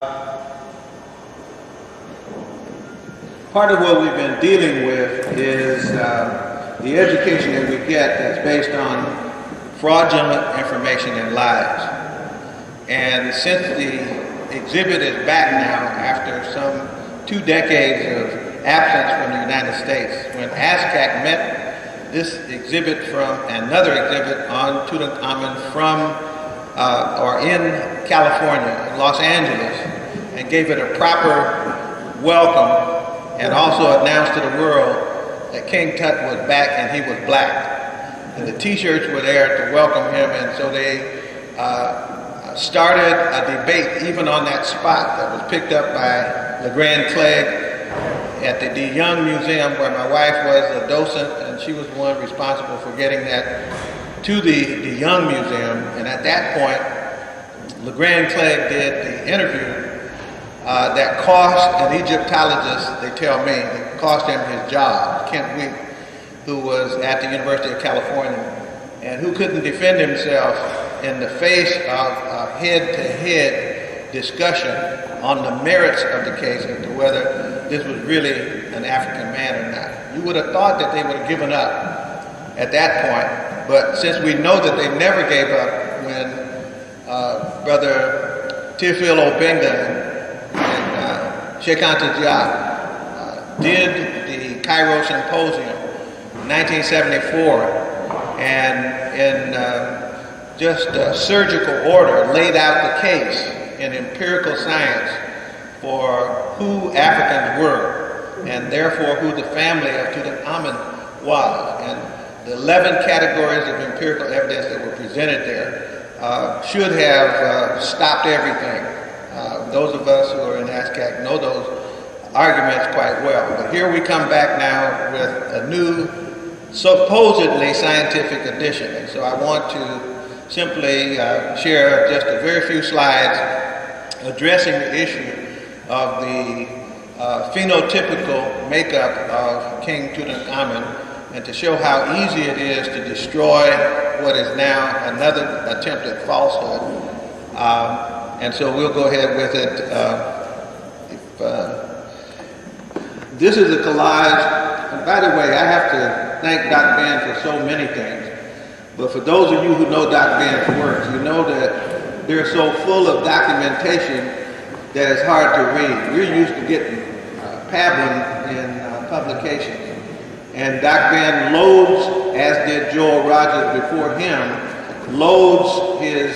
Part of what we've been dealing with is the education that we get that's based on fraudulent information and lies. And since the exhibit is back now after some 2 decades of absence from the United States, when ASCAC met this exhibit from another exhibit on Tutankhamun from or in California, in Los Angeles, and gave it a proper welcome, and also announced to the world that King Tut was back and he was black. And the t-shirts were there to welcome him, and so they started a debate even on that spot that was picked up by LeGrand Clegg at the De Young Museum, where my wife was a docent, and she was the one responsible for getting that to the De Young Museum. And at that point, LeGrand Clegg did the interview that cost an Egyptologist, they tell me, it cost him his job, Kent Wheat, who was at the University of California, and who couldn't defend himself in the face of a head-to-head discussion on the merits of the case as to whether this was really an African man or not. You would have thought that they would have given up at that point, but since we know that they never gave up when Brother Theophile Obenga and Sheikh Anta Diop did the Cairo Symposium in 1974, and in just a surgical order laid out the case in empirical science for who Africans were, and therefore who the family of Tutankhamun was. And the 11 categories of empirical evidence that were presented there should have stopped everything. Those of us who are in ASCAC know those arguments quite well. But here we come back now with a new, supposedly scientific edition. And so I want to simply share just a very few slides addressing the issue of the phenotypical makeup of King Tutankhamun, and to show how easy it is to destroy what is now another attempt at falsehood. And so we'll go ahead with it. This is a collage. And by the way, I have to thank Dr. Ben for so many things. But for those of you who know Dr. Ben's work, you know that they're so full of documentation that it's hard to read. We're used to getting pablum in publications. And Dr. Ben loads, as did Joel Rogers before him, loads his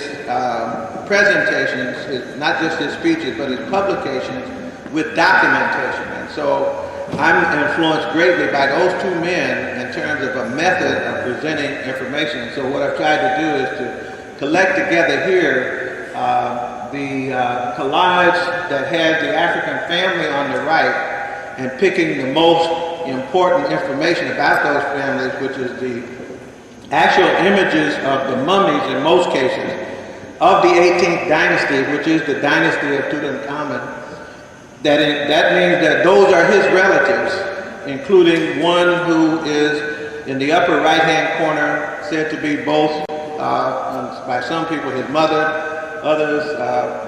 presentations, not just his speeches, but his publications with documentation. And so I'm influenced greatly by those two men in terms of a method of presenting information. So what I've tried to do is to collect together here the collage that has the African family on the right, and picking the most important information about those families, which is the actual images of the mummies in most cases of the 18th dynasty, which is the dynasty of Tutankhamun. That means that those are his relatives, including one who is in the upper right-hand corner, said to be both, by some people, his mother, others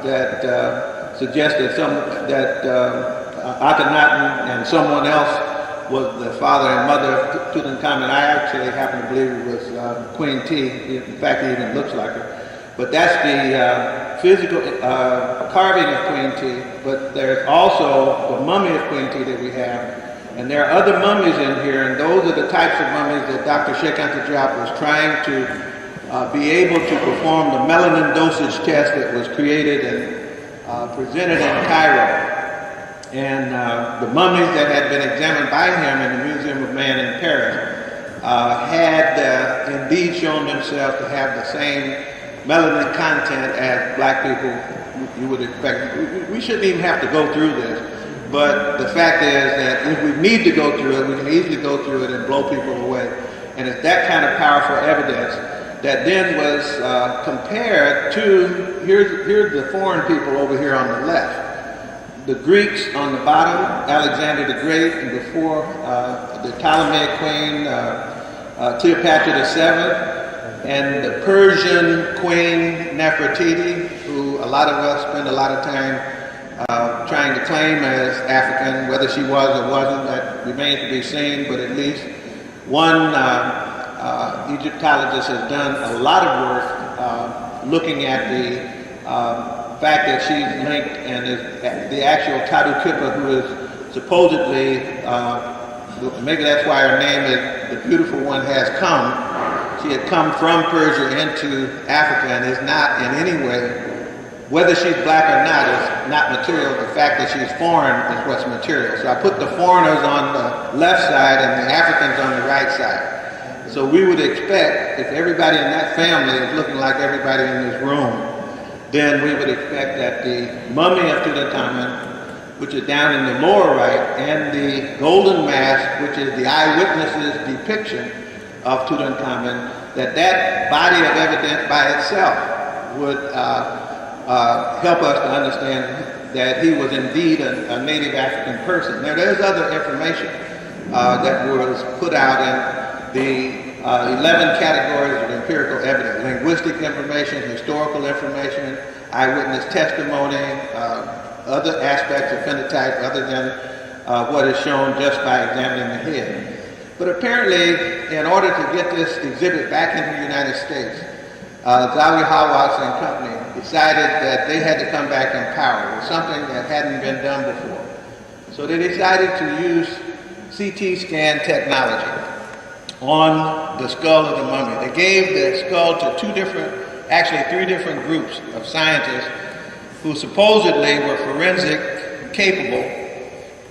that suggested that Akhenaten and someone else was the father and mother of Tutankhamun. I actually happen to believe it was Queen T. In fact, he even looks like her. But that's the physical carving of Queen T. But there's also the mummy of Queen T that we have. And there are other mummies in here, and those are the types of mummies that Dr. Sheikh Anta Diop was trying to be able to perform the melanin dosage test that was created and presented in Cairo. And the mummies that had been examined by him in the Museum of Man in Paris had indeed shown themselves to have the same melanin content as black people you would expect. We shouldn't even have to go through this, but the fact is that if we need to go through it, we can easily go through it and blow people away. And it's that kind of powerful evidence that then was compared to, here's the foreign people over here on the left. The Greeks on the bottom, Alexander the Great, and before the Ptolemaic queen, Cleopatra VII, and the Persian queen Nefertiti, who a lot of us spend a lot of time trying to claim as African. Whether she was or wasn't, that remains to be seen, but at least one Egyptologist has done a lot of work looking at the fact that she's linked and is the actual Tatu Kippa, who is supposedly, maybe that's why her name is The Beautiful One Has Come. She had come from Persia into Africa and is not in any way, whether she's black or not, is not material. The fact that she's foreign is what's material. So I put the foreigners on the left side and the Africans on the right side. So we would expect, if everybody in that family is looking like everybody in this room, then we would expect that the mummy of Tutankhamun, which is down in the lower right, and the golden mask, which is the eyewitness's depiction of Tutankhamun, that body of evidence by itself would help us to understand that he was indeed a native African person. Now, there's other information that was put out in the 11 categories of empirical evidence: linguistic information, historical information, eyewitness testimony, other aspects of phenotype other than what is shown just by examining the head. But apparently, in order to get this exhibit back into the United States, Zawi Hawass and company decided that they had to come back in power. It was something that hadn't been done before. So they decided to use CT scan technology on the skull of the mummy. They gave the skull to three different groups of scientists who supposedly were forensic capable.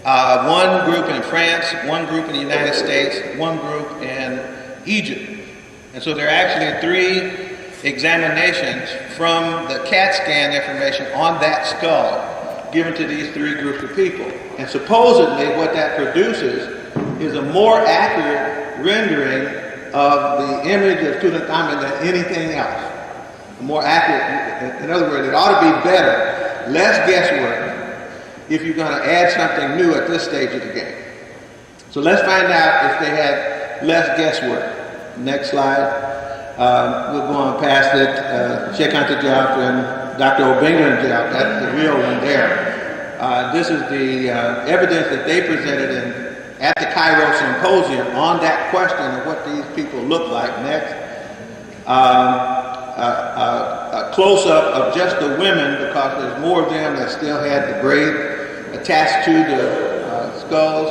One group in France, one group in the United States, one group in Egypt. And so there are actually 3 examinations from the CAT scan information on that skull given to these 3 groups of people. And supposedly what that produces is a more accurate rendering of the image of Tutankhamun than anything else. More accurate, in other words, it ought to be better, less guesswork, if you're going to add something new at this stage of the game. So let's find out if they had less guesswork. Next slide. We'll go on past it. Sheikh Anta Diop and Dr. Obinga Diop, that's the real one there. This is the evidence that they presented at the Cairo Symposium on that question of what these people look like. Next. A close-up of just the women, because there's more of them that still had the braid attached to the skulls,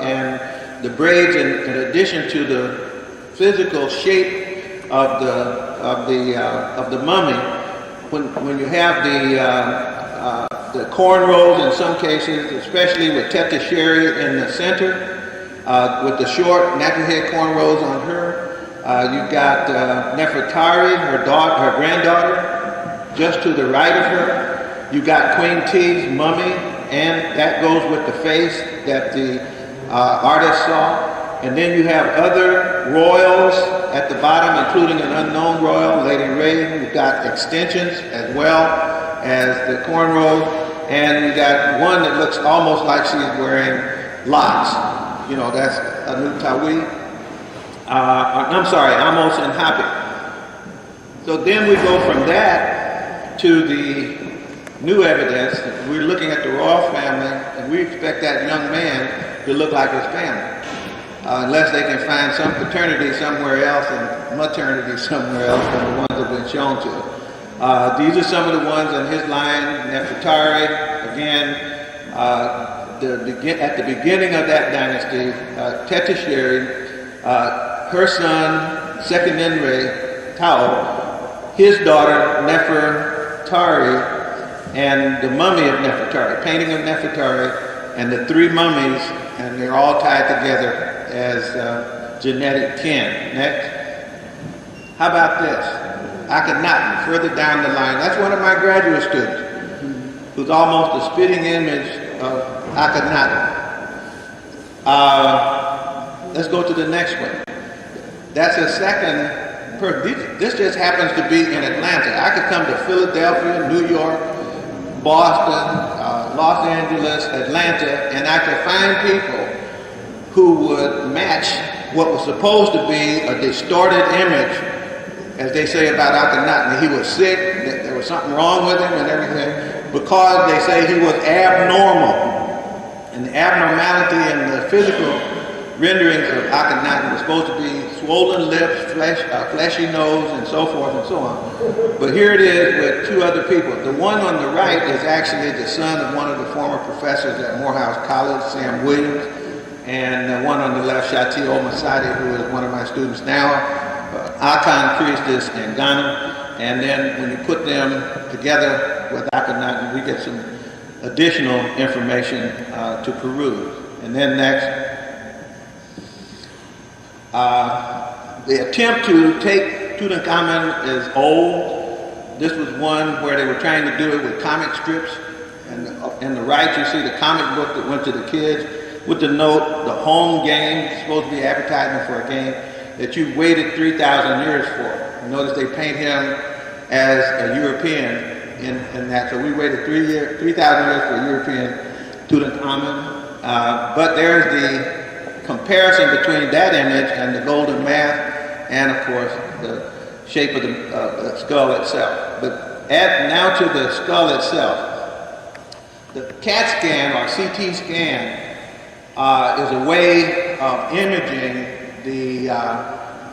and the braids, in addition to the physical shape of the mummy. When you have the cornrows in some cases, especially with Teta Sherry in the center, with the short nappy head cornrows on her. You've got Nefertari, her granddaughter, just to the right of her. You've got Queen T's mummy, and that goes with the face that the artist saw. And then you have other royals at the bottom, including an unknown royal, Lady Ray. You've got extensions as well as the cornrows. And you got one that looks almost like she's wearing locks. You know, that's Anutawi. I'm sorry, Amos and Hapi. So then we go from that to the new evidence. We're looking at the royal family, and we expect that young man to look like his family. Unless they can find some paternity somewhere else and maternity somewhere else than the ones that have been shown to. These are some of the ones in his line. Nefertari, again, at the beginning of that dynasty, Teta Sherry, her son, Sekenenre Tao, his daughter, Nefertari, and the mummy of Nefertari, painting of Nefertari, and the 3 mummies, and they're all tied together as genetic kin. Next. How about this? Akhenaten, further down the line. That's one of my graduate students, who's almost a spitting image of Akhenaten. Let's go to the next one. That's a second person. This just happens to be in Atlanta. I could come to Philadelphia, New York, Boston, Los Angeles, Atlanta, and I could find people who would match what was supposed to be a distorted image, as they say about Akhenaten. He was sick, there was something wrong with him and everything. because they say he was abnormal. And the abnormality in the physical renderings of Akhenaten was supposed to be swollen lips, fleshy nose, and so forth and so on. But here it is with two other people. The one on the right is actually the son of one of the former professors at Morehouse College, Sam Williams, and the one on the left, Shati Omasadi, who is one of my students now, Akan priestess in Ghana. And then when you put them together with Akhenaten, we get some additional information to peruse. And then next, the attempt to take Tutankhamun is old. This was one where they were trying to do it with comic strips. And in the right, you see the comic book that went to the kids with the note, the home game, supposed to be advertising for a game that you waited 3,000 years for. You notice they paint him as a European in that. So we waited 3,000 years for a European Tutankhamun. But there's the comparison between that image and the golden mask, and of course the shape of the skull itself. But now to the skull itself. The CAT scan or CT scan is a way of imaging the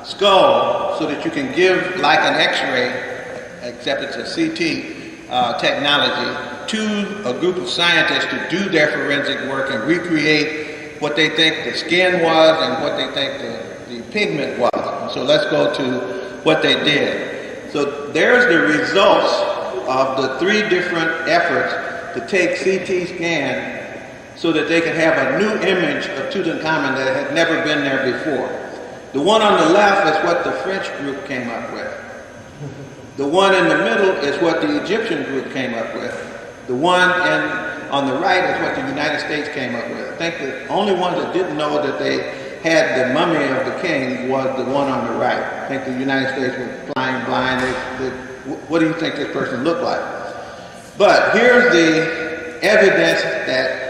skull so that you can give, like an X-ray, except it's a CT technology, to a group of scientists to do their forensic work and recreate what they think the skin was and what they think the pigment was. And so let's go to what they did. So there's the results of the three different efforts to take CT scan so that they could have a new image of Tutankhamun that had never been there before. The one on the left is what the French group came up with. The one in the middle is what the Egyptian group came up with. The one on the right is what the United States came up with. I think the only one that didn't know that they had the mummy of the king was the one on the right. I think the United States was flying blind. What do you think this person looked like? But here's the evidence that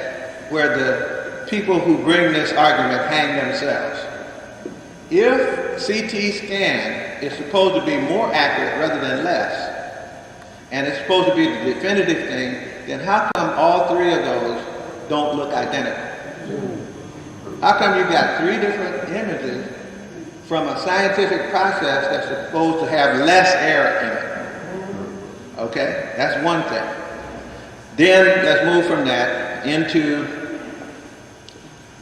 where the people who bring this argument hang themselves. If CT scan is supposed to be more accurate rather than less, and it's supposed to be the definitive thing, then how come all three of those don't look identical? How come you got three different images from a scientific process that's supposed to have less error in it? Okay, that's one thing. Then let's move from that into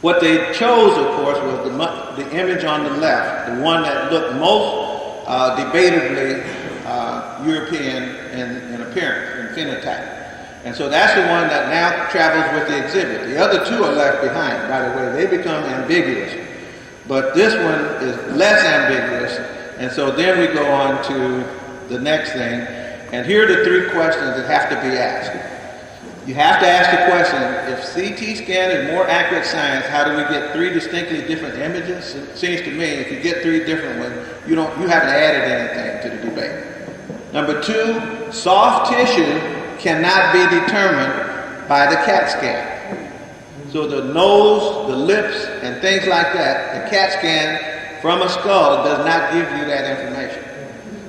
what they chose, of course, was the image on the left, the one that looked most debatably European in appearance, in phenotype. And so that's the one that now travels with the exhibit. The other two are left behind, by the way. They become ambiguous. But this one is less ambiguous. And so then we go on to the next thing. And here are the three questions that have to be asked. You have to ask the question, if CT scan is more accurate science, how do we get three distinctly different images? It seems to me if you get three different ones, you haven't added anything to the debate. Number two, soft tissue cannot be determined by the CAT scan. So the nose, the lips, and things like that, the CAT scan from a skull does not give you that information.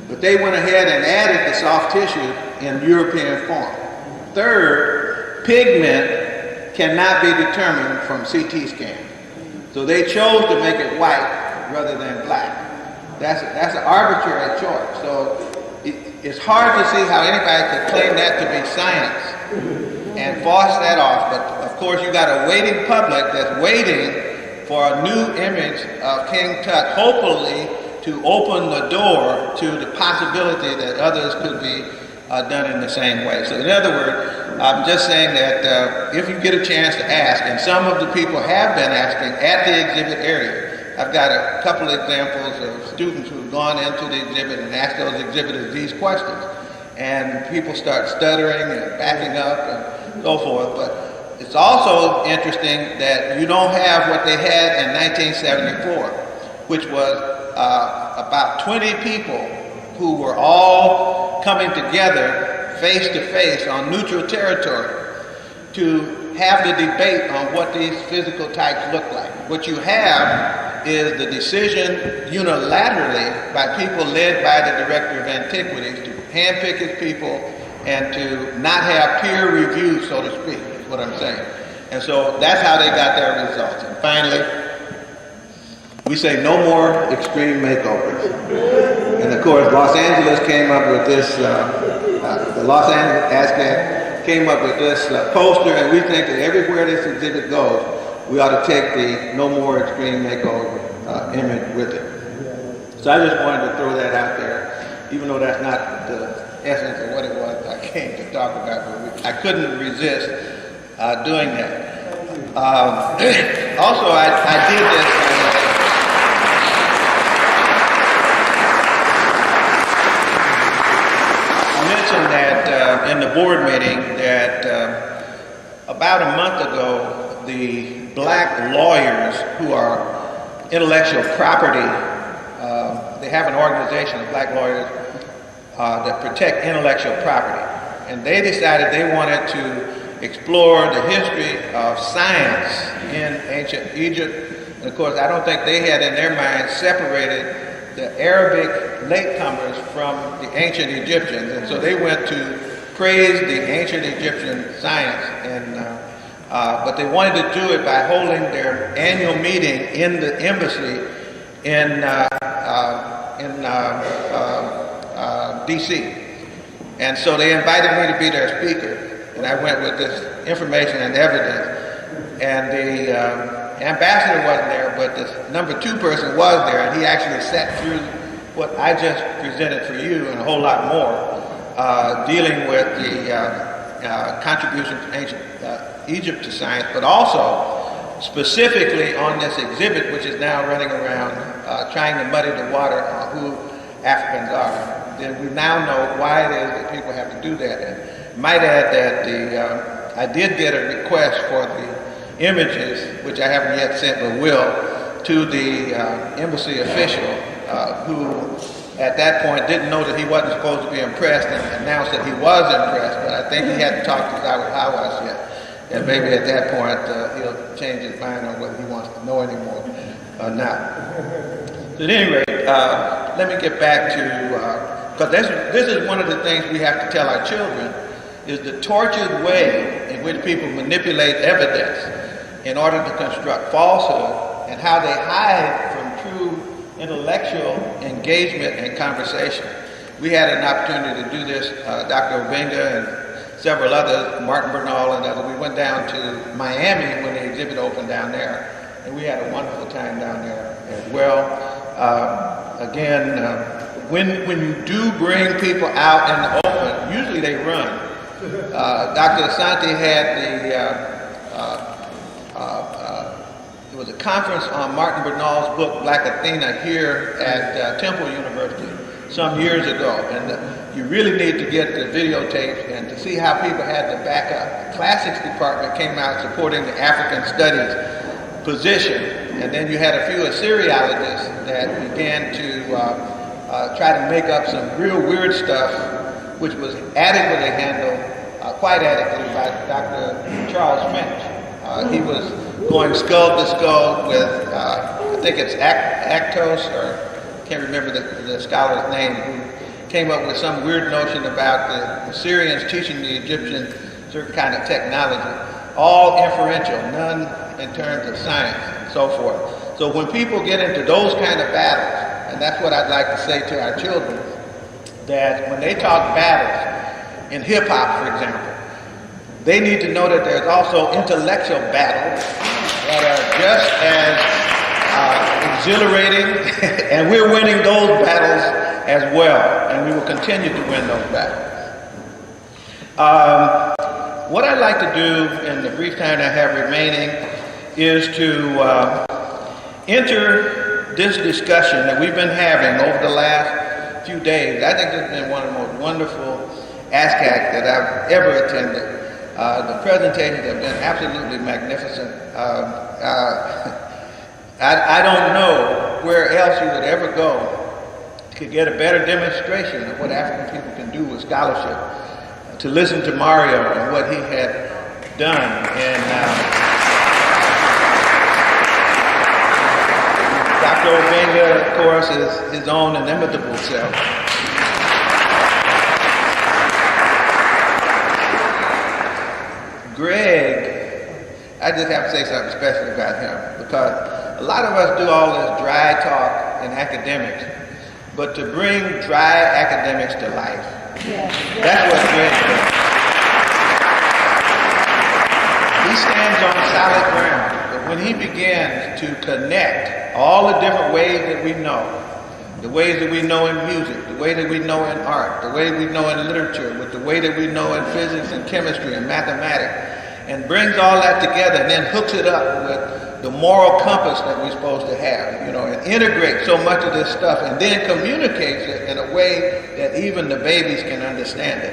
But they went ahead and added the soft tissue in European form. Third, pigment cannot be determined from CT scan. So they chose to make it white rather than black. That's an arbitrary choice. So it's hard to see how anybody could claim that to be science and force that off. But of course, you got a waiting public that's waiting for a new image of King Tut, hopefully to open the door to the possibility that others could be done in the same way. So in other words, I'm just saying that if you get a chance to ask, and some of the people have been asking at the exhibit area. I've got a couple examples of students who've gone into the exhibit and asked those exhibitors these questions. And people start stuttering and backing up and so forth. But it's also interesting that you don't have what they had in 1974, which was about 20 people who were all coming together face to face on neutral territory to have the debate on what these physical types look like. What you have is the decision unilaterally by people led by the Director of Antiquities to handpick his people and to not have peer review, so to speak, is what I'm saying. And so that's how they got their results. And finally, we say no more extreme makeovers. And of course, Los Angeles came up with this, the Los Angeles ASCAC came up with this poster, and we think that everywhere this exhibit goes, we ought to take the no more extreme makeover image with it. So I just wanted to throw that out there, even though that's not the essence of what it was I came to talk about, but I couldn't resist doing that. Also, I did this. I mentioned that in the board meeting that about a month ago, the black lawyers who are intellectual property, they have an organization of black lawyers that protect intellectual property. And they decided they wanted to explore the history of science in ancient Egypt. And of course, I don't think they had in their mind separated the Arabic latecomers from the ancient Egyptians. And so they went to praise the ancient Egyptian science. And but they wanted to do it by holding their annual meeting in the embassy in D.C. And so they invited me to be their speaker, and I went with this information and evidence. And the ambassador wasn't there, but this number 2 person was there, and he actually sat through what I just presented for you and a whole lot more, dealing with the contribution from ancient Egypt to science, but also specifically on this exhibit, which is now running around trying to muddy the water on who Africans are. Then we now know why it is that people have to do that. And might add that I did get a request for the images, which I haven't yet sent but will, to the embassy official who at that point didn't know that he wasn't supposed to be impressed and announced that he was impressed, but I think he hadn't talked to Hawas yet. And maybe at that point he'll change his mind on whether he wants to know anymore or not. So at any rate, let me get back to, because this is one of the things we have to tell our children, is the tortured way in which people manipulate evidence in order to construct falsehood, and how they hide from true intellectual engagement and conversation. We had an opportunity to do this, Dr. Obenga and several others, Martin Bernal and others. We went down to Miami when the exhibit opened down there, and we had a wonderful time down there as well. When you do bring people out in the open, usually they run. Dr. Asante had it was a conference on Martin Bernal's book, Black Athena, here at Temple University some years ago. And you really need to get the videotapes and to see how people had to back up. The classics department came out supporting the African studies position. And then you had a few Assyriologists that began to try to make up some real weird stuff, which was adequately handled, quite adequately, by Dr. Charles Finch. He was going skull to skull with, I think it's Actos, or I can't remember the scholar's name, who came up with some weird notion about the Assyrians teaching the Egyptians certain kind of technology, all inferential, none in terms of science and so forth. So when people get into those kind of battles, and that's what I'd like to say to our children, that when they talk battles, in hip hop, for example, they need to know that there's also intellectual battles that are just as exhilarating, and we're winning those battles as well, and we will continue to win those battles. What I'd like to do in the brief time I have remaining is to enter this discussion that we've been having over the last few days. I think this has been one of the most wonderful ASCAC that I've ever attended. The presentations have been absolutely magnificent. I don't know where else you would ever go to get a better demonstration of what African people can do with scholarship. To listen to Mario and what he had done, and Dr. Obenga, of course, is his own inimitable self. Greg, I just have to say something special about him, because a lot of us do all this dry talk in academics, but to bring dry academics to life, that's what Greg does. He stands on solid ground, but when he begins to connect all the different ways that we know, the ways that we know in music, the way that we know in art, the way we know in literature, with the way that we know in physics and chemistry and mathematics, and brings all that together and then hooks it up with the moral compass that we're supposed to have, you know, and integrates so much of this stuff and then communicates it in a way that even the babies can understand it.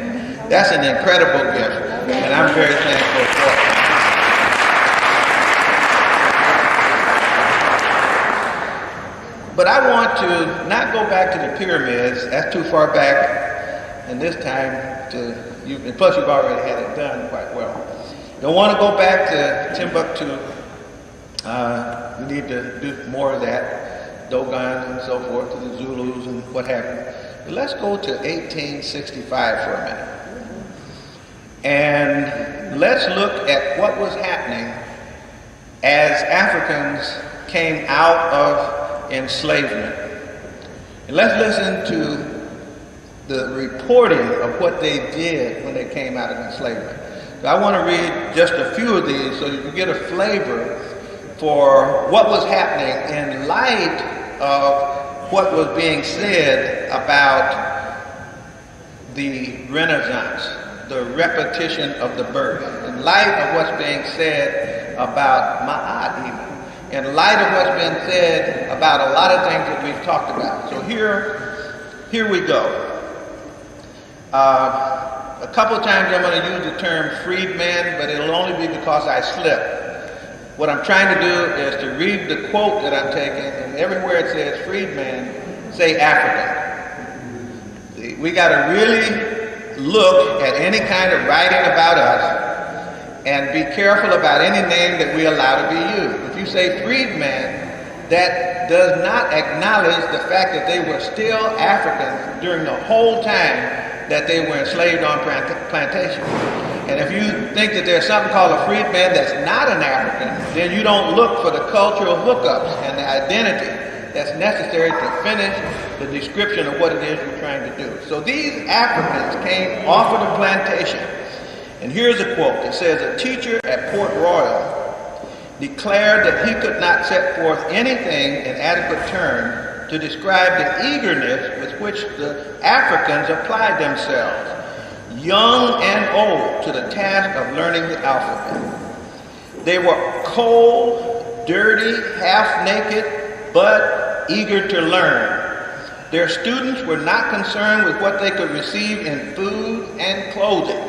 That's an incredible gift, and I'm very thankful for it. But I want to not go back to the pyramids. That's too far back, and this time and plus you've already had it done quite well. Don't want to go back to Timbuktu. We need to do more of that, Dogon and so forth, to the Zulus and what have you. But let's go to 1865 for a minute. And let's look at what was happening as Africans came out of enslavement. And let's listen to the reporting of what they did when they came out of enslavement. So I want to read just a few of these so you can get a flavor for what was happening in light of what was being said about the Renaissance, the repetition of the birth, in light of what's being said about Ma'at even, in light of what's been said about a lot of things that we've talked about. So here we go. A couple of times I'm going to use the term freedman, but it'll only be because I slipped. What I'm trying to do is to read the quote that I'm taking, and everywhere it says freedman, say African. We got to really look at any kind of writing about us and be careful about any name that we allow to be used. If you say freedman, that does not acknowledge the fact that they were still Africans during the whole time that they were enslaved on plantations. And if you think that there's something called a freedman that's not an African, then you don't look for the cultural hookups and the identity that's necessary to finish the description of what it is you're trying to do. So these Africans came off of the plantation. And here's a quote. It says, a teacher at Port Royal declared that he could not set forth anything in adequate terms to describe the eagerness with which the Africans applied themselves, young and old, to the task of learning the alphabet. They were cold, dirty, half-naked, but eager to learn. Their students were not concerned with what they could receive in food and clothing.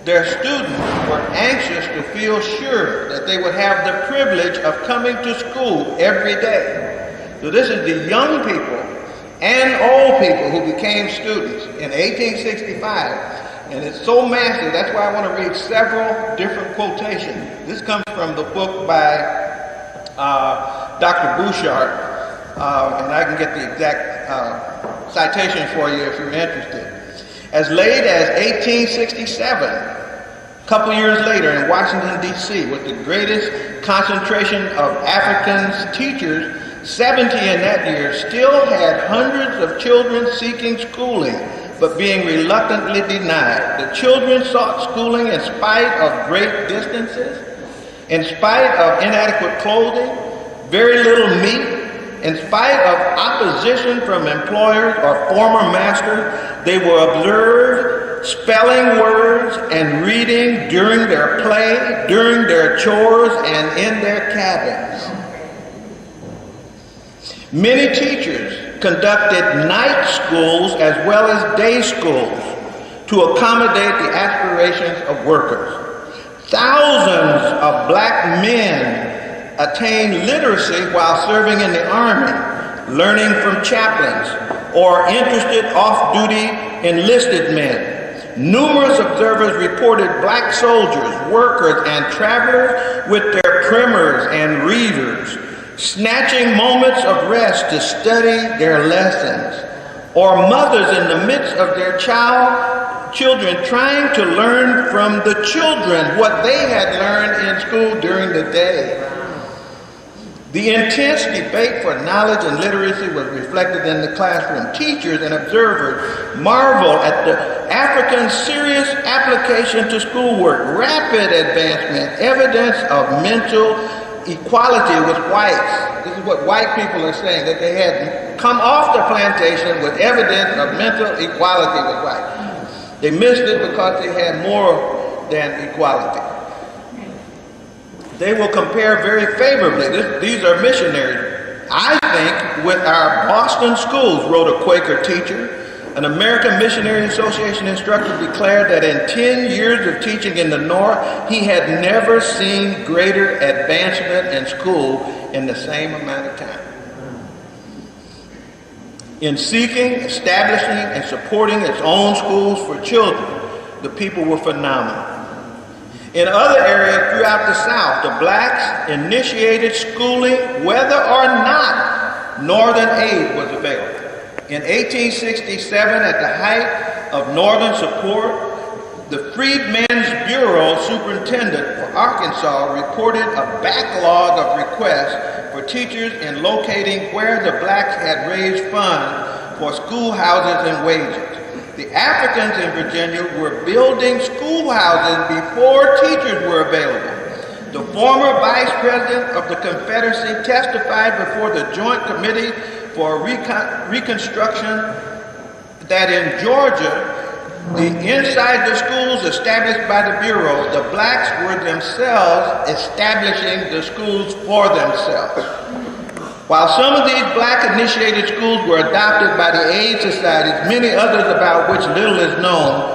Their students were anxious to feel sure that they would have the privilege of coming to school every day. So this is the young people and old people who became students in 1865. And it's so massive, that's why I want to read several different quotations. This comes from the book by Dr. Bouchard, and I can get the exact citation for you if you're interested. As late as 1867, a couple years later in Washington, D.C., with the greatest concentration of Africans teachers, 70 in that year still had hundreds of children seeking schooling, but being reluctantly denied. The children sought schooling in spite of great distances, in spite of inadequate clothing, very little meat, in spite of opposition from employers or former masters. They were observed spelling words and reading during their play, during their chores, and in their cabins. Many teachers conducted night schools as well as day schools to accommodate the aspirations of workers. Thousands of black men attained literacy while serving in the army, learning from chaplains or interested off-duty enlisted men. Numerous observers reported black soldiers, workers, and travelers with their primers and readers, snatching moments of rest to study their lessons, or mothers in the midst of their child children trying to learn from the children what they had learned in school during the day. The intense debate for knowledge and literacy was reflected in the classroom. Teachers and observers marveled at the Africans' serious application to schoolwork, rapid advancement, evidence of mental equality with whites. This is what white people are saying, that they had come off the plantation with evidence of mental equality with whites. They missed it because they had more than equality. They will compare very favorably. These are missionaries. I think with our Boston schools, wrote a Quaker teacher. An American Missionary Association instructor declared that in 10 years of teaching in the North, he had never seen greater advancement in school in the same amount of time. In seeking, establishing, and supporting its own schools for children, the people were phenomenal. In other areas throughout the South, the blacks initiated schooling whether or not Northern aid was available. In 1867, at the height of Northern support, the Freedmen's Bureau superintendent for Arkansas reported a backlog of requests for teachers in locating where the blacks had raised funds for schoolhouses and wages. The Africans in Virginia were building schoolhouses before teachers were available. The former vice president of the Confederacy testified before the Joint Committee for Reconstruction that in Georgia, inside the schools established by the Bureau, the blacks were themselves establishing the schools for themselves. While some of these black-initiated schools were adopted by the aid societies, many others about which little is known,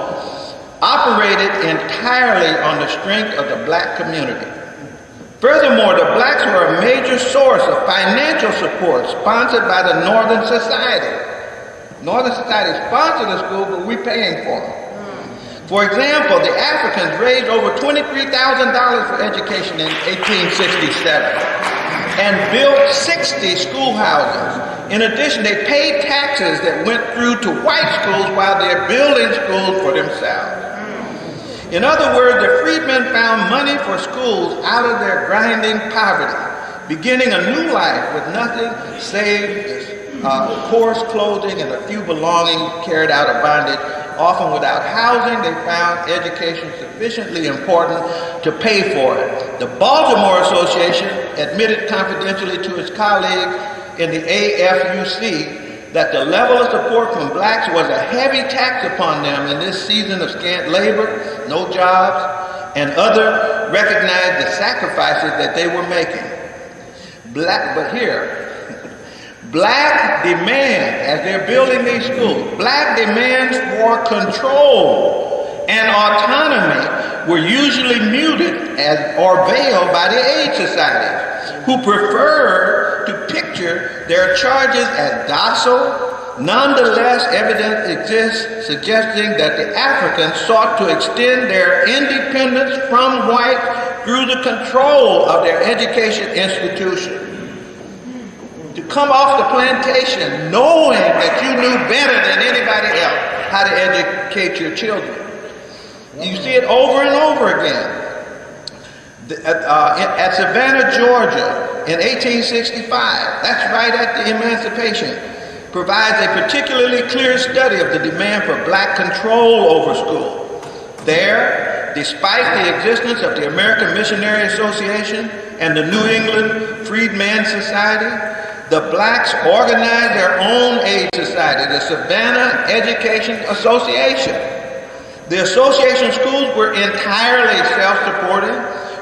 operated entirely on the strength of the black community. Furthermore, the blacks were a major source of financial support sponsored by the Northern Society. Northern Society sponsored the school, but we're paying for them. For example, the Africans raised over $23,000 for education in 1867. And built 60 schoolhouses. In addition, they paid taxes that went through to white schools while they're building schools for themselves. In other words, the freedmen found money for schools out of their grinding poverty, beginning a new life with nothing save coarse clothing and a few belongings carried out of bondage. Often without housing, they found education sufficiently important to pay for it. The Baltimore Association admitted confidentially to its colleagues in the AFUC that the level of support from blacks was a heavy tax upon them in this season of scant labor, no jobs, and other recognized the sacrifices that they were making. Black demand, as they're building these schools, black demands for control and autonomy were usually muted or veiled by the aid societies, who preferred to picture their charges as docile. Nonetheless, evidence exists suggesting that the Africans sought to extend their independence from whites through the control of their education institution. To come off the plantation knowing that you knew better than anybody else how to educate your children. You see it over and over again. At Savannah, Georgia, in 1865, that's right at the emancipation, provides a particularly clear study of the demand for black control over school. There, despite the existence of the American Missionary Association and the New England Freedmen's Society, the blacks organized their own aid society, the Savannah Education Association. The association schools were entirely self-supporting,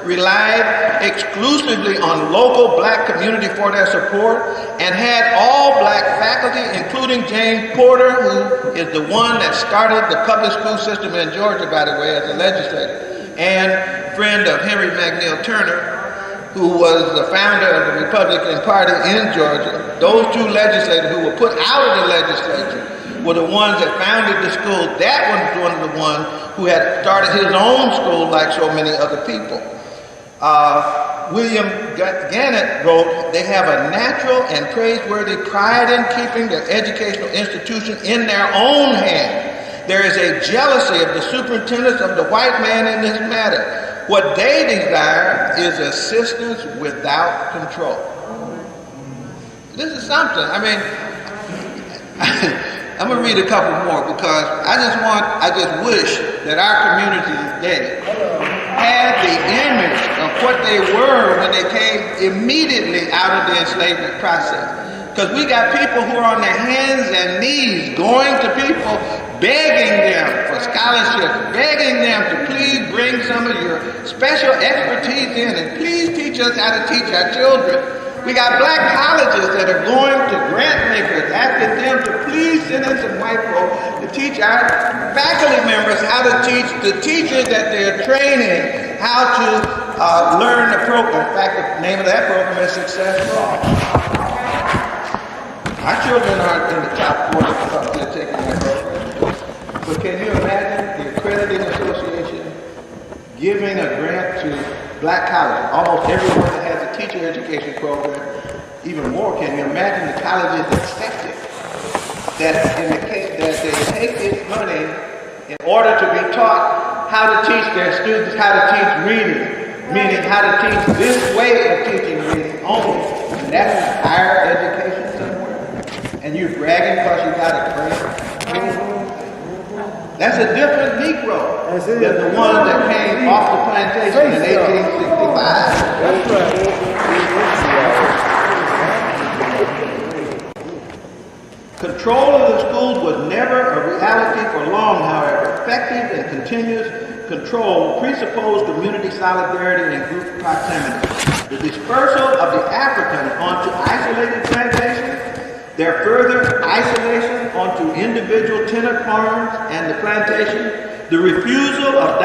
relied exclusively on local black community for their support, and had all black faculty, including James Porter, who is the one that started the public school system in Georgia, by the way, as a legislator, and friend of Henry McNeil Turner, who was the founder of the Republican Party in Georgia. Those two legislators who were put out of the legislature were the ones that founded the school. That was one of the ones who had started his own school like so many other people. William Gannett wrote, they have a natural and praiseworthy pride in keeping their educational institution in their own hands. there is a jealousy of the superintendents of the white man in this matter. What they desire is assistance without control. This is something. I mean, I'm going to read a couple more because I just wish that our community today had the image of what they were when they came immediately out of the enslavement process. Because we got people who are on their hands and knees going to people, begging them for scholarships, begging them to please bring some of your special expertise in and please teach us how to teach our children. We got black colleges that are going to grant makers, asking them to please send in some white folks to teach our faculty members how to teach the teachers that they're training how to learn the program. In fact, the name of that program is Success for All. Our children aren't in the top 40 because they're taking that program. But can you imagine the Accrediting Association giving a grant to black colleges? Almost everyone that has a teacher education program, even more, can you imagine the colleges accepting that in the case that they take this money in order to be taught how to teach their students how to teach reading, meaning how to teach this way of teaching reading only, and that's higher education somewhere, and you're bragging because you got a grant? That's a different Negro than the one that came off the plantation in 1865. That's right. Control of the schools was never a reality for long, however. Effective and continuous control presupposed community solidarity and group proximity. The dispersal of the African onto isolated plantations, their further isolation onto individual tenant farms and the plantation, the refusal of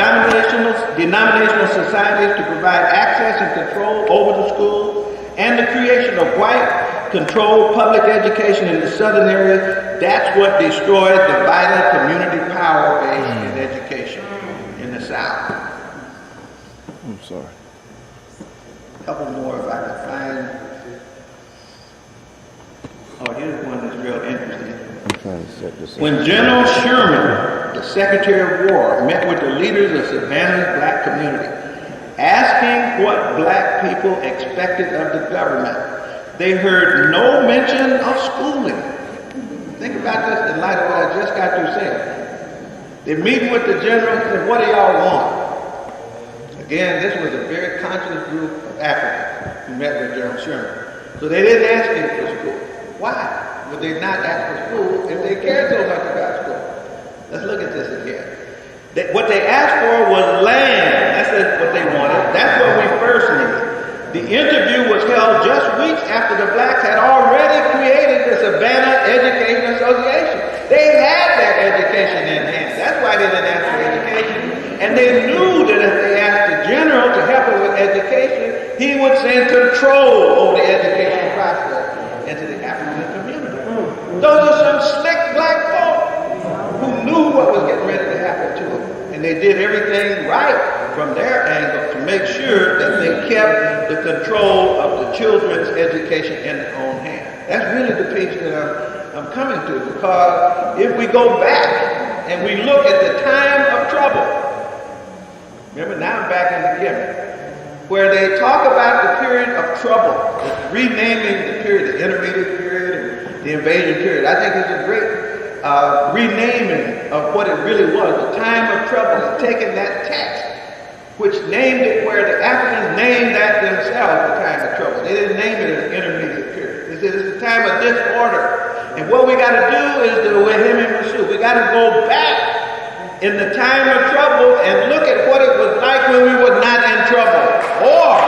denominational societies to provide access and control over the schools, and the creation of white-controlled public education in the southern area, that's what destroyed the vital community power base in education in the South. I'm sorry. A couple more if I can find. Oh, here's one that's real interesting. I'm trying to set this up. When General Sherman, the Secretary of War, met with the leaders of Savannah's black community, asking what black people expected of the government, they heard no mention of schooling. Think about this in light of what I just got through saying. They're meeting with the general and said, what do y'all want? Again, this was a very conscious group of Africans who met with General Sherman. So they didn't ask him for school. Why would they not ask for school if they cared so much about school? Let's look at this again. What they asked for was land. That's what they wanted. That's what we first needed. The interview was held just weeks after the blacks had already created the Savannah Education Association. They had their education in hand. That's why they didn't ask for education. And they knew that if they asked the general to help them with education, he would send control over the education process into the African community. Those are some slick black folk who knew what was getting ready to happen to them. And they did everything right from their angle to make sure that they kept the control of the children's education in their own hands. That's really the piece that I'm coming to, because if we go back and we look at the time of trouble, remember now I'm back in the beginning, where they talk about the period of trouble, renaming the period, the intermediate period, and the invasion period. I think it's a great renaming of what it really was, the time of trouble, and taking that text, which named it where the Africans named that themselves, the time of trouble. They didn't name it as intermediate period. They said it's the time of disorder. And what we got to do is the Wahimi Masu. We got to go back in the time of trouble and look at what it was like when we were not in trouble. Or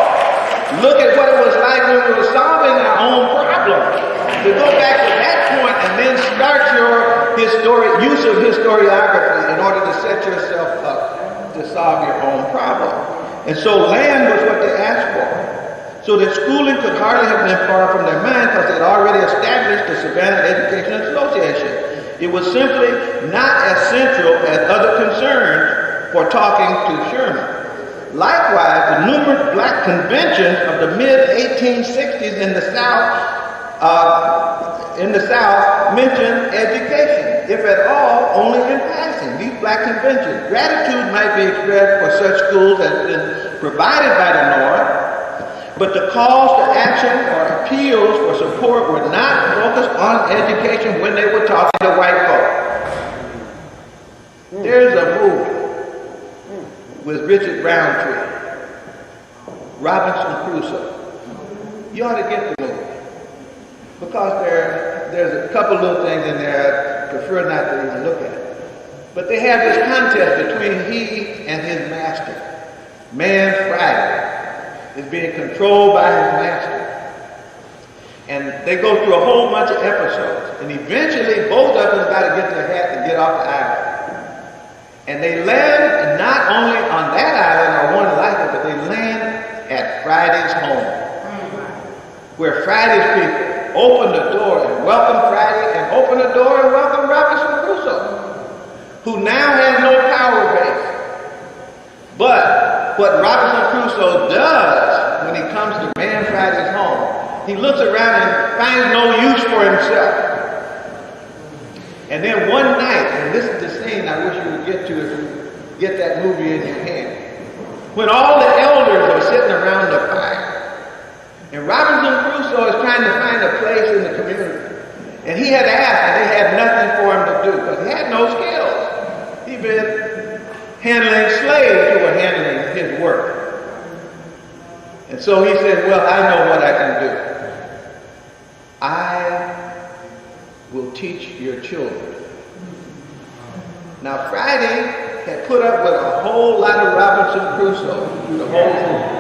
look at what it was like when we were solving our own problems. To go back to that point and then start your use of historiography in order to set yourself up to solve your own problem. And so land was what they asked for. So that schooling could hardly have been far from their mind because they had already established the Savannah Education Association. It was simply not as central as other concerns for talking to Sherman. Likewise, the numerous black conventions of the mid-1860s in the South mentioned education. if at all, only in passing. These black conventions. Gratitude might be expressed for such schools as have been provided by the North, but the calls to action or appeals for support were not focused on education when they were talking to white folk. There's a movie with Richard Roundtree, Robinson Crusoe. You ought to get the movie, because there's a couple little things in there I prefer not to even look at. But they have this contest between he and his master. Man Friday is being controlled by his master. And they go through a whole bunch of episodes. And eventually both of them got to get their hat and get off the island. And they land not only on that island or one like it, but they land at Friday's home, where Friday's people open the door and welcome Friday, and open the door and welcome Robinson Crusoe, who now has no power base. But what Robinson Crusoe does when he comes to Man Friday's home, he looks around and finds no use for himself. And then one night, and this is the scene I wish you would get to if you get that movie in your hand, when all the elders are sitting around the fire, and Robinson Crusoe is trying to find a place in the community. And he had asked, and they had nothing for him to do, because he had no skills. He'd been handling slaves who were handling his work. And so he said, well, I know what I can do. I will teach your children. Now, Friday had put up with a whole lot of Robinson Crusoe through the whole movie.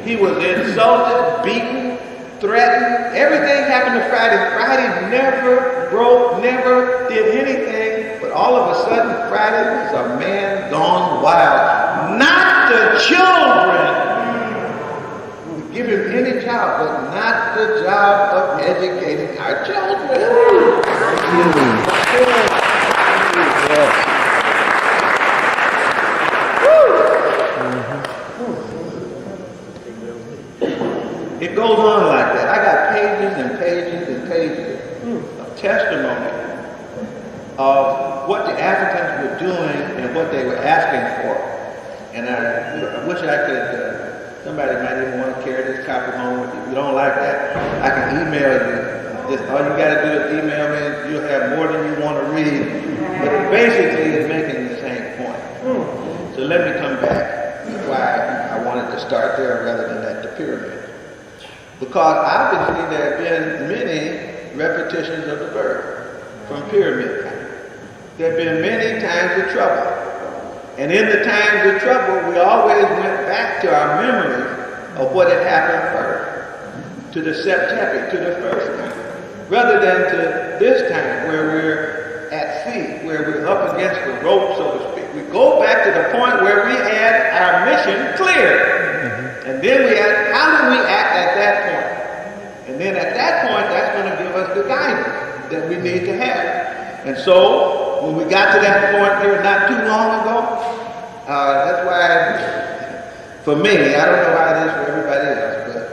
He was insulted, beaten, threatened. Everything happened to Friday. Friday never broke, never did anything. But all of a sudden, Friday was a man gone wild. Not the children. We give him any job, but not the job of educating our children. It goes on like that. I got pages and pages and pages of testimony of what the Africans were doing and what they were asking for. And I wish I could, somebody might even want to carry this copy home with you. If you don't like that, I can email you. All you got to do is email me. You'll have more than you want to read. But it basically is making the same point. So let me come back to why I wanted to start there rather than at the pyramid. Because obviously there have been many repetitions of the verb from pyramid time. There have been many times of trouble. And in the times of trouble, we always went back to our memories of what had happened first, to the Septepi, to the first time, rather than to this time where we're at sea, where we're up against the rope, so to speak. We go back to the point where we had our mission clear. And then we ask, how do we act at that point? And then at that point, that's going to give us the guidance that we need to have. And so, when we got to that point here not too long ago, that's why, for me, I don't know how it is for everybody else, but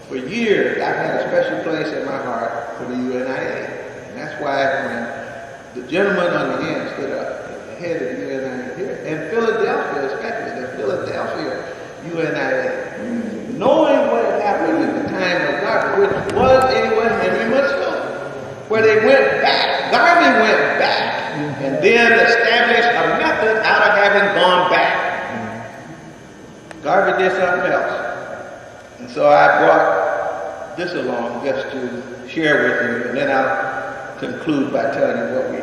for years, I've had a special place in my heart for the UNIA. And that's why when the gentleman on the end stood up, the head of the UNIA here, and Philadelphia especially, the Philadelphia UNIA, knowing what had happened at the time of Garvey, which was Henry Muslim, where they went back. Garvey went back and then established a method out of having gone back. Garvey did something else. And so I brought this along just to share with you, and then I'll conclude by telling you what we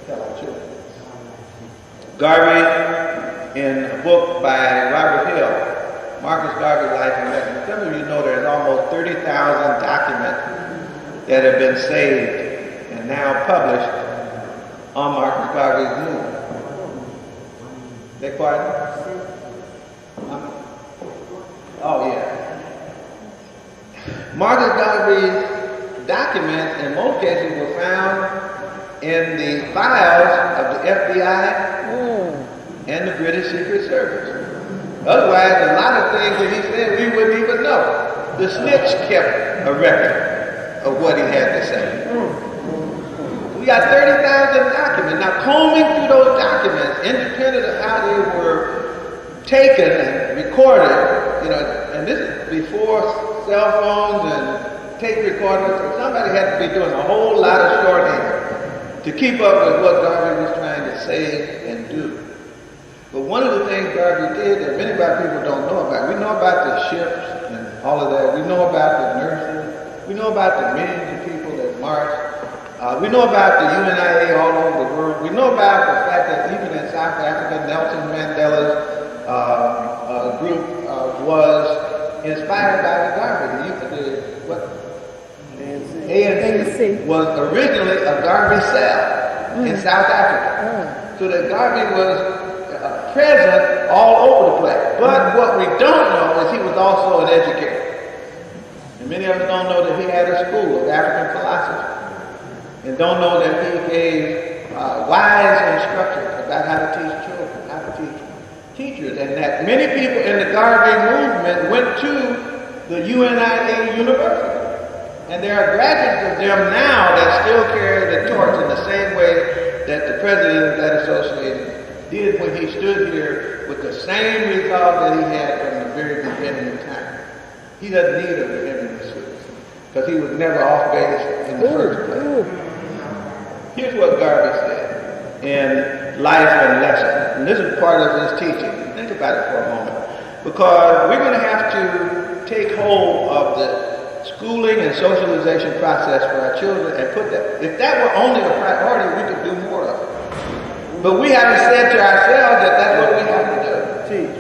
tell our children. Garvey, in a book by Robert Hill, Marcus Garvey, Life and Legacy. Some of you know there's almost 30,000 documents that have been saved and now published on Marcus Garvey's movement. Beg pardon? Oh, yeah. Marcus Garvey's documents, in most cases, were found in the files of the FBI and the British Secret Service. Otherwise, a lot of things that he said we wouldn't even know. The snitch kept a record of what he had to say. We We got 30,000 documents. Now, combing through those documents, independent of how they were taken and recorded, and this is before cell phones and tape recorders, so somebody had to be doing a whole lot of shorthand to keep up with what Garvey was trying to say and do. But one of the things Garvey did that many black people don't know about, we know about the ships and all of that. We know about the nurses. We know about the millions of people that marched. We know about the UNIA all over the world. We know about the fact that even in South Africa, Nelson Mandela's group was inspired by the Garvey. ANC was originally a Garvey cell in South Africa. So that Garvey was present all over the place. But what we don't know is he was also an educator. And many of us don't know that he had a school of African philosophy. And don't know that he gave wise instructions about how to teach children, how to teach teachers. And that many people in the Garvey movement went to the UNIA University. And there are graduates of them now that still carry the torch in the same way that the president of that association did when he stood here with the same resolve that he had from the very beginning of time. He doesn't need a redemption suit because he was never off base in the first place. Here's what Garvey said in Life and Lessons, and this is part of his teaching. Think about it for a moment, because we're going to have to take hold of the schooling and socialization process for our children and put that, if that were only a priority, we could do more of it. But we haven't said to ourselves that that's what we have to do.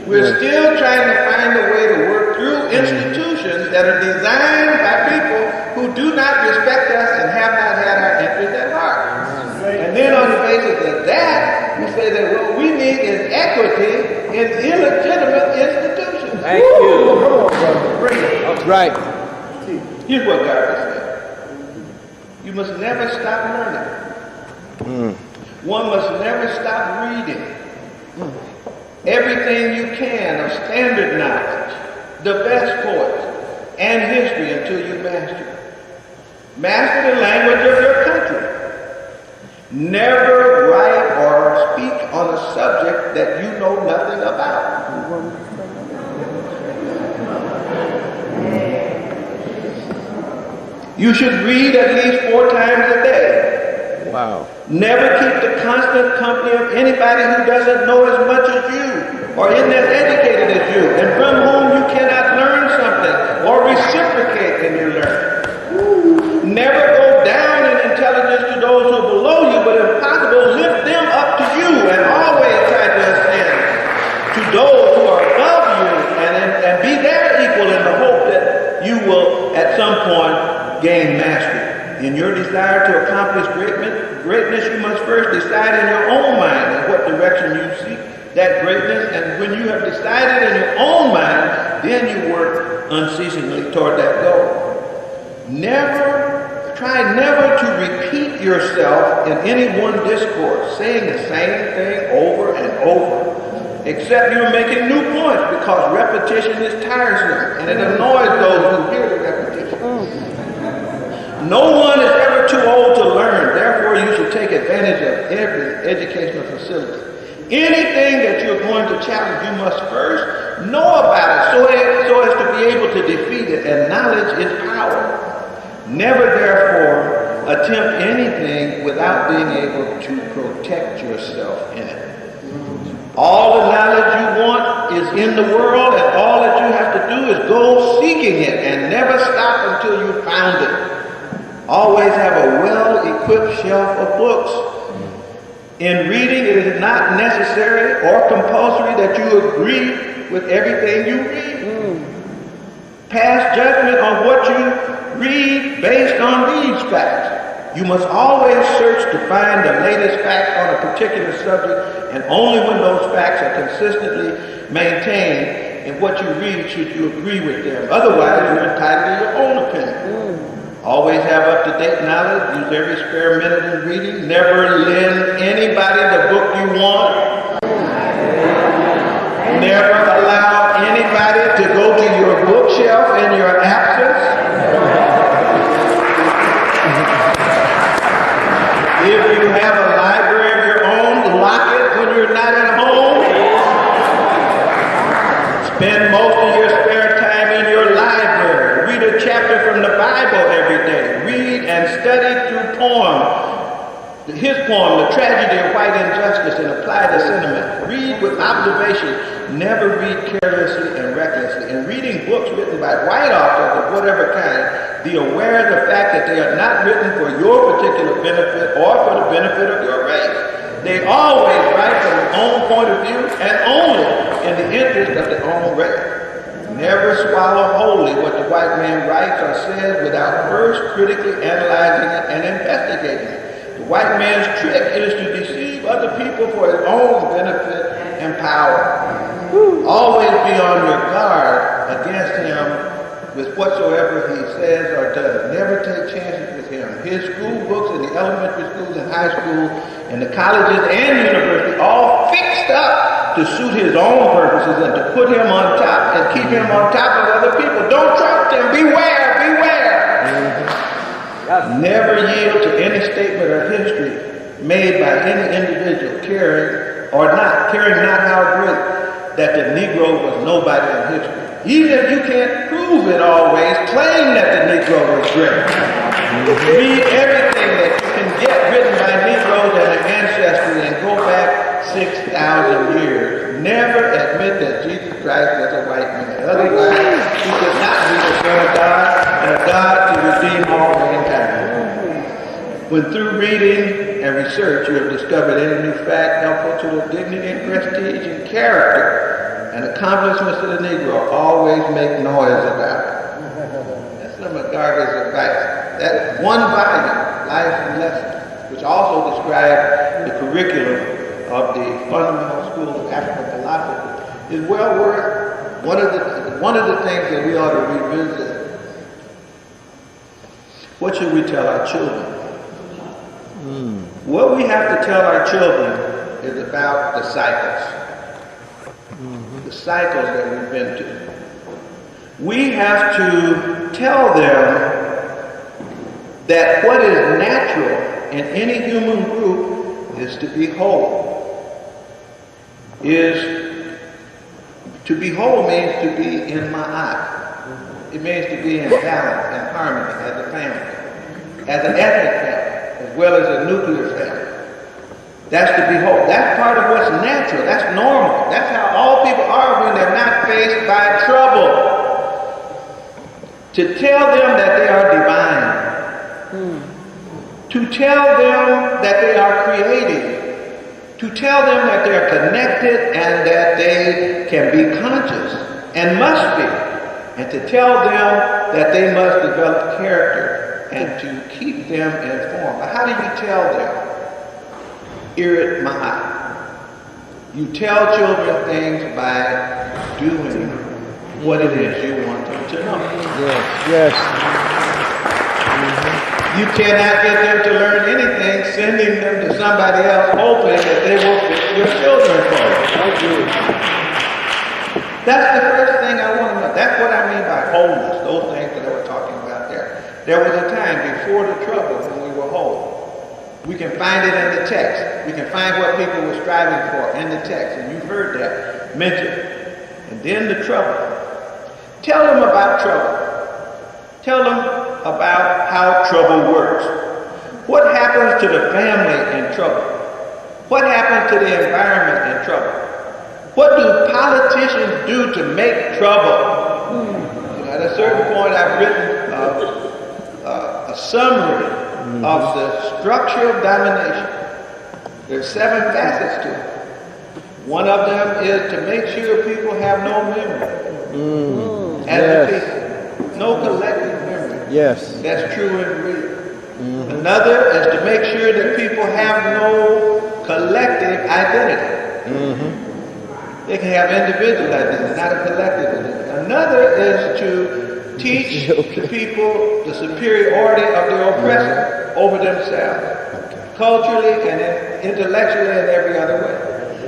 We're still trying to find a way to work through institutions that are designed by people who do not respect us and have not had our interests at heart. And then on the basis of that, we say that what we need is equity in illegitimate institutions. Thank you. That's right. Here's what Garvey said. You must never stop learning. One must never stop reading. Everything you can of standard knowledge, the best poets, and history until you master it. Master the language of your country. Never write or speak on a subject that you know nothing about. You should read at least 4 times a day. Wow. Never keep the constant company of anybody who doesn't know as much as you or isn't as educated as you and from whom you cannot learn something or reciprocate in your learning. Never go down in intelligence to those who are below you, but if possible, lift them up to you and always try to ascend to those who are above you and be their equal in the hope that you will at some point gain mastery. In your desire to accomplish greatness, you must first decide in your own mind in what direction you seek that greatness. And when you have decided in your own mind, then you work unceasingly toward that goal. Try never to repeat yourself in any one discourse, saying the same thing over and over, except you're making new points, because repetition is tiresome and it annoys those who hear the repetition. No one is ever too old to learn. Therefore, you should take advantage of every educational facility. Anything that you're going to challenge, you must first know about it so as to be able to defeat it. And knowledge is power. Never, therefore, attempt anything without being able to protect yourself in it. All the knowledge you want is in the world, and all that you have to do is go seeking it and never stop until you found it. Always have a well-equipped shelf of books. In reading, it is not necessary or compulsory that you agree with everything you read. Pass judgment on what you read based on these facts. You must always search to find the latest facts on a particular subject, and only when those facts are consistently maintained in what you read should you agree with them. Otherwise, you're entitled to your own opinion. Always have up-to-date knowledge. Use every spare minute in reading. Never lend anybody the book you want. Never allow anybody to go to your bookshelf in your absence. If his poem, The Tragedy of White Injustice, and apply the sentiment. Read with observation, never read carelessly and recklessly. In reading books written by white authors of whatever kind, be aware of the fact that they are not written for your particular benefit or for the benefit of your race. They always write from their own point of view and only in the interest of their own race. Never swallow wholly what the white man writes or says without first critically analyzing it and investigating it. The white man's trick is to deceive other people for his own benefit and power. Always be on your guard against him with whatsoever he says or does. Never take chances with him. His school books in the elementary schools and high school and the colleges and universities all fixed up to suit his own purposes and to put him on top and keep him on top of other people. Don't trust him. Beware, beware. Never yield to any statement or history made by any individual caring not how great that the Negro was nobody in history. Even if you can't prove it always, claim that the Negro was great. Read everything that you can get written by Negroes and their ancestry and go back 6,000 years. Never admit that Jesus Christ was a white man. Otherwise, he could not be the Son of God and a God to redeem all mankind. When through reading and research you have discovered any new fact helpful to the dignity and prestige and character and accomplishments of the Negro, always make noise about it. That's some of Garvey's advice. That one volume, Life and Lessons, which also describes the curriculum of the Fundamental School of African Philosophy, is well worth one of the things that we ought to revisit. What should we tell our children? What we have to tell our children is about the cycles. The cycles that we've been to. We have to tell them that what is natural in any human group is to be whole. To be whole means to be in my eye. It means to be in balance and harmony as a family, as an ethnic family, as well as a nuclear family. That's to be whole. That's part of what's natural. That's normal. That's how all people are when they're not faced by trouble. To tell them that they are divine. To tell them that they are creative. To tell them that they are connected and that they can be conscious and must be. And to tell them that they must develop character and to keep them informed. But how do you tell them? Irit Mahat. You tell children things by doing what it is you want them to know. Yes. You cannot get them to learn anything sending them to somebody else hoping that they will fix your children for you. That's the first thing I want to know. That's what I mean by wholeness, those things that I was talking about there. There was a time before the trouble when we were whole. We can find it in the text. We can find what people were striving for in the text. And you've heard that mentioned. And then the trouble. Tell them about trouble. Tell them about how trouble works. What happens to the family in trouble? What happens to the environment in trouble? What do politicians do to make trouble? At a certain point, I've written a summary of the structure of domination. There's 7 facets to it. One of them is to make sure people have no memory. As a people. No collective memory. Yes. That's true and real. Another is to make sure that people have no collective identity. They can have individual identity, not a collective identity. Another is to teach the people the superiority of their oppressor over themselves, culturally and intellectually and every other way.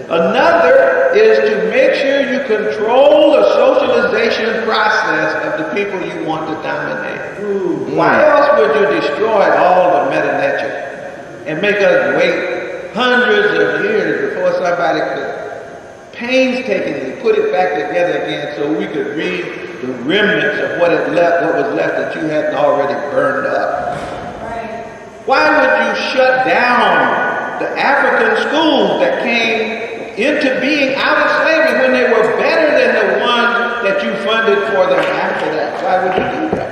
Another is to make sure you control the socialization process of the people you want to dominate. Why else would you destroy all the meta-nature and make us wait hundreds of years before somebody could painstakingly put it back together again so we could read the remnants of what was left that you hadn't already burned up? Why would you shut down the African schools that came into being out of slavery when they were better than the ones that you funded for them after that? Why would you do that?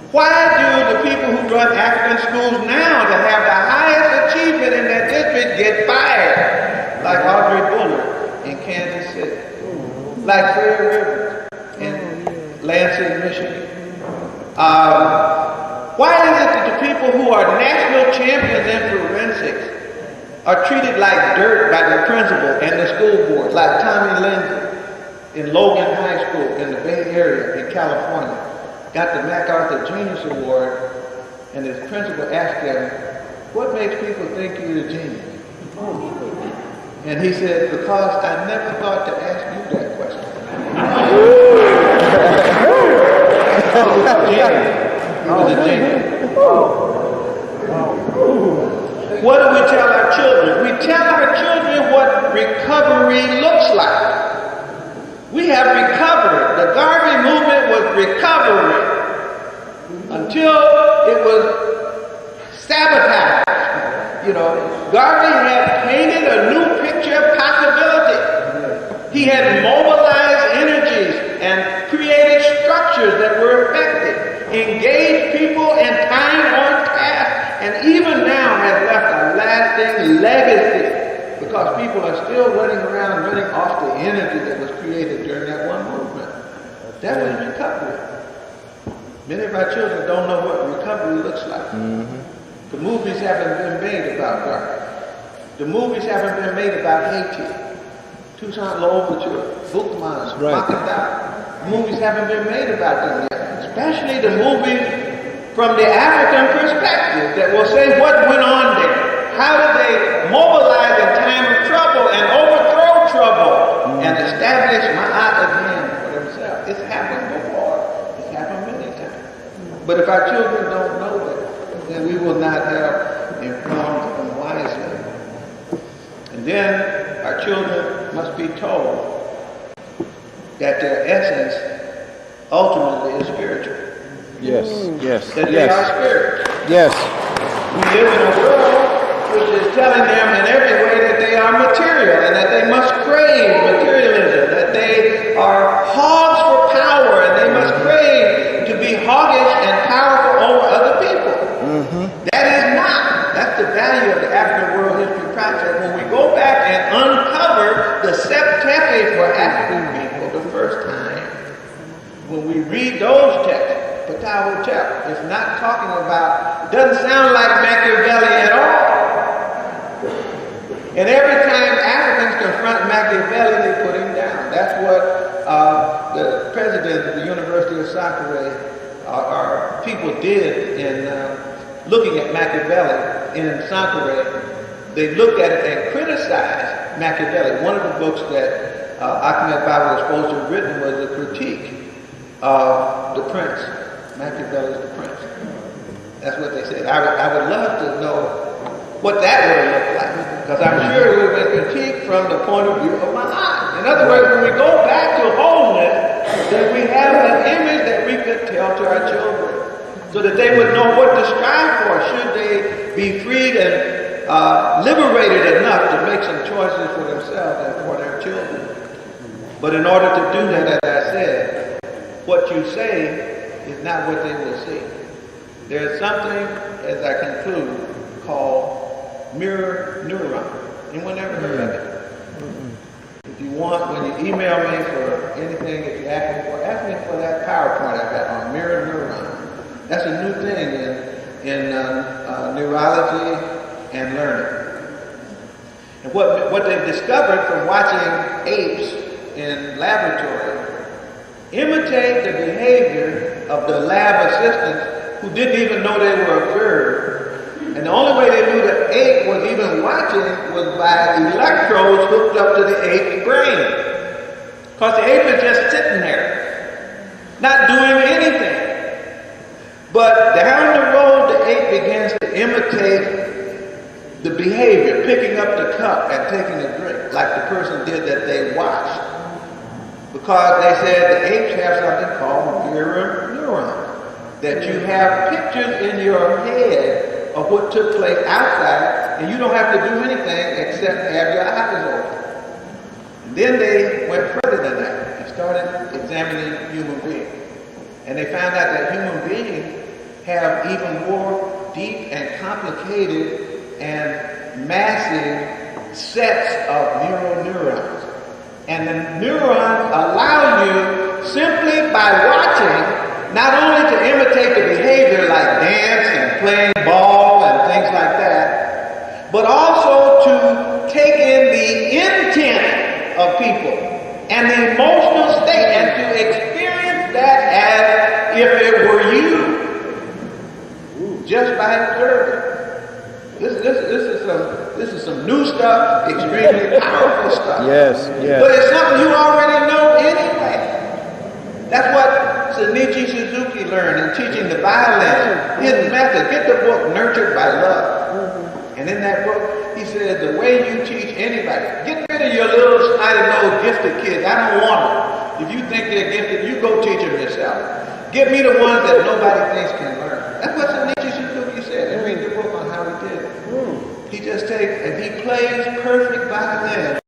Why do the people who run African schools now that have the highest achievement in their district get fired? Like Audrey Bullard in Kansas City, like Fred Rivers in Lansing, Michigan. Why is it that the people who are national champions in forensics are treated like dirt by the principal and the school board, like Tommy Lindsay in Logan High School in the Bay Area in California, got the MacArthur Genius Award, and his principal asked him, "What makes people think you're a genius?" And he said, "Because I never thought to ask you that question." He was a genius. What do we tell our children? We tell our children what recovery looks like. We have recovered. The Garvey movement was recovery until it was sabotaged. Garvey had painted a new picture of possibility. He had mobilized energies and created structures that were effective, engaged people and time on task, and even now has left a lasting legacy because people are still running off the energy that was created during that one movement. That was recovery. Many of our children don't know what recovery looks like. The movies haven't been made about Garvey. The movies haven't been made about Haiti. Toussaint L'Ouverture, Bookmans, Makadam. Movies haven't been made about them yet. Especially the movies from the African perspective that will say what went on there. How did they mobilize in time of trouble and overthrow trouble and establish Ma'at again for themselves? It's happened before. It's happened many times. But if our children don't know that, then we will not have informed them wisely. And then our children must be told that their essence ultimately is spiritual. Yes, yes, that they are spiritual. yes. We live in a world which is telling them in every way that they are material and that they must crave materialism, that they are hogs for power and they must crave to be hoggish and powerful over other people. That is not. That's the value of the African world history project. When we go back and uncover the septepe for African people the first time, when we read those texts, Patah Hotel is not talking about, doesn't sound like Machiavelli at all. And every time Africans confront Machiavelli, they put him down. That's what the president of the University of Sankore, our people did in looking at Machiavelli in Sankore. They looked at it and criticized Machiavelli. One of the books that Ahmed Baba was supposed to have written was a critique of The Prince. Machiavelli's The Prince. That's what they said. I would love to know what that would have looked like, because I'm sure it would have been critiqued from the point of view of my eye. In other words, when we go back to wholeness, then we have an image that we could tell to our children, so that they would know what to strive for should they be freed and liberated enough to make some choices for themselves and for their children. But in order to do that, as I said, what you say is not what they will see. There is something, as I conclude, called mirror neuron. Anyone ever heard of it? If you want, when you email me for anything that you ask me for that PowerPoint I got on mirror neuron. That's a new thing in neurology and learning. And what they've discovered from watching apes in laboratory, imitate the behavior of the lab assistants who didn't even know they were observed. And the only way they knew the ape was even watching was by electrodes hooked up to the ape's brain. Because the ape is just sitting there, not doing anything. But down the road, the ape begins to imitate the behavior, picking up the cup and taking a drink, like the person did that they watched. Because they said the apes have something called mirror neurons, that you have pictures in your head of what took place outside, and you don't have to do anything except have your eyes open. And then they went further than that and started examining human beings. And they found out that human beings have even more deep and complicated and massive sets of neurons. And the neurons allow you, simply by watching, not only to imitate the behavior like dance and playing ball and things like that, but also to take in the intent of people and the emotional state and to experience that as if it were you, just by observing. This is some new stuff, extremely powerful stuff. Yes, yes. But it's something you already know anyway. That's what Shinichi Suzuki learned in teaching the violin. His method. Get the book, Nurtured by Love. And in that book, he says the way you teach anybody, get rid of your little snotty-nosed gifted kids. I don't want them. If you think they're gifted, you go teach them yourself. Give me the ones that nobody thinks can learn. That's what Shinichi Suzuki said. And read the book on how he did it. He just takes, and he plays perfect violin.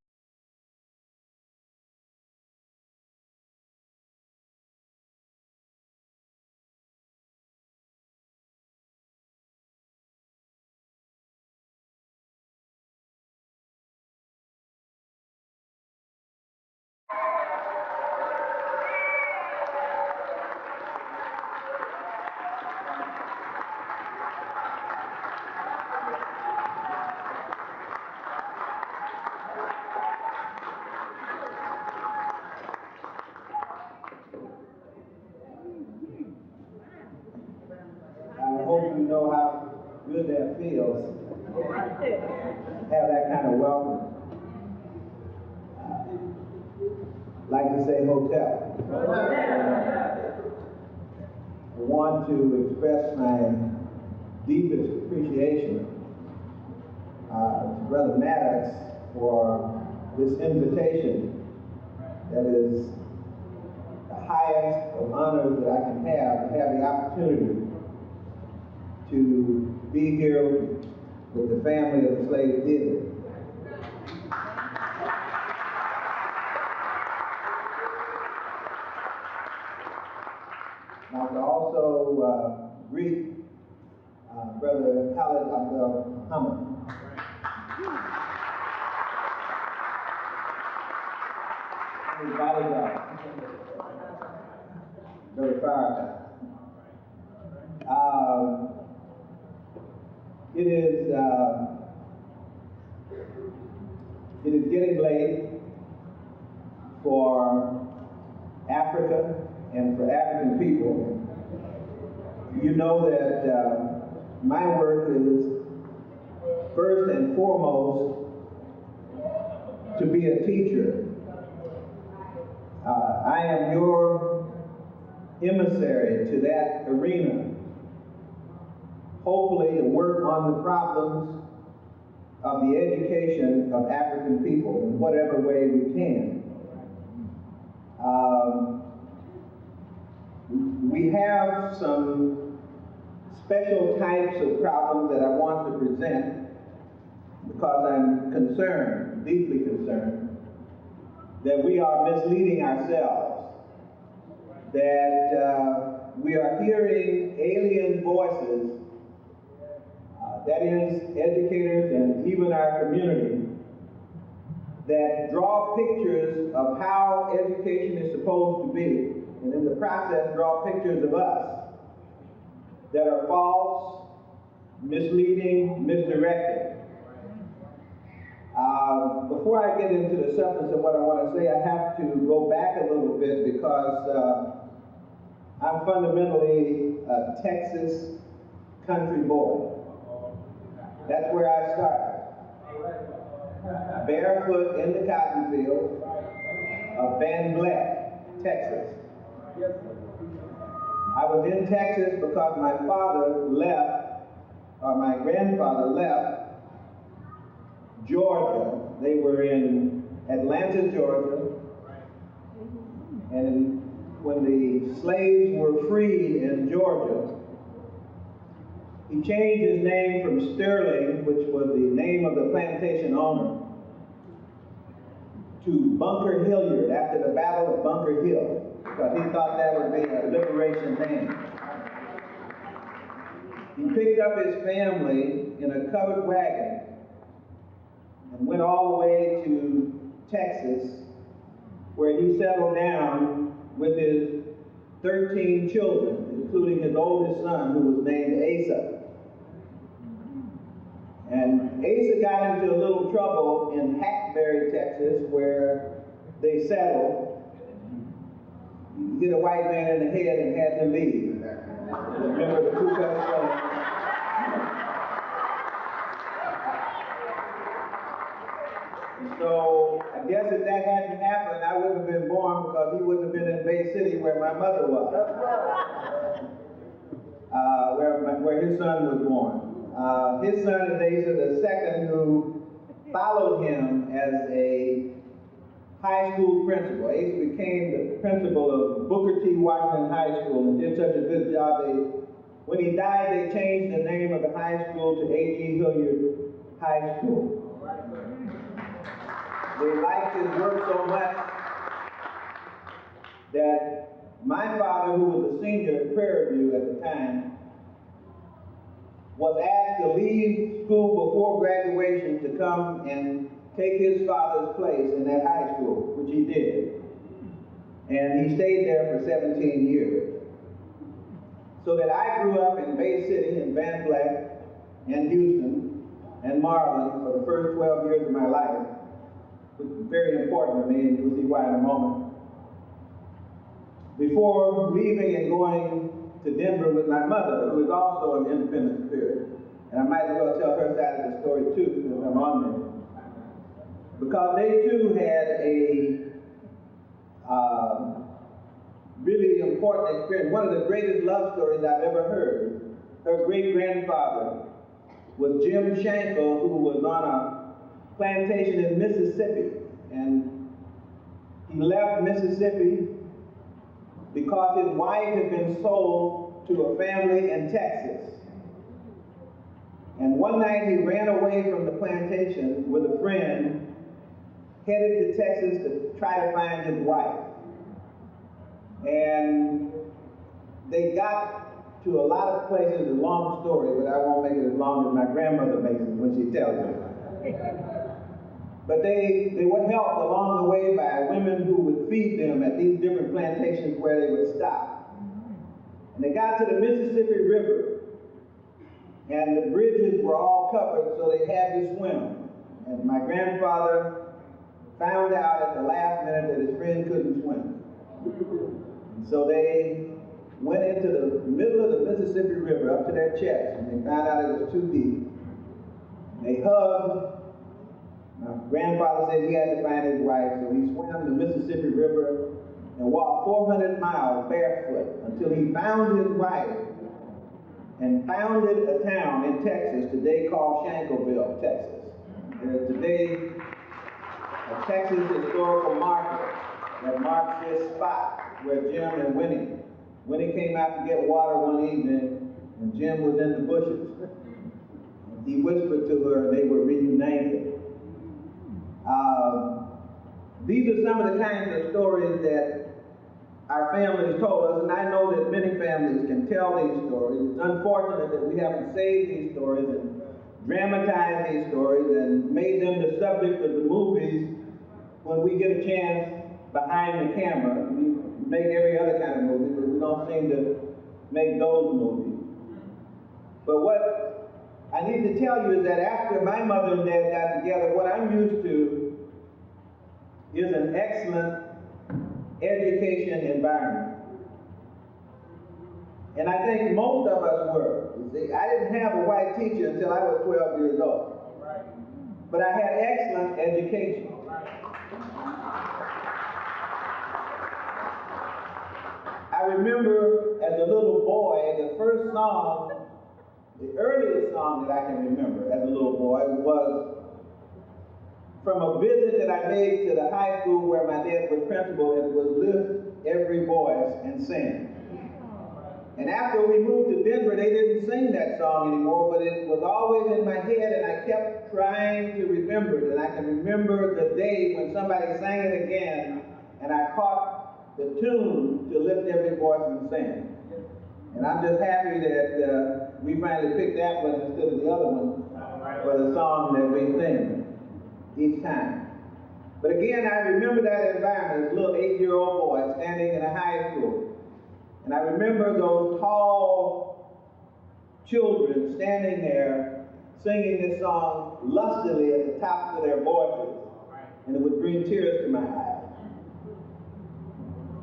I hope you know how good that feels. Have that kind of welcome. Like to say hotel. I want to express my deepest appreciation to Brother Maddox for this invitation that is the highest of honors that I can have, to have the opportunity to be here with the family of the slave theater. I would also greet Brother Khalid Abdel Muhammad. His bodyguard, Brother Farrakhan. It is getting late for Africa and for African people. You know that my work is first and foremost to be a teacher. I am your emissary to that arena, hopefully to work on the problems of the education of African people in whatever way we can. We have some special types of problems that I want to present because I'm concerned, deeply concerned, that we are misleading ourselves, that we are hearing alien voices, that is, educators and even our community, that draw pictures of how education is supposed to be, and in the process draw pictures of us that are false, misleading, misdirected. Before I get into the substance of what I want to say, I have to go back a little bit because I'm fundamentally a Texas country boy. That's where I started. Barefoot in the cotton field of Van Vleck, Texas. I was in Texas because my father left, or my grandfather left, Georgia. They were in Atlanta, Georgia, and when the slaves were freed in Georgia, He changed his name from Sterling, which was the name of the plantation owner, to Bunker Hillyard after the Battle of Bunker Hill, because he thought that would be a liberation name. He picked up his family in a covered wagon and went all the way to Texas, where he settled down with his 13 children, including his oldest son, who was named Asa. And Asa got into a little trouble in Hackberry, Texas, where they settled. He hit a white man in the head and had to leave. Remember the Ku Klux Klan? So I guess if that hadn't happened, I wouldn't have been born, because he wouldn't have been in Bay City where my mother was, where his son was born. His son is Asa II, who followed him as a high school principal. Asa became the principal of Booker T. Washington High School and did such a good job. When he died, they changed the name of the high school to A.G. Hilliard High School. They liked his work so much that my father, who was a senior at Prairie View at the time, was asked to leave school before graduation to come and take his father's place in that high school, which he did. And he stayed there for 17 years. So that I grew up in Bay City, and Van Vleck, and Houston, and Marlin for the first 12 years of my life, which was very important to me, and you'll see why in a moment. Before leaving and going to Denver with my mother, who is also an independent spirit. And I might as well tell her side of the story too, since I'm on there. Because they too had a really important experience. One of the greatest love stories I've ever heard. Her great-grandfather was Jim Shankle, who was on a plantation in Mississippi. And he left Mississippi because his wife had been sold to a family in Texas. And one night he ran away from the plantation with a friend, headed to Texas to try to find his wife. And they got to a lot of places, a long story, but I won't make it as long as my grandmother makes it when she tells it. But they were helped along the way by women who would feed them at these different plantations where they would stop. And they got to the Mississippi River, and the bridges were all covered, so they had to swim. And my grandfather found out at the last minute that his friend couldn't swim. And so they went into the middle of the Mississippi River up to their chest, and they found out it was too deep. They hugged. My grandfather said he had to find his wife, so he swam the Mississippi River and walked 400 miles barefoot until he found his wife and founded a town in Texas today called Shankleville, Texas. There's today a Texas historical marker that marks this spot where Jim and Winnie came out to get water one evening, and Jim was in the bushes. He whispered to her, and they were reunited. These are some of the kinds of stories that our families told us, and I know that many families can tell these stories. It's unfortunate that we haven't saved these stories and dramatized these stories and made them the subject of the movies when we get a chance behind the camera. We make every other kind of movie, but we don't seem to make those movies. But what I need to tell you is that after my mother and dad got together, what I'm used to is an excellent education environment. And I think most of us were. You see, I didn't have a white teacher until I was 12 years old. But I had excellent education. I remember as a little boy, the first song, the earliest song that I can remember as a little boy was from a visit that I made to the high school where my dad was principal, and it was Lift Every Voice and Sing. And And after we moved to Denver, they didn't sing that song anymore, but it was always in my head, and I kept trying to remember it. And I can remember the day when somebody sang it again, and I caught the tune to lift every voice and sing. And I'm just happy that we finally picked that one instead of the other one for the song that we sing each time. But again, I remember that environment, this little 8-year-old boy standing in a high school. And I remember those tall children standing there singing this song lustily at the tops of their voices. And it would bring tears to my eyes.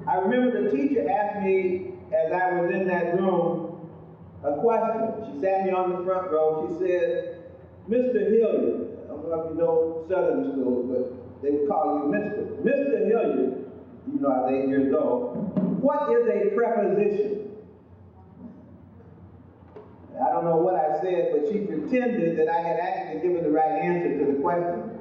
I remember the teacher asked me, as I was in that room, a question. She sat me on the front row. She said, Mr. Hilliard, I don't know if you know Southern schools, but they would call you Mr. Mr. Hilliard, you know I was 8 years old. What is a preposition? I don't know what I said, but she pretended that I had actually given the right answer to the question.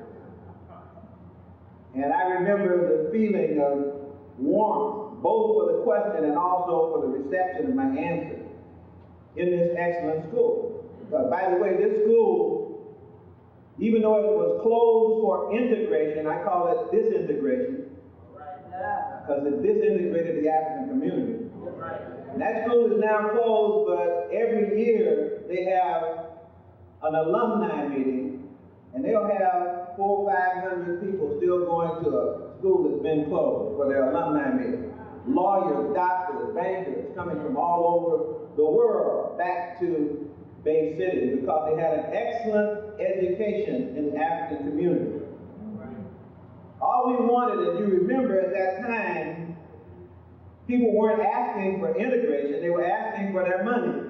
And I remember the feeling of warmth, both for the question and also for the reception of my answer in this excellent school. By the way, this school, even though it was closed for integration, I call it disintegration, because it disintegrated the African community. And that school is now closed, but every year they have an alumni meeting, and they'll have 400 or 500 people still going to a school that's been closed for their alumni meeting. Lawyers, doctors, bankers coming from all over the world back to Bay City because they had an excellent education in the African community. All we wanted, as you remember at that time, people weren't asking for integration, they were asking for their money.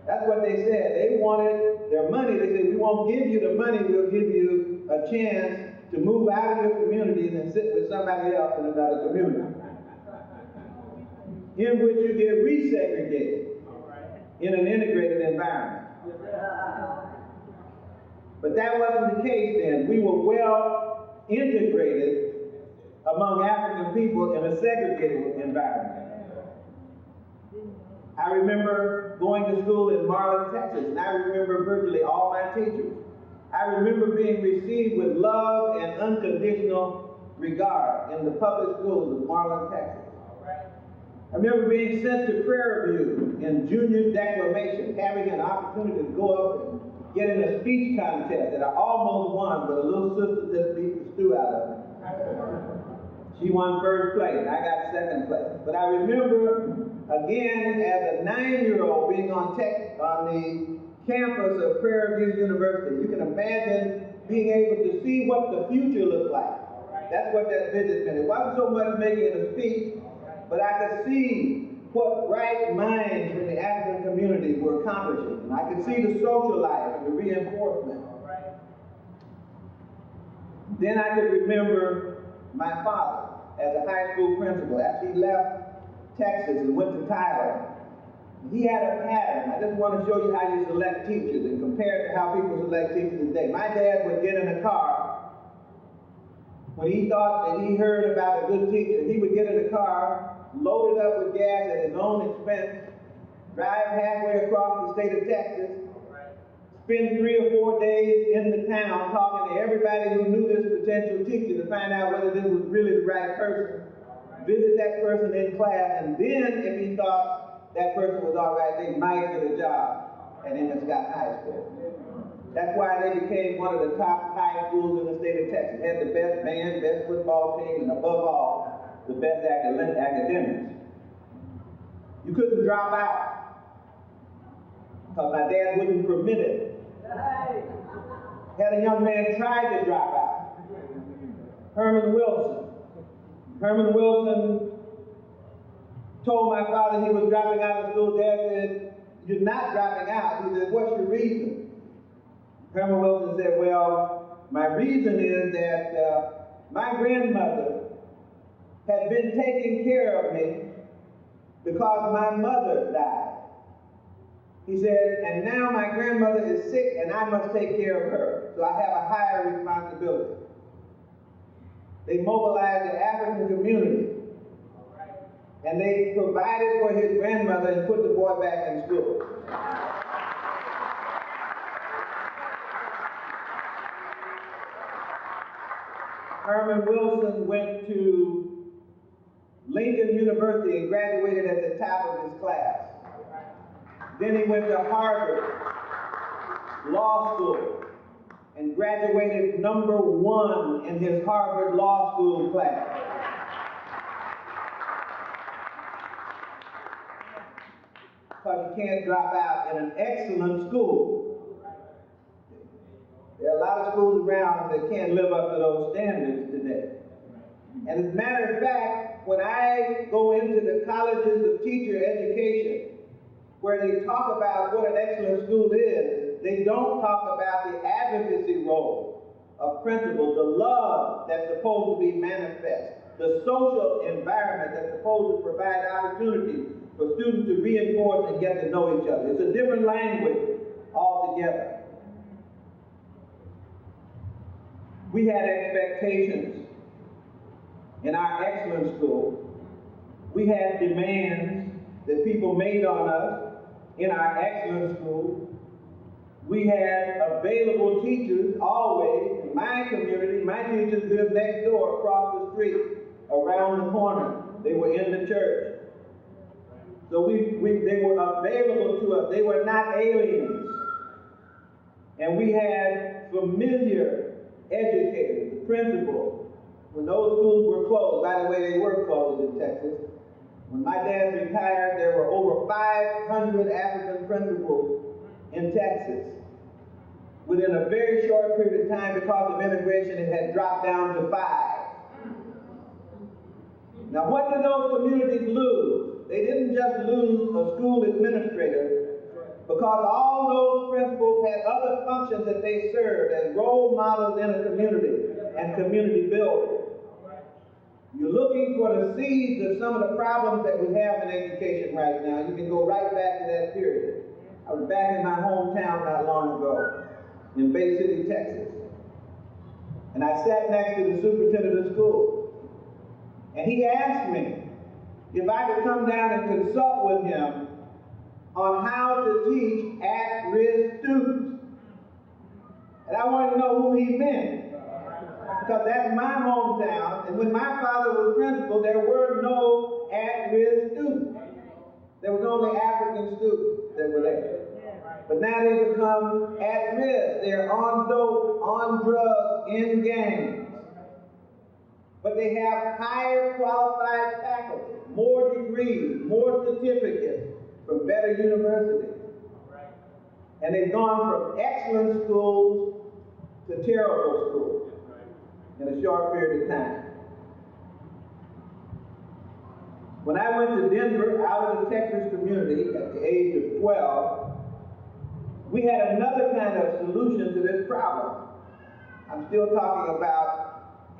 That's what they said. They wanted their money. They said, we won't give you the money, we'll give you a chance to move out of your communities and sit with somebody else in another community, in which you get resegregated in an integrated environment. But that wasn't the case then. We were well integrated among African people in a segregated environment. I remember going to school in Marlin, Texas, and I remember virtually all my teachers. I remember being received with love and unconditional regard in the public schools of Marlin, Texas. I remember being sent to prayer review in junior declamation, having an opportunity to go up and get in a speech contest that I almost won, but a little sister just beat the stew out of me. She won first place, and I got second place. But I remember, again, as a 9-year-old being on the campus of Prairie View University. You can imagine being able to see what the future looked like. That's what that visit meant. It wasn't so much making a speech, but I could see what bright minds in the African community were accomplishing. And I could see the social life and the reinforcement. Then I could remember my father as a high school principal after he left Texas and went to Thailand. He had a pattern. I just want to show you how you select teachers and compare it to how people select teachers today. My dad would get in a car when he thought that he heard about a good teacher. He would get in a car, load it up with gas at his own expense, drive halfway across the state of Texas, spend 3 or 4 days in the town talking to everybody who knew this potential teacher to find out whether this was really the right person, visit that person in class, and then if he thought that person was all right, they might get a job at Emmett Scott High School. That's why they became one of the top high schools in the state of Texas. Had the best band, best football team, and above all, the best academics. You couldn't drop out because my dad wouldn't permit it. Had a young man tried to drop out. Herman Wilson. Herman Wilson told my father he was dropping out of school. Dad said, "You're not dropping out." He said, "What's your reason?" Herman Wilson said, "Well, my reason is that my grandmother had been taking care of me because my mother died." He said, "And now my grandmother is sick and I must take care of her. So I have a higher responsibility." They mobilized the African community, and they provided for his grandmother boy back in school. Herman Wilson went to Lincoln University and graduated at the top of his class. Then he went to Harvard Law School and graduated #1 in his Harvard Law School class. Because you can't drop out in an excellent school. There are a lot of schools around that can't live up to those standards today. And as a matter of fact, when I go into the colleges of teacher education, where they talk about what an excellent school is, they don't talk about the advocacy role of principals, the love that's supposed to be manifest, the social environment that's supposed to provide opportunity for students to reinforce and get to know each other. It's a different language altogether. We had expectations in our excellent school. We had demands that people made on us in our excellent school. We had available teachers always. In my community, my teachers lived next door, across the street, around the corner. They were in the church. So they were available to us. They were not aliens. And we had familiar educators, the principals. When those schools were closed, by the way, they were closed in Texas. When my dad retired, there were over 500 African principals in Texas. Within a very short period of time, because of immigration, it had dropped down to 5. Now, what did those communities lose? They didn't just lose a school administrator, because all those principals had other functions that they served as role models in a community and community builders. You're looking for the seeds of some of the problems that we have in education right now. You can go right back to that period. I was back in my hometown not long ago, in Bay City, Texas. And I sat next to the superintendent of schools. And he asked me if I could come down and consult with him on how to teach at-risk students. And I wanted to know who he meant, because that's my hometown, and when my father was principal, there were no at-risk students. There was only African students that were there. But now they become at-risk. They're on dope, on drugs, in gangs. But they have higher qualified faculty, more degrees, more certificates from better universities. And they've gone from excellent schools to terrible schools in a short period of time. When I went to Denver, out of the Texas community, at the age of 12, we had another kind of solution to this problem. I'm still talking about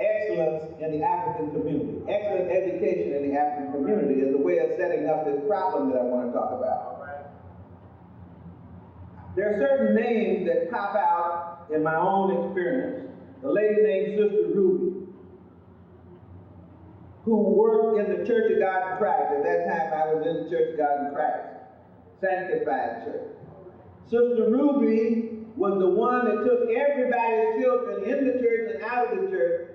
excellence in the African community. Excellent education in the African community is a way of setting up this problem that I want to talk about. There are certain names that pop out in my own experience. A lady named Sister Ruby, who worked in the Church of God in Christ. At that time, I was in the Church of God in Christ, sanctified church. Sister Ruby was the one that took everybody's children in the church and out of the church,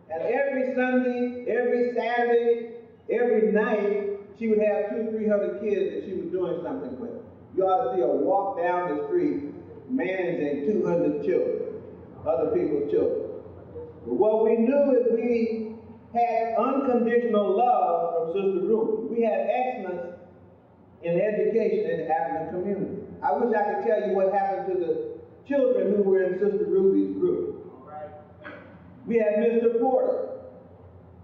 and every Sunday, every Saturday, every night, she would have 200-300 kids that she was doing something with. You ought to see her walk down the street managing 200 children, other people's children. But what we knew is we had unconditional love from Sister Ruby. We had excellence in education in the African community. I wish I could tell you what happened to the children who were in Sister Ruby's group. We had Mr. Porter,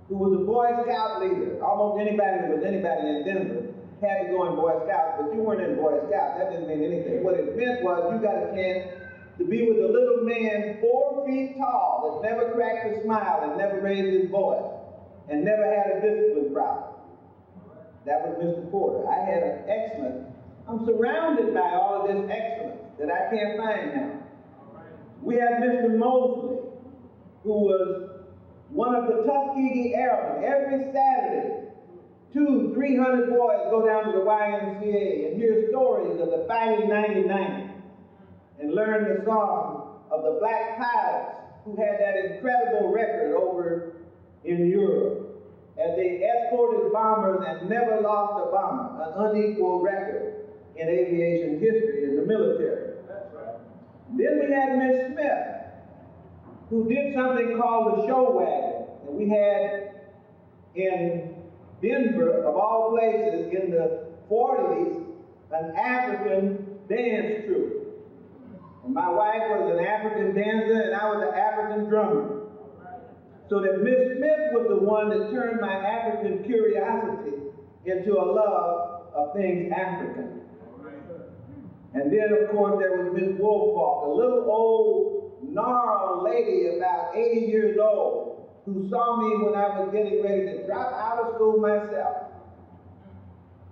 who was a Boy Scout leader. Almost anybody who was anybody in Denver had to go in Boy Scouts, but you weren't in Boy Scouts. That didn't mean anything. What it meant was you got a chance to be with a little man 4 feet tall that never cracked a smile and never raised his voice and never had a discipline problem. That was Mr. Porter. I had an excellence. I'm surrounded by all of this excellence that I can't find now. We had Mr. Mosley, who was one of the Tuskegee Airmen. Every Saturday, 300 boys go down to the YMCA and hear stories of the Fighting 99 and learn the song of the black pilots who had that incredible record over in Europe as they escorted bombers and never lost a bomber, an unequal record in aviation history in the military. Then we had Miss Smith, who did something called the show wagon. And we had in Denver, of all places, in the 40s, an African dance troupe. And my wife was an African dancer and I was an African drummer. So that Miss Smith was the one that turned my African curiosity into a love of things African. And then, of course, there was Miss Woolfolk, a little old, gnarled lady about 80 years old, who saw me when I was getting ready to drop out of school myself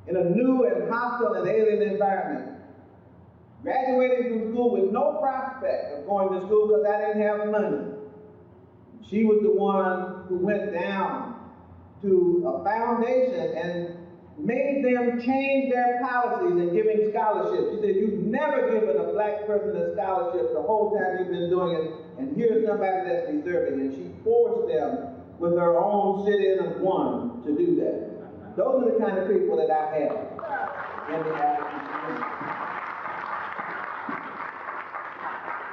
in a new and hostile and alien environment. Graduating from school with no prospect of going to school because I didn't have money. She was the one who went down to a foundation and made them change their policies in giving scholarships. She said, you've never given a black person a scholarship the whole time you've been doing it, and here's somebody that's deserving. And she forced them with her own sit-in of one to do that. Those are the kind of people that I have in the African community.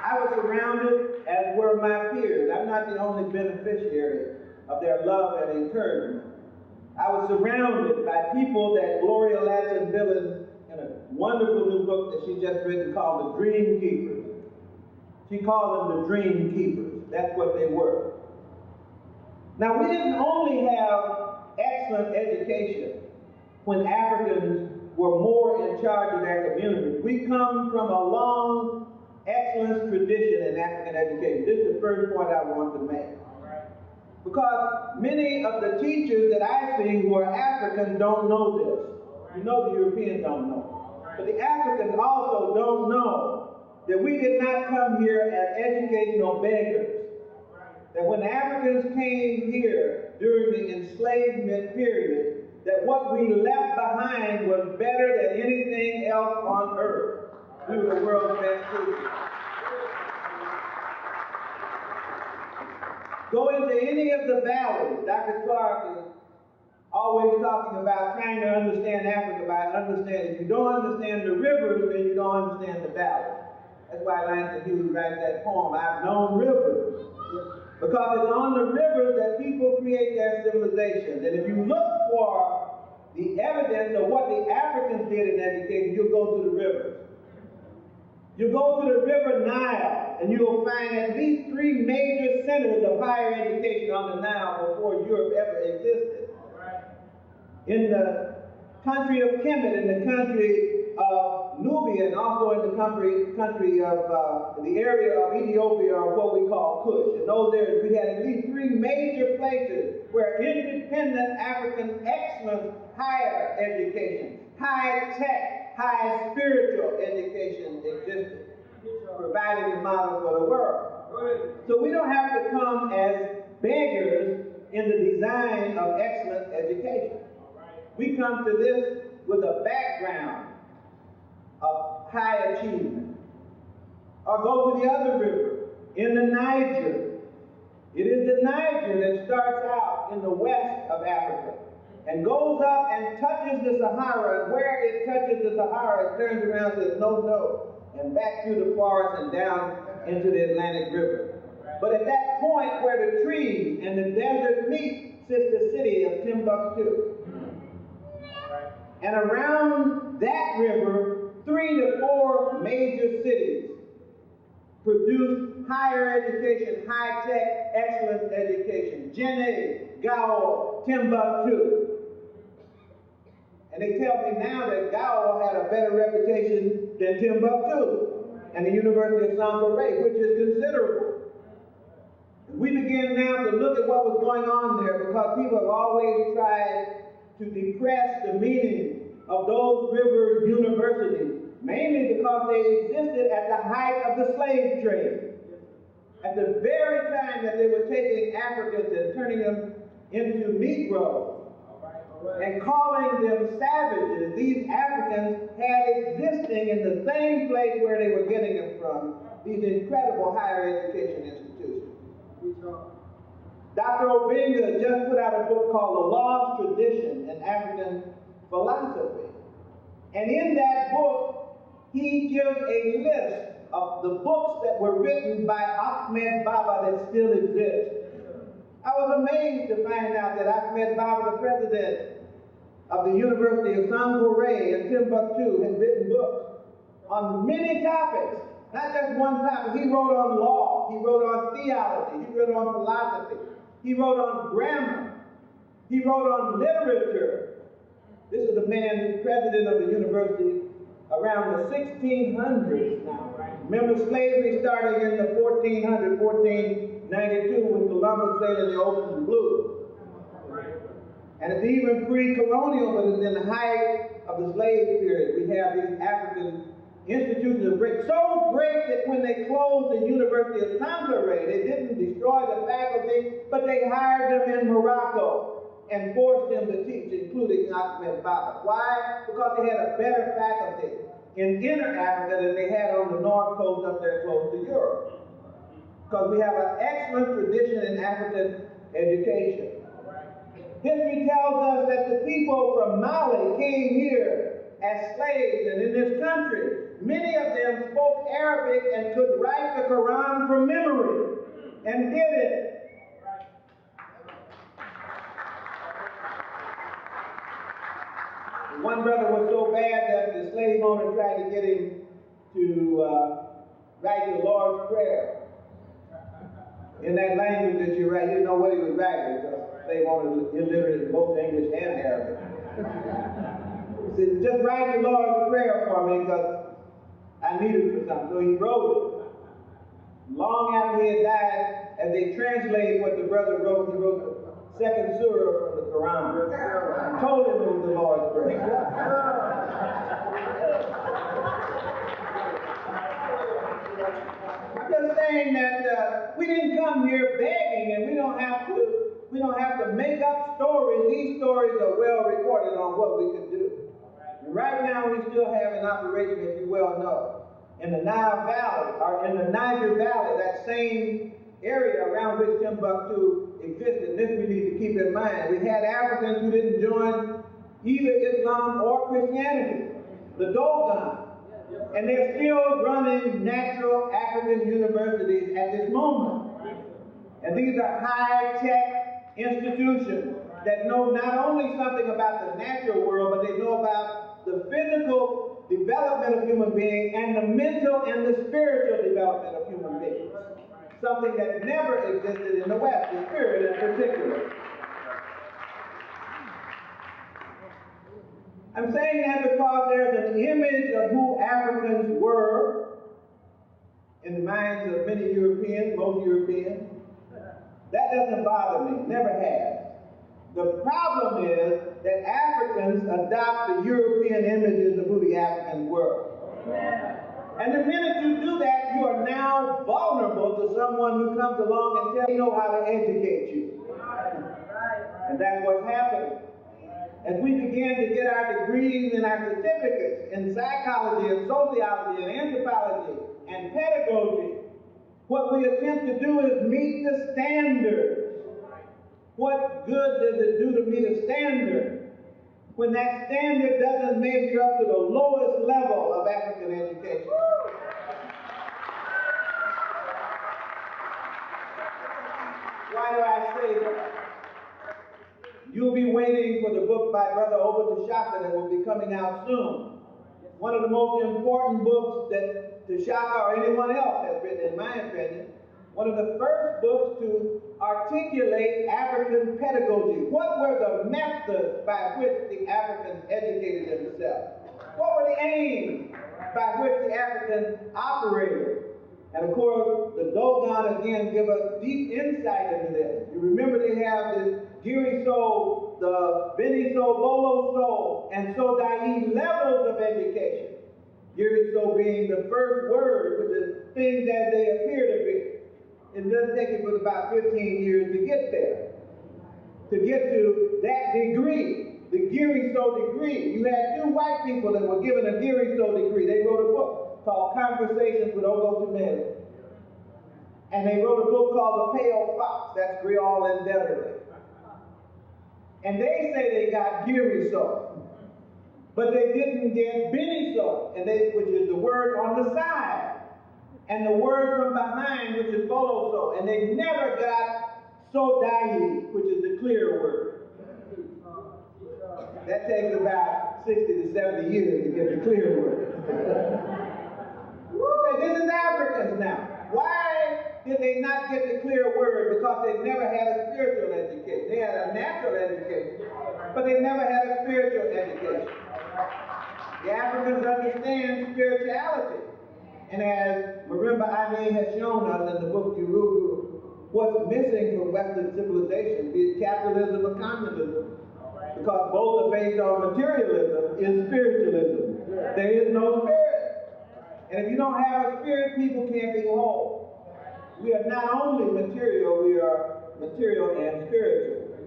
I was surrounded, as were my peers. I'm not the only beneficiary of their love and encouragement. I was surrounded by people that Gloria Ladson-Billings, in a wonderful new book that she just written called The Dream Keepers. She called them the Dream Keepers. That's what they were. Now, we didn't only have excellent education when Africans were more in charge of their communities. We come from a long excellence tradition in African education. This is the first point I want to make. Because many of the teachers that I see who are African don't know this. You know the Europeans don't know. But the Africans also don't know that we did not come here as educational beggars. That when Africans came here during the enslavement period, that what we left behind was better than anything else on earth. We were the world's best teachers. Go into any of the valleys. Dr. Clark is always talking about trying to understand Africa by understanding. If you don't understand the rivers, then you don't understand the valleys. That's why Langston Hughes writes that poem, I've known rivers. Because it's on the rivers that people create their civilizations. And if you look for the evidence of what the Africans did in education, you'll go to the rivers. You go to the River Nile, and you'll find at least 3 major centers of higher education on the Nile before Europe ever existed. In the country of Kemet, in the country of Nubia, and also in the country of the area of Ethiopia, or what we call Kush. In those areas, we had at least 3 major places where independent African excellence, higher education, high tech, high spiritual education existed, providing the model for the world. So we don't have to come as beggars in the design of excellent education. We come to this with a background of high achievement. Or go to the other river, in the Niger. It is the Niger that starts out in the west of Africa and goes up and touches the Sahara, and where it touches the Sahara, it turns around and says, no, no, and back through the forest and down into the Atlantic River. But at that point where the trees and the desert meet sits the city of Timbuktu. And around that river, 3 to 4 major cities produced higher education, high-tech, excellent education. Jenne, Gao, Timbuktu. And they tell me now that Gao had a better reputation than Timbuktu and the University of Sankore, which is considerable. We begin now to look at what was going on there because people have always tried to depress the meaning of those river universities, mainly because they existed at the height of the slave trade. At the very time that they were taking Africans and turning them into Negroes, and calling them savages these Africans had existing in the same place where they were getting them from, these incredible higher education institutions. Dr. Obinga just put out a book called The Lost Tradition in African Philosophy. And in that book, he gives a list of the books that were written by Ahmed Baba that still exist. I was amazed to find out that Ahmed Baba, the president of the University of Sankore in Timbuktu, had written books on many topics, not just one topic. He wrote on law, he wrote on theology, he wrote on philosophy, he wrote on grammar, he wrote on literature. This is the man who's president of the university around the 1600s now. Remember, slavery started in the 1492 when Columbus sailed the ocean blue. And it's even pre-colonial, but it's in the height of the slave period. We have these African institutions that are great, so great that when they closed the University of Sankore, they didn't destroy the faculty, but they hired them in Morocco and forced them to teach, including Ahmed Baba. Why? Because they had a better faculty in inner Africa than they had on the north coast up there close to Europe. Because we have an excellent tradition in African education. History tells us that the people from Mali came here as slaves, and in this country, many of them spoke Arabic and could write the Quran from memory, and did it. One brother was so bad that the slave owner tried to get him to write the Lord's Prayer. In that language that you write, you didn't know what he was writing, because the slave owner was illiterate in both English and Arabic. He said, just write the Lord's Prayer for me, because I need it for something. So he wrote it. Long after he had died, as they translated what the brother wrote, he wrote the second surah from the Quran. I told him it was the Lord's Prayer. I'm just saying that we didn't come here begging, and we don't have to make up stories. These stories are well recorded on what we can do. And right now we still have an operation, as you well know, in the Nile Valley, or in the Niger Valley, that same area around which Timbuktu existed. This we need to keep in mind. We had Africans who didn't join either Islam or Christianity, the Dogon. And they're still running natural African universities at this moment. And these are high-tech institutions that know not only something about the natural world, but they know about the physical development of human beings and the mental and the spiritual development of human beings. Something that never existed in the West, the spirit in particular. I'm saying that because there's an image of who Africans were in the minds of many Europeans, most Europeans. That doesn't bother me, never has. The problem is that Africans adopt the European images of who the Africans were. And the minute you do that, you are now vulnerable to someone who comes along and tells you know how to educate you. And that's what's happening. As we begin to get our degrees and our certificates in psychology and sociology and anthropology and pedagogy, what we attempt to do is meet the standards. What good does it do to meet a standard when that standard doesn't measure up to the lowest level of African education? Why do I say that? You'll be waiting for the book by Brother Oba Tashaka that will be coming out soon. One of the most important books that Tashaka or anyone else has written, in my opinion. One of the first books to articulate African pedagogy. What were the methods by which the Africans educated themselves? What were the aims by which the Africans operated? And of course, the Dogon again give us deep insight into this. You remember they have the Giri So, the Beni So, Bolo So, and So Dai levels of education. Giri So being the first word, which is things as they appear to be. It doesn't take you but about 15 years to get there. To get to that degree. the Geary So degree. You had two white people that were given a Geary So degree. They wrote a book called Conversations with Ogotumele. And they wrote a book called The Pale Fox, that's Griol and Deverly. And they say they got Geary So, but they didn't get Benny So, which is the word on the side, and the word from behind, which is Bolo So, and they never got Sodai, which is the clear word. That takes about 60 to 70 years to get the clear word. This is Africans now. Why did they not get the clear word? Because they never had a spiritual education. They had a natural education, but they never had a spiritual education. The Africans understand spirituality. And as Marimba Ame has shown us in the book Urugu, what's missing from Western civilization, be it capitalism or communism, because both are based on materialism, is spiritualism. There is no spirit. And if you don't have a spirit, people can't be whole. We are not only material, we are material and spiritual.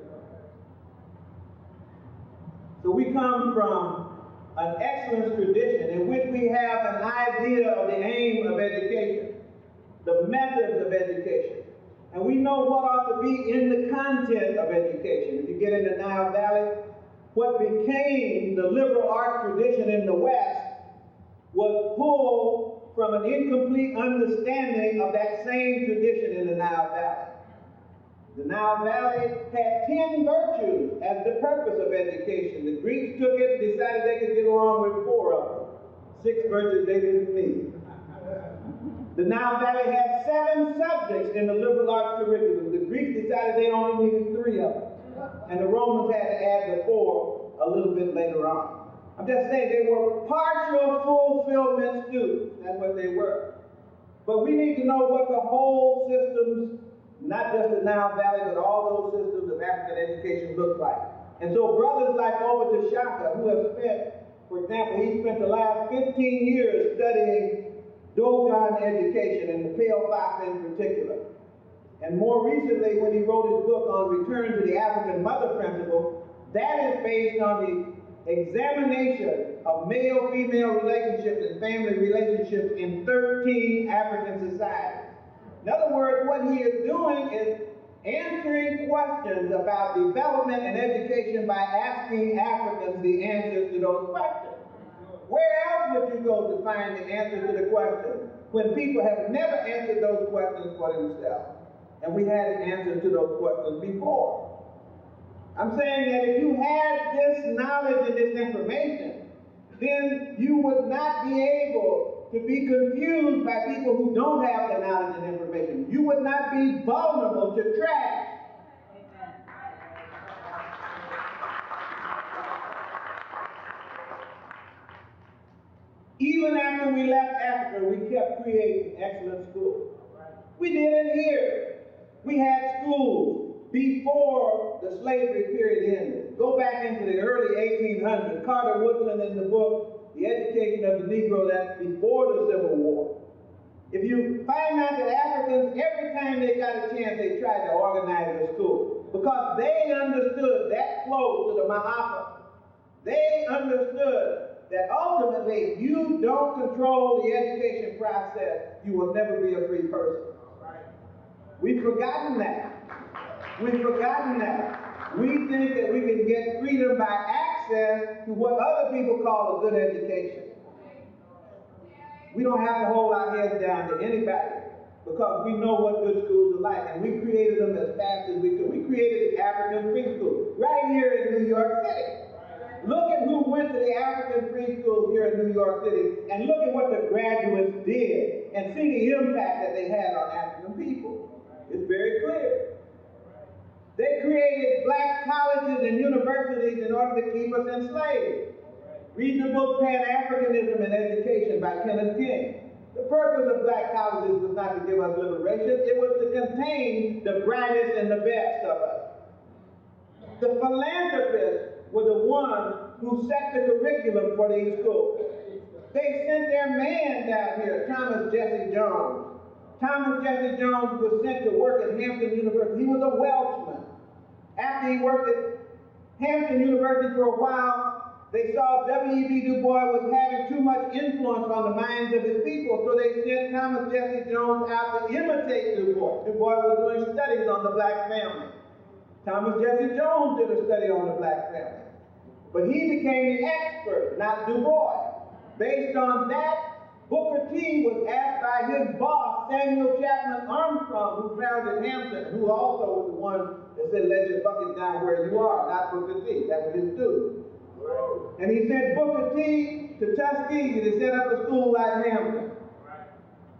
So we come from an excellent tradition in which we have an idea of the aim of education, the methods of education, and we know what ought to be in the content of education. If you get into Nile Valley, what became the liberal arts tradition in the West was pulled from an incomplete understanding of that same tradition in the Nile Valley. The Nile Valley had 10 virtues as the purpose of education. The Greeks took it and decided they could get along with 4 of them. 6 virtues they didn't need. The Nile Valley had 7 subjects in the liberal arts curriculum. The Greeks decided they only needed 3 of them. And the Romans had to add the 4 a little bit later on. I'm just saying they were partial fulfillment students. That's what they were. But we need to know what the whole systems, not just the Nile Valley, but all those systems of African education look like. And so brothers like Obata Shaka, who have spent, for example, he spent the last 15 years studying Dogon education, and the Pale Fox in particular. And more recently, when he wrote his book on Return to the African Mother Principle, that is based on the examination of male-female relationships and family relationships in 13 African societies. In other words, what he is doing is answering questions about development and education by asking Africans the answers to those questions. Where else would you go to find the answer to the question when people have never answered those questions for themselves? And we had the answers to those questions before. I'm saying that if you had this knowledge and this information, then you would not be able to be confused by people who don't have the knowledge and information. You would not be vulnerable to trash. Even after we left Africa, we kept creating excellent schools. We did it here. We had schools before the slavery period ended. Go back into the early 1800s. Carter Woodson in the book, The Education of the Negro, that's before the Civil War. If you find out that Africans, every time they got a chance, they tried to organize a school because they understood that close to the Mahapa. They understood that ultimately, if you don't control the education process, you will never be a free person. We've forgotten that. We've forgotten that. We think that we can get freedom by access to what other people call a good education. We don't have to hold our heads down to anybody because we know what good schools are like, and we created them as fast as we could. We created the African Free School right here in New York City. Look at who went to the African Free School here in New York City, and look at what the graduates did, and see the impact that they had on African people. It's very clear. They created black colleges and universities in order to keep us enslaved. Read the book Pan-Africanism and Education by Kenneth King. The purpose of black colleges was not to give us liberation, it was to contain the brightest and the best of us. The philanthropists were the ones who set the curriculum for these schools. They sent their man down here, Thomas Jesse Jones. Thomas Jesse Jones was sent to work at Hampton University. He was a Welshman. After he worked at Hampton University for a while, they saw W.E.B. Du Bois was having too much influence on the minds of his people, so they sent Thomas Jesse Jones out to imitate Du Bois. Du Bois was doing studies on the black family. Thomas Jesse Jones did a study on the black family. But he became the expert, not Du Bois. Based on that, Booker T was asked by his boss, Samuel Chapman Armstrong, who founded Hampton, who also was the one that said, let your bucket down where you are, not Booker T. That was his dude. And he sent Booker T to Tuskegee to set up a school like Hampton,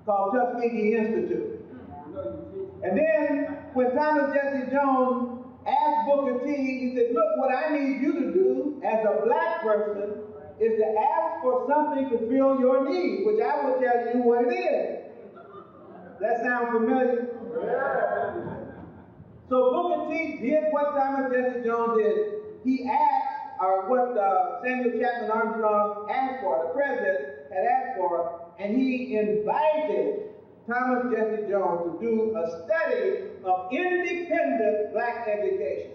called Tuskegee Institute. And then, when Thomas Jesse Jones asked Booker T, he said, look, what I need you to do as a black person is to ask for something to fill your need, which I will tell you what it is. That sound familiar? So Booker T did what Thomas Jesse Jones did. He asked, or what Samuel Chapman Armstrong asked for, the president had asked for, and he invited Thomas Jesse Jones to do a study of independent black education.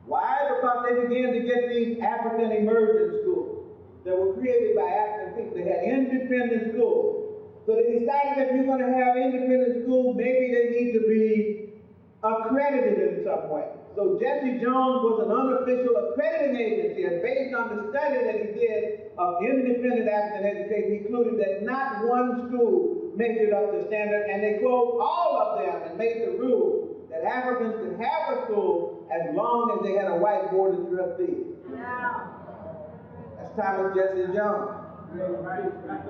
Why? Because they began to get these African immersion schools that were created by African people. They had independent schools. So they decided that if you're going to have independent schools, maybe they need to be accredited in some way. So Jesse Jones was an unofficial accrediting agency, and based on the study that he did of independent African education, he concluded that not one school measured up to standard, and they closed all of them and made the rule that Africans could have a school as long as they had a white board of trustees. That's Thomas Jesse Jones.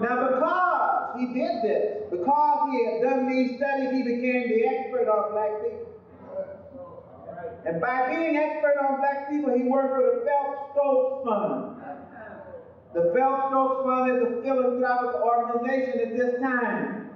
Now, because he did this, because he had done these studies, he became the expert on black people. And by being expert on black people, he worked for the Phelps-Stokes Fund. The Phelps-Stokes Fund is a philanthropic organization at this time.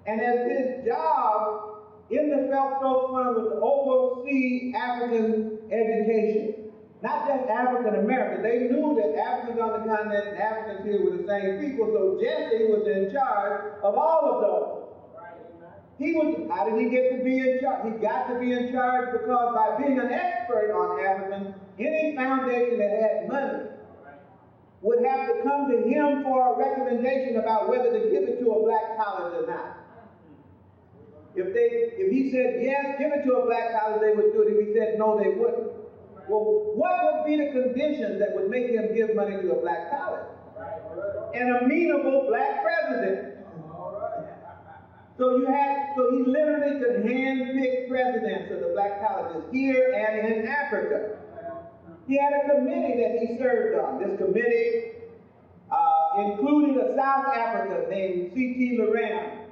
And as his job in the Phelps-Stokes Fund was to oversee African education. Not just African American. They knew that Africans on the continent and Africans here were the same people, so Jesse was in charge of all of those. How did he get to be in charge? He got to be in charge because by being an expert on Africans, any foundation that had money would have to come to him for a recommendation about whether to give it to a black college or not. If he said yes, give it to a black college, they would do it. If he said no, they wouldn't. Well, what would be the conditions that would make him give money to a black college? An amenable black president. So he literally could handpick presidents of the black colleges here and in Africa. He had a committee that he served on. This committee included a South African named C.T. Loran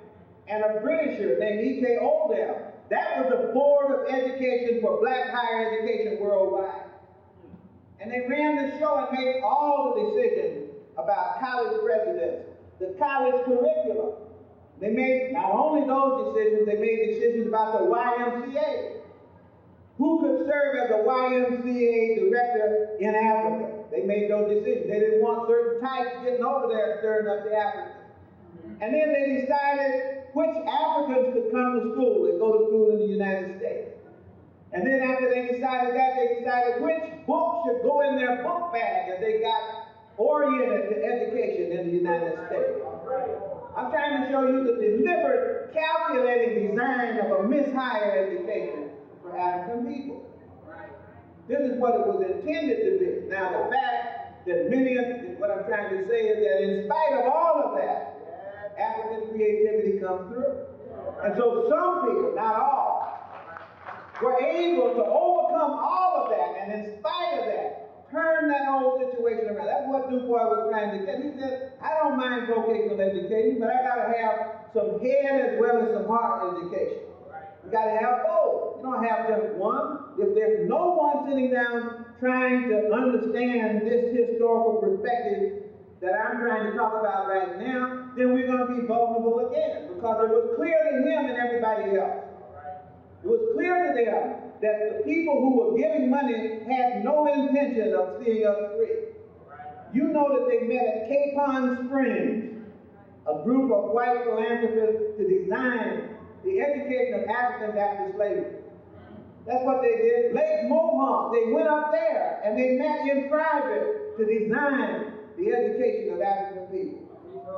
and a Britisher named E.K. Oldham. That was the Board of Education for Black Higher Education worldwide. And they ran the show and made all the decisions about college presidents, the college curriculum. They made not only those decisions, they made decisions about the YMCA. Who could serve as a YMCA director in Africa? They made those decisions. They didn't want certain types getting over there stirring up the Africans. And then they decided which Africans could come to school and go to school in the United States. And then after they decided that, they decided which books should go in their book bag as they got oriented to education in the United States. I'm trying to show you the deliberate, calculating design of a mishigher education for African people. This is what it was intended to be. Now, the fact that what I'm trying to say is that in spite of all of that, African creativity comes through. And so some people, not all, were able to overcome all of that, and in spite of that, turn that whole situation around. That's what Du Bois was trying to get. He said, I don't mind vocational education, but I gotta have some head as well as some heart education. You gotta have both. You don't have just one. If there's no one sitting down trying to understand this historical perspective that I'm trying to talk about right now, then we're going to be vulnerable again, because it was clear to him and everybody else. It was clear to them that the people who were giving money had no intention of seeing us free. You know that they met at Capon Springs, a group of white philanthropists, to design the education of Africans after slavery. That's what they did. Lake Mohawk, they went up there and they met in private to design the education of African people.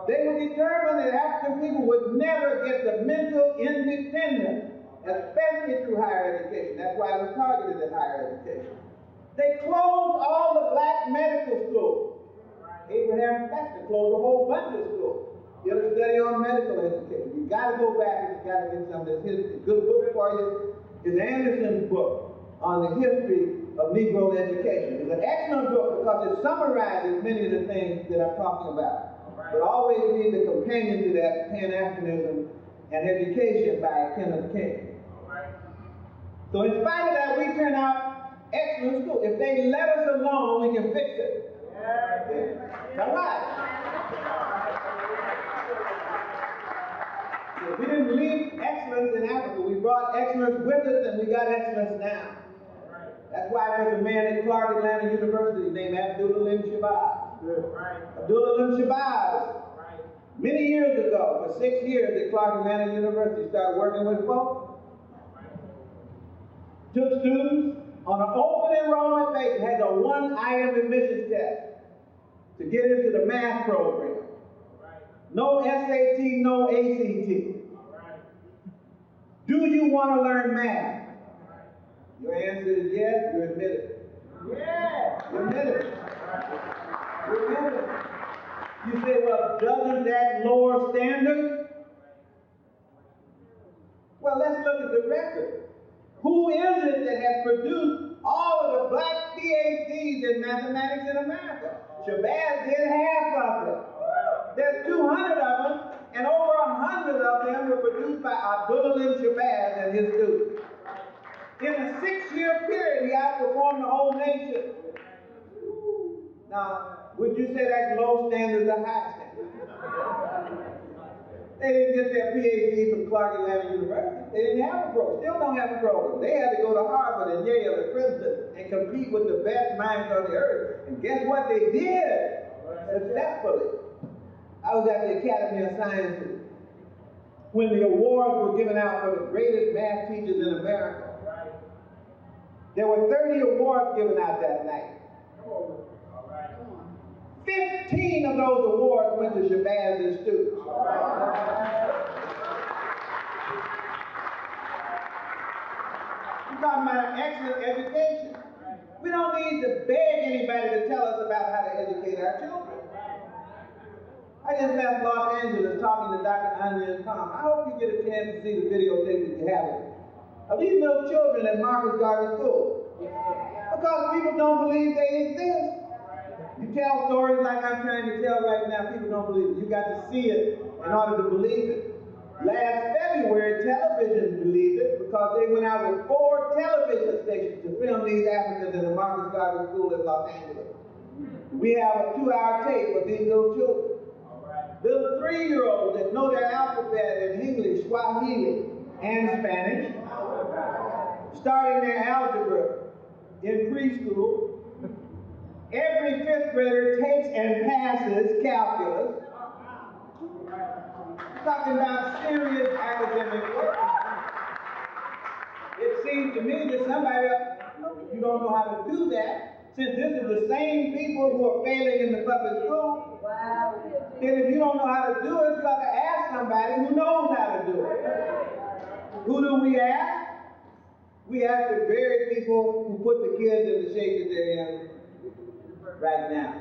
They were determined that African people would never get the mental independence, especially through higher education. That's why it was targeted at higher education. They closed all the black medical schools. Abraham Fletcher closed a whole bunch of schools. You have to study on medical education. You've got to go back and you've got to get some of this history. A good book for you is Anderson's book on the history of Negro education. It's an excellent book because it summarizes many of the things that I'm talking about. But always read the companion to that, Pan-Africanism and Education by Kenneth King. So in spite of that, we turn out excellent schools. If they let us alone, we can fix it. All right. We didn't leave excellence in Africa. We brought excellence with us, and we got excellence now. That's why there's a man at Clark Atlanta University named Abdul-Alim Shabazz. Abdul-Alim Shabazz, many years ago, for 6 years at Clark Atlanta University, started working with folks. Took students on an open enrollment basis, had a one-item admissions test to get into the math program. No SAT, no ACT. Do you want to learn math? Your answer is yes, you're admitted. Yeah, you're admitted. You're admitted. You say, well, doesn't that lower standards? Well, let's look at the record. Who is it that has produced all of the black PhDs in mathematics in America? Shabazz did half of it. There's 200 of them, and over 100 of them were produced by Abdul-Alim Shabazz and his students. In a 6-year period, he outperformed the whole nation. Now, would you say that's low standards or high standards? They didn't get their PhD from Clark Atlanta University. They didn't have a program. Still don't have a program. They had to go to Harvard and Yale and Princeton and compete with the best minds on the earth. And guess what they did? Successfully. I was at the Academy of Sciences when the awards were given out for the greatest math teachers in America. There were 30 awards given out that night. 15 of those awards went to Shabazz's students. We're talking about an excellent education. We don't need to beg anybody to tell us about how to educate our children. I just left Los Angeles talking to Dr. Anya and Tom. I hope you get a chance to see the videotape if you haven't. Of these little children at Marcus Garvey School. Because people don't believe they exist. You tell stories like I'm trying to tell right now, people don't believe it. You got to see it in order to believe it. Last February, television believed it because they went out with 4 television stations to film these Africans in the Marcus Garvey School in Los Angeles. We have a 2-hour tape of these little children. Little 3-year-olds that know their alphabet in English, Swahili, and Spanish, starting their algebra in preschool. Every 5th grader takes and passes calculus. We're talking about serious academic work. It seems to me that somebody else, if you don't know how to do that, since this is the same people who are failing in the public school, then if you don't know how to do it, you got to ask somebody who knows how to do it. Who do we ask? We ask the very people who put the kids in the shape that they're in right now.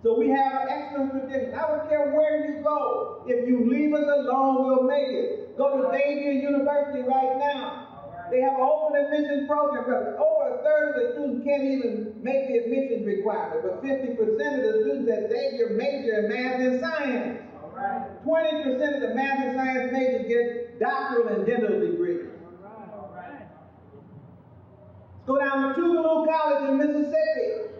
So we have an excellent tradition. I don't care where you go. If you leave us alone, we'll make it. Go to Xavier University right now. They have an open admissions program. Over a third of the students can't even make the admissions requirement, but 50% of the students at Xavier major in math and science. 20% of the math and science majors get doctoral and dental degrees. Let's go down to Tougaloo College in Mississippi.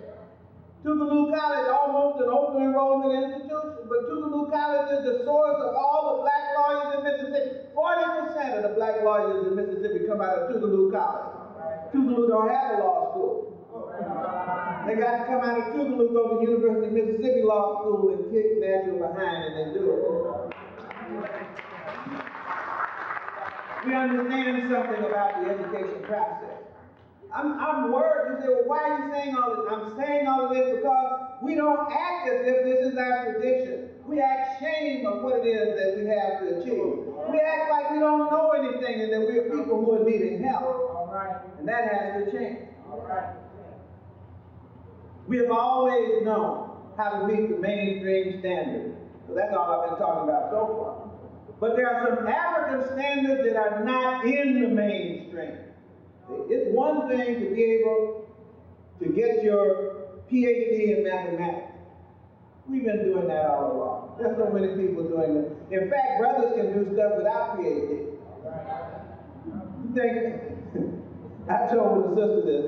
Tougaloo College, almost an open enrollment institution, but Tougaloo College is the source of all the black lawyers in Mississippi. 40% of the black lawyers in Mississippi come out of Tougaloo College. Tougaloo don't have a law school. They got to come out of Tougaloo, go to the University of Mississippi Law School and kick natural behind, and they do it. we understand something about the education process. I'm worried. You say, well, why are you saying all this? I'm saying all of this because we don't act as if this is our tradition. We act shame of what it is that we have to achieve. We act like we don't know anything and that we're people who are needing help. And that has to change. We have always known how to meet the mainstream standard. So that's all I've been talking about so far. But there are some African standards that are not in the mainstream. It's one thing to be able to get your PhD in mathematics. We've been doing that all along. There's so many people doing that. In fact, brothers can do stuff without PhD. You think, I told the sister this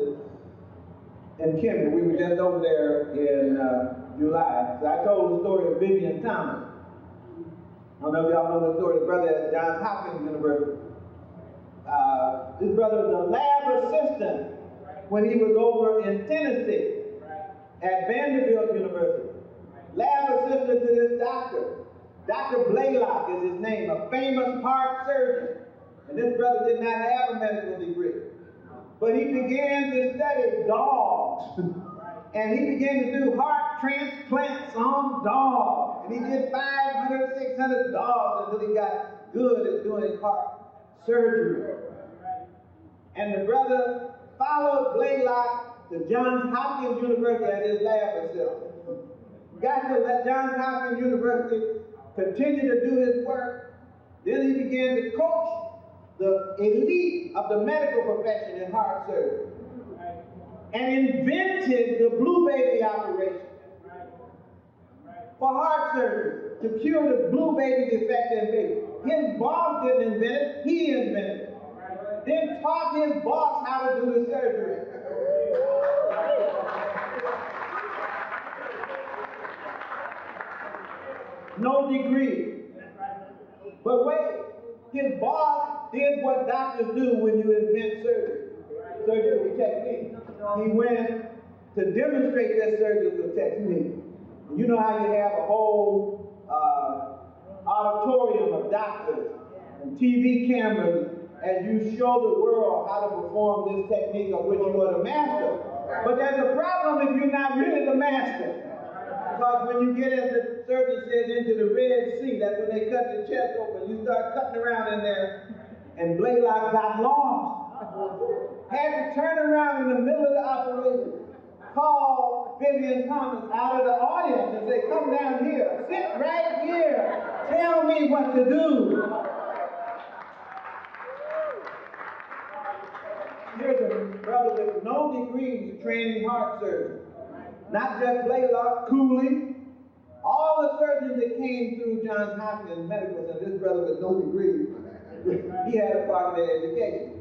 in Kimber. We were just over there in July. So I told the story of Vivian Thomas. I don't know if y'all know the story. His brother at Johns Hopkins University. His brother was a lab assistant when he was over in Tennessee at Vanderbilt University. Lab assistant to this doctor. Dr. Blaylock is his name, a famous heart surgeon. And this brother did not have a medical degree. But he began to study dogs. And he began to do heart transplants on dogs. And he did 500, 600 dogs until he got good at doing heart surgery. And the brother followed Blaylock to Johns Hopkins University as his lab assistant. Got to Johns Hopkins University, continued to do his work. Then he began to coach the elite of the medical profession in heart surgery. And invented the blue baby operation for heart surgery to cure the blue baby defect in baby. His boss didn't invent it, he invented it. Then taught his boss how to do the surgery. No degree. But wait, his boss did what doctors do when you invent surgery. Surgical technique. He went to demonstrate that surgical technique. You know how you have a whole auditorium of doctors and TV cameras as you show the world how to perform this technique of which you are the master. But there's a problem if you're not really the master. Because when you get, as the surgeon says, into the Red Sea, that's when they cut your chest open. You start cutting around in there, and Blaylock got lost. Had to turn around in the middle of the operation, call Vivian Thomas out of the audience and say, come down here, sit right here, tell me what to do. Here's a brother with no degrees training heart surgery. Not just Blaylock, Cooley, all the surgeons that came through Johns Hopkins Medical Center, this brother with no degree, he had a part of their education.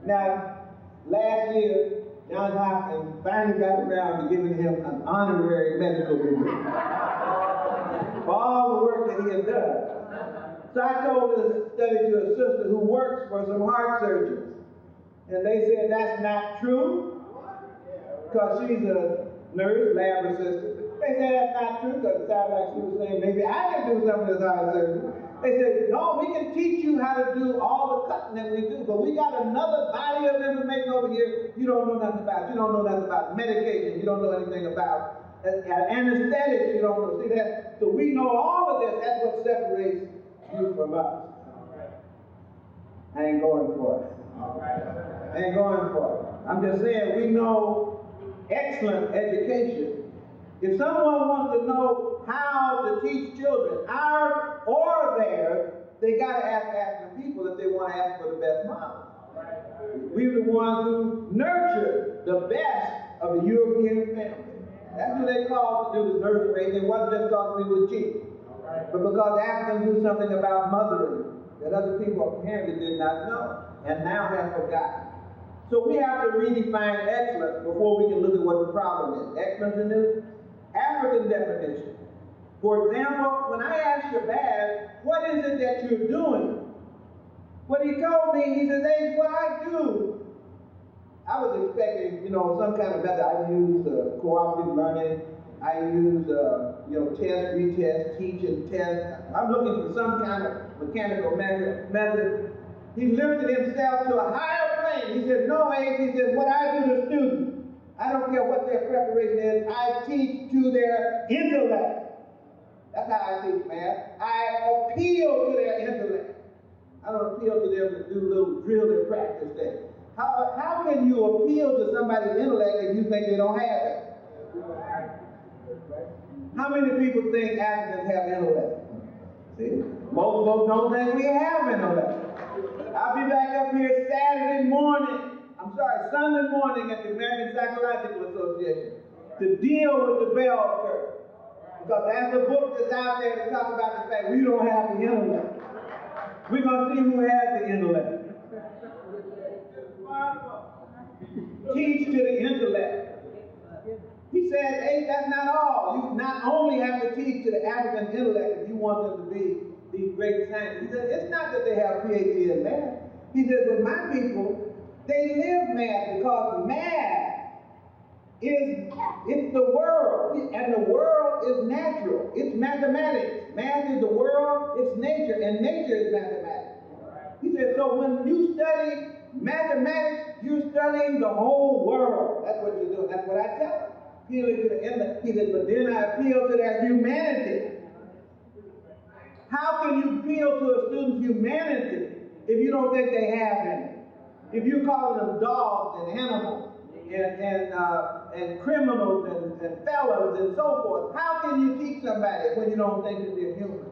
Now, last year, Johns Hopkins finally got around to giving him an honorary medical degree for all the work that he had done. So I told this study to a sister who works for some heart surgeons. And they said that's not true, because she's a nurse, lab assistant. They said that's not true, because it sounded like she was saying, maybe I can do some of this heart surgery. They said, no, we can teach you how to do all the cutting that we do, but we got another body of information over here you don't know nothing about. You don't know nothing about medication. You don't know anything about anesthetics. You don't know. See that? So we know all of this. That's what separates you from us. I ain't going for it. I ain't going for it. I'm just saying, we know excellent education. If someone wants to know how to teach children, ours or theirs, they got to ask African people if they want to ask for the best model. We're the ones who nurture the best of the European family. That's what they called to do the nurse race. It wasn't just because we were cheap, but because Africans knew something about mothering that other people apparently did not know and now have forgotten. So we have to redefine excellence before we can look at what the problem is. Excellence in this African definition. For example, when I asked Shabazz, what is it that you're doing? When he told me, he said, hey, what I do, I was expecting, some kind of method. I use cooperative learning. I use, test, retest, teach, and test. I'm looking for some kind of mechanical method. He lifted himself to a higher plane. He said, no, Ace, he said, what I do to students, I don't care what their preparation is, I teach to their intellect. That's how I teach math. I appeal to their intellect. I don't appeal to them to do a little drill and practice thing. How can you appeal to somebody's intellect if you think they don't have it? How many people think Africans have intellect? See, most folks don't think we have intellect. I'll be back up here Sunday morning at the American Psychological Association to deal with the bell curve. Because that's a book that's out there to talk about the fact we don't have the intellect. We're going to see who has the intellect. Teach to the intellect. He said, hey, that's not all. You not only have to teach to the African intellect if you want them to be these great scientists. He said, it's not that they have PhD in math. He said, but my people, they live math because math it's the world, and the world is natural. It's mathematics. Math is the world, it's nature, and nature is mathematics. He said, so when you study mathematics, you're studying the whole world. That's what you're doing. That's what I tell them. Appealing to the intellect. He said, but then I appeal to their humanity. How can you appeal to a student's humanity if you don't think they have any? If you're calling them dogs and animals, and criminals and felons and so forth. How can you teach somebody when you don't think that they're human?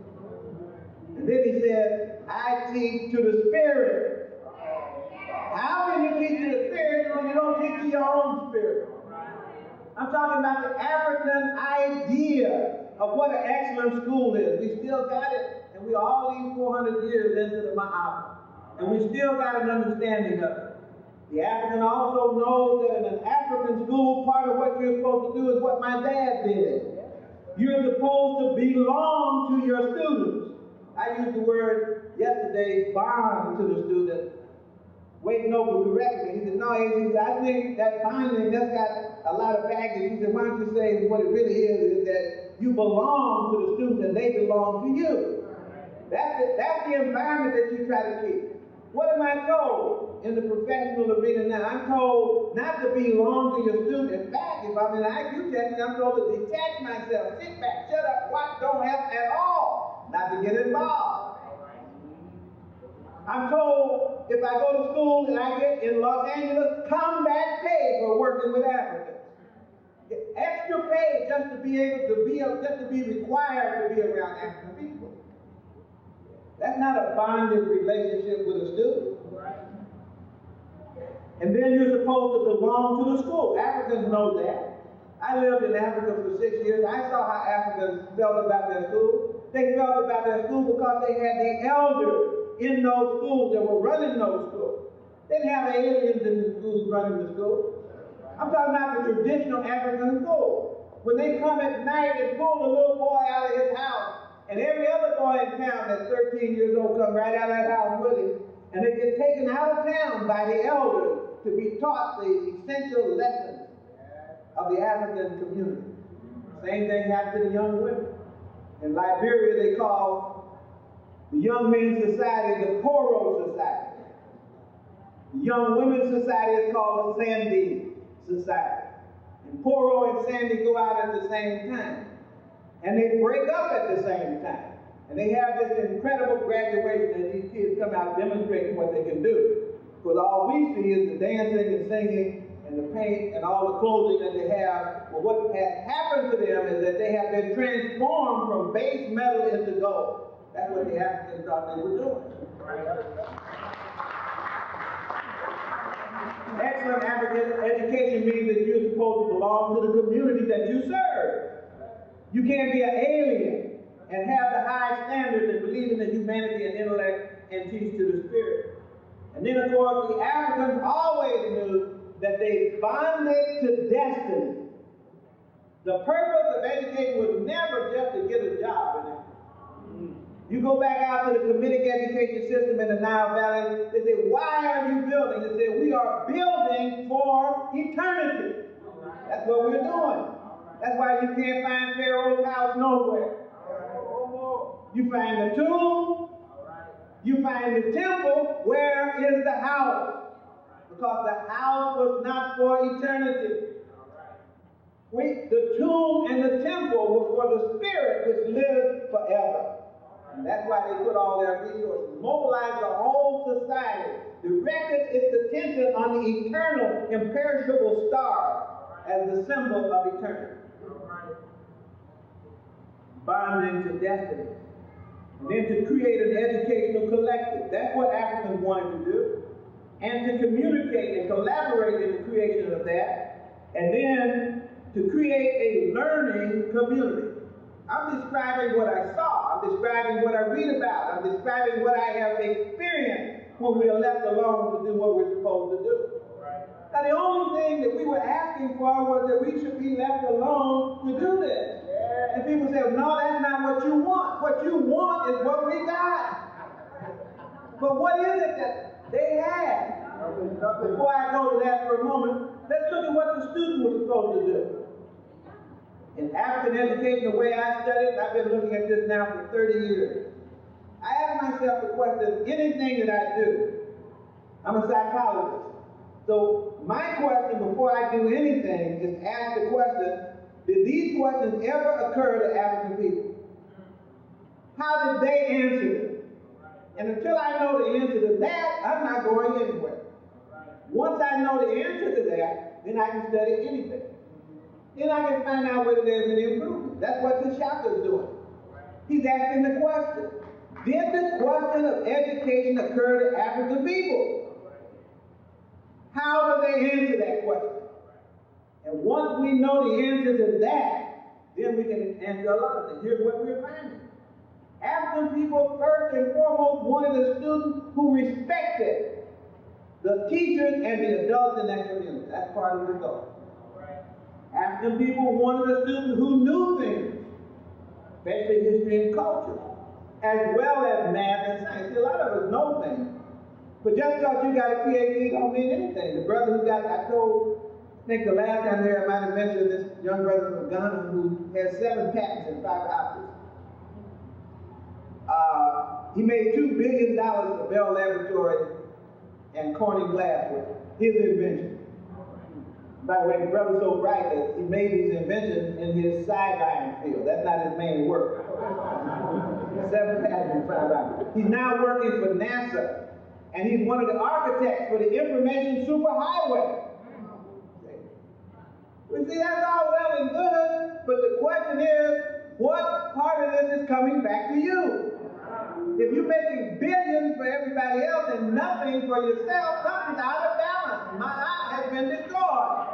And then he said, I teach to the spirit. How can you teach to the spirit when you don't teach to your own spirit? I'm talking about the African idea of what an excellent school is. We still got it, and we're all these 400 years into the Ma'af, and we still got an understanding of it. The African also knows that in an African school, part of what you're supposed to do is what my dad did. You're supposed to belong to your students. I used the word yesterday, bond to the student. Wade Noble corrected me. He said, no, he said, I think that bonding, that's got a lot of baggage. He said, why don't you say what it really is that you belong to the students and they belong to you. That's the environment that you try to keep. What am I told in the professional arena now? I'm told not to belong to your student. In fact, if I'm in an IQ test, I'm told to detach myself, sit back, shut up, watch, don't help at all, not to get involved. I'm told if I go to school and I get in Los Angeles, come back paid for working with Africans. Get extra pay just to be able to be, just to be required to be around African people. That's not a bonded relationship with a student. And then you're supposed to belong to the school. Africans know that. I lived in Africa for 6 years. I saw how Africans felt about their school. They felt about their school because they had the elders in those schools that were running those schools. They didn't have aliens in the schools running the school. I'm talking about the traditional African school. When they come at night and pull a little boy out of his house, and every other boy in town that's 13 years old come right out of that house with him, and they get taken out of town by the elders to be taught the essential lessons of the African community. Same thing happened to the young women. In Liberia, they call the Young Men's Society the Poro Society. The Young Women's Society is called the Sandy Society. And Poro and Sandy go out at the same time. And they break up at the same time. And they have this incredible graduation that these kids come out demonstrating what they can do. Because all we see is the dancing and singing and the paint and all the clothing that they have. But what has happened to them is that they have been transformed from base metal into gold. That's what the Africans thought they were doing. Excellent African education means that you're supposed to belong to the community that you serve. You can't be an alien and have the high standards and believe in the humanity and intellect and teach to the spirit. And then, of course, the Africans always knew that they bonded to destiny. The purpose of education was never just to get a job in Africa. You go back out to the Comedic education system in the Nile Valley, they say, why are you building? They say, we are building for eternity. That's what we're doing. That's why you can't find Pharaoh's house nowhere. You find the tomb, You find the temple, where is the house? Because the house was not for eternity. The tomb and the temple were for the spirit which lived forever. And that's why they put all their resources, mobilized the whole society, directed its attention on the eternal, imperishable star as the symbol of eternity. Bonding to destiny. And then to create an educational collective. That's what Africans wanted to do. And to communicate and collaborate in the creation of that. And then to create a learning community. I'm describing what I saw. I'm describing what I read about. I'm describing what I have experienced when we are left alone to do what we're supposed to do. Now, the only thing that we were asking for was that we should be left alone to do this. And people say, no, that's not what you want. What you want is what we got. But what is it that they had? Before I go to that for a moment, let's look at what the student was supposed to do. In African education, the way I studied, I've been looking at this now for 30 years. I ask myself the question, anything that I do, I'm a psychologist. So my question before I do anything is ask the question, did these questions ever occur to African people? How did they answer it? And until I know the answer to that, I'm not going anywhere. Once I know the answer to that, then I can study anything. Then I can find out whether there's any improvement. That's what the Shaka is doing. He's asking the question. Did the question of education occur to African people? How do they answer that question? And once we know the answer to that, then we can answer a lot of things. Here's what we're finding. African people, first and foremost, wanted a student who respected the teachers and the adults in that community. That's part of the goal. African people wanted a student who knew things, especially history and culture, as well as math and science. See, a lot of us know things, but just because you got a PhD don't mean anything. The brother who got, I think the last time here I might have mentioned this young brother from Ghana who has 7 patents in 5 optics. He made $2 billion for Bell Laboratories and Corning Glassware, his invention. By the way, the brother's so bright that he made these inventions in his sideline field. That's not his main work. 7 patents in 5 optics. He's now working for NASA, and he's one of the architects for the information superhighway. We see, that's all well and good, but the question is, what part of this is coming back to you? If you're making billions for everybody else and nothing for yourself, something's out of balance. My eye has been destroyed.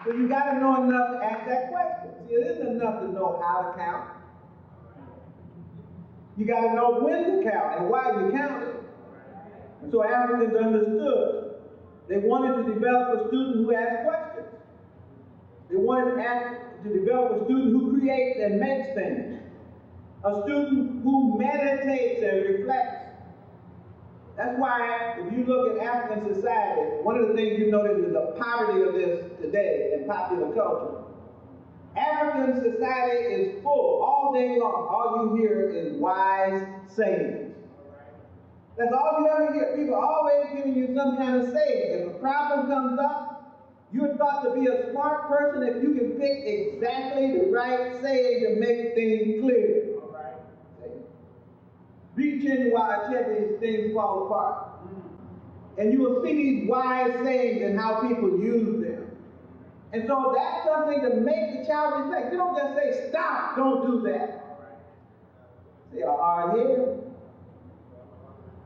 So you got to know enough to ask that question. See, it isn't enough to know how to count. You got to know when to count and why you count it. And so Africans understood. They wanted to develop a student who asked questions. They wanted to develop a student who creates and makes things. A student who meditates and reflects. That's why, if you look at African society, one of the things you notice is the poverty of this today in popular culture. African society is full, all day long. All you hear is wise sayings. That's all you ever hear. People are always giving you some kind of saying. If a problem comes up, you're thought to be a smart person if you can pick exactly the right saying to make things clear. Reach in while I check these things fall apart. And you will see these wise sayings and how people use them. And so that's something to make the child reflect. You don't just say, stop, don't do that. Say a hard head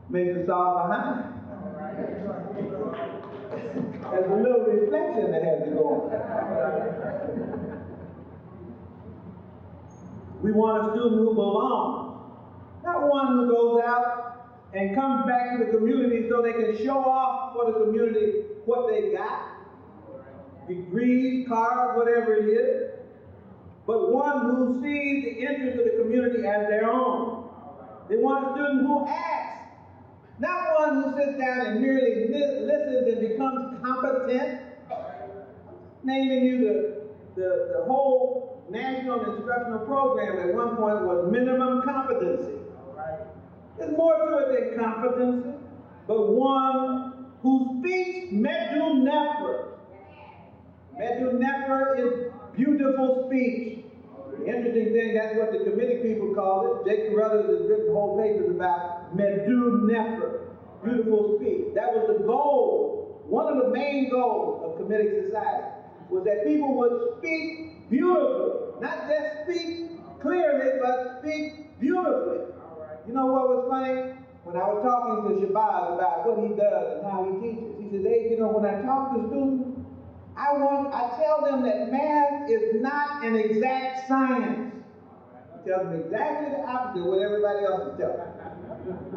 makes us all behind. There's a little reflection that has to go on. We want a student who belongs. Not one who goes out and comes back to the community so they can show off for the community what they got. Degrees, cars, whatever it is. But one who sees the interest of the community as their own. They want a student who acts. Not one who sits down and merely listens and becomes competent. Naming you the whole national instructional program at one point was minimum competency. There's more to it than competency, but one who speaks Medu Nefer. Medu Nefer is beautiful speech. The interesting thing, that's what the committee people call it. Jake Carruthers has written whole papers about Medu Nefer, beautiful speech. That was the goal. One of the main goals of Kemetic society was that people would speak beautifully, not just speak clearly, but speak beautifully. You know what was funny? When I was talking to Shabazz about what he does and how he teaches, he said, "Hey, you know, when I talk to students, I tell them that math is not an exact science." He tells them exactly the opposite of what everybody else is telling them.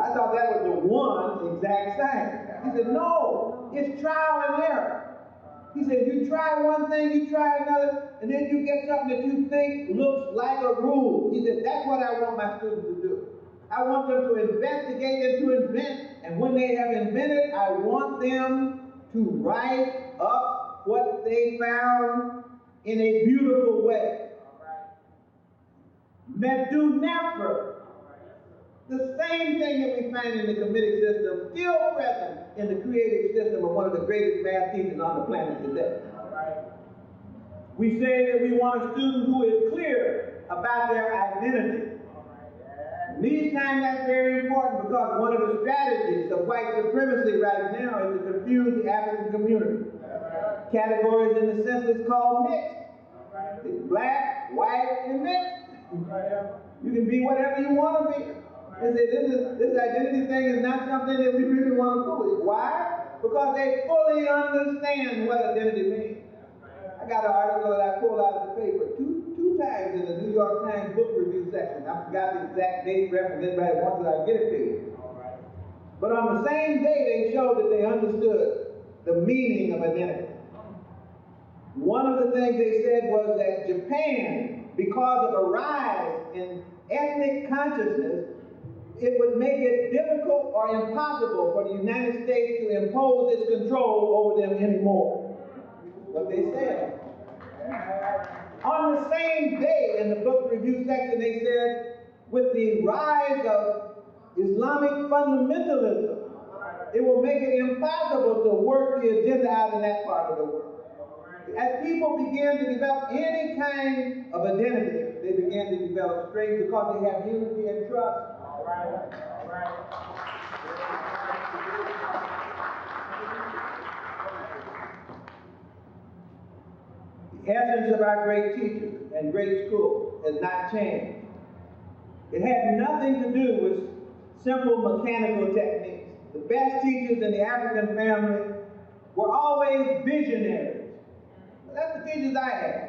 I thought that was the one exact science. He said, "No, it's trial and error." He said, "You try one thing, you try another, and then you get something that you think looks like a rule." He said, "That's what I want my students to do. I want them to investigate and to invent, and when they have invented, I want them to write up what they found in a beautiful way." Medu Nefer. The same thing that we find in the Kemetic system, still present in the creative system of one of the greatest math teachers on the planet today. We say that we want a student who is clear about their identity. And these times that's very important, because one of the strategies of white supremacy right now is to confuse the African community. Categories in the census called mixed. It's black, white, and mixed. You can be whatever you want to be. This identity thing is not something that we really want to do. Why? Because they fully understand what identity means. I got an article that I pulled out of the paper two times in the New York Times book review section. I forgot the exact date reference. Anybody wants it, I'll get it to you. But on the same day, they showed that they understood the meaning of identity. One of the things they said was that Japan, because of a rise in ethnic consciousness, it would make it difficult or impossible for the United States to impose its control over them anymore. What they said. On the same day, in the book review section, they said, with the rise of Islamic fundamentalism, it will make it impossible to work the agenda out in that part of the world. As people began to develop any kind of identity, they began to develop strength because they have unity and trust. The essence of our great teachers and great schools has not changed. It had nothing to do with simple mechanical techniques. The best teachers in the African family were always visionaries. That's the teachers I had.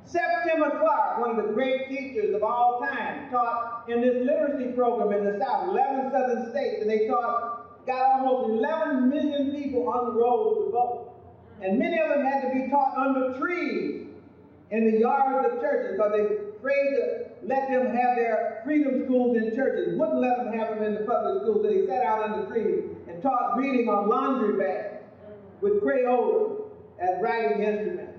Septima Clark, one of the great teachers of all time, taught in this literacy program in the South, 11 southern states, and they got almost 11 million people on the rolls to vote. And many of them had to be taught under trees in the yards of churches because they were afraid to let them have their freedom schools in churches, wouldn't let them have them in the public schools, so they sat out under trees and taught reading on laundry bags with Crayolas as writing instruments.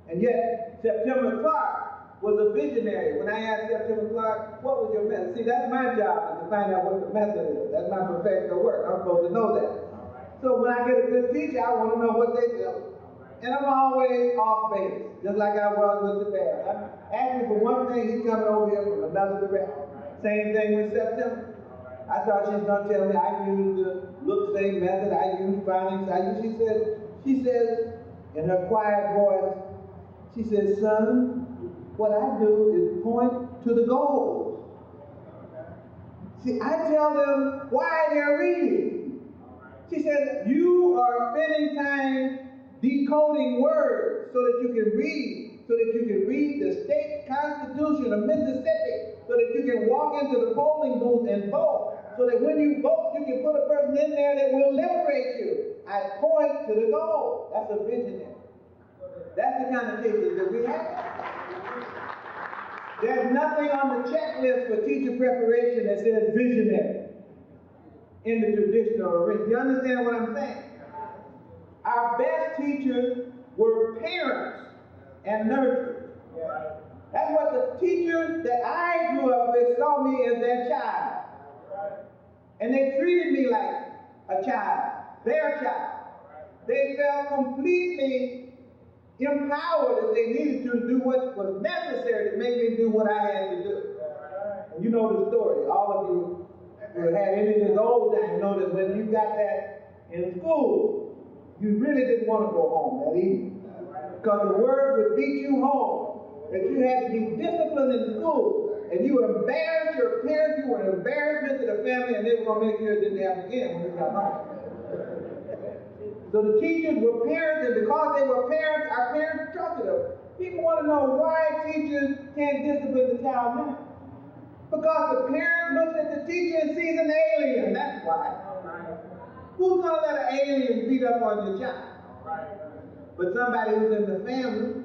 And yet, Septima Clark was a visionary. When I asked Septima Clark, what was your method? See, that's my job, is to find out what the method is. That's my professional work. I'm supposed to know that. So when I get a good teacher, I want to know what they do. And I'm always off base, just like I was with the band. I'm asking for one thing, he's coming over here from another direction. Same thing with Septima. I thought she was going to tell me I used the look-same method, I used findings. She says, in her quiet voice, she says, "Son, what I do is point to the goals." See, I tell them why they're reading. She says, "You are spending time decoding words so that you can read the state constitution of Mississippi, so that you can walk into the polling booth and vote, so that when you vote, you can put a person in there that will liberate you." I point to the goal. That's a visionary. That's the kind of teachers that we have. There's nothing on the checklist for teacher preparation that says visionary in the traditional arena. You understand what I'm saying? Our best teachers were parents and nurtured. That's what the teachers that I grew up with saw me as their child. And they treated me like a child, their child. They felt completely empowered if they needed to do what was necessary to make me do what I had to do. And you know the story. All of you who had any of this old time know that when you got that in school, you really didn't want to go home that evening. Because the word would beat you home, that you had to be disciplined in school. And you embarrassed your parents, you were an embarrassment to the family, and they were going to make sure it didn't happen again when you got home. So the teachers were parents, and because they were parents, our parents trusted them. People want to know why teachers can't discipline the child now. Because the parent looks at the teacher and sees an alien, that's why. Who's going to let an alien beat up on your child? But somebody who's in the family,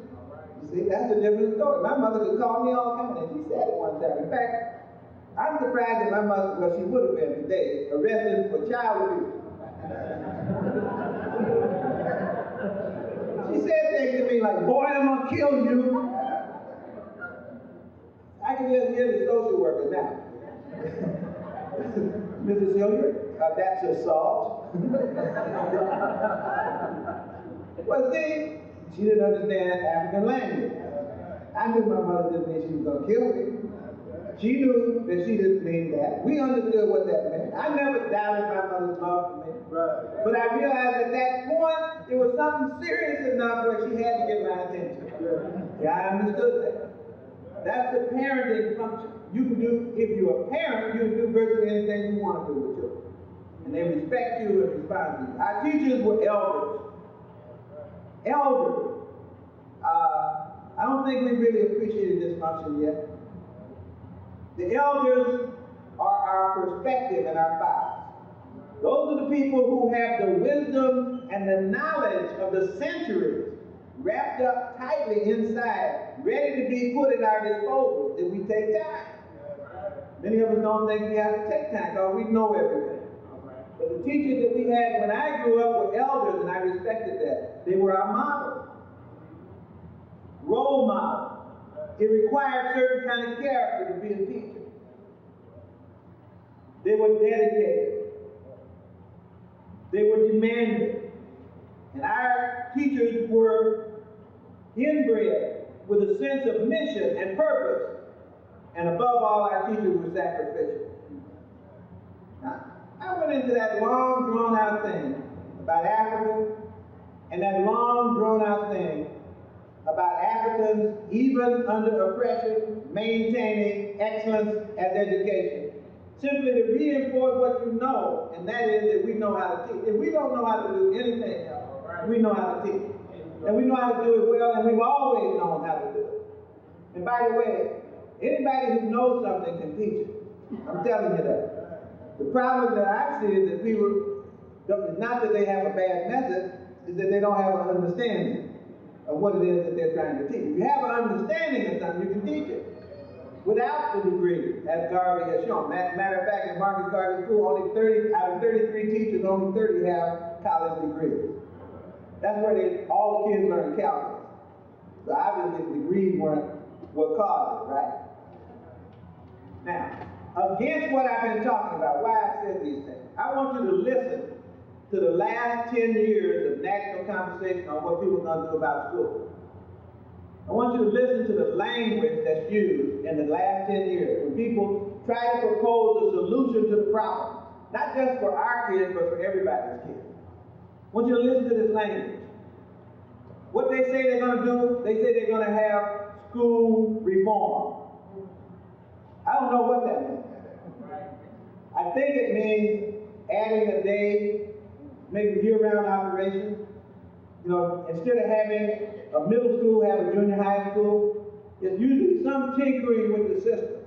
you see, that's a different story. My mother could call me all kinds, and she said it one time. In fact, I'm surprised that my mother, well, she would have been today, arrested for child abuse. She said things to me like, boy, I'm gonna kill you. I can just hear the social worker now. Mrs. Hilliard, that's assault. Well, see, she didn't understand African language. I knew my mother didn't mean she was gonna kill me. She knew that she didn't mean that. We understood what that meant. I never doubted my mother's love for me. Right. But I realized at that point, it was something serious enough where she had to get my attention. Yeah, I understood that. That's the parenting function. You can do, if you're a parent, you can do virtually anything you want to do with children. And they respect you and respond to you. Our teachers were elders. Elders. I don't think we really appreciated this function yet. The elders are our perspective and our fathers. Those are the people who have the wisdom and the knowledge of the centuries wrapped up tightly inside, ready to be put at our disposal if we take time. Many of us don't think we have to take time because we know everything. But the teachers that we had when I grew up were elders, and I respected that. They were our models, role models. It required certain kind of character to be a teacher. They were dedicated. They were demanding. And our teachers were inbred with a sense of mission and purpose. And above all, our teachers were sacrificial. Now, I went into that long, drawn-out thing about Africa, and that long, drawn-out thing about Africans, even under oppression, maintaining excellence as education. Simply to reinforce what you know, and that is that we know how to teach. If we don't know how to do anything else, we know how to teach. And we know how to do it well, and we've always known how to do it. And by the way, anybody who knows something can teach it. I'm telling you that. The problem that I see is that people, it's not that they have a bad method, it's that they don't have an understanding of what it is that they're trying to teach. If you have an understanding of something, you can teach it without the degree, as Garvey has shown. Matter of fact, in Marcus Garvey's school, only 30 out of 33 teachers, only 30 have college degrees. That's where all the kids learn calculus. So obviously the degrees weren't what caused it, right? Now, against what I've been talking about, why I said these things, I want you to listen to the last 10 years of national conversation on what people are going to do about school. I want you to listen to the language that's used in the last 10 years when people try to propose a solution to the problem, not just for our kids, but for everybody's kids. I want you to listen to this language. What they say they're going to do, they say they're going to have school reform. I don't know what that means. I think it means adding a day, maybe year-round operation. You know, instead of having a middle school, have a junior high school. It's usually some tinkering with the system.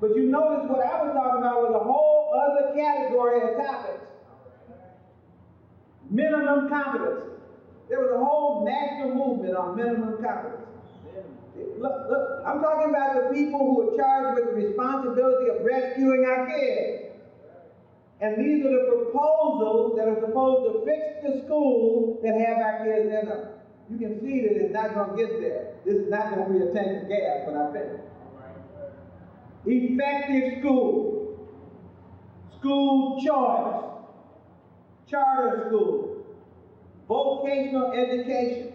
But you notice what I was talking about was a whole other category of topics. Minimum competency. There was a whole national movement on minimum competency. Look, I'm talking about the people who are charged with the responsibility of rescuing our kids. And these are the proposals that are supposed to fix the schools that have our kids in them. You can see that it's not going to get there. This is not going to be a tank of gas when I finish. Effective school, school choice, charter school, vocational education,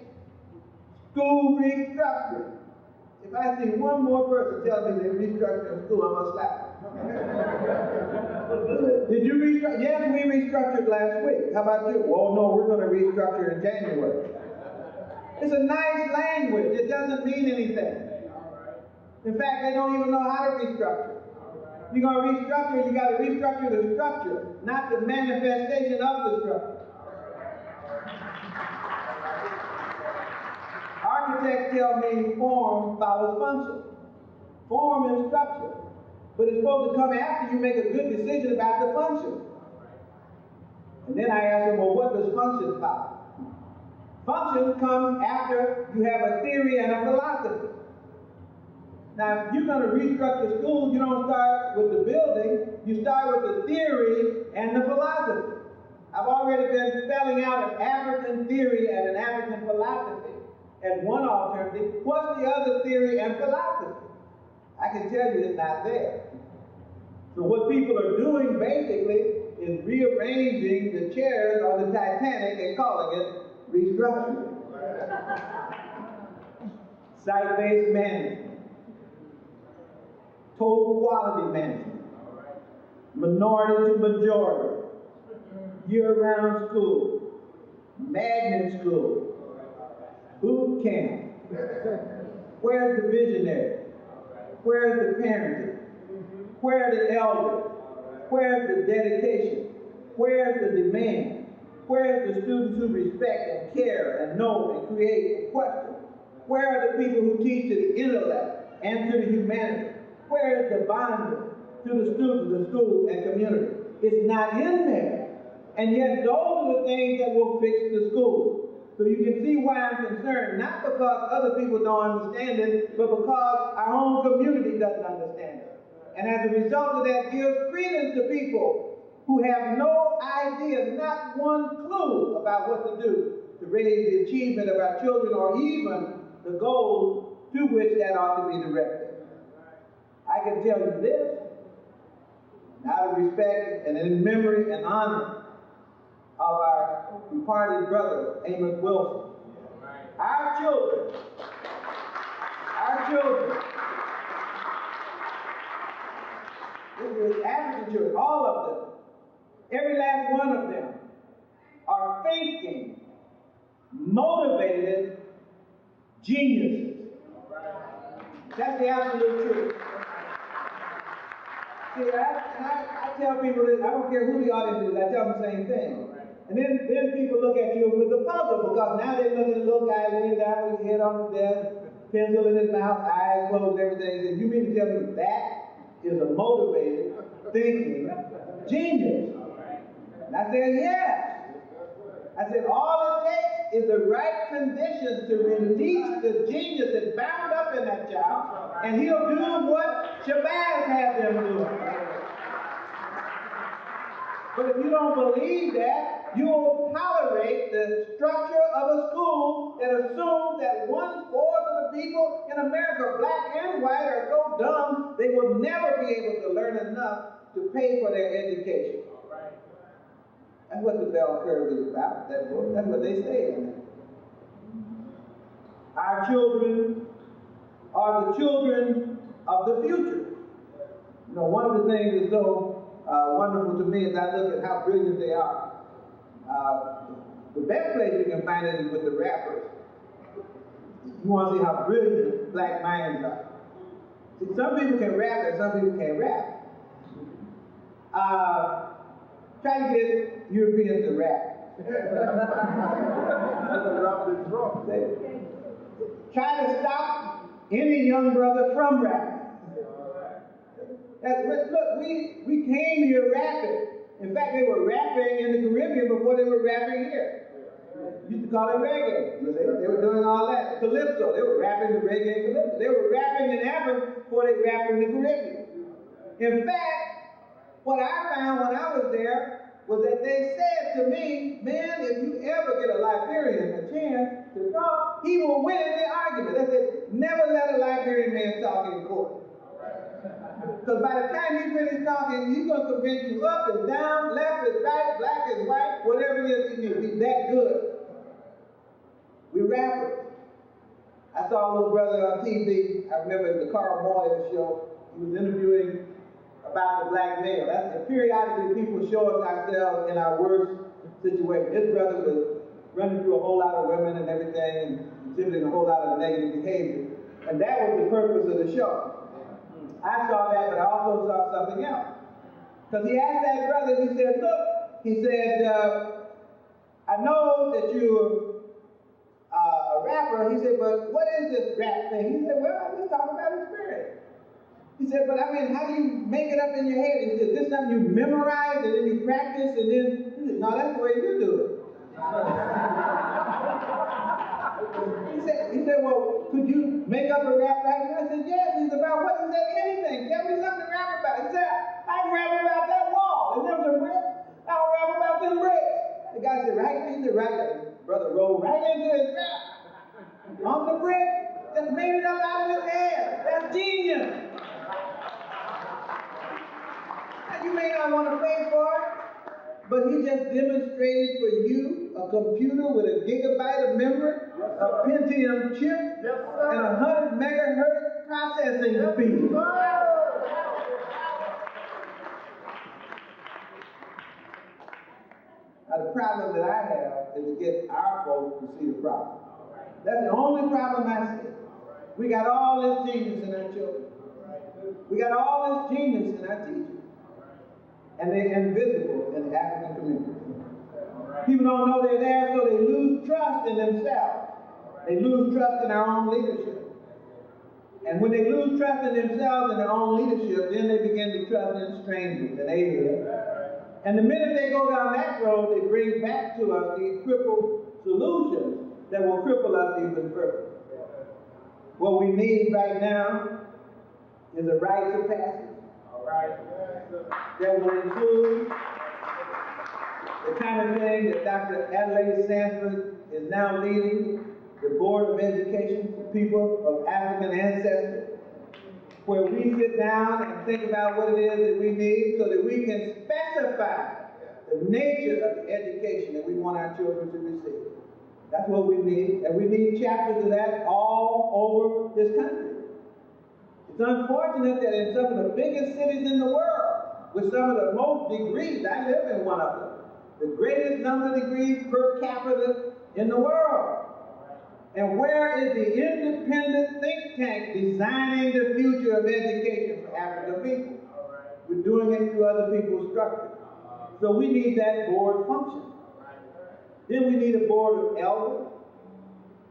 school restructuring. If I see one more person tell me they're restructuring school, I'm going to slap them. Did you restructure? Yes, we restructured last week. How about you? Well, no, we're going to restructure in January. It's a nice language. It doesn't mean anything. In fact, they don't even know how to restructure. You're going to restructure, you got to restructure the structure, not the manifestation of the structure. Architects tell me form follows function. Form is structure. But it's supposed to come after you make a good decision about the function. And then I ask them, well, what does function follow? Functions come after you have a theory and a philosophy. Now, if you're going to restructure schools, you don't start with the building, you start with the theory and the philosophy. I've already been spelling out an African theory and an African philosophy as one alternative. What's the other theory and philosophy? I can tell you it's not there. So what people are doing basically is rearranging the chairs on the Titanic and calling it restructuring. Site-based management. Total quality management, minority to majority, year-round school, magnet school, boot camp. Where's the visionary? Where's the parenting? Where's the elder? Where's the dedication? Where's the demand? Where's the students who respect and care and know and create and question? Where are the people who teach to the intellect and to the humanity? Where is the bonding to the students, the school, and community? It's not in there. And yet those are the things that will fix the school. So you can see why I'm concerned, not because other people don't understand it, but because our own community doesn't understand it. And as a result of that, gives credence to people who have no idea, not one clue about what to do to raise the achievement of our children or even the goals to which that ought to be directed. I can tell you this, out of respect and in memory and honor of our departed brother, Amos Wilson. Our children, this is African children, all of them, every last one of them, are thinking, motivated geniuses. That's the absolute truth. See, I tell people this, I don't care who the audience is, I tell them the same thing. And then people look at you with a puzzle, because now they look at a little guy laying down with his head on the desk, pencil in his mouth, eyes closed, everything. And you mean to tell me that is a motivated, thinking genius? And I said, yes. I said, all it takes is the right conditions to release the genius that's bound up in that child, and he'll do what Shabazz had them do. But if you don't believe that, you'll tolerate the structure of a school that assumes that 1/4 of the people in America, black and white, are so dumb they will never be able to learn enough to pay for their education. That's what the bell curve is about. That's what they say in it. Our children are the children of the future. You know, one of the things that's so wonderful to me as I look at how brilliant they are. The best place you can find it is with the rappers. You want to see how brilliant black minds are. See, some people can rap and some people can't rap. Try to get Europeans to rap. Try to stop any young brother from rapping. Look, we came here rapping. In fact, they were rapping in the Caribbean before they were rapping here. Used to call it reggae. They were doing all that. Calypso, they were rapping the reggae and calypso. They were rapping in Africa before they rapped in the Caribbean. In fact, what I found when I was there, was that they said to me, man, if you ever get a Liberian a chance to talk, he will win the argument. They said, never let a Liberian man talk in court. Because by the time you finish talking, he's going to convince you up and down, left is right, black is white, whatever it is you need. He's that good. We rappers. I saw a little brother on TV. I remember the Carl Moyer show. He was interviewing about the black male. That's periodically people show us ourselves in our worst situation. This brother was running through a whole lot of women and everything and exhibiting a whole lot of negative behavior. And that was the purpose of the show. I saw that, but I also saw something else. Because he asked that brother, he said, look, he said, I know that you're a rapper. He said, but what is this rap thing? He said, well, I just talk about experience. He said, but I mean, how do you make it up in your head? He said, this is something you memorize and then you practice and then, he said, no, that's the way you do it. He said, well, could you make up a rap right now? I said, yes. He said, about what? He said, anything. Tell me something to rap about. He said, I can rap about that wall. And them some bricks. I'll rap about them bricks. The guy said, right? He said, right. The brother rolled right into his rap. On the brick. Just made it up out of his head. That's genius. Now, you may not want to pay for it, but he just demonstrated for you a computer with a gigabyte of memory, a Pentium chip, and 100 megahertz processing speed. Now, the problem that I have is to get our folks to see the problem. That's the only problem I see. We got all this genius in our children. We got all this genius in our teachers. And they're invisible in the African community. People don't know they're there, so they lose trust in themselves. They lose trust in our own leadership. And when they lose trust in themselves and their own leadership, then they begin to trust in strangers and aliens. And the minute they go down that road, they bring back to us these crippled solutions that will cripple us even further. What we need right now is a rite of passage. That will include the kind of thing that Dr. Adelaide Sanford is now leading, the Board of Education for people of African ancestry, where we sit down and think about what it is that we need so that we can specify the nature of the education that we want our children to receive. That's what we need, and we need chapters of that all over this country. It's unfortunate that in some of the biggest cities in the world, with some of the most degrees, I live in one of them, the greatest number of degrees per capita in the world. And where is the independent think tank designing the future of education for African people? We're doing it through other people's structures. So we need that board function. Then we need a board of elders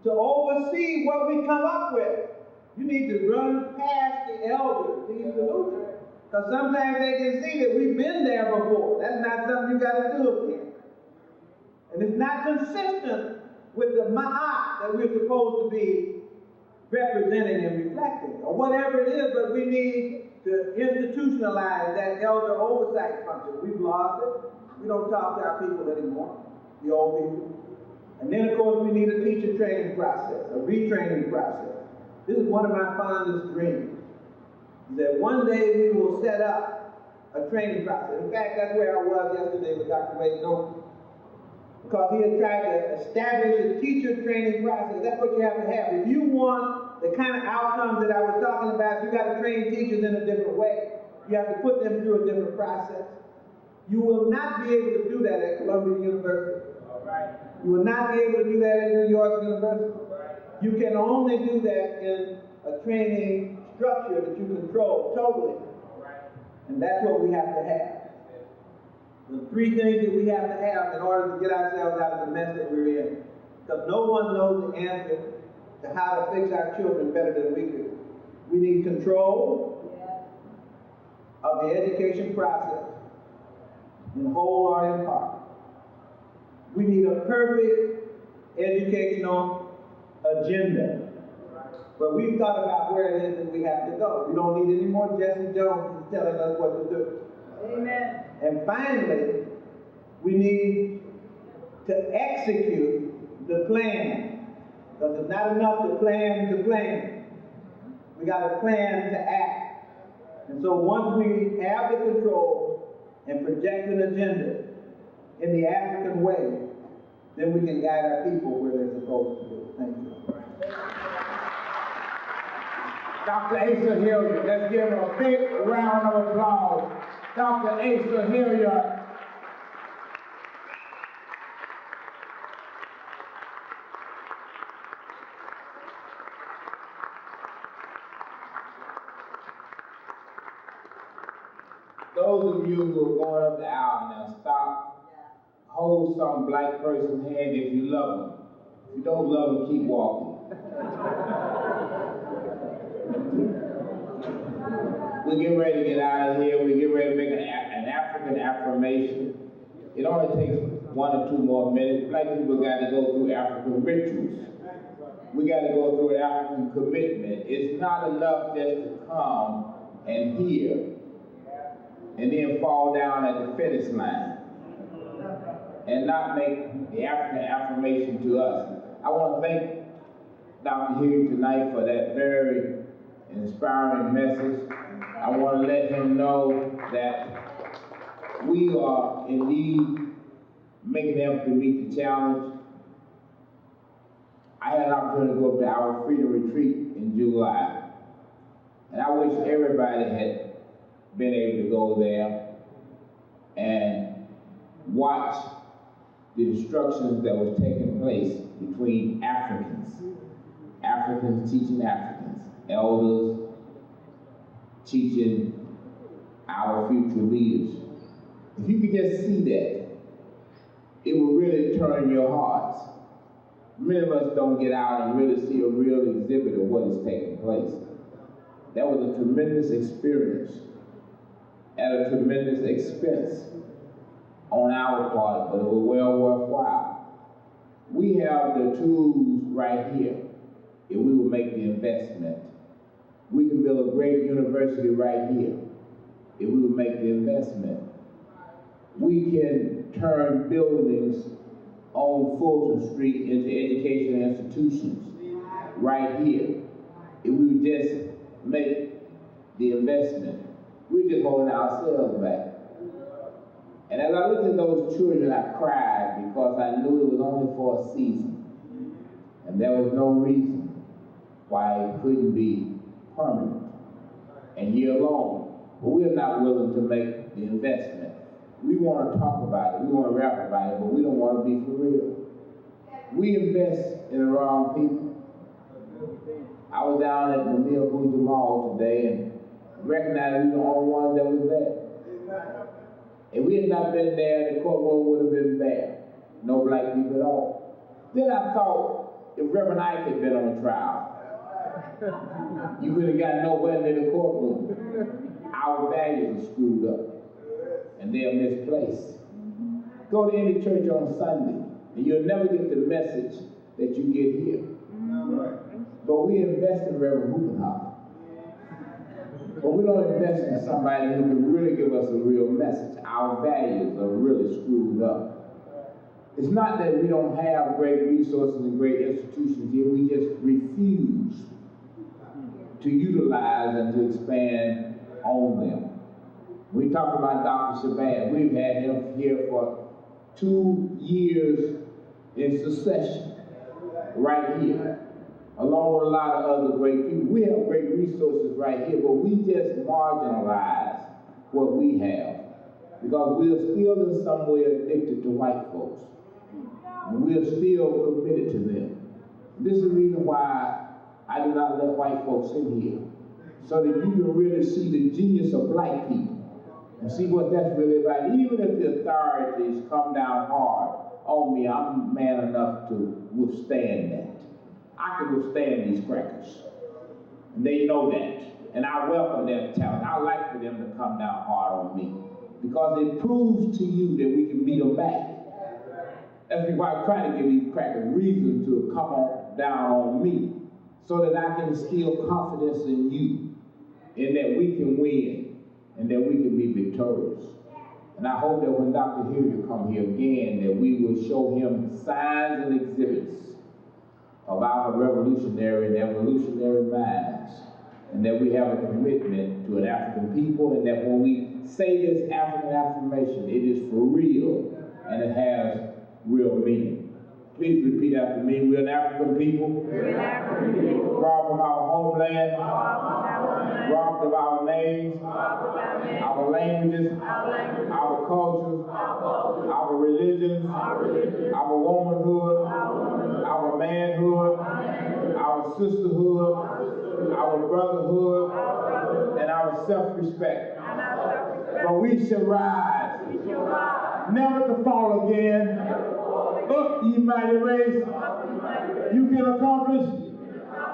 to oversee what we come up with. You need to run past the elders, these solutions. Because sometimes they can see that we've been there before. That's not something you got to do again. And it's not consistent with the ma'at that we're supposed to be representing and reflecting, or whatever it is, but we need to institutionalize that elder oversight function. We've lost it. We don't talk to our people anymore, the old people. And then, of course, we need a teacher training process, a retraining process. This is one of my fondest dreams, is that one day we will set up a training process. In fact, that's where I was yesterday with Dr. Wade Norton, because he has tried to establish a teacher training process. That's what you have to have. If you want the kind of outcomes that I was talking about, you got to train teachers in a different way. You have to put them through a different process. You will not be able to do that at Columbia University. You will not be able to do that at New York University. You can only do that in a training structure that you control totally. And that's what we have to have. The three things that we have to have in order to get ourselves out of the mess that we're in. Because no one knows the answer to how to fix our children better than we do. We need control of the education process, in whole or in part. We need a perfect educational agenda. But we've thought about where it is that we have to go. We don't need any more Jesse Jones telling us what to do. Amen. And finally, We need to execute the plan, because it's not enough to plan to plan. We got to plan to act. And so once we have the control and project an agenda in the African way, then we can guide our people where they're supposed to go. Thank you. Dr. Asa Hilliard, let's give him a big round of applause. Dr. Asa Hilliard. Those of you who are going up the aisle now, stop. Hold some black person's hand if you love them. If you don't love them, keep walking. We're getting ready to get out of here. We're getting ready to make an African affirmation. It only takes 1 or 2 more minutes. Black people got to go through African rituals. We got to go through an African commitment. It's not enough just to come and hear and then fall down at the finish line and not make the African affirmation to us. I want to thank Dr. Hilliard tonight for that very inspiring message. I want to let him know that we are indeed making an effort to meet the challenge. I had an opportunity to go up to our Freedom Retreat in July, and I wish everybody had been able to go there and watch the instructions that was taking place between Africans teaching Africans, elders teaching our future leaders. If you could just see that, it will really turn your hearts. Many of us don't get out and really see a real exhibit of what is taking place. That was a tremendous experience at a tremendous expense on our part, but it was well worthwhile. We have the tools right here if we will make the investment. We can build a great university right here if we will make the investment. We can turn buildings on Fulton Street into educational institutions right here if we would just make the investment. We're just holding ourselves back. And as I looked at those children, I cried because I knew it was only for a season. And there was no reason why it couldn't be permanent and year long. But we're not willing to make the investment. We want to talk about it, we want to rap about it, but we don't want to be for real. We invest in the wrong people. I was down at the Timbuktu Mall today and recognized we were the only ones that was there. If we had not been there, the courtroom would have been bare. No black people at all. Then I thought, if Reverend Ike had been on trial, you could have got nowhere near the courtroom. Our values are screwed up, and they're misplaced. Go to any church on Sunday, and you'll never get the message that you get here. But we invest in Reverend Hoopenhoff. But we don't invest in somebody who can really give us a real message. Our values are really screwed up. It's not that we don't have great resources and great institutions here, we just refuse to utilize and to expand on them. We talk about Dr. Shabazz. We've had him here for 2 years in succession, right here, along with a lot of other great people. We have great resources right here, but we just marginalize what we have because we are still in some way addicted to white folks. And we are still committed to them. This is the reason why I do not let white folks in here, so that you can really see the genius of black people and see what that's really about. Even if the authorities come down hard on me, I'm man enough to withstand that. I can withstand these crackers. And they know that. And I welcome their talent. I like for them to come down hard on me because it proves to you that we can beat them back. That's why I try to give these crackers reason to come on down on me so that I can instill confidence in you and that we can win and that we can be victorious. And I hope that when Dr. Hilliard come here again, that we will show him signs and exhibits of our revolutionary and evolutionary minds, and that we have a commitment to an African people, and that when we say this African affirmation, it is for real, and it has real meaning. Please repeat after me. We're an African people. We're an African people. Far from our homeland. Robbed of our names. Our languages. Our cultures. Our religions. Our womanhood. Our manhood. Our sisterhood. Our brotherhood. And our self-respect. But we shall rise. Never to fall again. Up, ye mighty race, you can accomplish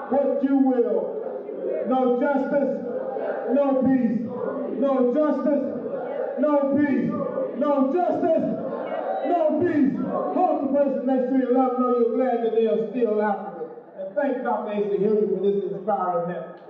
what you will. No justice, no peace. No justice, no peace. No justice, no peace. Hold the person next to you and let them know you're glad that they are still African. And thank Dr. Asa Hilliard for this inspiring message.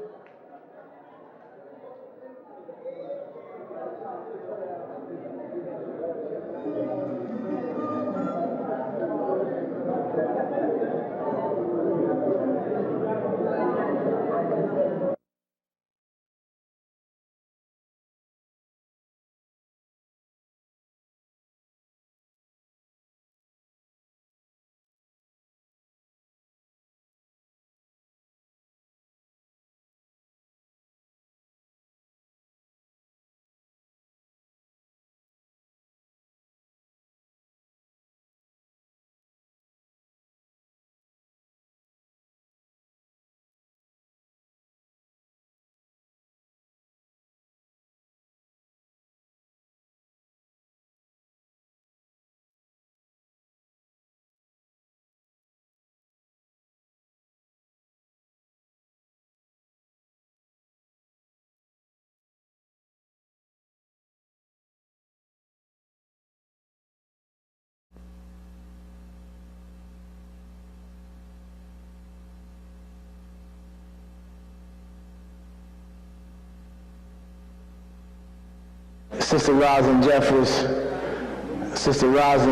Sister Rosalind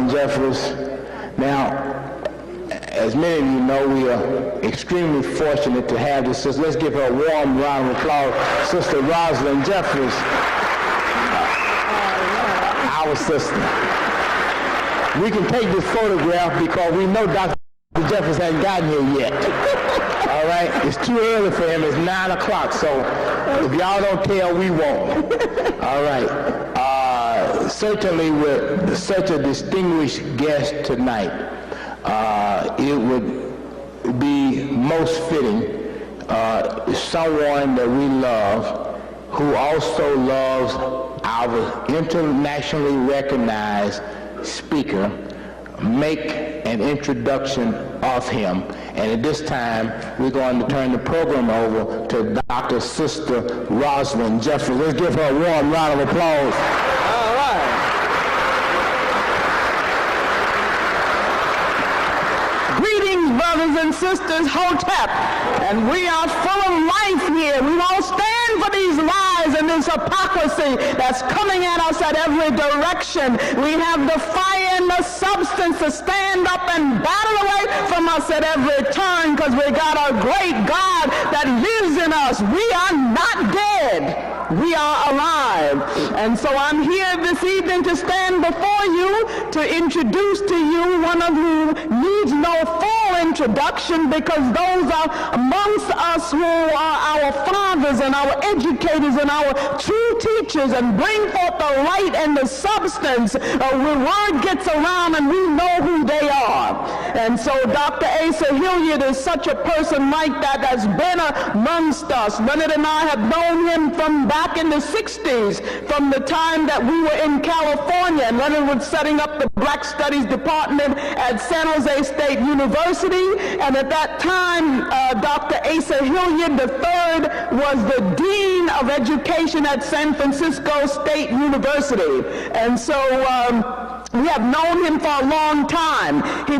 Jeffries. Now, as many of you know, we are extremely fortunate to have this sister. Let's give her a warm round of applause. Sister Rosalind Jeffries, our sister. We can take this photograph because we know Dr. Jeffries hasn't gotten here yet. All right, it's too early for him. It's 9 o'clock, so if y'all don't tell, we won't. All right. Certainly with such a distinguished guest tonight, it would be most fitting someone that we love who also loves our internationally recognized speaker make an introduction of him. And at this time, we're going to turn the program over to Dr. Sister Rosalind Jeffries. Let's give her a warm round of applause. All right. Greetings, brothers and sisters, Hotep. And we are full of life here. We won't stand for these lies and this hypocrisy that's coming at us at every direction. We have the fire and the substance to stand up and battle away from us at every turn, because we got a great God that lives in us. We are not dead. We are alive. And so I'm here this evening to stand before you to introduce to you one of who needs no full introduction, because those are amongst us who are our fathers and our educators and our true teachers and bring forth the light and the substance when word gets around and we know who they are. And so Dr. Asa Hilliard is such a person like that that's been amongst us. Leonard and I have known him from back in the 60s, from the time that we were in California, and Leonard was setting up the Black Studies Department at San Jose State University. And at that time, Dr. Asa Hilliard III was the Dean of Education at San Francisco State University. And so We have known him for a long time. We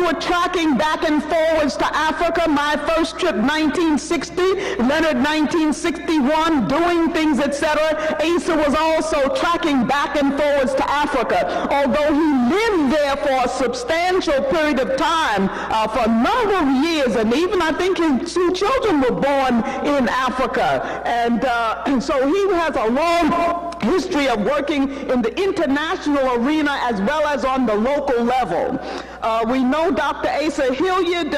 were tracking back and forwards to Africa. My first trip, 1960, Leonard, 1961, doing things, etc. Asa was also tracking back and forwards to Africa. Although he lived there for a substantial period of time, for a number of years, and even I think his 2 children were born in Africa. And so he has a long history of working in the international arena as well as on the local level. We know Dr. Asa Hilliard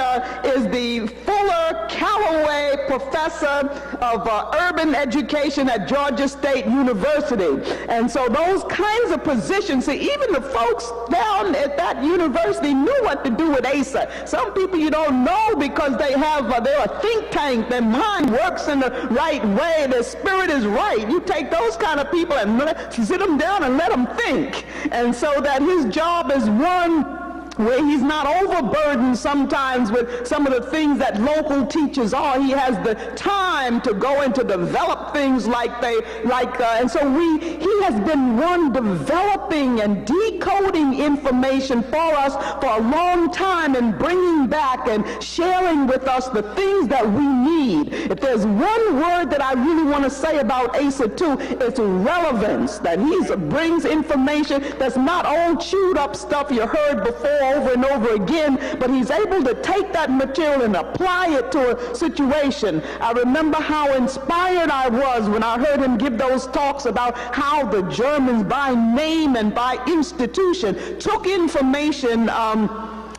is the Fuller Calloway Professor of Urban Education at Georgia State University. And so those kinds of positions, see, even the folks down at that university knew what to do with Asa. Some people you don't know because they're a think tank, their mind works in the right way, their spirit is right. You take those kind of people and sit them down and let them think. And so that his job is one where he's not overburdened sometimes with some of the things that local teachers are. He has the time to go and to develop things and so he has been one developing and decoding information for us for a long time and bringing back and sharing with us the things that we need. If there's one word that I really want to say about Asa too, it's relevance, that he brings information that's not old chewed up stuff you heard before over and over again, but he's able to take that material and apply it to a situation. I remember how inspired I was when I heard him give those talks about how the Germans, by name and by institution, took information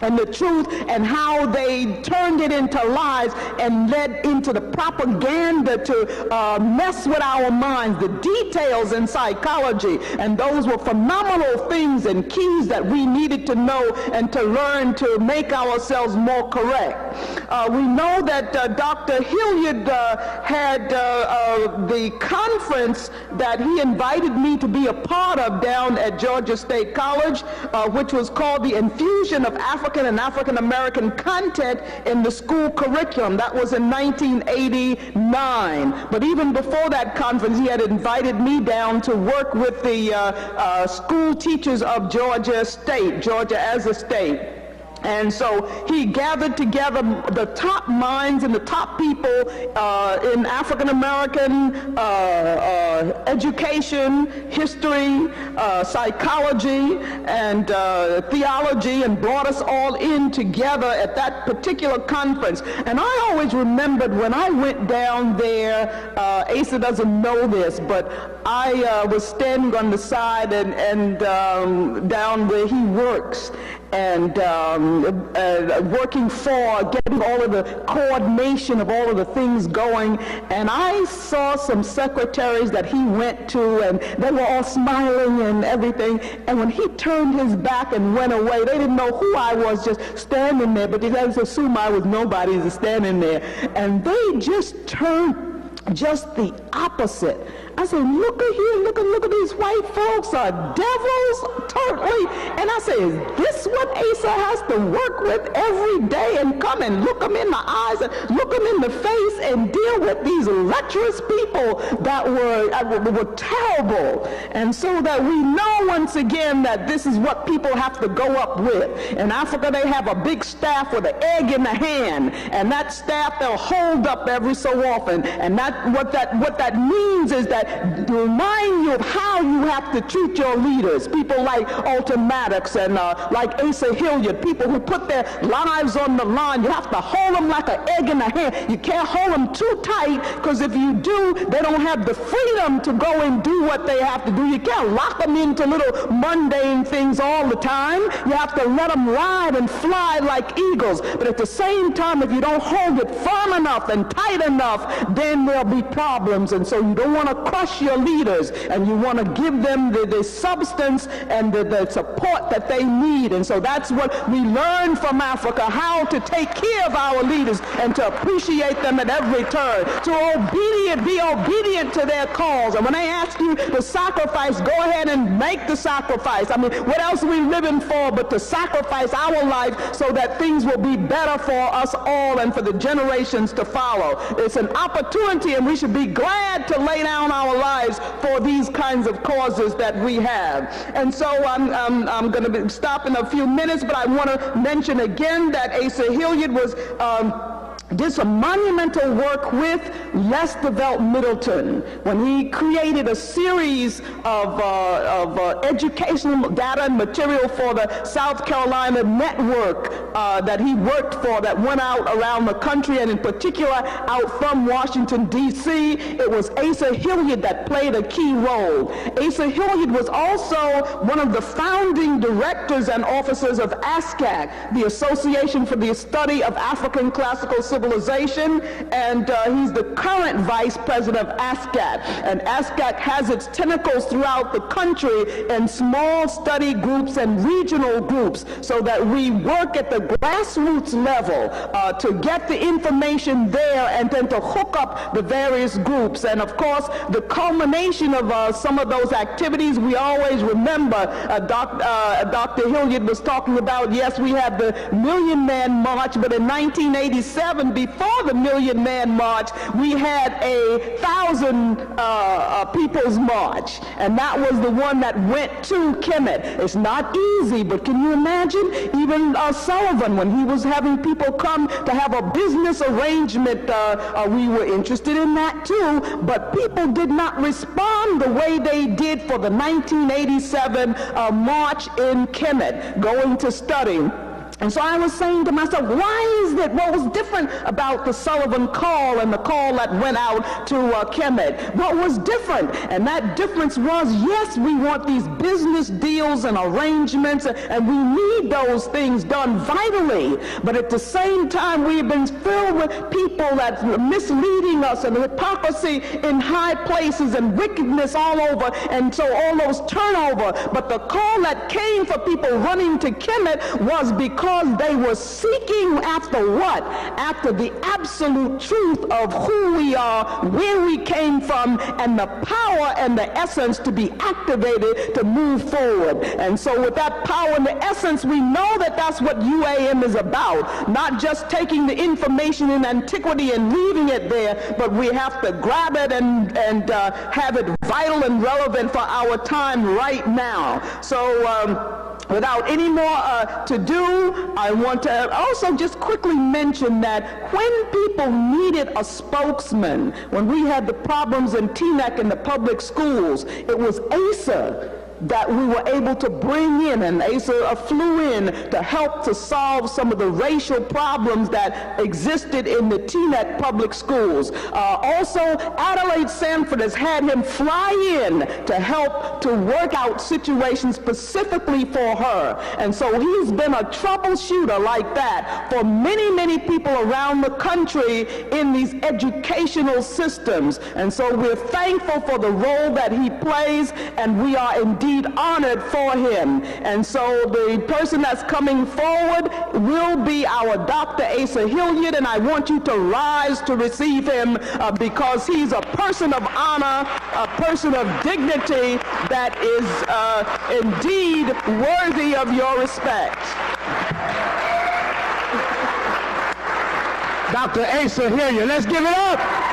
and the truth and how they turned it into lies and led into the propaganda to mess with our minds, the details in psychology. And those were phenomenal things and keys that we needed to know and to learn to make ourselves more correct. We know that Dr. Hilliard had the conference that he invited me to be a part of down at Georgia State College, which was called the Infusion of African and African American Content in the School Curriculum. That was in 1989. But even before that conference, he had invited me down to work with the school teachers of Georgia State, Georgia as a state. And so he gathered together the top minds and the top people in African American education, history, psychology, and theology, and brought us all in together at that particular conference. And I always remembered when I went down there, Asa doesn't know this, but I was standing on the side and down where he works, and working for getting all of the coordination of all of the things going. And I saw some secretaries that he went to, and they were all smiling and everything. And when he turned his back and went away, they didn't know who I was, just standing there, but they just assumed I was nobody, just standing there. And they just turned just the opposite. I said, look at here, look at these white folks are devils, totally. And I said, is this what Asa has to work with every day, and come and look them in the eyes and look them in the face and deal with these lecherous people that were terrible. And so that we know once again that this is what people have to go up with. In Africa, they have a big staff with an egg in the hand, and that staff they'll hold up every so often. And what that means is that to remind you of how you have to treat your leaders, people like Automatics and like Asa Hilliard, people who put their lives on the line. You have to hold them like an egg in the hand. You can't hold them too tight, because if you do, they don't have the freedom to go and do what they have to do. You can't lock them into little mundane things all the time. You have to let them ride and fly like eagles. But at the same time, if you don't hold it firm enough and tight enough, then there'll be problems. And so you don't want to crush your leaders, and you want to give them the substance and the support that they need. And so So that's what we learn from Africa, how to take care of our leaders and to appreciate them at every turn, to be obedient to their calls. And when they ask you to sacrifice, go ahead and make the sacrifice. I mean, what else are we living for but to sacrifice our life so that things will be better for us all and for the generations to follow? It's an opportunity, and we should be glad to lay down our lives for these kinds of causes that we have. And so I'm going to stop in a few minutes, but I want to mention again that Asa Hilliard did some monumental work with less developed Middleton when he created a series of educational data and material for the South Carolina network that he worked for, that went out around the country, and in particular out from Washington, D.C. It was Asa Hilliard that played a key role. Asa Hilliard was also one of the founding directors and officers of ASCAC, the Association for the Study of African Classical Civilization, and he's the current vice president of ASCAC. And ASCAC has its tentacles throughout the country in small study groups and regional groups, so that we work at the grassroots level to get the information there and then to hook up the various groups. And of course, the culmination of some of those activities, we always remember Dr. Hilliard was talking about, yes, we had the Million Man March, but in 1987, before the Million Man March, we had a 1,000 People's March, and that was the one that went to Kemet. It's not easy, but can you imagine? Even Sullivan, when he was having people come to have a business arrangement, we were interested in that too, but people did not respond the way they did for the 1987 March in Kemet, going to study. And so I was saying to myself, why is that? What was different about the Sullivan call and the call that went out to Kemet? What was different? And that difference was, yes, we want these business deals and arrangements, and we need those things done vitally. But at the same time, we've been filled with people that are misleading us, and hypocrisy in high places, and wickedness all over, and so all those turnover. But the call that came for people running to Kemet was because they were seeking after what? After the absolute truth of who we are, where we came from, and the power and the essence to be activated to move forward. And so with that power and the essence, we know that that's what UAM is about. Not just taking the information in antiquity and leaving it there, but we have to grab it and have it vital and relevant for our time right now. So without any more to do, I want to also just quickly mention that when people needed a spokesman, when we had the problems in Teaneck in the public schools, it was Asa that we were able to bring in, and Asa flew in to help to solve some of the racial problems that existed in the Teaneck public schools. Also, Adelaide Sanford has had him fly in to help to work out situations specifically for her. And so he's been a troubleshooter like that for many, many people around the country in these educational systems. And so we're thankful for the role that he plays, and we are indeed honored for him. And so the person that's coming forward will be our Dr. Asa Hilliard, and I want you to rise to receive him because he's a person of honor, a person of dignity that is indeed worthy of your respect. Dr. Asa Hilliard, let's give it up.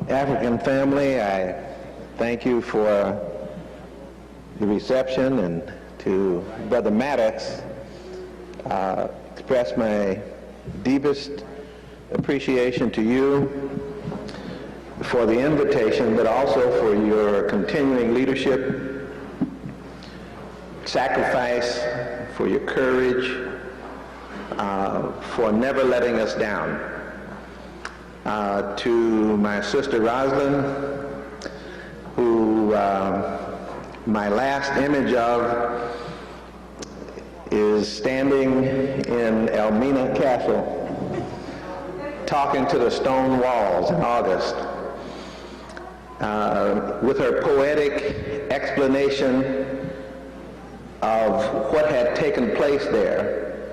African family, I thank you for the reception, and to Brother Maddox, express my deepest appreciation to you for the invitation, but also for your continuing leadership, sacrifice, for your courage, for never letting us down. To my sister Rosalind, who my last image of is standing in Elmina Castle Talking to the Stone Walls in August, with her poetic explanation of what had taken place there.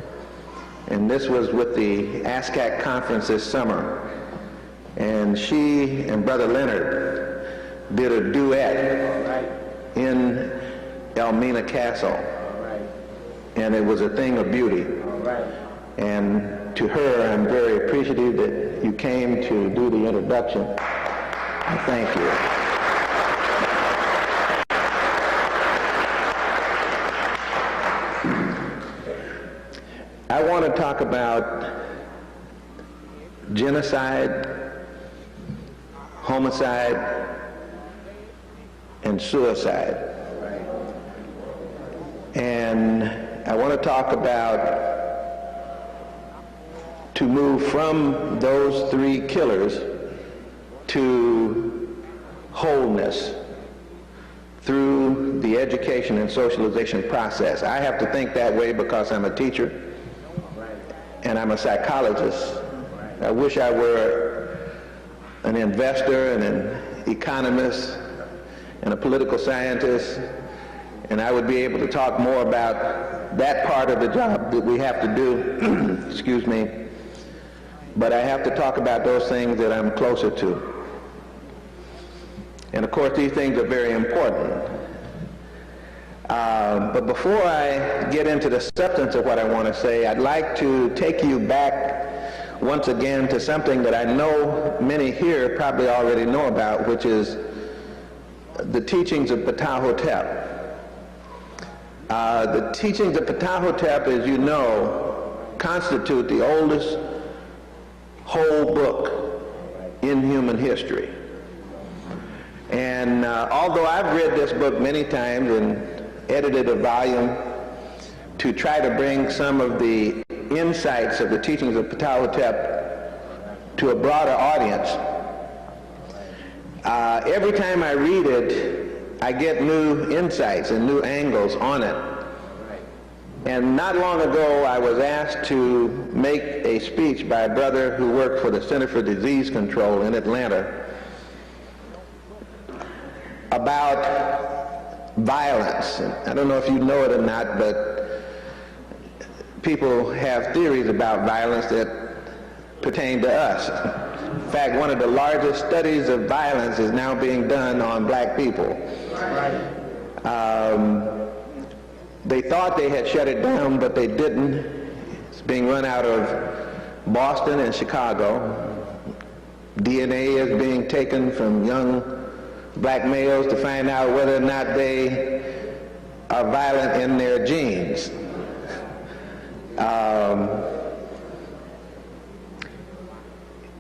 And this was with the ASCAC conference this summer. And she and Brother Leonard did a duet in Elmina Castle. And it was a thing of beauty. And to her, I'm very appreciative that you came to do the introduction. Thank you. I want to talk about genocide, homicide, and suicide. And I want to talk about to move from those three killers to wholeness through the education and socialization process. I have to think that way because I'm a teacher and I'm a psychologist. I wish I were an investor and an economist and a political scientist, and I would be able to talk more about that part of the job that we have to do, excuse me, but I have to talk about those things that I'm closer to. And of course, these things are very important. But before I get into the substance of what I want to say, I'd like to take you back once again to something that I know many here probably already know about, which is the teachings of Ptahhotep. The teachings of Ptahhotep, as you know, constitute the oldest whole book in human history. And although I've read this book many times and edited a volume to try to bring some of the insights of the teachings of Ptahhotep to a broader audience, every time I read it, I get new insights and new angles on it. And not long ago, I was asked to make a speech by a brother who worked for the Center for Disease Control in Atlanta about violence. I don't know if you know it or not, but people have theories about violence that pertain to us. In fact, one of the largest studies of violence is now being done on black people. They thought they had shut it down, but they didn't. It's being run out of Boston and Chicago. DNA is being taken from young black males to find out whether or not they are violent in their genes.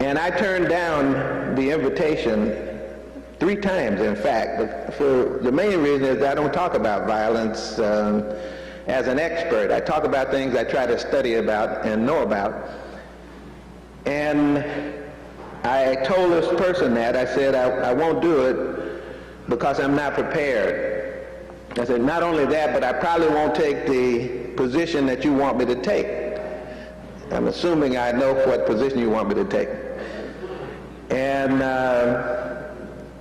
And I turned down the invitation 3 times, in fact. But for the main reason is I don't talk about violence as an expert. I talk about things I try to study about and know about. And I told this person that. I said, I won't do it because I'm not prepared. I said, not only that, but I probably won't take the position that you want me to take. I'm assuming I know what position you want me to take. And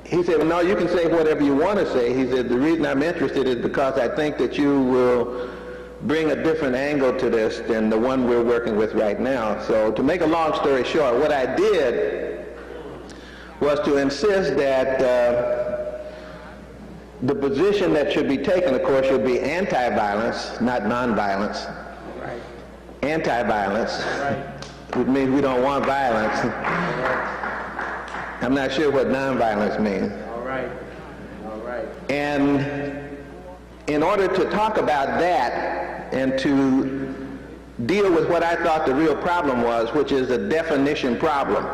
he said, well, no, you can say whatever you want to say. He said, the reason I'm interested is because I think that you will bring a different angle to this than the one we're working with right now. So to make a long story short, what I did was to insist that the position that should be taken, of course, should be anti-violence, not nonviolence. Right. Anti-violence, which means we don't want violence. I'm not sure what nonviolence means. All right. And in order to talk about that and to deal with what I thought the real problem was, which is a definition problem.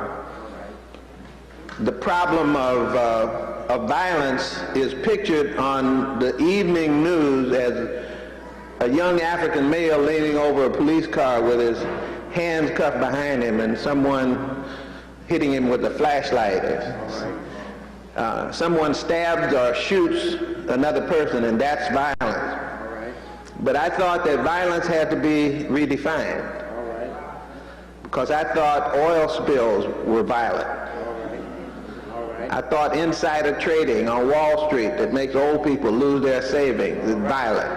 The problem of violence is pictured on the evening news as a young African male leaning over a police car with his hands cuffed behind him and someone hitting him with a flashlight. Someone stabs or shoots another person, and that's violence. But I thought that violence had to be redefined. because I thought oil spills were violent. I thought insider trading on Wall Street that makes old people lose their savings is violent.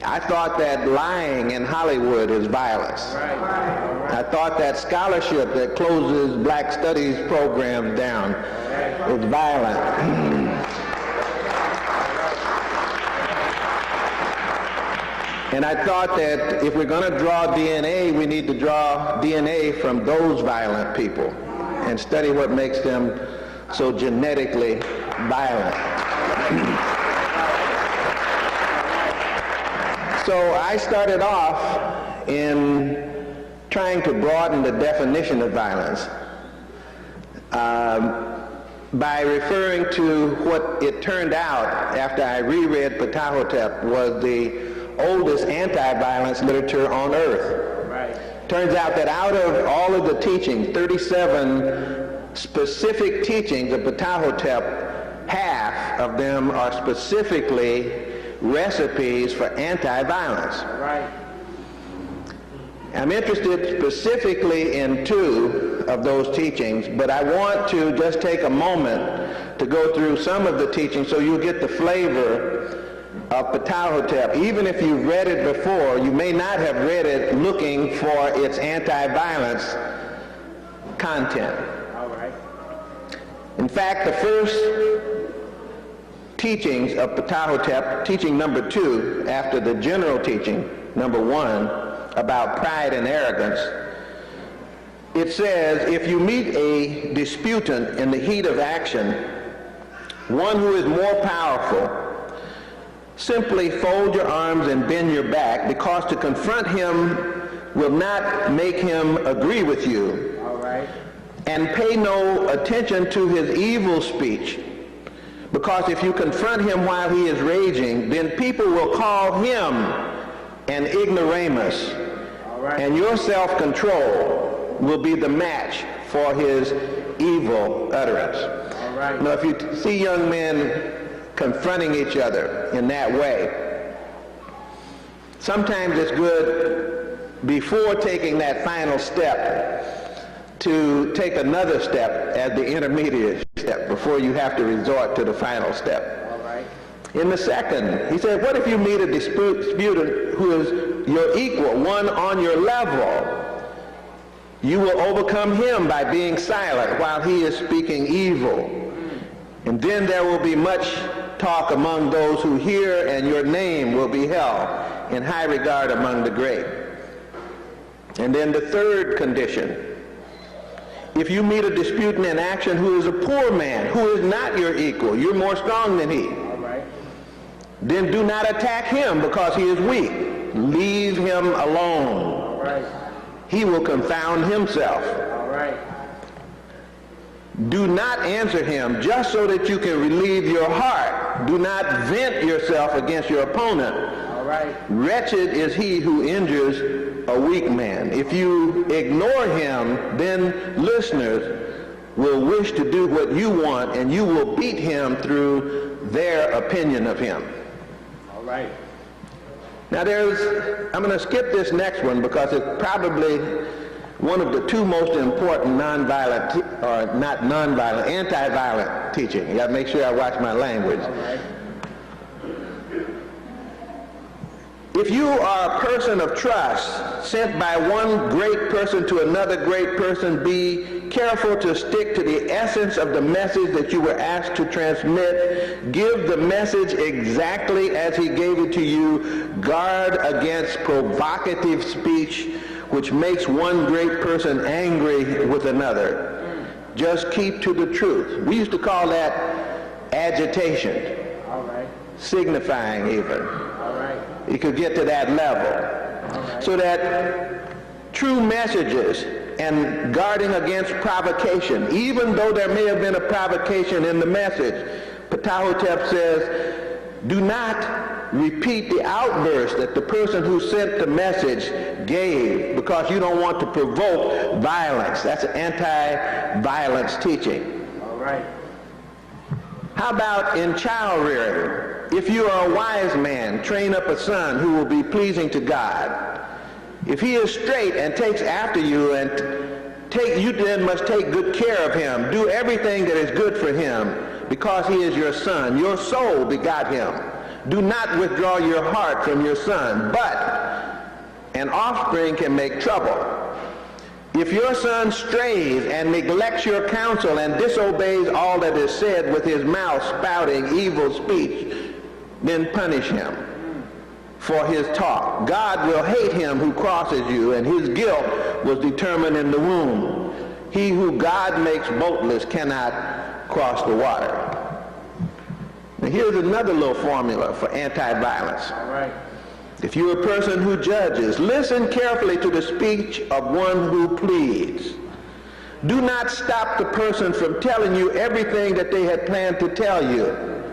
I thought that lying in Hollywood is violence. I thought that scholarship that closes black studies programs down is violent. And I thought that if we're going to draw DNA, we need to draw DNA from those violent people and study what makes them so genetically violent. So I started off in trying to broaden the definition of violence by referring to what it turned out after I reread Ptahhotep was the oldest anti-violence literature on earth. Turns out that out of all of the teachings, 37 specific teachings of Ptahhotep, half of them are specifically recipes for anti-violence. I'm interested specifically in two of those teachings, but I want to just take a moment to go through some of the teachings so you get the flavor of Ptahhotep. Even if you've read it before, you may not have read it looking for its anti-violence content. In fact, the first teachings of Ptahhotep, teaching number 2, after the general teaching, number 1, about pride and arrogance, it says, if you meet a disputant in the heat of action, one who is more powerful, simply fold your arms and bend your back, because to confront him will not make him agree with you. And pay no attention to his evil speech, because if you confront him while he is raging, then people will call him an ignoramus, and your self-control will be the match for his evil utterance. Now, if you see young men confronting each other in that way, sometimes it's good before taking that final step to take another step as the intermediate step before you have to resort to the final step. In the second, he said, what if you meet a disputant who is your equal, one on your level? You will overcome him by being silent while he is speaking evil. And then there will be much talk among those who hear, and your name will be held in high regard among the great. And then the third condition, if you meet a disputant in action who is a poor man, who is not your equal, you're more strong than he, then do not attack him because he is weak. Leave him alone. He will confound himself. Do not answer him just so that you can relieve your heart. Do not vent yourself against your opponent. Wretched is he who injures a weak man. If you ignore him, then listeners will wish to do what you want, and you will beat him through their opinion of him. Now I'm going to skip this next one because it's probably one of the two most important anti-violent teaching. You got to make sure I watch my language. If you are a person of trust, sent by one great person to another great person, be careful to stick to the essence of the message that you were asked to transmit. Give the message exactly as he gave it to you. Guard against provocative speech, which makes one great person angry with another. Just keep to the truth. We used to call that agitation, signifying even. You could get to that level. So that true messages and guarding against provocation, even though there may have been a provocation in the message, Ptahhotep says, do not repeat the outburst that the person who sent the message gave, because you don't want to provoke violence. That's an anti-violence teaching. How about in child rearing? If you are a wise man, train up a son who will be pleasing to God. If he is straight and takes after you, and you then must take good care of him. Do everything that is good for him, because he is your son. Your soul begot him. Do not withdraw your heart from your son, but an offspring can make trouble. If your son strays and neglects your counsel and disobeys all that is said with his mouth spouting evil speech, then punish him for his talk. God will hate him who crosses you, and his guilt was determined in the womb. He who God makes boatless cannot cross the water. Now here's another little formula for anti-violence. All right. If you're a person who judges, listen carefully to the speech of one who pleads. Do not stop the person from telling you everything that they had planned to tell you.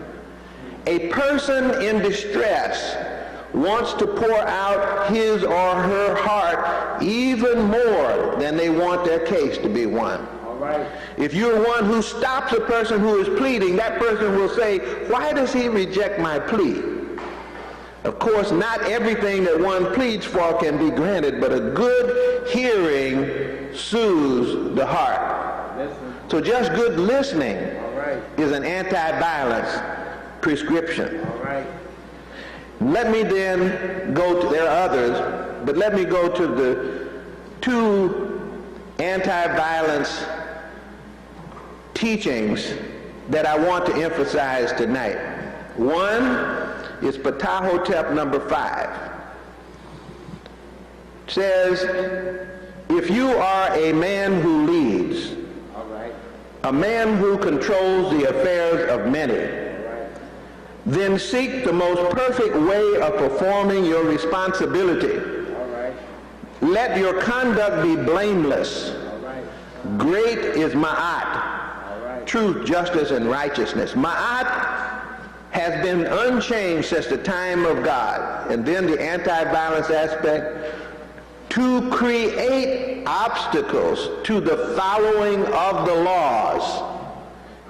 A person in distress wants to pour out his or her heart even more than they want their case to be won. All right. If you're one who stops a person who is pleading, that person will say, why does he reject my plea? Of course, not everything that one pleads for can be granted, but a good hearing soothes the heart. Listen. So just good listening right. is an anti-violence prescription. All right. Let me then go to, there are others, but let me go to the two anti-violence teachings that I want to emphasize tonight. One is Ptahhotep number 5. It says, if you are a man who leads, all right, a man who controls the affairs of many, then seek the most perfect way of performing your responsibility. all right, Let your conduct be blameless. all right, Great is Ma'at, all right, truth, justice, and righteousness. Ma'at has been unchanged since the time of God. And then the anti-violence aspect, to create obstacles to the following of the laws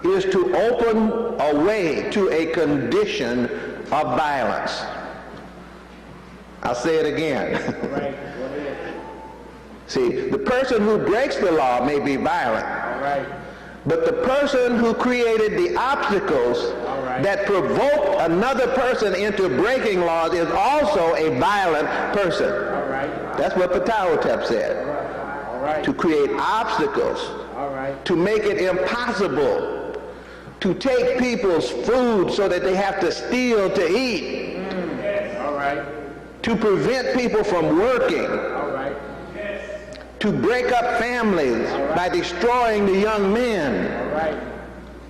is to open a way to a condition of violence. I'll say it again. all right. Go ahead. See, the person who breaks the law may be violent, All right. but the person who created the obstacles right. that provoke another person into breaking laws is also a violent person. All right. That's what Ptahhotep said. All right. To create obstacles, All right. to make it impossible, to take people's food so that they have to steal to eat, All right. to prevent people from working, All right. to break up families by destroying the young men, All right.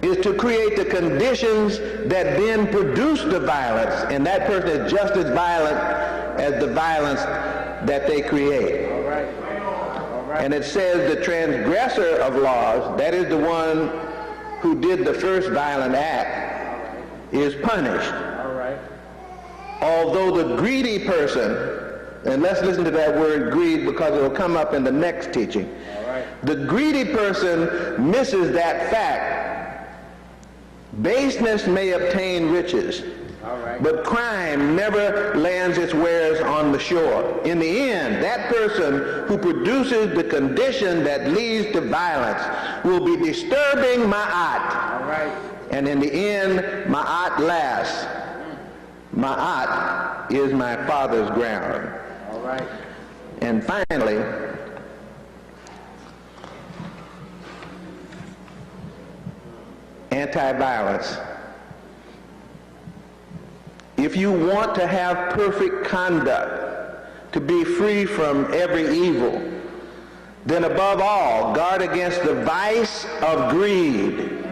is to create the conditions that then produce the violence, and that person is just as violent as the violence that they create. All right. All right. And it says the transgressor of laws, that is the one who did the first violent act, is punished. All right. Although the greedy person, and let's listen to that word greed because it will come up in the next teaching. All right. The greedy person misses that fact. Baseness may obtain riches, All right. but crime never lands its wares on the shore. In the end, that person who produces the condition that leads to violence will be disturbing Ma'at. All right. And in the end, Ma'at lasts. Ma'at is my father's ground. All right. And finally, anti-violence. If you want to have perfect conduct, to be free from every evil, then above all, guard against the vice of greed.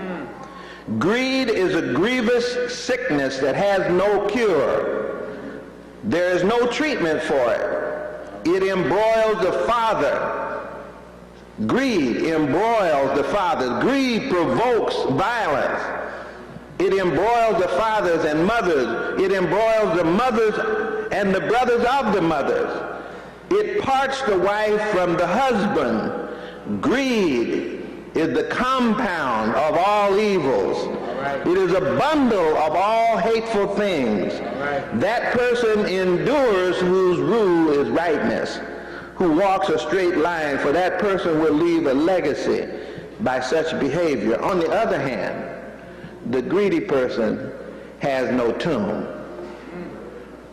Greed is a grievous sickness that has no cure. There is no treatment for it. It embroils the father. Greed embroils the father. Greed provokes violence. It embroils the fathers and mothers. It embroils the mothers and the brothers of the mothers. It parts the wife from the husband. Greed is the compound of all evils. Right. It is a bundle of all hateful things. Right. That person endures whose rule is rightness. who walks a straight line, for that person will leave a legacy by such behavior. On the other hand, the greedy person has no tomb.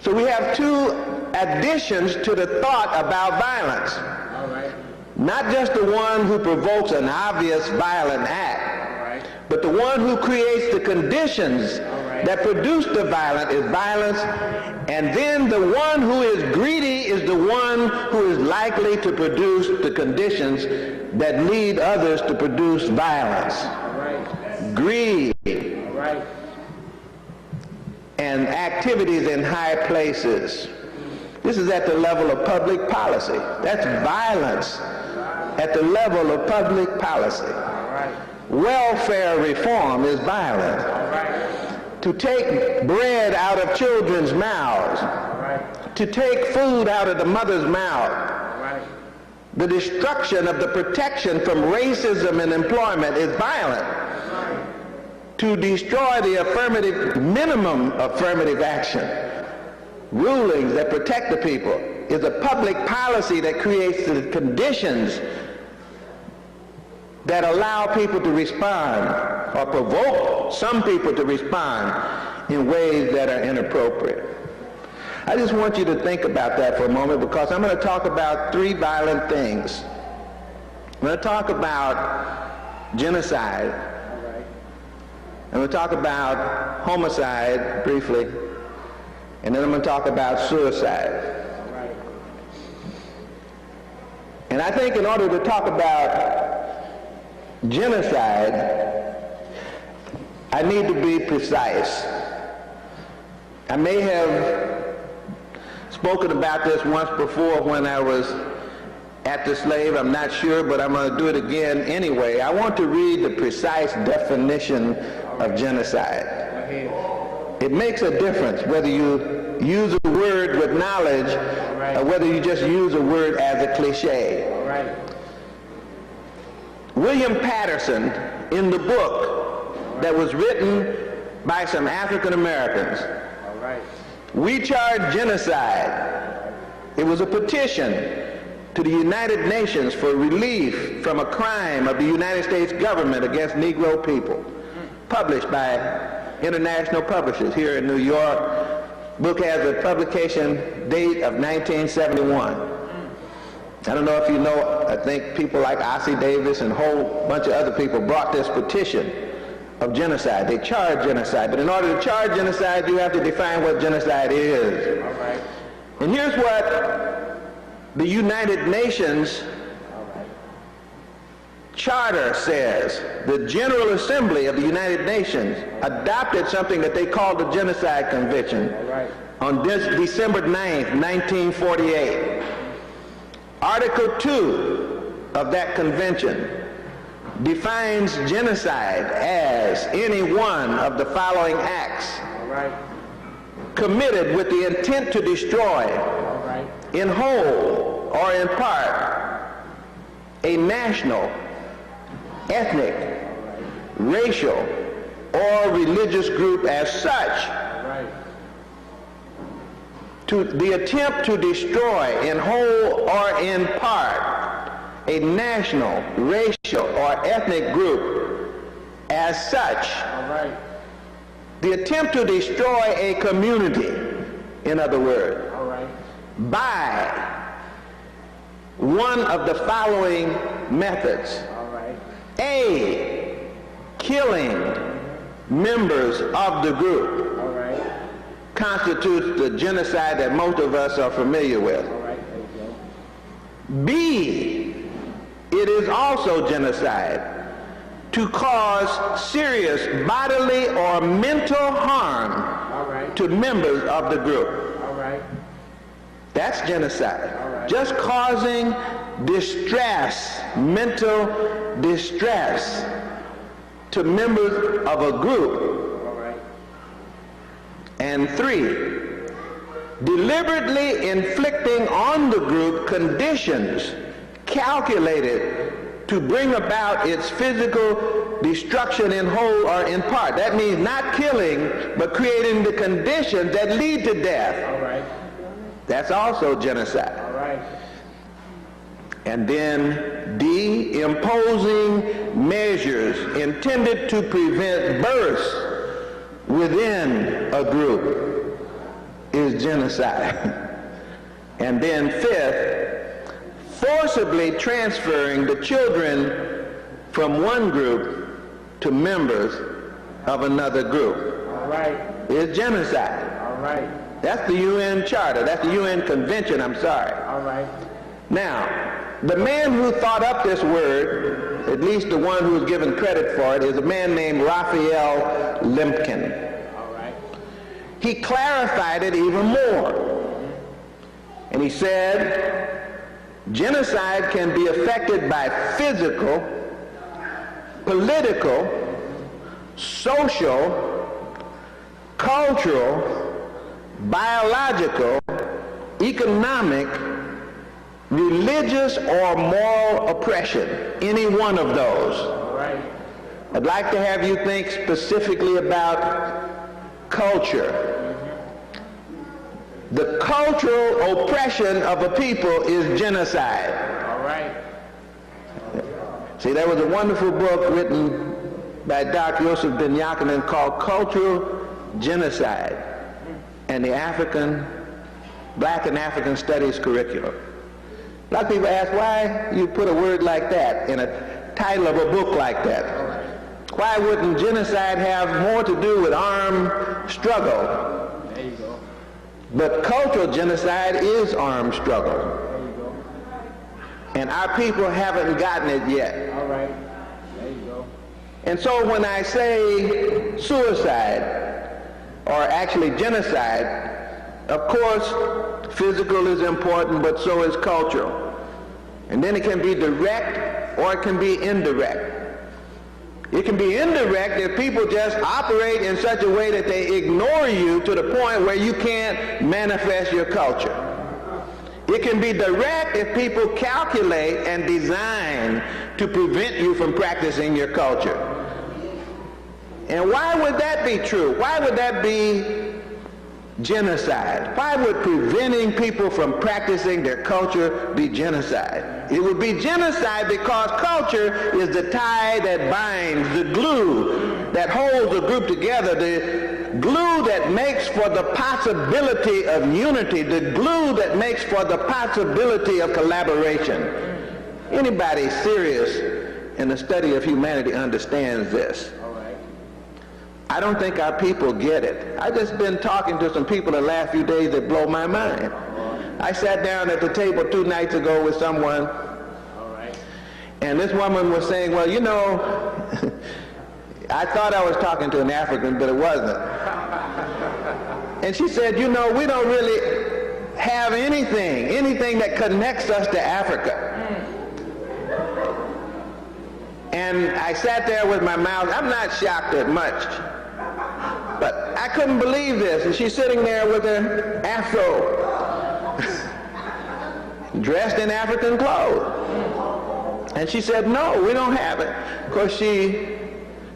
So we have two additions to the thought about violence. All right. Not just the one who provokes an obvious violent act, but the one who creates the conditions that produce the violence is violence, and then the one who is greedy is the one who is likely to produce the conditions that lead others to produce violence. Greed and activities in high places. This is at the level of public policy. That's violence at the level of public policy. Welfare reform is violence. To take bread out of children's mouths, to take food out of the mother's mouth, the destruction of the protection from racism in employment is violent. To destroy the minimum affirmative action, rulings that protect the people, is a public policy that creates the conditions that allow people to respond or provoke some people to respond in ways that are inappropriate. I just want you to think about that for a moment, because I'm going to talk about three violent things. I'm going to talk about genocide. I'm going to talk about homicide briefly, and then I'm going to talk about suicide. And I think in order to talk about genocide, I need to be precise. I may have spoken about this once before when I was at the slave, I'm not sure, but I'm going to do it again anyway. I want to read the precise definition of genocide. It makes a difference whether you use a word with knowledge or whether you just use a word as a cliche. William Patterson, in the book that was written by some African Americans, We Charge Genocide. It was a petition to the United Nations for relief from a crime of the United States government against Negro people, published by international publishers here in New York. Book has a publication date of 1971. I don't know if you know, I think people like Asa Davis and a whole bunch of other people brought this petition of genocide. They charge genocide, but in order to charge genocide, you have to define what genocide is. And here's what the United Nations Charter says. The General Assembly of the United Nations adopted something that they called the Genocide Convention on December 9th, 1948. Article 2 of that convention defines genocide as any one of the following acts committed with the intent to destroy in whole or in part a national, ethnic, racial, or religious group as such. To the attempt to destroy in whole or in part a national, racial, or ethnic group as such. The attempt to destroy a community, in other words, by one of the following methods. A, killing members of the group constitutes the genocide that most of us are familiar with. B, it is also genocide to cause serious bodily or mental harm to members of the group. That's genocide. Just causing distress, mental distress to members of a group. And 3, deliberately inflicting on the group conditions calculated to bring about its physical destruction in whole or in part. That means not killing, but creating the conditions that lead to death. That's also genocide. And then D, imposing measures intended to prevent births within a group is genocide. And then fifth, forcibly transferring the children from one group to members of another group. All right. Is genocide. All right. That's the UN Charter. That's the UN Convention, I'm sorry. All right. Now, the man who thought up this word, at least the one who was given credit for it, is a man named Raphael Lemkin. All right. He clarified it even more. And he said, genocide can be affected by physical, political, social, cultural, biological, economic, religious, or moral oppression, any one of those. All right. I'd like to have you think specifically about culture. The cultural oppression of a people is genocide. All right. See, there was a wonderful book written by Dr. Yosef Ben Yaakov called Cultural Genocide and the Black and African Studies Curriculum. A lot of people ask why you put a word like that in a title of a book like that. Why wouldn't genocide have more to do with armed struggle? There you go. But cultural genocide is armed struggle. There you go. And our people haven't gotten it yet. All right. There you go. And so when I say suicide, or actually genocide, of course, physical is important, but so is cultural. And then it can be direct or it can be indirect. It can be indirect if people just operate in such a way that they ignore you to the point where you can't manifest your culture. It can be direct if people calculate and design to prevent you from practicing your culture. And why would that be true? Why would that be genocide? Why would preventing people from practicing their culture be genocide? It would be genocide because culture is the tie that binds, the glue that holds a group together, the glue that makes for the possibility of unity, the glue that makes for the possibility of collaboration. Anybody serious in the study of humanity understands this. I don't think our people get it. I've just been talking to some people the last few days that blow my mind. I sat down at the table 2 nights ago with someone, and this woman was saying, well, you know, I thought I was talking to an African, but it wasn't. And she said, you know, we don't really have anything that connects us to Africa. And I sat there with my mouth, I'm not shocked at much, but I couldn't believe this. And she's sitting there with her afro, dressed in African clothes. And she said, no, we don't have it. Of course, she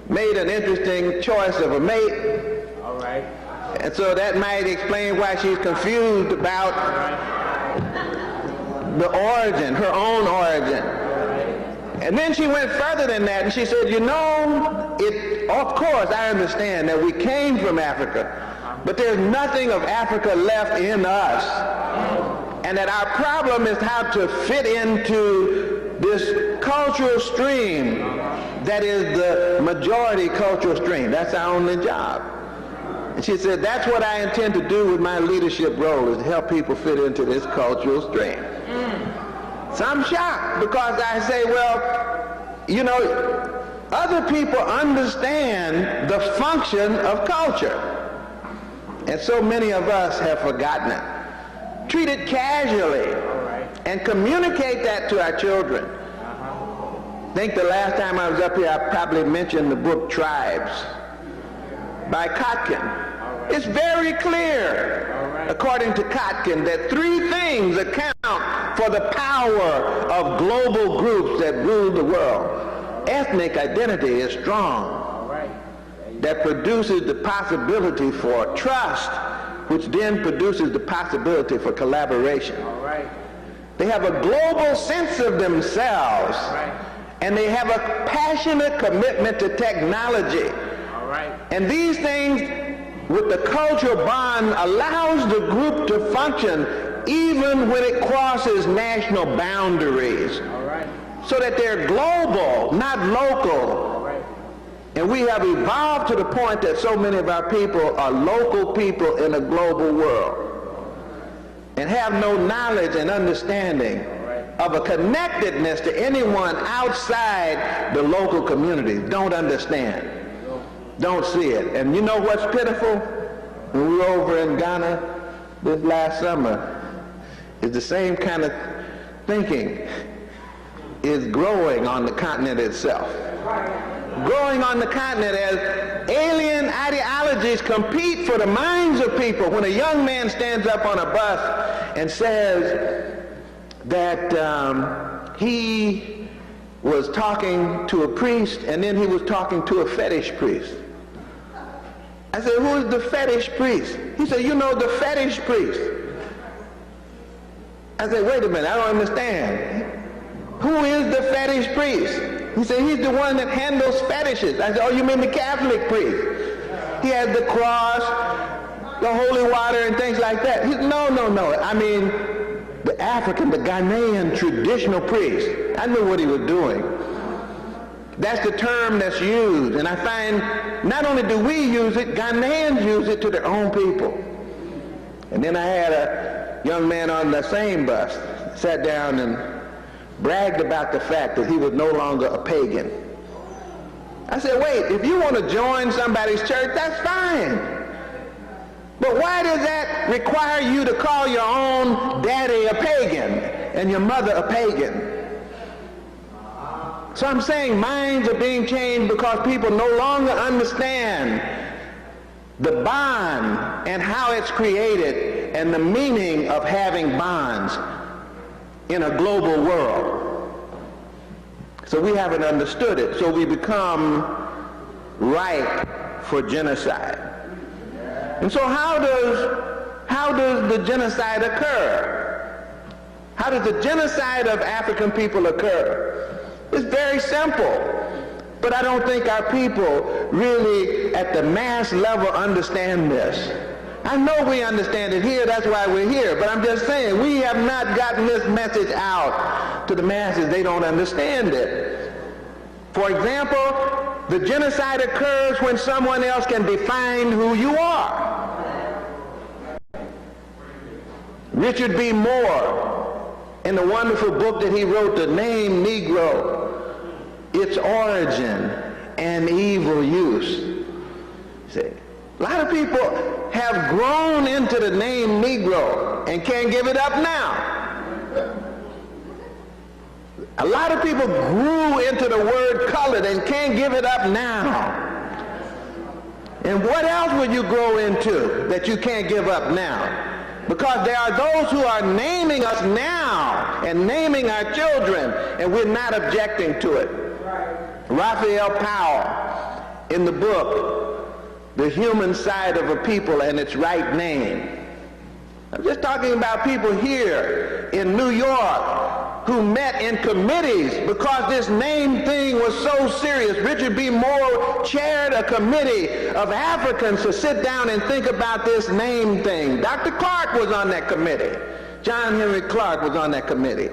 made an interesting choice of a mate. All right. And so that might explain why she's confused about the origin, her own origin. And then she went further than that, and she said, you know, of course I understand that we came from Africa, but there's nothing of Africa left in us. And that our problem is how to fit into this cultural stream that is the majority cultural stream. That's our only job. And she said, that's what I intend to do with my leadership role, is to help people fit into this cultural stream. So I'm shocked because I say, well, you know, other people understand the function of culture. And so many of us have forgotten it. Treat it casually and communicate that to our children. I think the last time I was up here, I probably mentioned the book Tribes by Kotkin. It's very clear, according to Kotkin, that 3 things account for the power of global groups that rule the world. Ethnic identity is strong. That produces the possibility for trust, which then produces the possibility for collaboration. They have a global sense of themselves. And they have a passionate commitment to technology. And these things, with the cultural bond, allows the group to function even when it crosses national boundaries. So that they're global, not local. And we have evolved to the point that so many of our people are local people in a global world and have no knowledge and understanding of a connectedness to anyone outside the local community. Don't understand. Don't see it. And you know what's pitiful? When we were over in Ghana this last summer, is the same kind of thinking is growing on the continent itself. Growing on the continent as alien ideologies compete for the minds of people. When a young man stands up on a bus and says that he was talking to a priest and then he was talking to a fetish priest. I said, who is the fetish priest? He said, you know, the fetish priest. I said, wait a minute, I don't understand. Who is the fetish priest? He said, he's the one that handles fetishes. I said, oh, you mean the Catholic priest? He has the cross, the holy water, and things like that. He said, no. I mean, the African, the Ghanaian traditional priest. I knew what he was doing. That's the term that's used. And I find not only do we use it, Ghanaians use it to their own people. And then I had a young man on the same bus, sat down and bragged about the fact that he was no longer a pagan. I said, wait, if you want to join somebody's church, that's fine. But why does that require you to call your own daddy a pagan and your mother a pagan? So I'm saying minds are being changed because people no longer understand the bond and how it's created and the meaning of having bonds in a global world. So we haven't understood it. So we become ripe for genocide. And so how does the genocide occur? How does the genocide of African people occur? It's very simple. But I don't think our people really at the mass level understand this. I know we understand it here, that's why we're here, but I'm just saying we have not gotten this message out to the masses. They don't understand it. For example, the genocide occurs when someone else can define who you are. Richard B. Moore, in the wonderful book that he wrote, The Name Negro, Its Origin and Evil Use. See, a lot of people have grown into the name Negro and can't give it up now. A lot of people grew into the word colored and can't give it up now. And what else will you grow into that you can't give up now? Because there are those who are naming us now and naming our children, and we're not objecting to it. Raphael Powell, in the book, The Human Side of a People and Its Right Name. I'm just talking about people here in New York who met in committees because this name thing was so serious. Richard B. Moore chaired a committee of Africans to sit down and think about this name thing. Dr. Clark was on that committee. John Henry Clark was on that committee.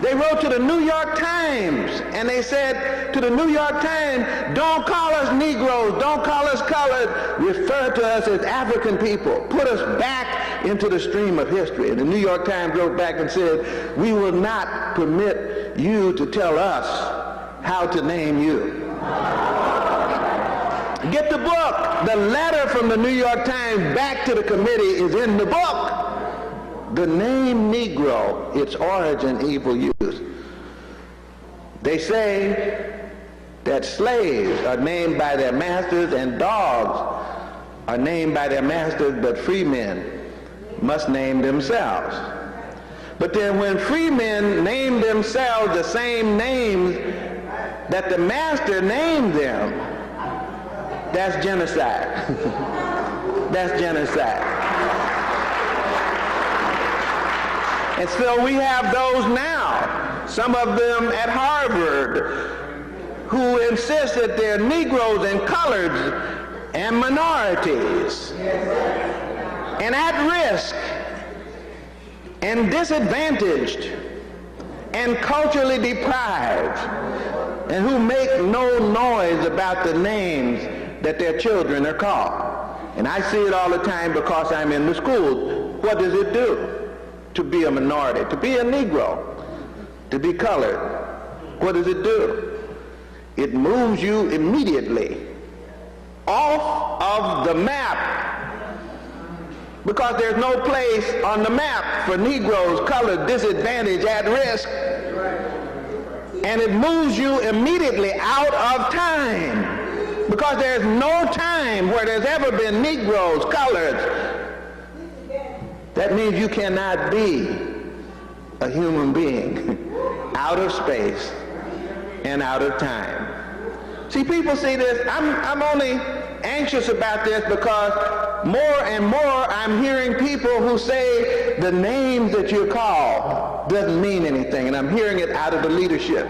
They wrote to the New York Times, and they said to the New York Times, don't call us Negroes, don't call us colored, refer to us as African people. Put us back into the stream of history. And the New York Times wrote back and said, we will not permit you to tell us how to name you. Get the book. The letter from the New York Times back to the committee is in the book. The name Negro, its origin, evil use. They say that slaves are named by their masters and dogs are named by their masters, but free men must name themselves. But then when free men name themselves the same names that the master named them, that's genocide. That's genocide. And so we have those now, some of them at Harvard, who insist that they're Negroes and coloreds and minorities, and at risk, and disadvantaged, and culturally deprived, and who make no noise about the names that their children are called. And I see it all the time because I'm in the schools. What does it do to be a minority, to be a Negro, to be colored? What does it do? It moves you immediately off of the map, because there's no place on the map for Negroes, colored, disadvantaged, at risk. And it moves you immediately out of time, because there's no time where there's ever been Negroes, coloreds. That means you cannot be a human being out of space and out of time. See, people see this. I'm only anxious about this because more and more I'm hearing people who say the names that you call doesn't mean anything, and I'm hearing it out of the leadership.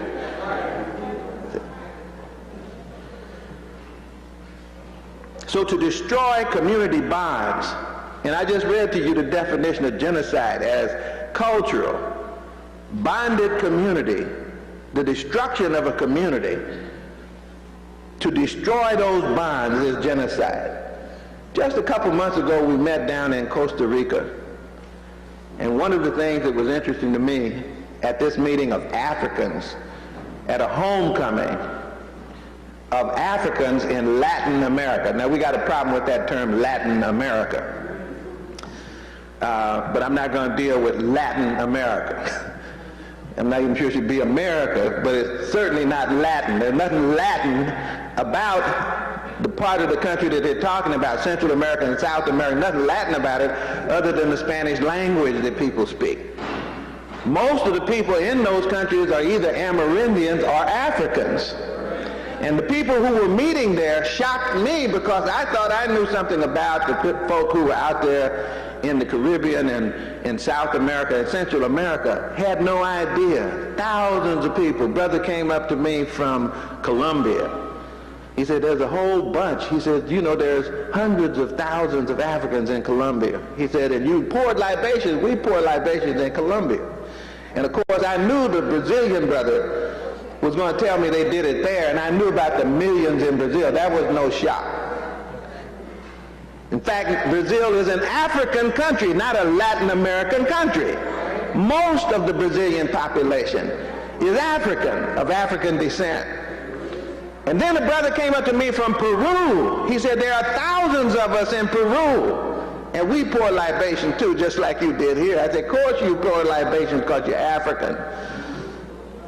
So to destroy community bonds, and I just read to you the definition of genocide as cultural, bonded community, the destruction of a community. To destroy those bonds is genocide. Just a couple months ago, we met down in Costa Rica. And one of the things that was interesting to me at this meeting of Africans, at a homecoming of Africans in Latin America. Now, we got a problem with that term, Latin America. But I'm not going to deal with Latin America. I'm not even sure it should be America, but it's certainly not Latin. There's nothing Latin about the part of the country that they're talking about, Central America and South America, nothing Latin about it other than the Spanish language that people speak. Most of the people in those countries are either Amerindians or Africans. And the people who were meeting there shocked me because I thought I knew something about the folk who were out there in the Caribbean and in South America and Central America. Had no idea. Thousands of people. Brother came up to me from Colombia. He said, there's a whole bunch. He said, you know, there's hundreds of thousands of Africans in Colombia. He said, and you poured libations. We poured libations in Colombia. And of course, I knew the Brazilian brother was going to tell me they did it there, and I knew about the millions in Brazil. That was no shock. In fact, Brazil is an African country, not a Latin American country. Most of the Brazilian population is African, of African descent. And then a brother came up to me from Peru. He said, there are thousands of us in Peru, and we pour libation too, just like you did here. I said, of course you pour libation because you're African.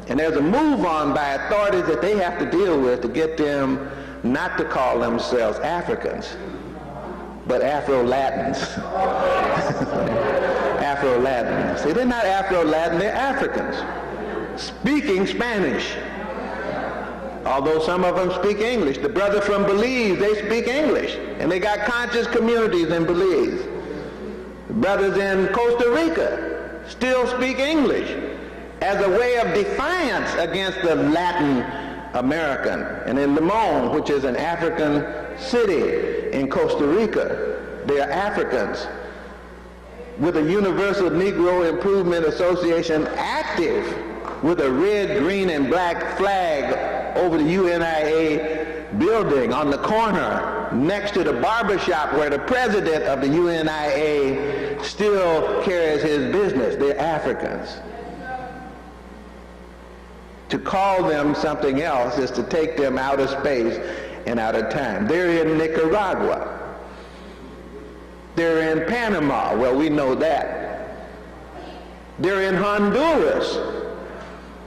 And there's a move on by authorities that they have to deal with to get them not to call themselves Africans, but Afro-Latins. Afro-Latins. See, they're not Afro-Latin, they're Africans, speaking Spanish. Although some of them speak English. The brother from Belize, they speak English, and they got conscious communities in Belize. The brothers in Costa Rica still speak English as a way of defiance against the Latin American. And in Limon, which is an African city in Costa Rica, they are Africans with a Universal Negro Improvement Association active with a red, green, and black flag over the UNIA building on the corner next to the barbershop where the president of the UNIA still carries his business. They're Africans. To call them something else is to take them out of space and out of time. They're in Nicaragua. They're in Panama. Well, we know that. They're in Honduras.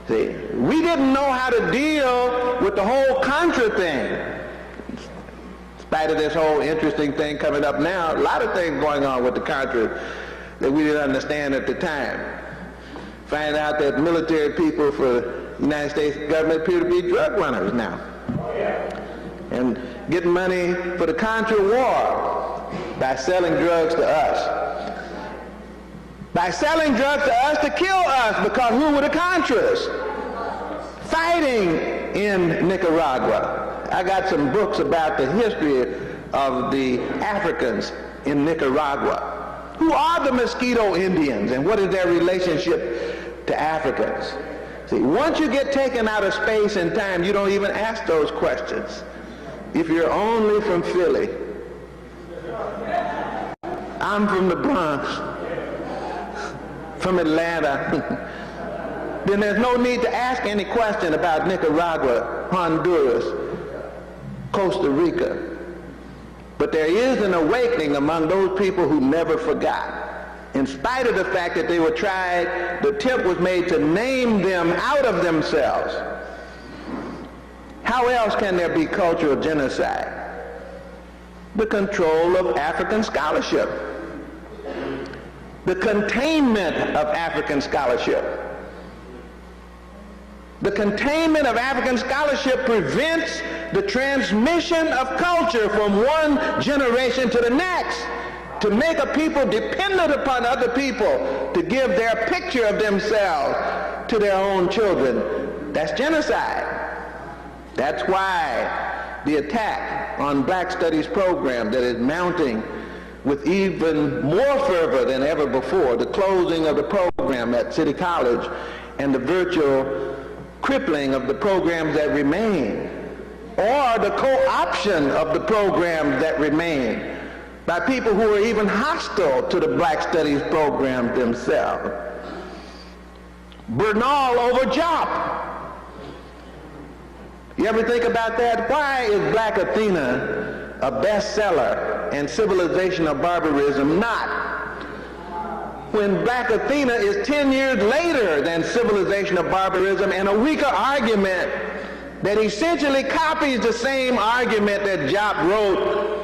See, we didn't know how to deal with the whole Contra thing. In spite of this whole interesting thing coming up now, a lot of things going on with the Contra that we didn't understand at the time. Find out that military people for the United States government appear to be drug runners now. And getting money for the Contra war by selling drugs to us. by selling drugs to us to kill us, because who were the Contras fighting in Nicaragua? I got some books about the history of the Africans in Nicaragua. Who are the Mosquito Indians and what is their relationship to Africans? See, once you get taken out of space and time, you don't even ask those questions. If you're only from Philly, I'm from the Bronx, from Atlanta, then there's no need to ask any question about Nicaragua, Honduras, Costa Rica. But there is an awakening among those people who never forgot. In spite of the fact that they were tried, the attempt was made to name them out of themselves. How else can there be cultural genocide? The control of African scholarship. The containment of African scholarship. The containment of African scholarship prevents the transmission of culture from one generation to the next, to make a people dependent upon other people to give their picture of themselves to their own children. That's genocide. That's why the attack on Black Studies program that is mounting with even more fervor than ever before, the closing of the program at City College and the virtual crippling of the programs that remain, or the co-option of the programs that remain by people who are even hostile to the Black Studies program themselves. Bernal over Jop. You ever think about that? Why is Black Athena a bestseller and Civilization of Barbarism not? When Black Athena is 10 years later than Civilization of Barbarism, and a weaker argument that essentially copies the same argument that Jop wrote.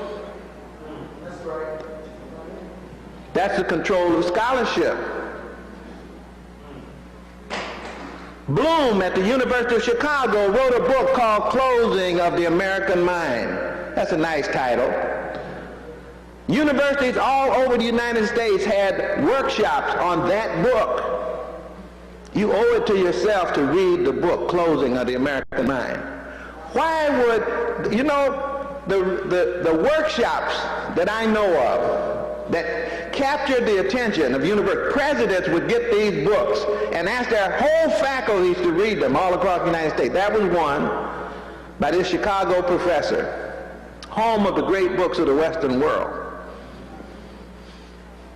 That's the control of scholarship. Bloom at the University of Chicago wrote a book called Closing of the American Mind. That's a nice title. Universities all over the United States had workshops on that book. You owe it to yourself to read the book, Closing of the American Mind. Why would, you know, the workshops that I know of that captured the attention of university presidents would get these books and ask their whole faculties to read them all across the United States. That was one by this Chicago professor, home of the great books of the Western world.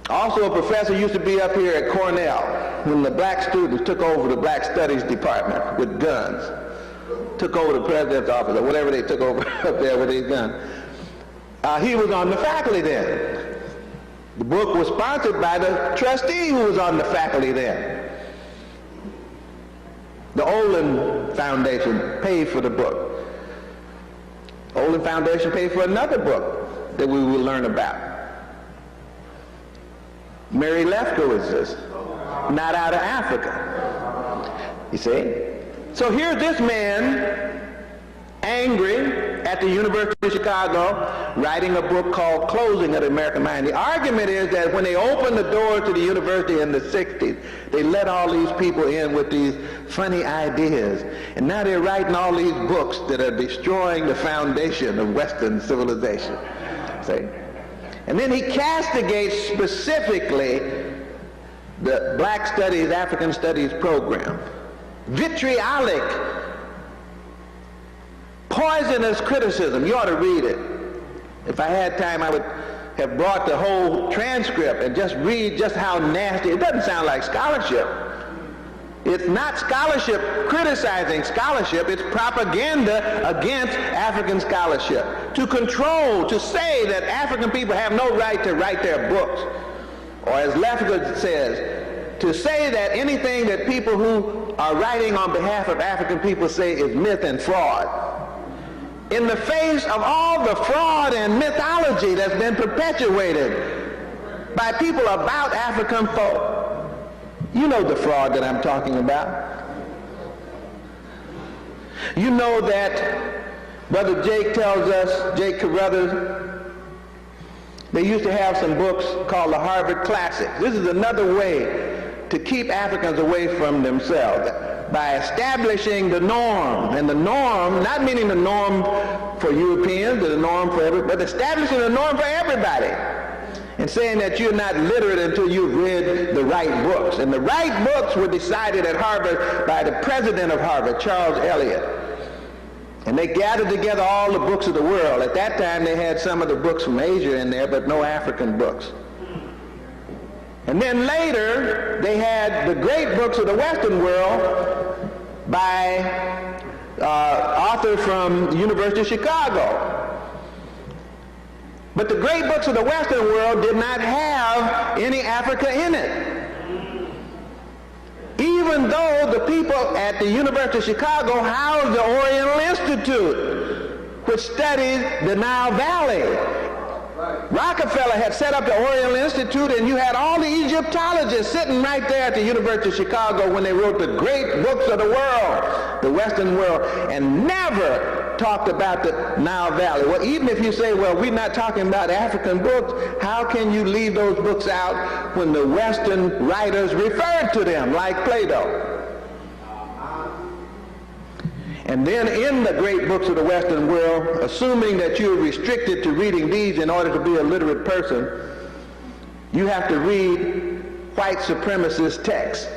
Also, a professor used to be up here at Cornell when the black students took over the Black Studies department with guns, took over the president's office or whatever they took over up there with these guns. He was on the faculty then. The book was sponsored by the trustee who was on the faculty then. The Olin Foundation paid for the book. Olin Foundation paid for another book that we will learn about. Mary Lefkowitz's Not Out of Africa. You see? So here's this man, angry at the University of Chicago, writing a book called Closing of the American Mind. The argument is that when they opened the doors to the university in the 60s, they let all these people in with these funny ideas. And now they're writing all these books that are destroying the foundation of Western civilization. See? And then he castigates specifically the Black Studies, African Studies program. Vitriolic, poisonous criticism. You ought to read it. If I had time, I would have brought the whole transcript and just read just how nasty. It doesn't sound like scholarship. It's not scholarship criticizing scholarship. It's propaganda against African scholarship. To control, to say that African people have no right to write their books. Or as Lefkowitz says, to say that anything that people who are writing on behalf of African people say is myth and fraud. In the face of all the fraud and mythology that's been perpetuated by people about African folk. You know the fraud that I'm talking about. You know that Brother Jake tells us, Jake Carruthers, They used to have some books called the Harvard Classics. This is another way to keep Africans away from themselves, by establishing the norm. And the norm, not meaning the norm for Europeans or the norm for everybody, but establishing the norm for everybody. And saying that you're not literate until you've read the right books. And the right books were decided at Harvard by the president of Harvard, Charles Eliot. And they gathered together all the books of the world. At that time, they had some of the books from Asia in there, but no African books. And then later, they had the great books of the Western world by author from the University of Chicago. But the great books of the Western world did not have any Africa in it. Even though the people at the University of Chicago housed the Oriental Institute, which studied the Nile Valley. Rockefeller had set up the Oriental Institute, and you had all the Egyptologists sitting right there at the University of Chicago when they wrote the great books of the world, the Western world, and never talked about the Nile Valley. Well, even if you say, well, we're not talking about African books, how can you leave those books out when the Western writers referred to them, like Plato? And then in the great books of the Western world, assuming that you're restricted to reading these in order to be a literate person, you have to read white supremacist texts.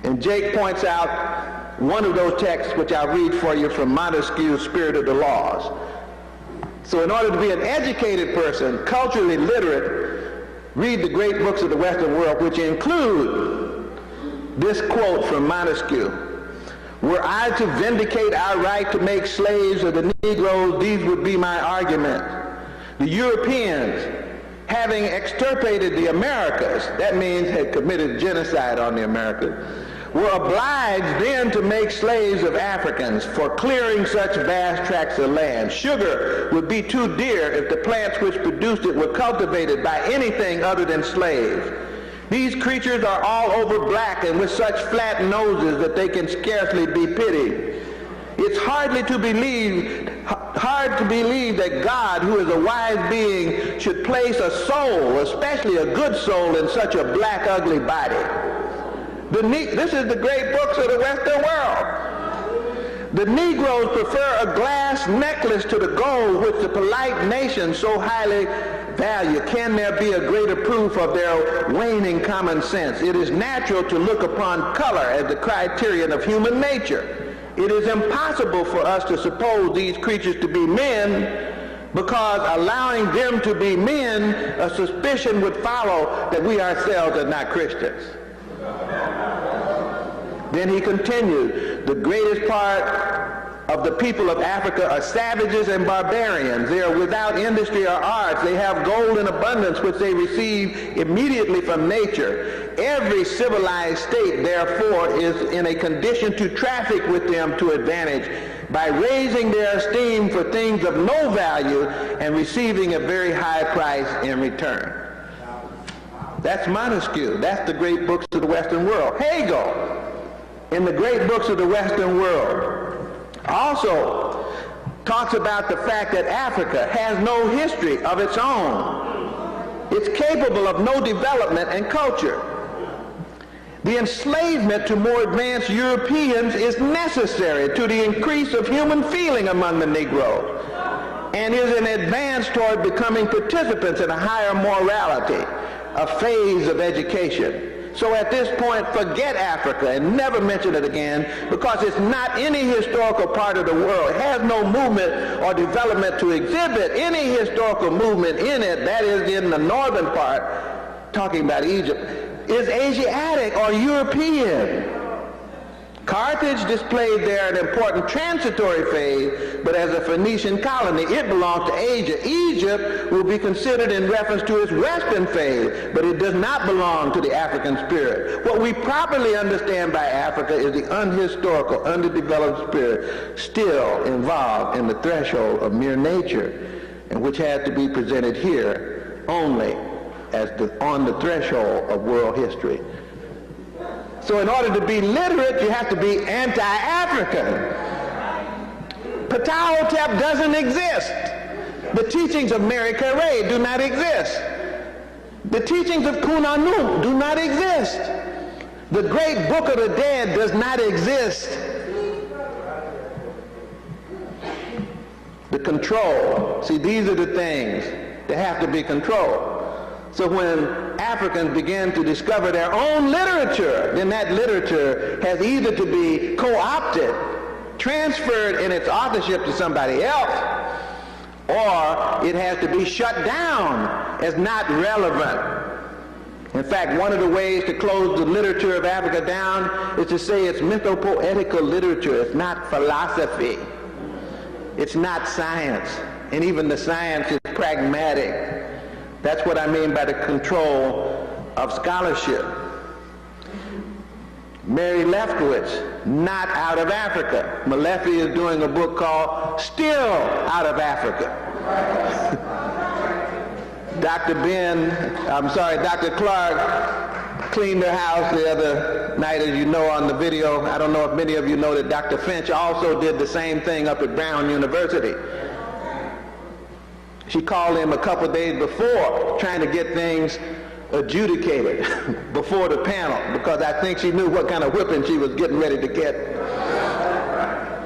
And Jake points out one of those texts, which I'll read for you from Montesquieu's Spirit of the Laws. So in order to be an educated person, culturally literate, read the great books of the Western world, which include this quote from Montesquieu. Were I to vindicate our right to make slaves of the Negroes, these would be my argument. The Europeans, having extirpated the Americas, that means had committed genocide on the Americas, were obliged then to make slaves of Africans for clearing such vast tracts of land. Sugar would be too dear if the plants which produced it were cultivated by anything other than slaves. These creatures are all over black and with such flat noses that they can scarcely be pitied. It's hard to believe that God, who is a wise being, should place a soul, especially a good soul, in such a black, ugly body. This is the great books of the Western world. The Negroes prefer a glass necklace to the gold which the polite nation so highly value. Can there be a greater proof of their waning common sense? It is natural to look upon color as the criterion of human nature. It is impossible for us to suppose these creatures to be men, because allowing them to be men, a suspicion would follow that we ourselves are not Christians. Then he continued, the greatest part of the people of Africa are savages and barbarians. They are without industry or arts. They have gold in abundance, which they receive immediately from nature. Every civilized state, therefore, is in a condition to traffic with them to advantage by raising their esteem for things of no value and receiving a very high price in return. That's Montesquieu. That's the great books of the Western world. Hegel, in the great books of the Western world, also talks about the fact that Africa has no history of its own. It's capable of no development and culture. The enslavement to more advanced Europeans is necessary to the increase of human feeling among the Negroes, and is an advance toward becoming participants in a higher morality, a phase of education. So at this point, forget Africa and never mention it again, because it's not any historical part of the world. It has no movement or development to exhibit any historical movement in it. That is, in the northern part, talking about Egypt, is Asiatic or European. Carthage displayed there an important transitory phase, but as a Phoenician colony, it belonged to Asia. Egypt will be considered in reference to its western phase, but it does not belong to the African spirit. What we properly understand by Africa is the unhistorical, underdeveloped spirit still involved in the threshold of mere nature, and which had to be presented here only as on the threshold of world history. So in order to be literate, you have to be anti-African. Ptahhotep doesn't exist. The teachings of Mary Carey do not exist. The teachings of Kunanu do not exist. The great Book of the Dead does not exist. The control. See, these are the things that have to be controlled. So when Africans begin to discover their own literature, then that literature has either to be co-opted, transferred in its authorship to somebody else, or it has to be shut down as not relevant. In fact, one of the ways to close the literature of Africa down is to say it's mythopoetical literature. It's not philosophy. It's not science. And even the science is pragmatic. That's what I mean by the control of scholarship. Mary Lefkowitz, not out of Africa. Malefi is doing a book called Still Out of Africa. Dr. Clark cleaned her house the other night, as you know on the video. I don't know if many of you know that Dr. Finch also did the same thing up at Brown University. She called him a couple of days before, trying to get things adjudicated before the panel, because I think she knew what kind of whipping she was getting ready to get.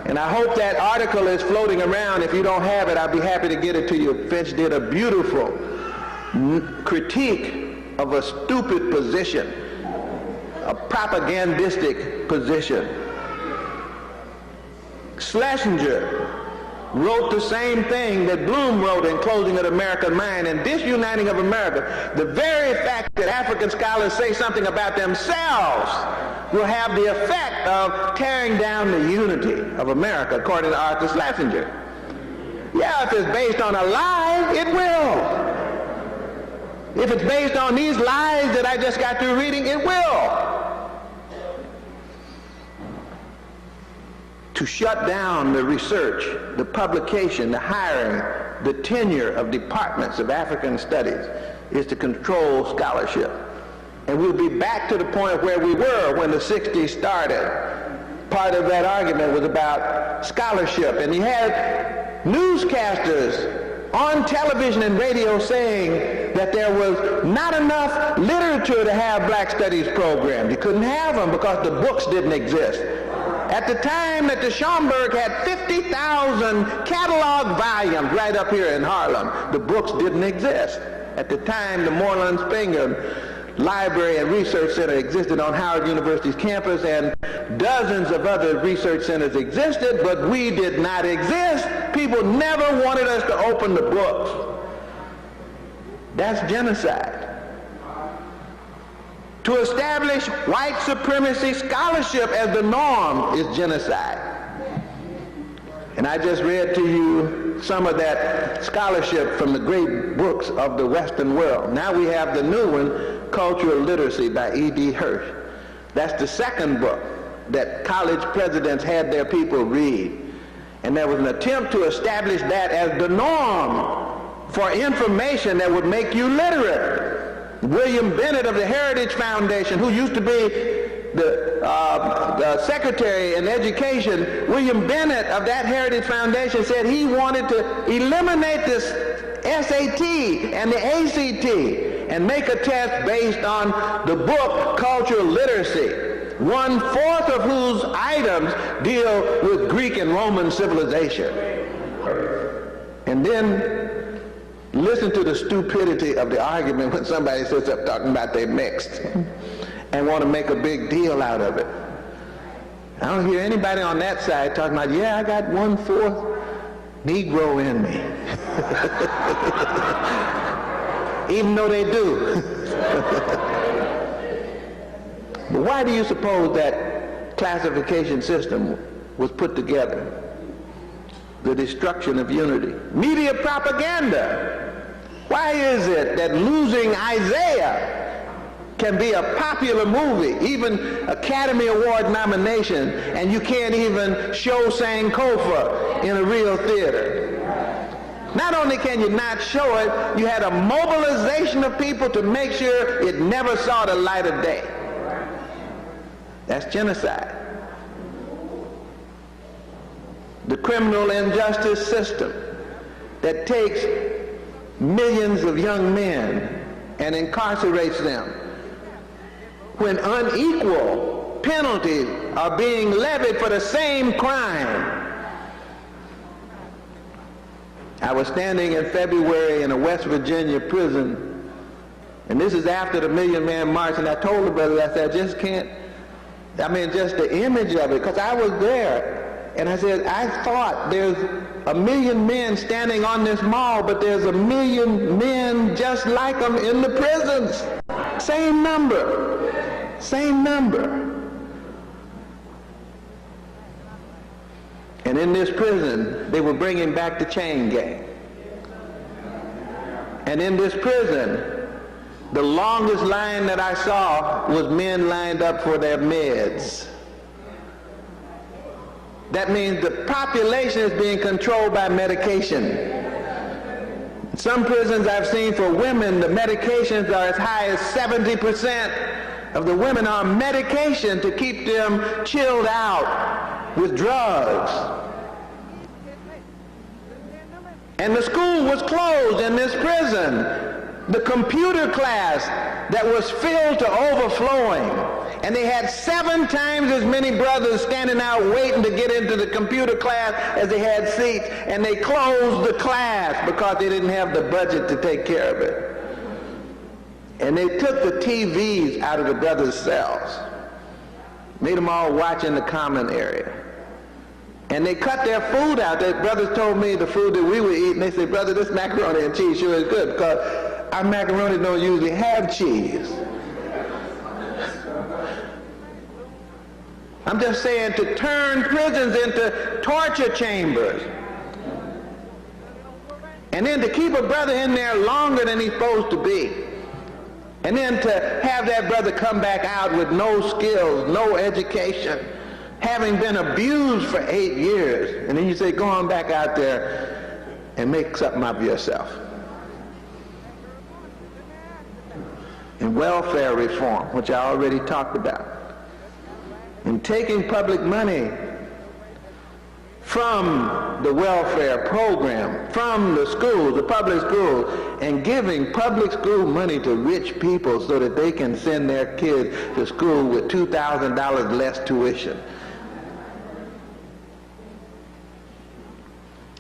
And I hope that article is floating around. If you don't have it, I'll be happy to get it to you. Finch did a beautiful critique of a stupid position, a propagandistic position. Schlesinger wrote the same thing that Bloom wrote in Closing of the American Mind and Disuniting of America. The very fact that African scholars say something about themselves will have the effect of tearing down the unity of America, according to Arthur Schlesinger. Yeah, if it's based on a lie, it will. If it's based on these lies that I just got through reading, it will. To shut down the research, the publication, the hiring, the tenure of departments of African studies is to control scholarship. And we'll be back to the point where we were when the 60s started. Part of that argument was about scholarship. And you had newscasters on television and radio saying that there was not enough literature to have black studies programs. You couldn't have them because the books didn't exist. At the time that the Schomburg had 50,000 catalog volumes right up here in Harlem, the books didn't exist. At the time, the Moreland Spingarn Library and Research Center existed on Howard University's campus, and dozens of other research centers existed, but we did not exist. People never wanted us to open the books. That's genocide. To establish white supremacy scholarship as the norm is genocide. And I just read to you some of that scholarship from the great books of the Western world. Now we have the new one, Cultural Literacy by E.D. Hirsch. That's the second book that college presidents had their people read. And there was an attempt to establish that as the norm for information that would make you literate. William Bennett of the Heritage Foundation, who used to be the Secretary in Education, William Bennett of that Heritage Foundation said he wanted to eliminate this SAT and the ACT and make a test based on the book Cultural Literacy, 1/4 of whose items deal with Greek and Roman civilization. And then listen to the stupidity of the argument when somebody sits up talking about they mixed and want to make a big deal out of it. I don't hear anybody on that side talking about, yeah, I got 1/4 Negro in me. Even though they do. But why do you suppose that classification system was put together? The destruction of unity. Media propaganda. Why is it that Losing Isaiah can be a popular movie, even Academy Award nomination, and you can't even show Sankofa in a real theater? Not only can you not show it, you had a mobilization of people to make sure it never saw the light of day. That's genocide. The criminal injustice system that takes millions of young men and incarcerates them when unequal penalties are being levied for the same crime. I was standing in February in a West Virginia prison, and this is after the Million Man March, and I told the brother, I said, I just can't, just the image of it, because I was there, and I said, I thought there's 1 million men standing on this mall, but there's 1 million men just like them in the prisons. Same number, same number. And in this prison, they were bringing back the chain gang. And in this prison, the longest line that I saw was men lined up for their meds. That means the population is being controlled by medication. Some prisons I've seen for women, the medications are as high as 70% of the women are on medication to keep them chilled out with drugs. And the school was closed in this prison. The computer class that was filled to overflowing, and they had 7 times as many brothers standing out waiting to get into the computer class as they had seats, and they closed the class because they didn't have the budget to take care of it. And they took the TVs out of the brothers' cells, made them all watch in the common area. And they cut their food out. The brothers told me the food that we were eating, they said, brother, this macaroni and cheese sure is good, because our macaroni don't usually have cheese. I'm just saying, to turn prisons into torture chambers, and then to keep a brother in there longer than he's supposed to be, and then to have that brother come back out with no skills, no education, having been abused for 8 years, and then you say, go on back out there and make something of yourself. And welfare reform, which I already talked about, and taking public money from the welfare program, from the schools, the public schools, and giving public school money to rich people so that they can send their kids to school with $2,000 less tuition.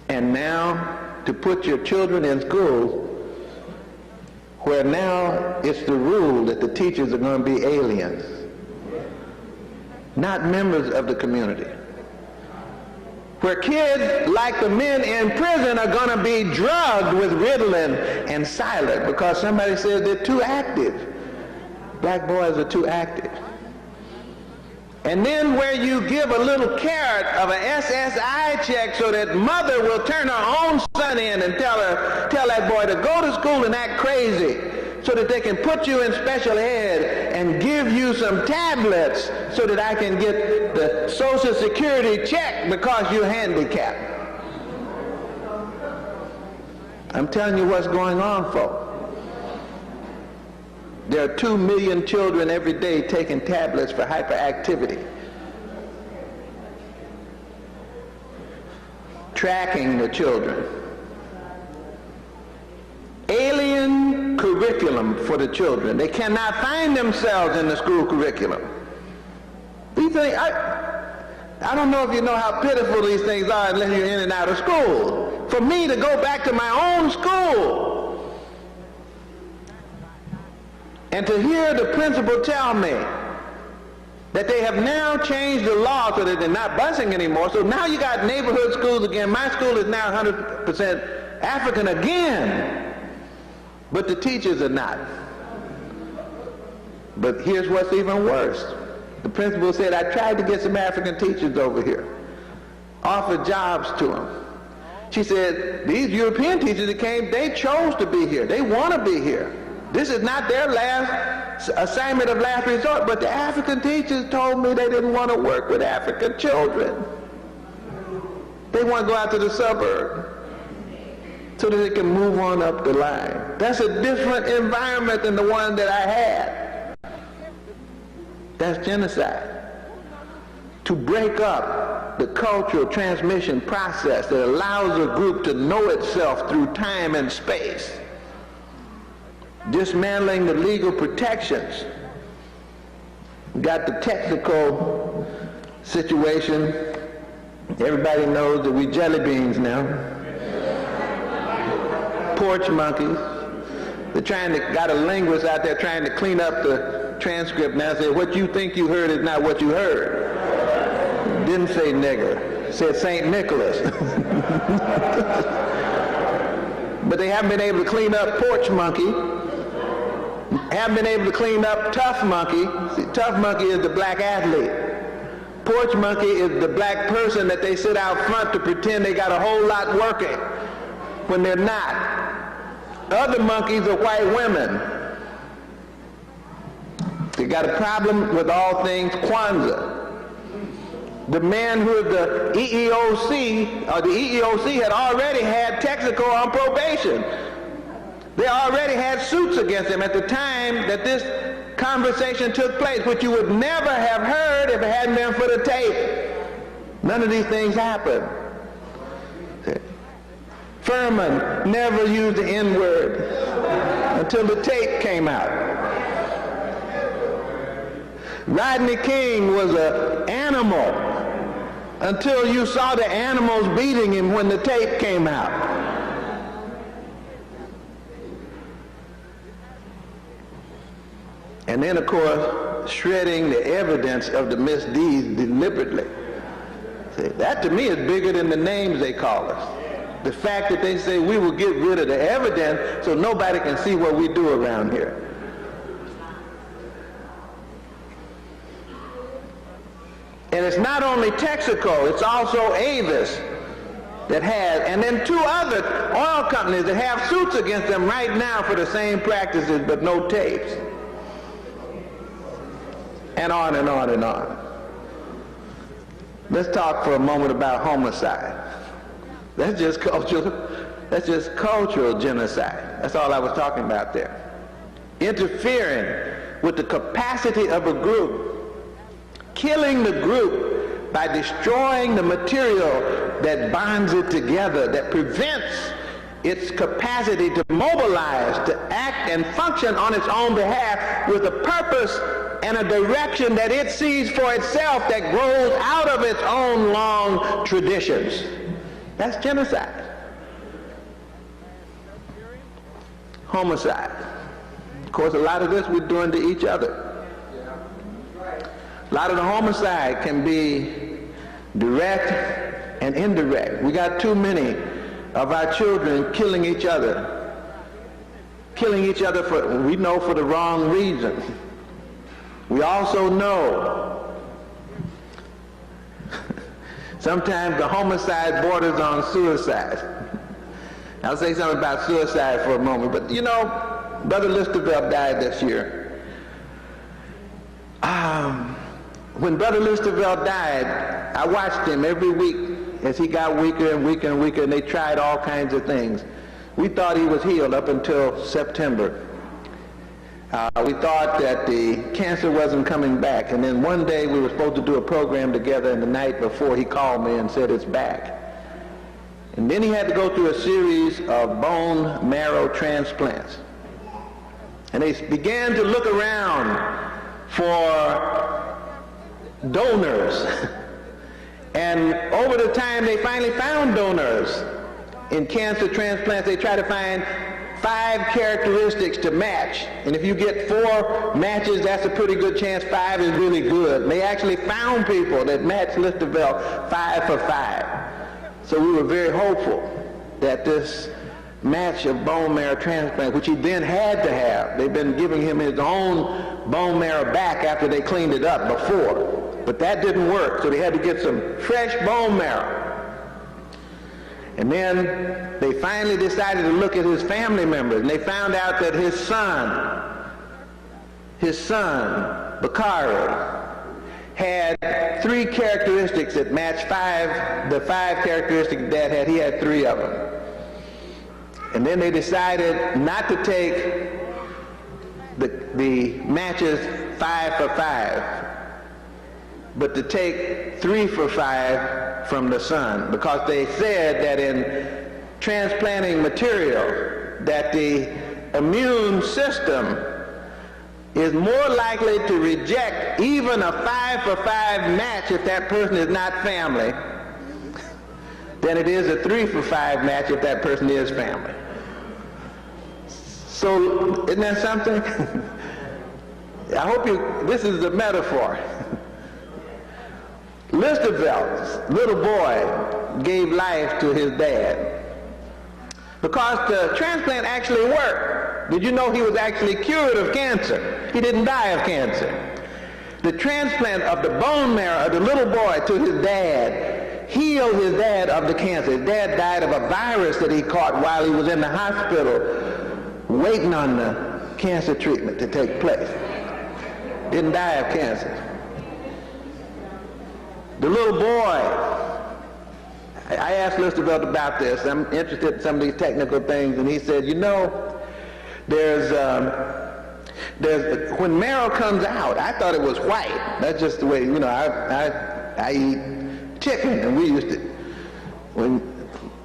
And now to put your children in schools where now it's the rule that the teachers are going to be aliens, not members of the community. Where kids, like the men in prison, are going to be drugged with Ritalin and silent because somebody says they're too active. Black boys are too active. And then where you give a little carrot of an SSI check so that mother will turn her own son in and tell that boy to go to school and act crazy so that they can put you in special ed and give you some tablets so that I can get the Social Security check because you're handicapped. I'm telling you what's going on, folks. There are 2 million children every day taking tablets for hyperactivity. Tracking the children. Alien curriculum for the children. They cannot find themselves in the school curriculum. These things, I don't know if you know how pitiful these things are unless you're in and out of school. For me to go back to my own school and to hear the principal tell me that they have now changed the law so that they're not busing anymore. So now you got neighborhood schools again. My school is now 100% African again, but the teachers are not. But here's what's even worse. The principal said, I tried to get some African teachers over here, offered jobs to them. She said, these European teachers that came, they chose to be here. They want to be here. This is not their last assignment of last resort, but the African teachers told me they didn't want to work with African children. They want to go out to the suburbs so that they can move on up the line. That's a different environment than the one that I had. That's genocide. To break up the cultural transmission process that allows a group to know itself through time and space, dismantling the legal protections. We got the technical situation. Everybody knows that we jelly beans now. Porch monkeys. Got a linguist out there trying to clean up the transcript now, say what you think you heard is not what you heard. Didn't say nigger, said St. Nicholas. But they haven't been able to clean up porch monkey, haven't been able to clean up tough monkey. See, tough monkey is the black athlete. Porch monkey is the black person that they sit out front to pretend they got a whole lot working when they're not. Other monkeys are white women. They got a problem with all things Kwanzaa. The man who is the EEOC, or the EEOC had already had Texaco on probation. They already had suits against him at the time that this conversation took place, which you would never have heard if it hadn't been for the tape. None of these things happened. Furman never used the N-word until the tape came out. Rodney King was an animal until you saw the animals beating him when the tape came out. And then, of course, shredding the evidence of the misdeeds deliberately. See, that to me is bigger than the names they call us. The fact that they say we will get rid of the evidence so nobody can see what we do around here. And it's not only Texaco, it's also Avis that has, and then two other oil companies that have suits against them right now for the same practices but no tapes. And on and on and on. Let's talk for a moment about homicide. That's just cultural genocide. That's all I was talking about there. Interfering with the capacity of a group, killing the group by destroying the material that bonds it together, that prevents its capacity to mobilize, to act and function on its own behalf with a purpose and a direction that it sees for itself that grows out of its own long traditions. That's genocide. Homicide. Of course, a lot of this we're doing to each other. A lot of the homicide can be direct and indirect. We got too many of our children killing each other. Killing each other for, we know, for the wrong reason. We also know sometimes the homicide borders on suicide. I'll say something about suicide for a moment, but you know, Brother Listerville died this year. When Brother Listerville died, I watched him every week as he got weaker and weaker and weaker, and they tried all kinds of things. We thought he was healed up until September. We thought that the cancer wasn't coming back, and then one day we were supposed to do a program together, and the night before he called me and said it's back. And then he had to go through a series of bone marrow transplants. And they began to look around for donors. And over the time they finally found donors. In cancer transplants, they try to find 5 characteristics to match. And if you get 4 matches, that's a pretty good chance 5 is really good. And they actually found people that matched Listerville 5 for 5. So we were very hopeful that this match of bone marrow transplant, which he then had to have, they've been giving him his own bone marrow back after they cleaned it up before. But that didn't work, so they had to get some fresh bone marrow. And then they finally decided to look at his family members, and they found out that his son, Bakari, had 3 characteristics that matched the 5 characteristics Dad had. He had 3 of them. And then they decided not to take the matches 5 for 5. but to take 3 for 5 from the son, because they said that in transplanting material that the immune system is more likely to reject even a 5 for 5 match if that person is not family than it is a 3 for 5 match if that person is family. So isn't that something? I hope this is a metaphor. Listervelt's little boy gave life to his dad because the transplant actually worked. Did you know he was actually cured of cancer? He didn't die of cancer. The transplant of the bone marrow of the little boy to his dad healed his dad of the cancer. His dad died of a virus that he caught while he was in the hospital waiting on the cancer treatment to take place. Didn't die of cancer. The little boy, I asked Listervelt about this. I'm interested in some of these technical things, and he said, you know, there's when marrow comes out, I thought it was white. That's just the way, you know, I eat chicken, and we used to, when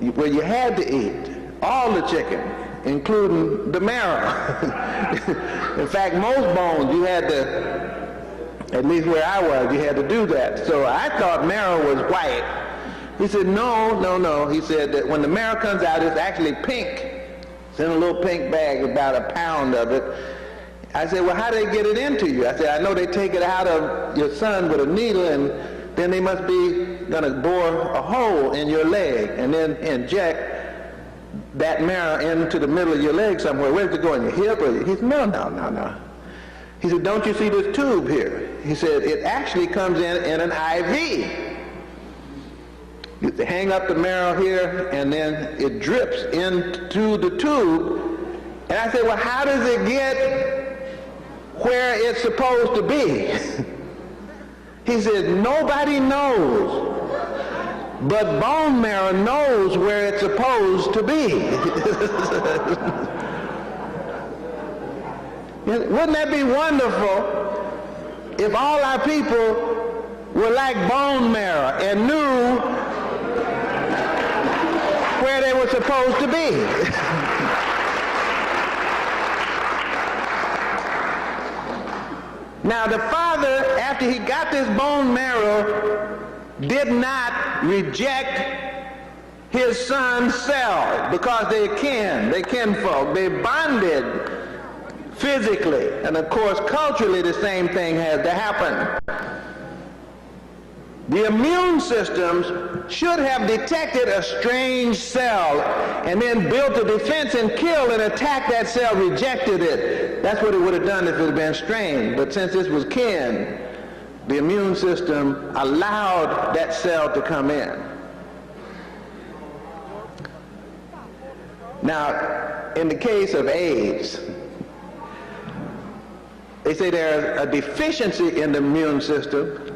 you had to eat all the chicken, including the marrow. In fact, most bones you had to, at least where I was, you had to do that. So I thought marrow was white. He said, no. He said that when the marrow comes out, it's actually pink. It's in a little pink bag, about a pound of it. I said, well, how do they get it into you? I said, I know they take it out of your son with a needle, and then they must be going to bore a hole in your leg and then inject that marrow into the middle of your leg somewhere. Where's it going, your hip? Or he said, no. He said, don't you see this tube here? He said, it actually comes in an IV. You hang up the marrow here, and then it drips into the tube. And I said, well, how does it get where it's supposed to be? He said, nobody knows, but bone marrow knows where it's supposed to be. Wouldn't that be wonderful if all our people were like bone marrow and knew where they were supposed to be? Now the father, after he got this bone marrow, did not reject his son's cell because they kinfolk, they bonded physically, and of course culturally the same thing has to happen. The immune systems should have detected a strange cell and then built a defense and killed and attacked that cell, rejected it. That's what it would have done if it had been strange. But since this was kin, the immune system allowed that cell to come in. Now, in the case of AIDS, they say there's a deficiency in the immune system.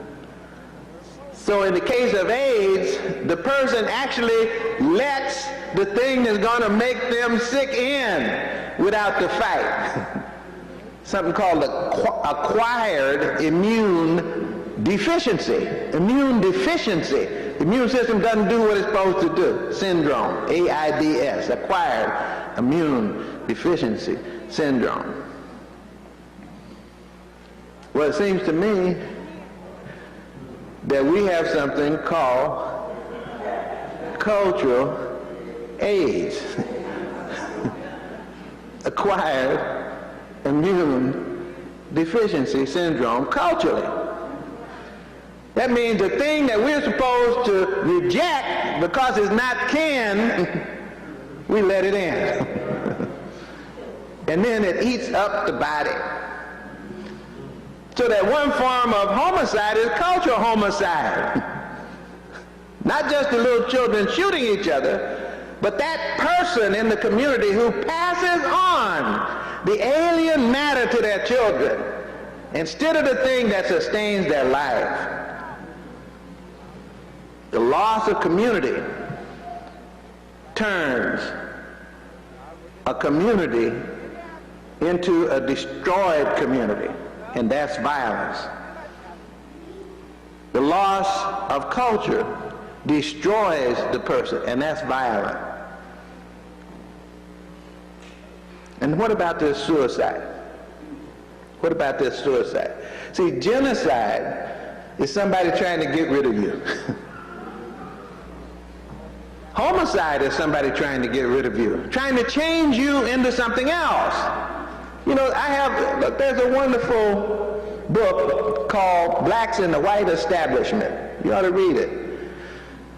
So in the case of AIDS, the person actually lets the thing that's going to make them sick in without the fight. Something called acquired immune deficiency. Immune deficiency. The immune system doesn't do what it's supposed to do. Syndrome, AIDS, acquired immune deficiency syndrome. Well, it seems to me that we have something called cultural AIDS. Acquired immune deficiency syndrome culturally. That means the thing that we're supposed to reject because it's not kin, we let it in. And then it eats up the body. So that one form of homicide is cultural homicide. Not just the little children shooting each other, but that person in the community who passes on the alien matter to their children instead of the thing that sustains their life. The loss of community turns a community into a destroyed community. And that's violence. The loss of culture destroys the person, and that's violent. And what about this suicide? What about this suicide? See, genocide is somebody trying to get rid of you. Homicide is somebody trying to get rid of you, trying to change you into something else. You know, look, there's a wonderful book called Blacks in the White Establishment. You ought to read it.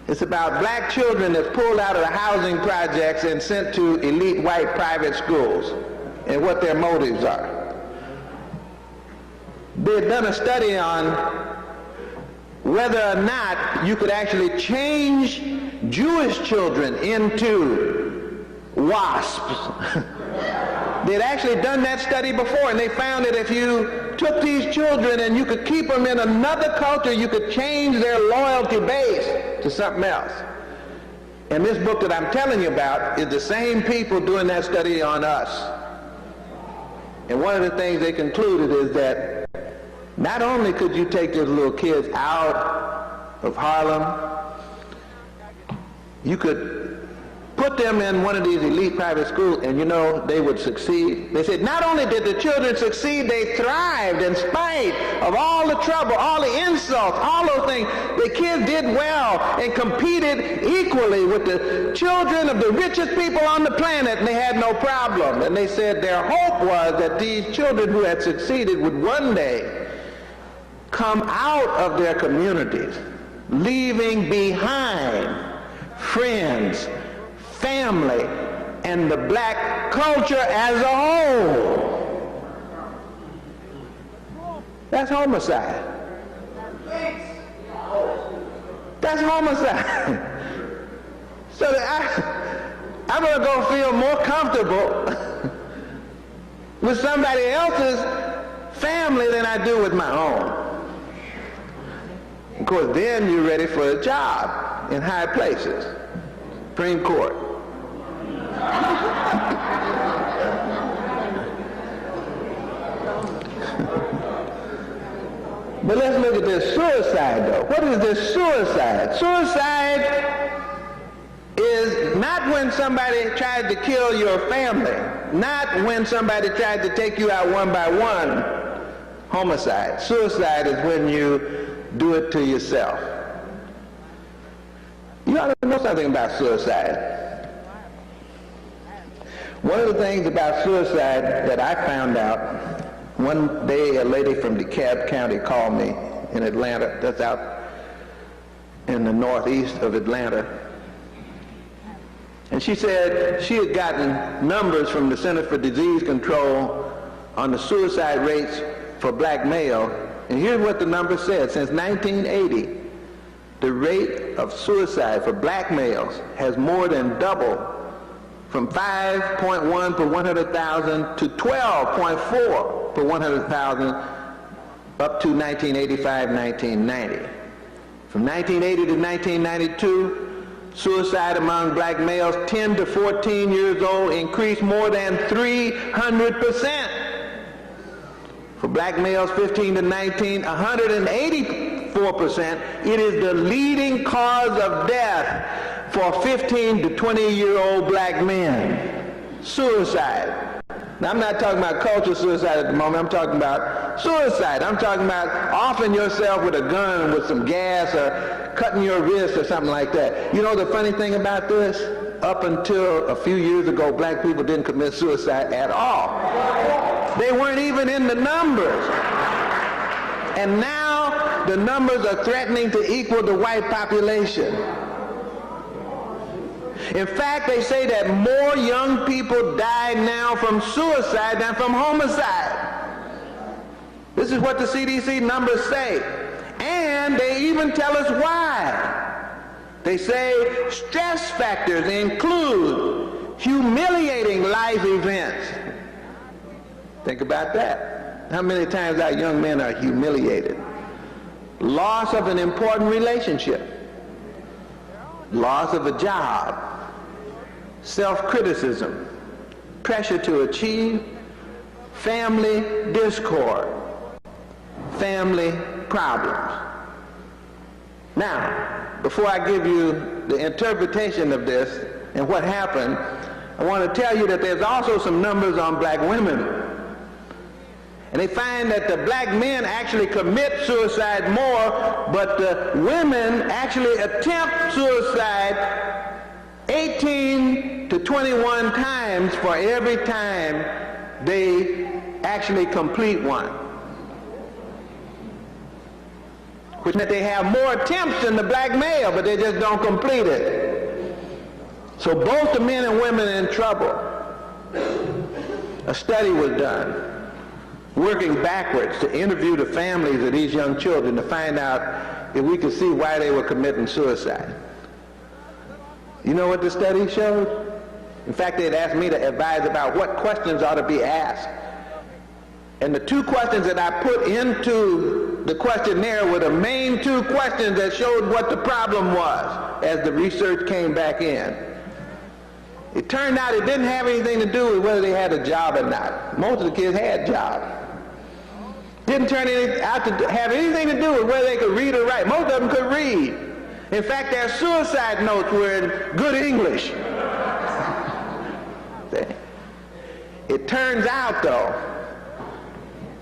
It's about black children that's pulled out of the housing projects and sent to elite white private schools and what their motives are. They had done a study on whether or not you could actually change Jewish children into wasps. They'd actually done that study before, and they found that if you took these children and you could keep them in another culture, you could change their loyalty base to something else. And this book that I'm telling you about is the same people doing that study on us. And one of the things they concluded is that not only could you take those little kids out of Harlem, you could put them in one of these elite private schools, and you know they would succeed. They said not only did the children succeed, they thrived in spite of all the trouble, all the insults, all those things. The kids did well and competed equally with the children of the richest people on the planet, and they had no problem. And they said their hope was that these children who had succeeded would one day come out of their communities, leaving behind friends, family, and the black culture as a whole. That's homicide. That's homicide. So I'm going to go feel more comfortable with somebody else's family than I do with my own. Of course, then you're ready for a job in high places. Supreme Court. But let's look at this suicide, though. What is this suicide? Suicide is not when somebody tried to kill your family, not when somebody tried to take you out one by one. Homicide. Suicide is when you do it to yourself. You ought to know something about suicide. One of the things about suicide that I found out, one day a lady from DeKalb County called me in Atlanta, that's out in the northeast of Atlanta, and she said she had gotten numbers from the Center for Disease Control on the suicide rates for black male, and here's what the number said. Since 1980, the rate of suicide for black males has more than doubled, from 5.1 per 100,000 to 12.4 per 100,000 up to 1985-1990. From 1980 to 1992, suicide among black males 10 to 14 years old increased more than 300%. For black males 15 to 19, 184%. It is the leading cause of death for 15 to 20-year-old black men. Suicide. Now, I'm not talking about cultural suicide at the moment. I'm talking about suicide. I'm talking about offing yourself with a gun with some gas or cutting your wrist or something like that. You know the funny thing about this? Up until a few years ago, black people didn't commit suicide at all. They weren't even in the numbers. And now the numbers are threatening to equal the white population. In fact, they say that more young people die now from suicide than from homicide. This is what the CDC numbers say. And they even tell us why. They say stress factors include humiliating life events. Think about that. How many times our young men are humiliated? Loss of an important relationship. Loss of a job. Self-criticism. Pressure to achieve. Family discord. Family problems. Now, before I give you the interpretation of this and what happened, I want to tell you that there's also some numbers on black women. And they find that the black men actually commit suicide more, but the women actually attempt suicide 18 to 21 times for every time they actually complete one. Which meant they have more attempts than the black male, but they just don't complete it. So both the men and women are in trouble. A study was done, working backwards to interview the families of these young children to find out if we could see why they were committing suicide. You know what the study showed? In fact, they'd asked me to advise about what questions ought to be asked. And the two questions that I put into the questionnaire were the main two questions that showed what the problem was as the research came back in. It turned out it didn't have anything to do with whether they had a job or not. Most of the kids had jobs. Didn't turn out to have anything to do with whether they could read or write. Most of them could read. In fact, their suicide notes were in good English. It turns out, though,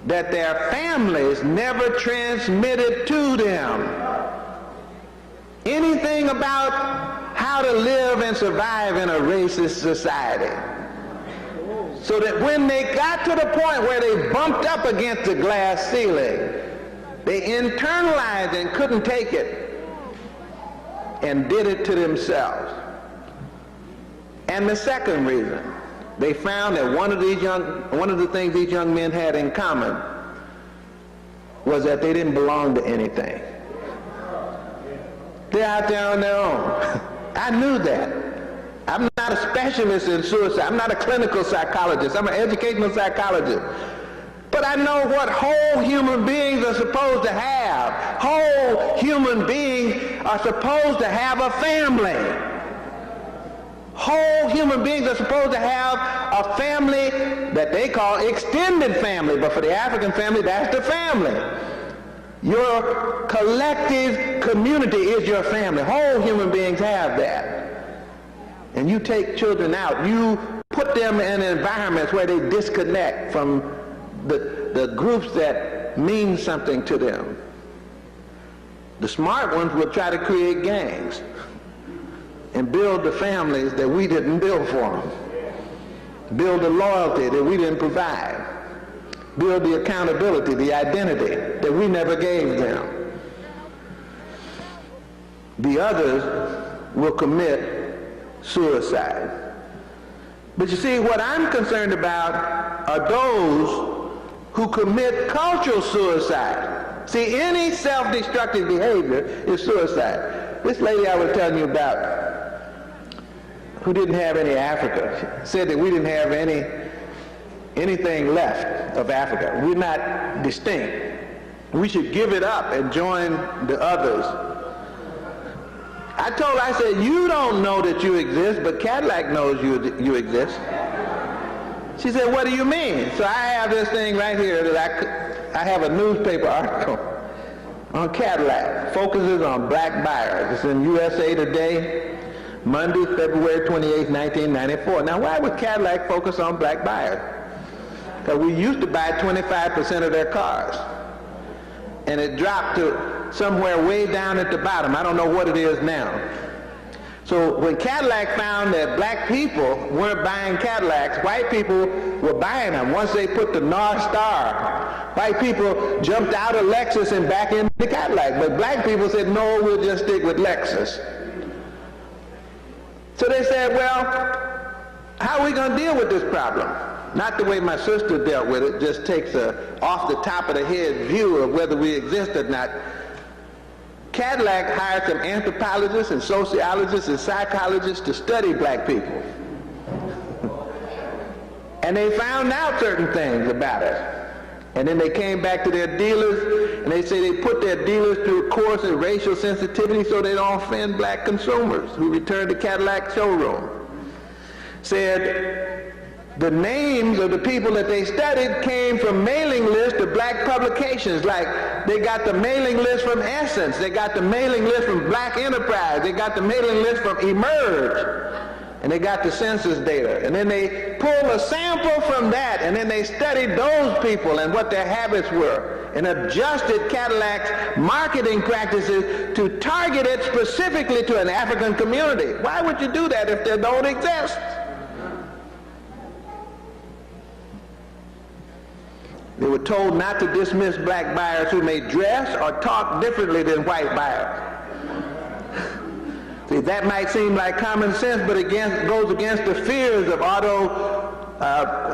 that their families never transmitted to them anything about how to live and survive in a racist society. So that when they got to the point where they bumped up against the glass ceiling, they internalized and couldn't take it and did it to themselves. And the second reason, they found that one of the things these young men had in common was that they didn't belong to anything. They're out there on their own. I knew that. I'm not a specialist in suicide. I'm not a clinical psychologist. I'm an educational psychologist. But I know what whole human beings are supposed to have. Whole human beings are supposed to have a family. Whole human beings are supposed to have a family that they call extended family, but for the African family, that's the family. Your collective community is your family. Whole human beings have that. And you take children out, you put them in environments where they disconnect from the groups that mean something to them. The smart ones will try to create gangs and build the families that we didn't build for them. Build the loyalty that we didn't provide. Build the accountability, the identity that we never gave them. The others will commit suicide. But you see, what I'm concerned about are those who commit cultural suicide. See, any self-destructive behavior is suicide. This lady I was telling you about, who didn't have any Africa, said that we didn't have anything left of Africa. We're not distinct. We should give it up and join the others. I told her, I said, you don't know that you exist, but Cadillac knows you exist. She said, what do you mean? So I have this thing right here that I have a newspaper article on Cadillac, focuses on black buyers. It's in USA Today, Monday, February 28, 1994. Now, why would Cadillac focus on black buyers? Because we used to buy 25% of their cars. And it dropped to somewhere way down at the bottom. I don't know what it is now. So when Cadillac found that black people weren't buying Cadillacs, white people were buying them. Once they put the North Star, white people jumped out of Lexus and back into Cadillac. But black people said, no, we'll just stick with Lexus. So they said, well, how are we going to deal with this problem? Not the way my sister dealt with it, just takes a off the top of the head view of whether we exist or not. Cadillac hired some anthropologists and sociologists and psychologists to study black people. And they found out certain things about us. And then they came back to their dealers, and they say they put their dealers through a course in racial sensitivity so they don't offend black consumers who return to Cadillac showroom. Said the names of the people that they studied came from mailing lists of black publications. Like, they got the mailing list from Essence, they got the mailing list from Black Enterprise, they got the mailing list from Emerge, and they got the census data. And then they pulled a sample from that, and then they studied those people and what their habits were, and adjusted Cadillac's marketing practices to target it specifically to an African community. Why would you do that if they don't exist? They were told not to dismiss black buyers who may dress or talk differently than white buyers. See, that might seem like common sense, but it goes against the fears of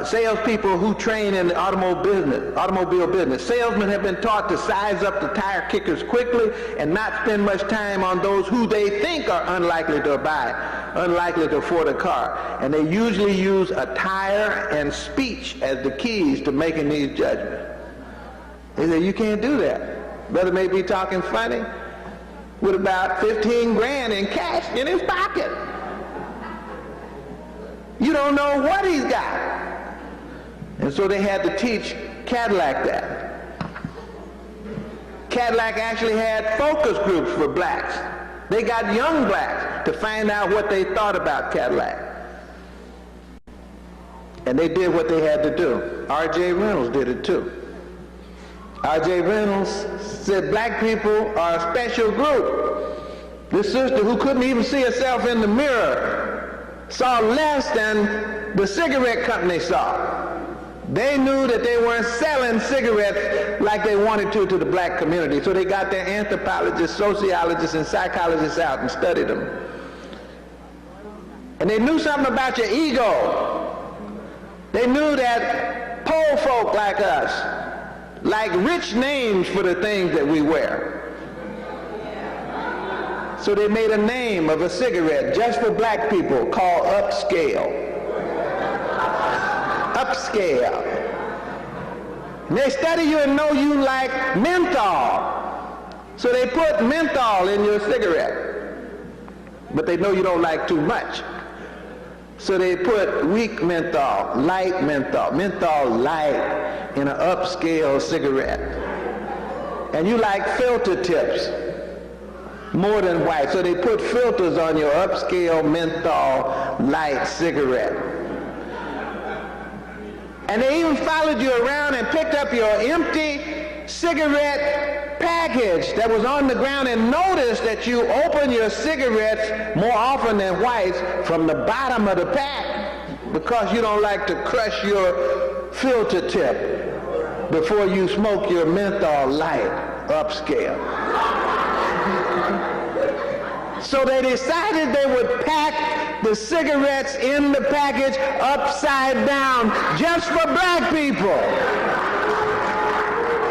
salespeople who train in the automobile business. Salesmen have been taught to size up the tire kickers quickly and not spend much time on those who they think are unlikely to buy, unlikely to afford a car. And they usually use attire and speech as the keys to making these judgments. They say, you can't do that. Brother may be talking funny with about 15 grand in cash in his pocket. You don't know what he's got. And so they had to teach Cadillac that. Cadillac actually had focus groups for blacks. They got young blacks to find out what they thought about Cadillac. And they did what they had to do. R.J. Reynolds did it too. R.J. Reynolds said black people are a special group. This sister who couldn't even see herself in the mirror saw less than the cigarette company saw. They knew that they weren't selling cigarettes like they wanted to the black community, so they got their anthropologists, sociologists, and psychologists out and studied them. And they knew something about your ego. They knew that poor folk like us like rich names for the things that we wear. So they made a name of a cigarette just for black people called Upscale. Upscale. And they study you and know you like menthol. So they put menthol in your cigarette. But they know you don't like too much. So they put weak menthol, light menthol, menthol light in an upscale cigarette. And you like filter tips more than white. So they put filters on your upscale menthol light cigarette. And they even followed you around and picked up your empty cigarette package that was on the ground and noticed that you open your cigarettes more often than whites from the bottom of the pack because you don't like to crush your filter tip before you smoke your menthol light upscale. So they decided they would pack the cigarettes in the package upside down just for black people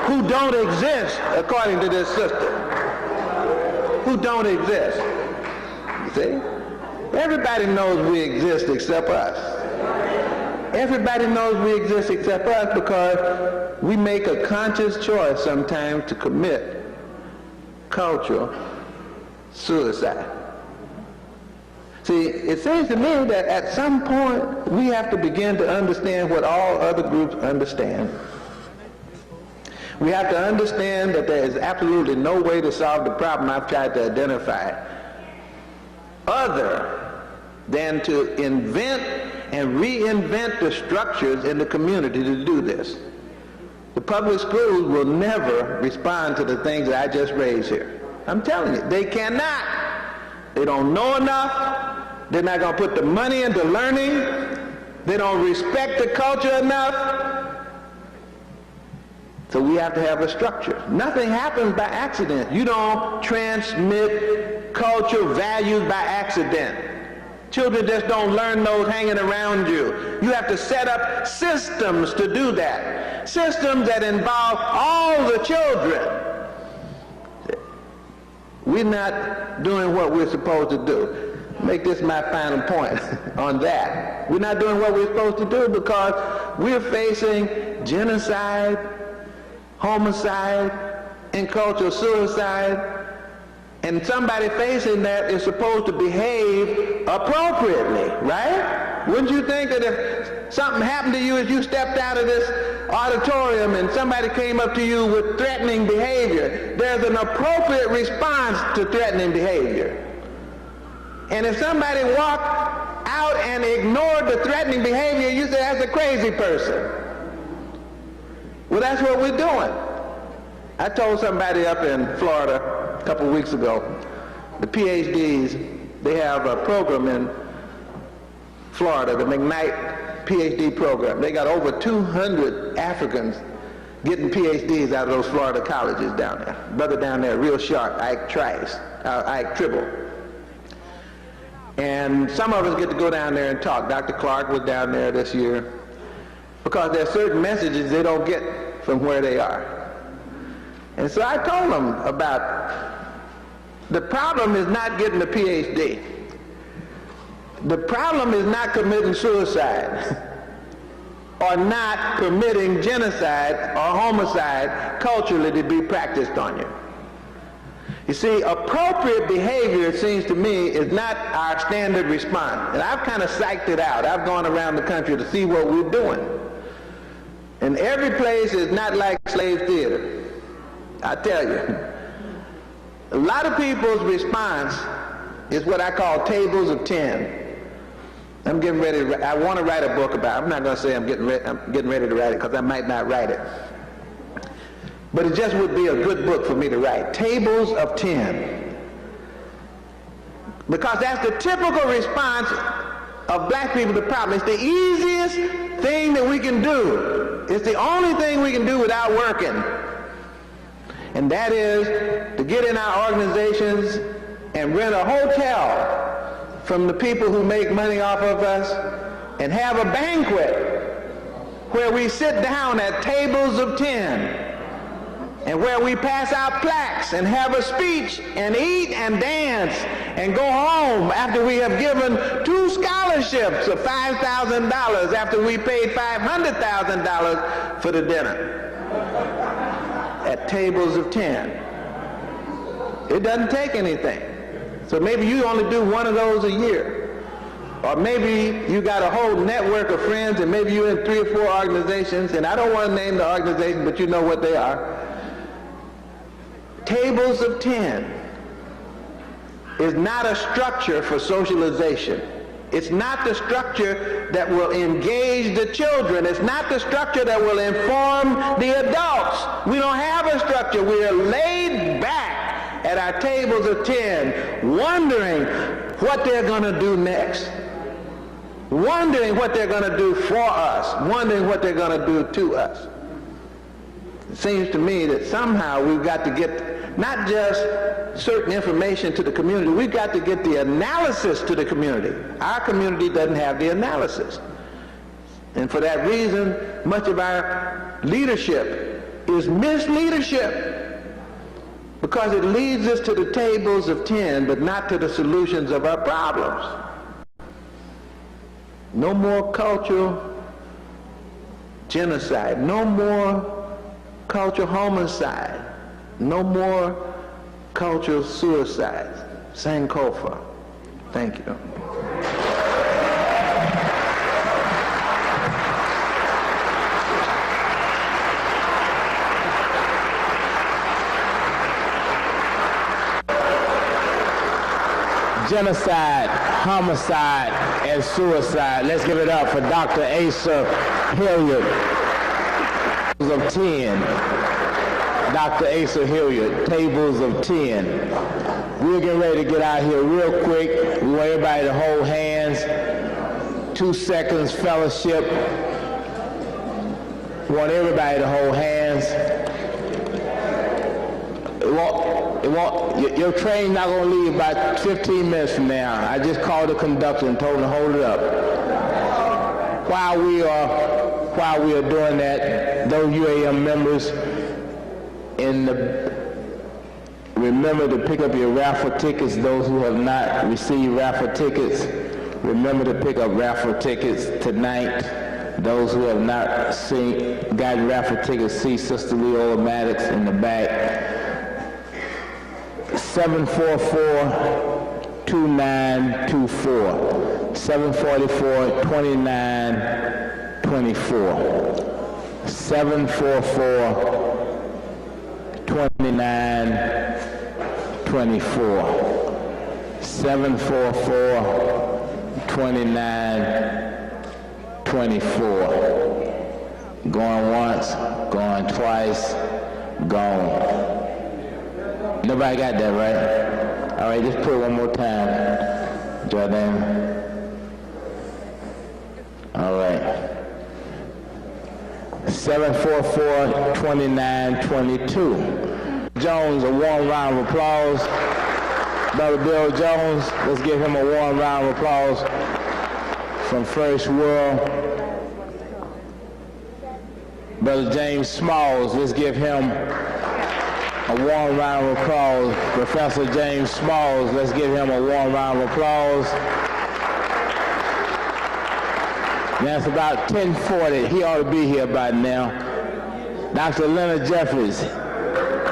who don't exist, according to this sister. Who don't exist. See? Everybody knows we exist except us. Everybody knows we exist except us because we make a conscious choice sometimes to commit cultural suicide. See, it seems to me that at some point we have to begin to understand what all other groups understand. We have to understand that there is absolutely no way to solve the problem I've tried to identify other than to invent and reinvent the structures in the community to do this. The public schools will never respond to the things that I just raised here. I'm telling you, they cannot. They don't know enough. They're not going to put the money into learning. They don't respect the culture enough. So we have to have a structure. Nothing happens by accident. You don't transmit culture values by accident. Children just don't learn those hanging around you. You have to set up systems to do that. Systems that involve all the children. We're not doing what we're supposed to do. Make this my final point on that. We're not doing what we're supposed to do because we're facing genocide, homicide, and cultural suicide, and somebody facing that is supposed to behave appropriately, right? Wouldn't you think that if something happened to you as you stepped out of this auditorium and somebody came up to you with threatening behavior, there's an appropriate response to threatening behavior. And if somebody walked out and ignored the threatening behavior, you say that's a crazy person. Well, that's what we're doing. I told somebody up in Florida a couple of weeks ago, the PhDs, they have a program in Florida, the McKnight PhD program. They got over 200 Africans getting PhDs out of those Florida colleges down there. Brother down there, real sharp, Ike Tribble. And some of us get to go down there and talk. Dr. Clark was down there this year because there are certain messages they don't get from where they are. And so I told them about the problem is not getting a PhD. The problem is not committing suicide or not permitting genocide or homicide culturally to be practiced on you. You see, appropriate behavior, it seems to me, is not our standard response. And I've kind of psyched it out. I've gone around the country to see what we're doing. And every place is not like slave theater. I tell you. A lot of people's response is what I call tables of 10. I'm getting ready I want to write a book about it. I'm not going to say I'm getting ready to write it because I might not write it. But it just would be a good book for me to write. Tables of 10. Because that's the typical response of black people to the problem. It's the easiest thing that we can do. It's the only thing we can do without working. And that is to get in our organizations and rent a hotel from the people who make money off of us and have a banquet where we sit down at tables of 10 and where we pass out plaques and have a speech and eat and dance and go home after we have given 2 scholarships of $5,000 after we paid $500,000 for the dinner at tables of 10. It doesn't take anything. So maybe you only do one of those a year. Or maybe you got a whole network of friends and maybe you're in 3 or 4 organizations, and I don't want to name the organizations, but you know what they are. Tables of 10 is not a structure for socialization. It's not the structure that will engage the children. It's not the structure that will inform the adults. We don't have a structure. We are laid back at our tables of 10, wondering what they're going to do next, wondering what they're going to do for us, wondering what they're going to do to us. It seems to me that somehow we've got to get not just certain information to the community, we've got to get the analysis to the community. Our community doesn't have the analysis. And for that reason, much of our leadership is misleadership, because it leads us to the tables of 10, but not to the solutions of our problems. No more cultural genocide, no more cultural homicide, no more cultural suicide. Sankofa. Thank you. Genocide, homicide, and suicide. Let's give it up for Dr. Asa Hilliard of 10. Dr. Asa Hilliard, tables of 10. We're getting ready to get out here real quick. We want everybody to hold hands. 2 seconds fellowship. We want everybody to hold hands. Your train's not going to leave about 15 minutes from now. I just called the conductor and told him to hold it up. While we are doing that, those UAM members, remember to pick up your raffle tickets. Those who have not received raffle tickets, remember to pick up raffle tickets tonight. Those who have not gotten raffle tickets, see Sister Leola Maddox in the back. 744-2924. 744-2924. Going once, going twice, gone. Nobody got that, right? All right, just put it one more time, Jordan. All right. 744-2922. Jones, a warm round of applause. Brother Bill Jones, let's give him a warm round of applause. From First World. Brother James Smalls, let's give him a warm round of applause. Professor James Smalls, let's give him a warm round of applause. Now it's about 10:40. He ought to be here by now. Dr. Leonard Jeffries.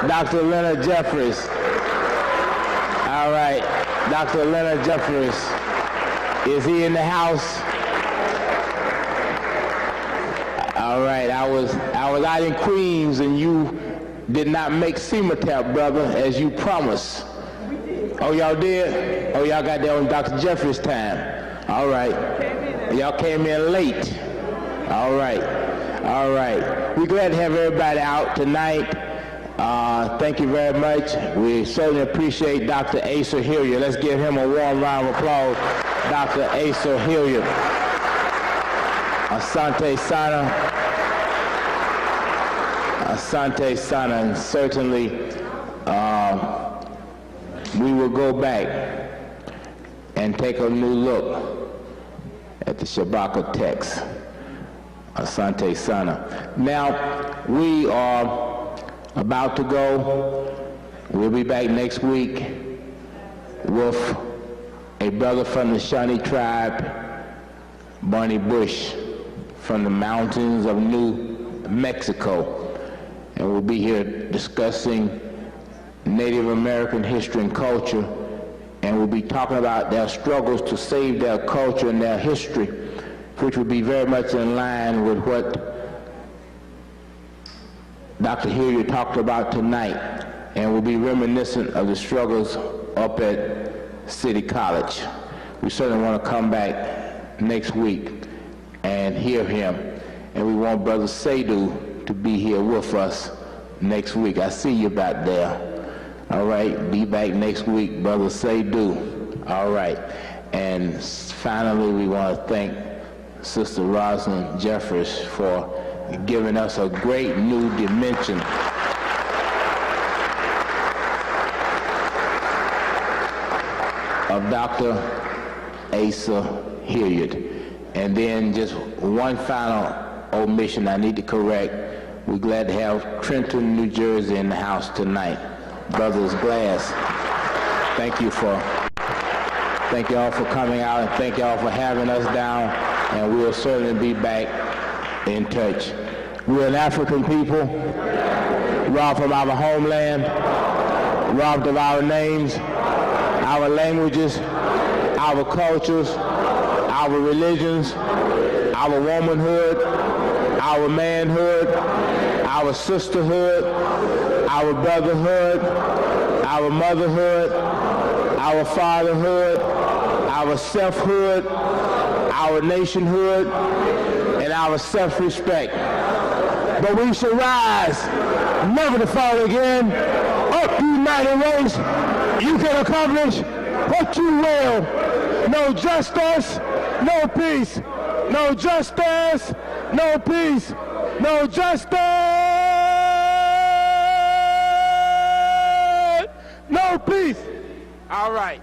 Dr. Leonard Jeffries. All right, Dr. Leonard Jeffries. Is he in the house? All right, I was out in Queens and you did not make CMATAP, brother, as you promised. Oh, y'all did? Oh, y'all got there on Dr. Jeffries' time. All right. Y'all came in late. All right. All right. We're glad to have everybody out tonight. Thank you very much. We certainly appreciate Dr. Asa Hilliard. Let's give him a warm round of applause. Dr. Asa Hilliard. Asante Sana. Asante Sana. And certainly we will go back and take a new look at the Shabaka text. Asante Sana. Now, we are about to go. We'll be back next week with a brother from the Shawnee tribe, Barney Bush, from the mountains of New Mexico. And we'll be here discussing Native American history and culture, and we'll be talking about their struggles to save their culture and their history, which will be very much in line with what Dr. Hilliard talked about tonight, and we'll be reminiscent of the struggles up at City College. We certainly want to come back next week and hear him, and we want Brother Seydu to be here with us next week. I see you back there. All right, be back next week, Brother Seydu. All right, and finally we want to thank Sister Rosalind Jeffers for giving us a great new dimension of Dr. Asa Hilliard. And then just one final omission I need to correct. We're glad to have Trenton, New Jersey in the house tonight. Brothers Glass, thank you all for coming out, and thank y'all for having us down, and we'll certainly be back in touch. We're an African people, robbed from our homeland, robbed of our names, our languages, our cultures, our religions, our womanhood, our manhood, our sisterhood, our brotherhood, our motherhood, our fatherhood, our selfhood, our nationhood, and our self-respect. But we shall rise, never to fall again. Up, united race, you can accomplish what you will. No justice, no peace. No justice, no peace. No justice, no peace. All right.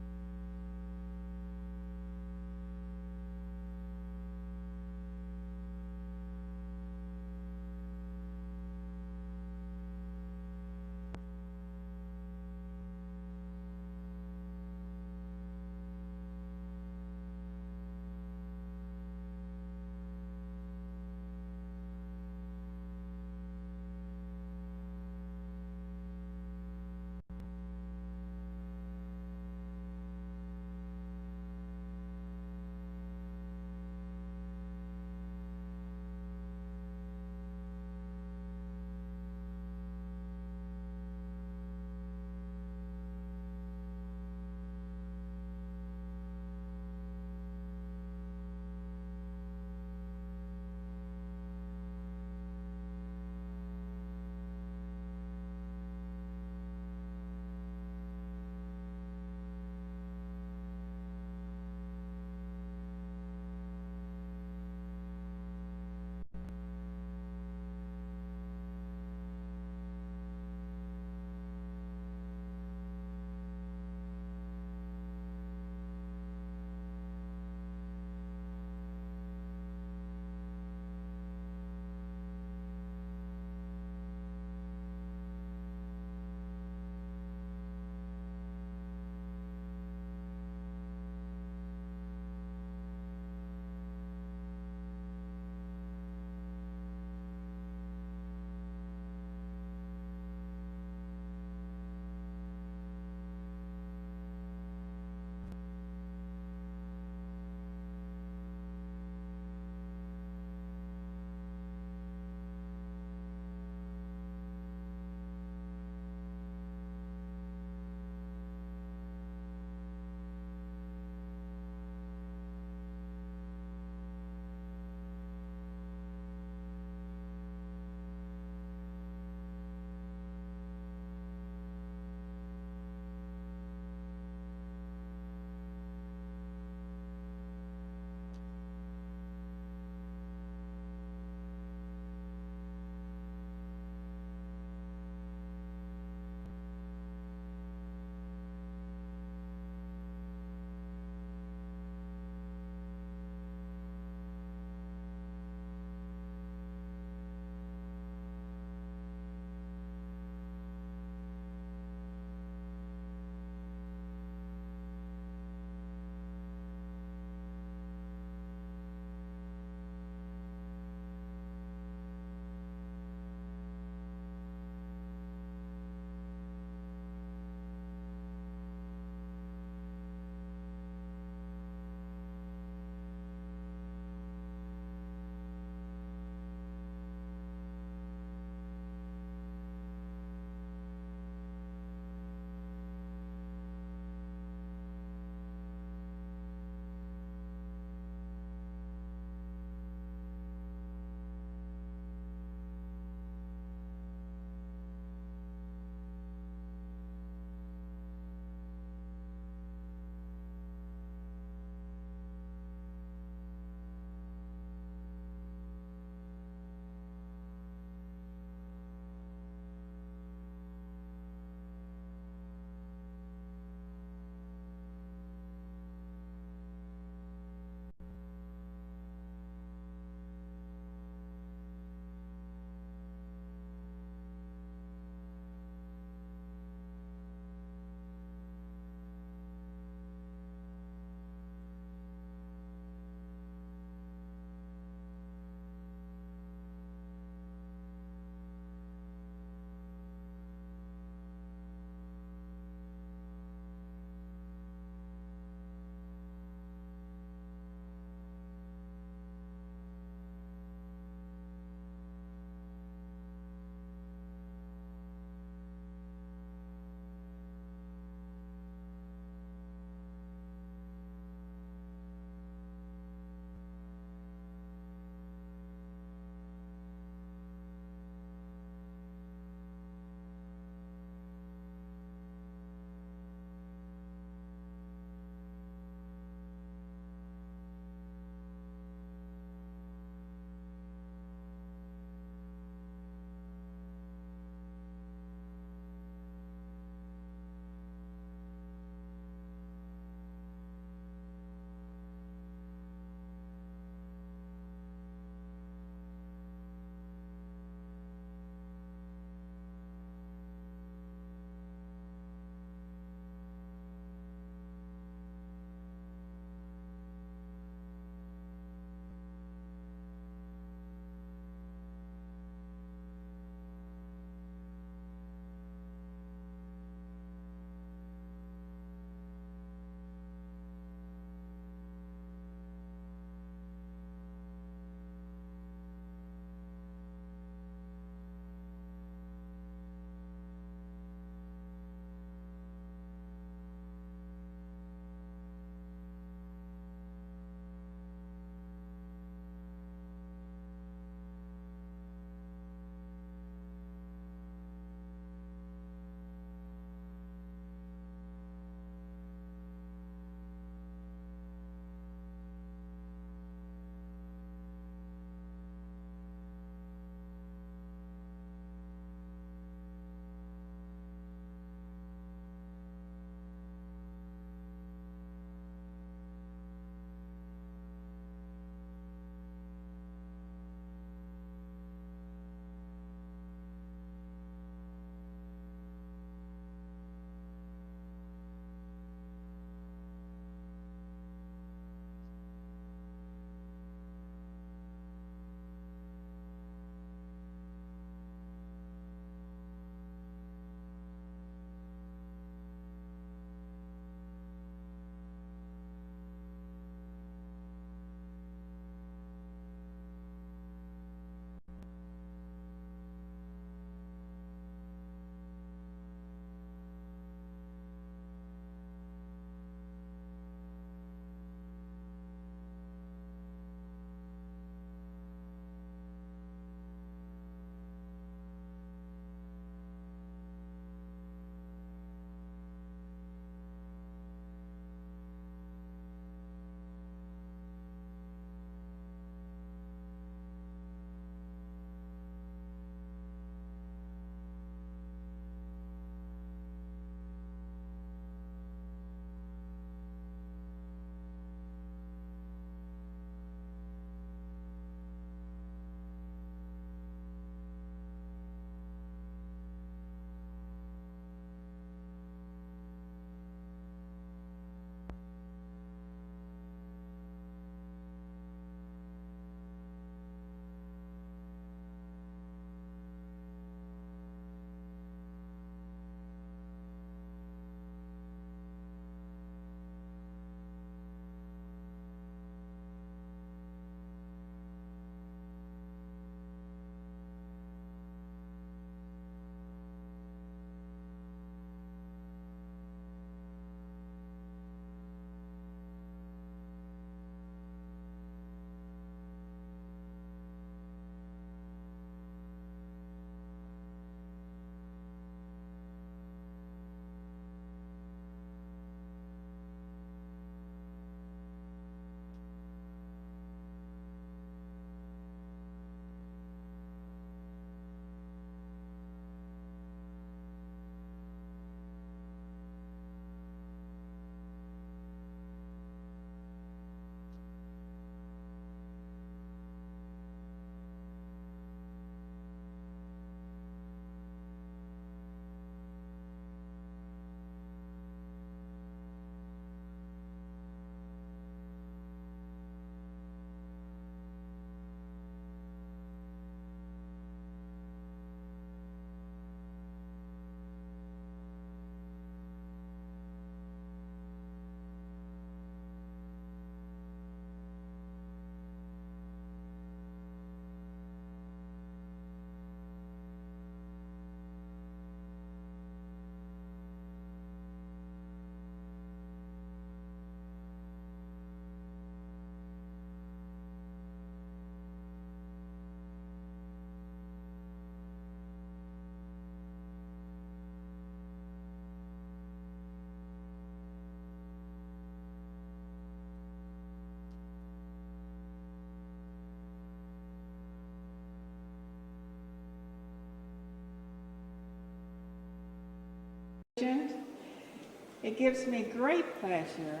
It gives me great pleasure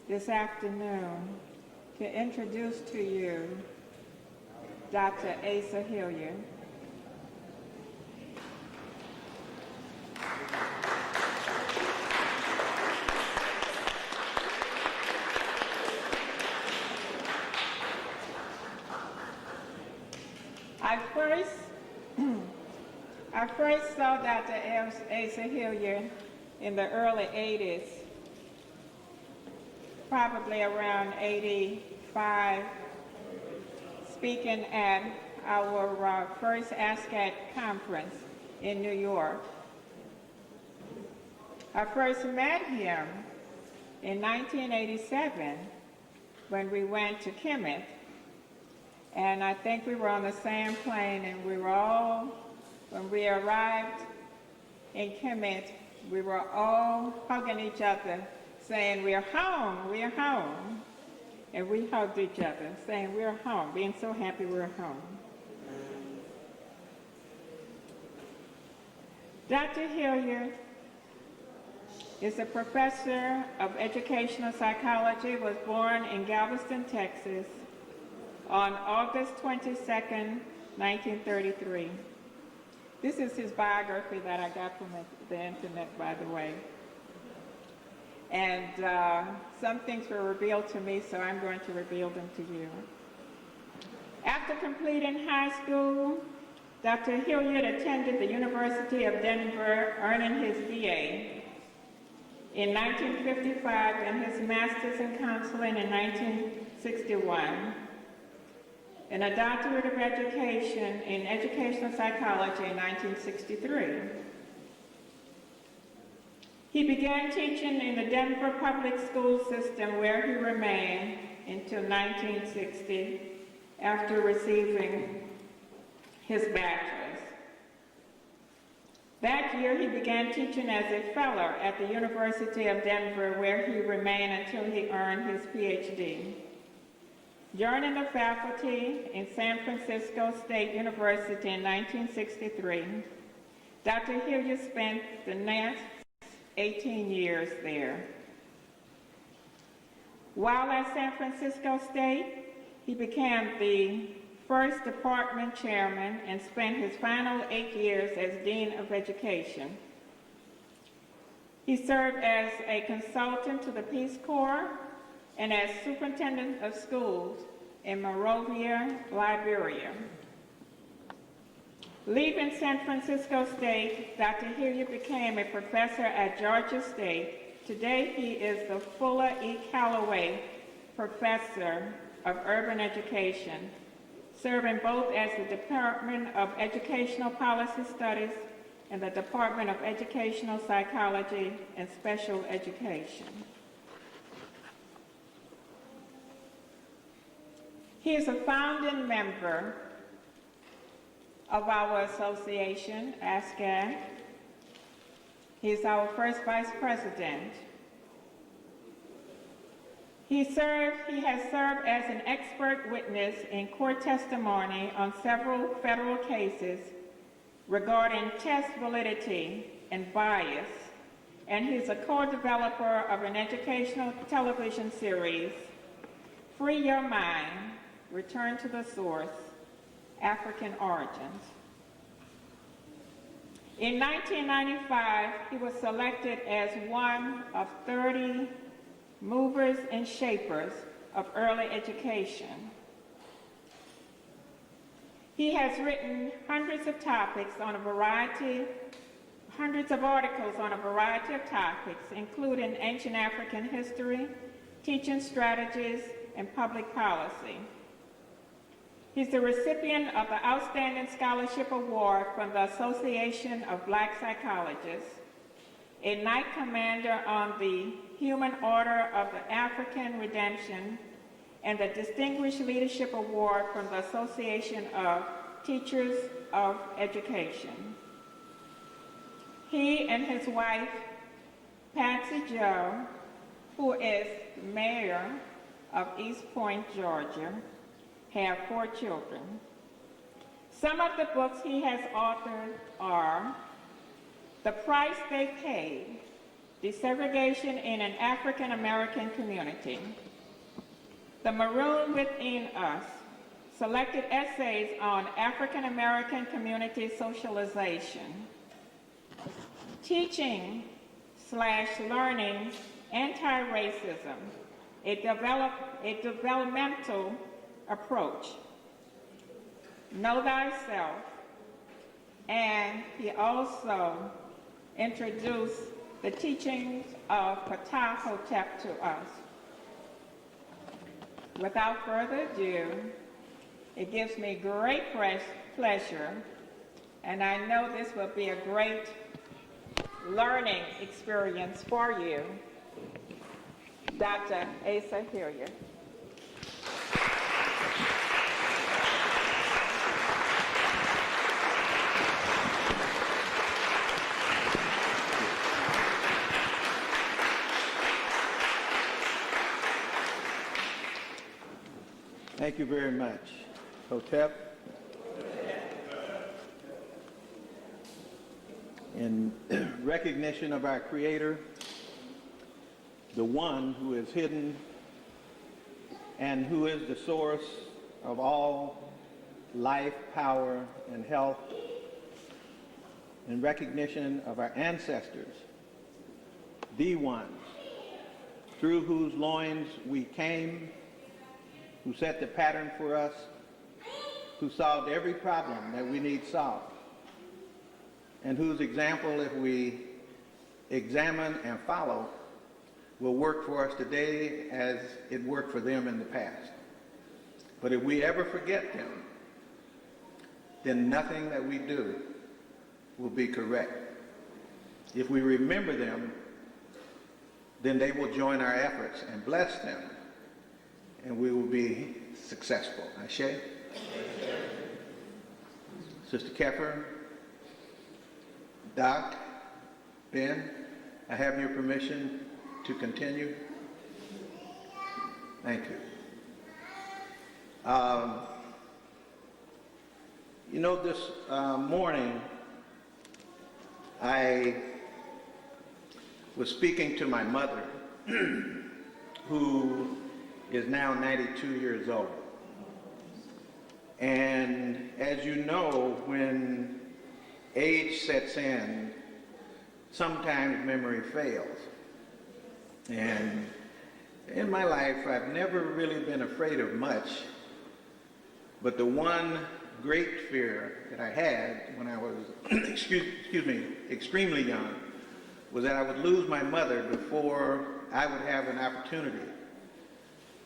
this afternoon to introduce to you Dr. Asa Hilliard. I first saw Dr. Asa Hilliard in the early 80s, probably around 85, speaking at our first ASCAT conference in New York. I first met him in 1987 when we went to Kemet, and I think we were on the same plane, and we were all, when we arrived in Kemet, we were all hugging each other, saying, "We're home, we're home." And we hugged each other, saying, "We're home," being so happy we're home. Dr. Hilliard is a professor of educational psychology, was born in Galveston, Texas on August 22nd, 1933. This is his biography that I got from the internet, by the way. And some things were revealed to me, so I'm going to reveal them to you. After completing high school, Dr. Hilliard attended the University of Denver, earning his BA in 1955 and his master's in counseling in 1961. And a doctorate of education in educational psychology in 1963. He began teaching in the Denver public school system, where he remained until 1960 after receiving his bachelor's. That year, he began teaching as a fellow at the University of Denver, where he remained until he earned his PhD. Joining the faculty in San Francisco State University in 1963, Dr. Hilliard spent the next 18 years there. While at San Francisco State, he became the first department chairman and spent his final 8 years as Dean of Education. He served as a consultant to the Peace Corps and as superintendent of schools in Monrovia, Liberia. Leaving San Francisco State, Dr. Hilliard became a professor at Georgia State. Today, he is the Fuller E. Calloway Professor of Urban Education, serving both as the Department of Educational Policy Studies and the Department of Educational Psychology and Special Education. He is a founding member of our association, ASCAD. He is our first vice president. He has served as an expert witness in court testimony on several federal cases regarding test validity and bias, and he's a co-developer of an educational television series, Free Your Mind, Return to the Source, African Origins. In 1995, he was selected as one of 30 movers and shapers of early education. He has written hundreds of articles on a variety of topics, including ancient African history, teaching strategies, and public policy. He's the recipient of the Outstanding Scholarship Award from the Association of Black Psychologists, a Knight Commander on the Human Order of the African Redemption, and the Distinguished Leadership Award from the Association of Teachers of Education. He and his wife, Patsy Joe, who is mayor of East Point, Georgia, have 4 children. Some of the books he has authored are The price they paid, desegregation in an African American community. The Maroon Within Us, selected essays on African American community socialization. Teaching/learning anti-racism, a developmental approach. Know thyself, and he also introduced the teachings of Ptahhotep to us. Without further ado, it gives me great pleasure, and I know this will be a great learning experience for you, Dr. Asa Hilliard. Thank you very much, Hotep. In recognition of our Creator, the one who is hidden and who is the source of all life, power, and health, in recognition of our ancestors, the ones through whose loins we came, who set the pattern for us, who solved every problem that we need solved, and whose example, if we examine and follow, will work for us today as it worked for them in the past. But if we ever forget them, then nothing that we do will be correct. If we remember them, then they will join our efforts and bless them, and we will be successful. Ashe? Sister Keffer, Doc, Ben, I have your permission to continue. Thank you. You know, this morning I was speaking to my mother, who is now 92 years old. And as you know, when age sets in, sometimes memory fails. And in my life, I've never really been afraid of much, but the one great fear that I had when I was, extremely young, was that I would lose my mother before I would have an opportunity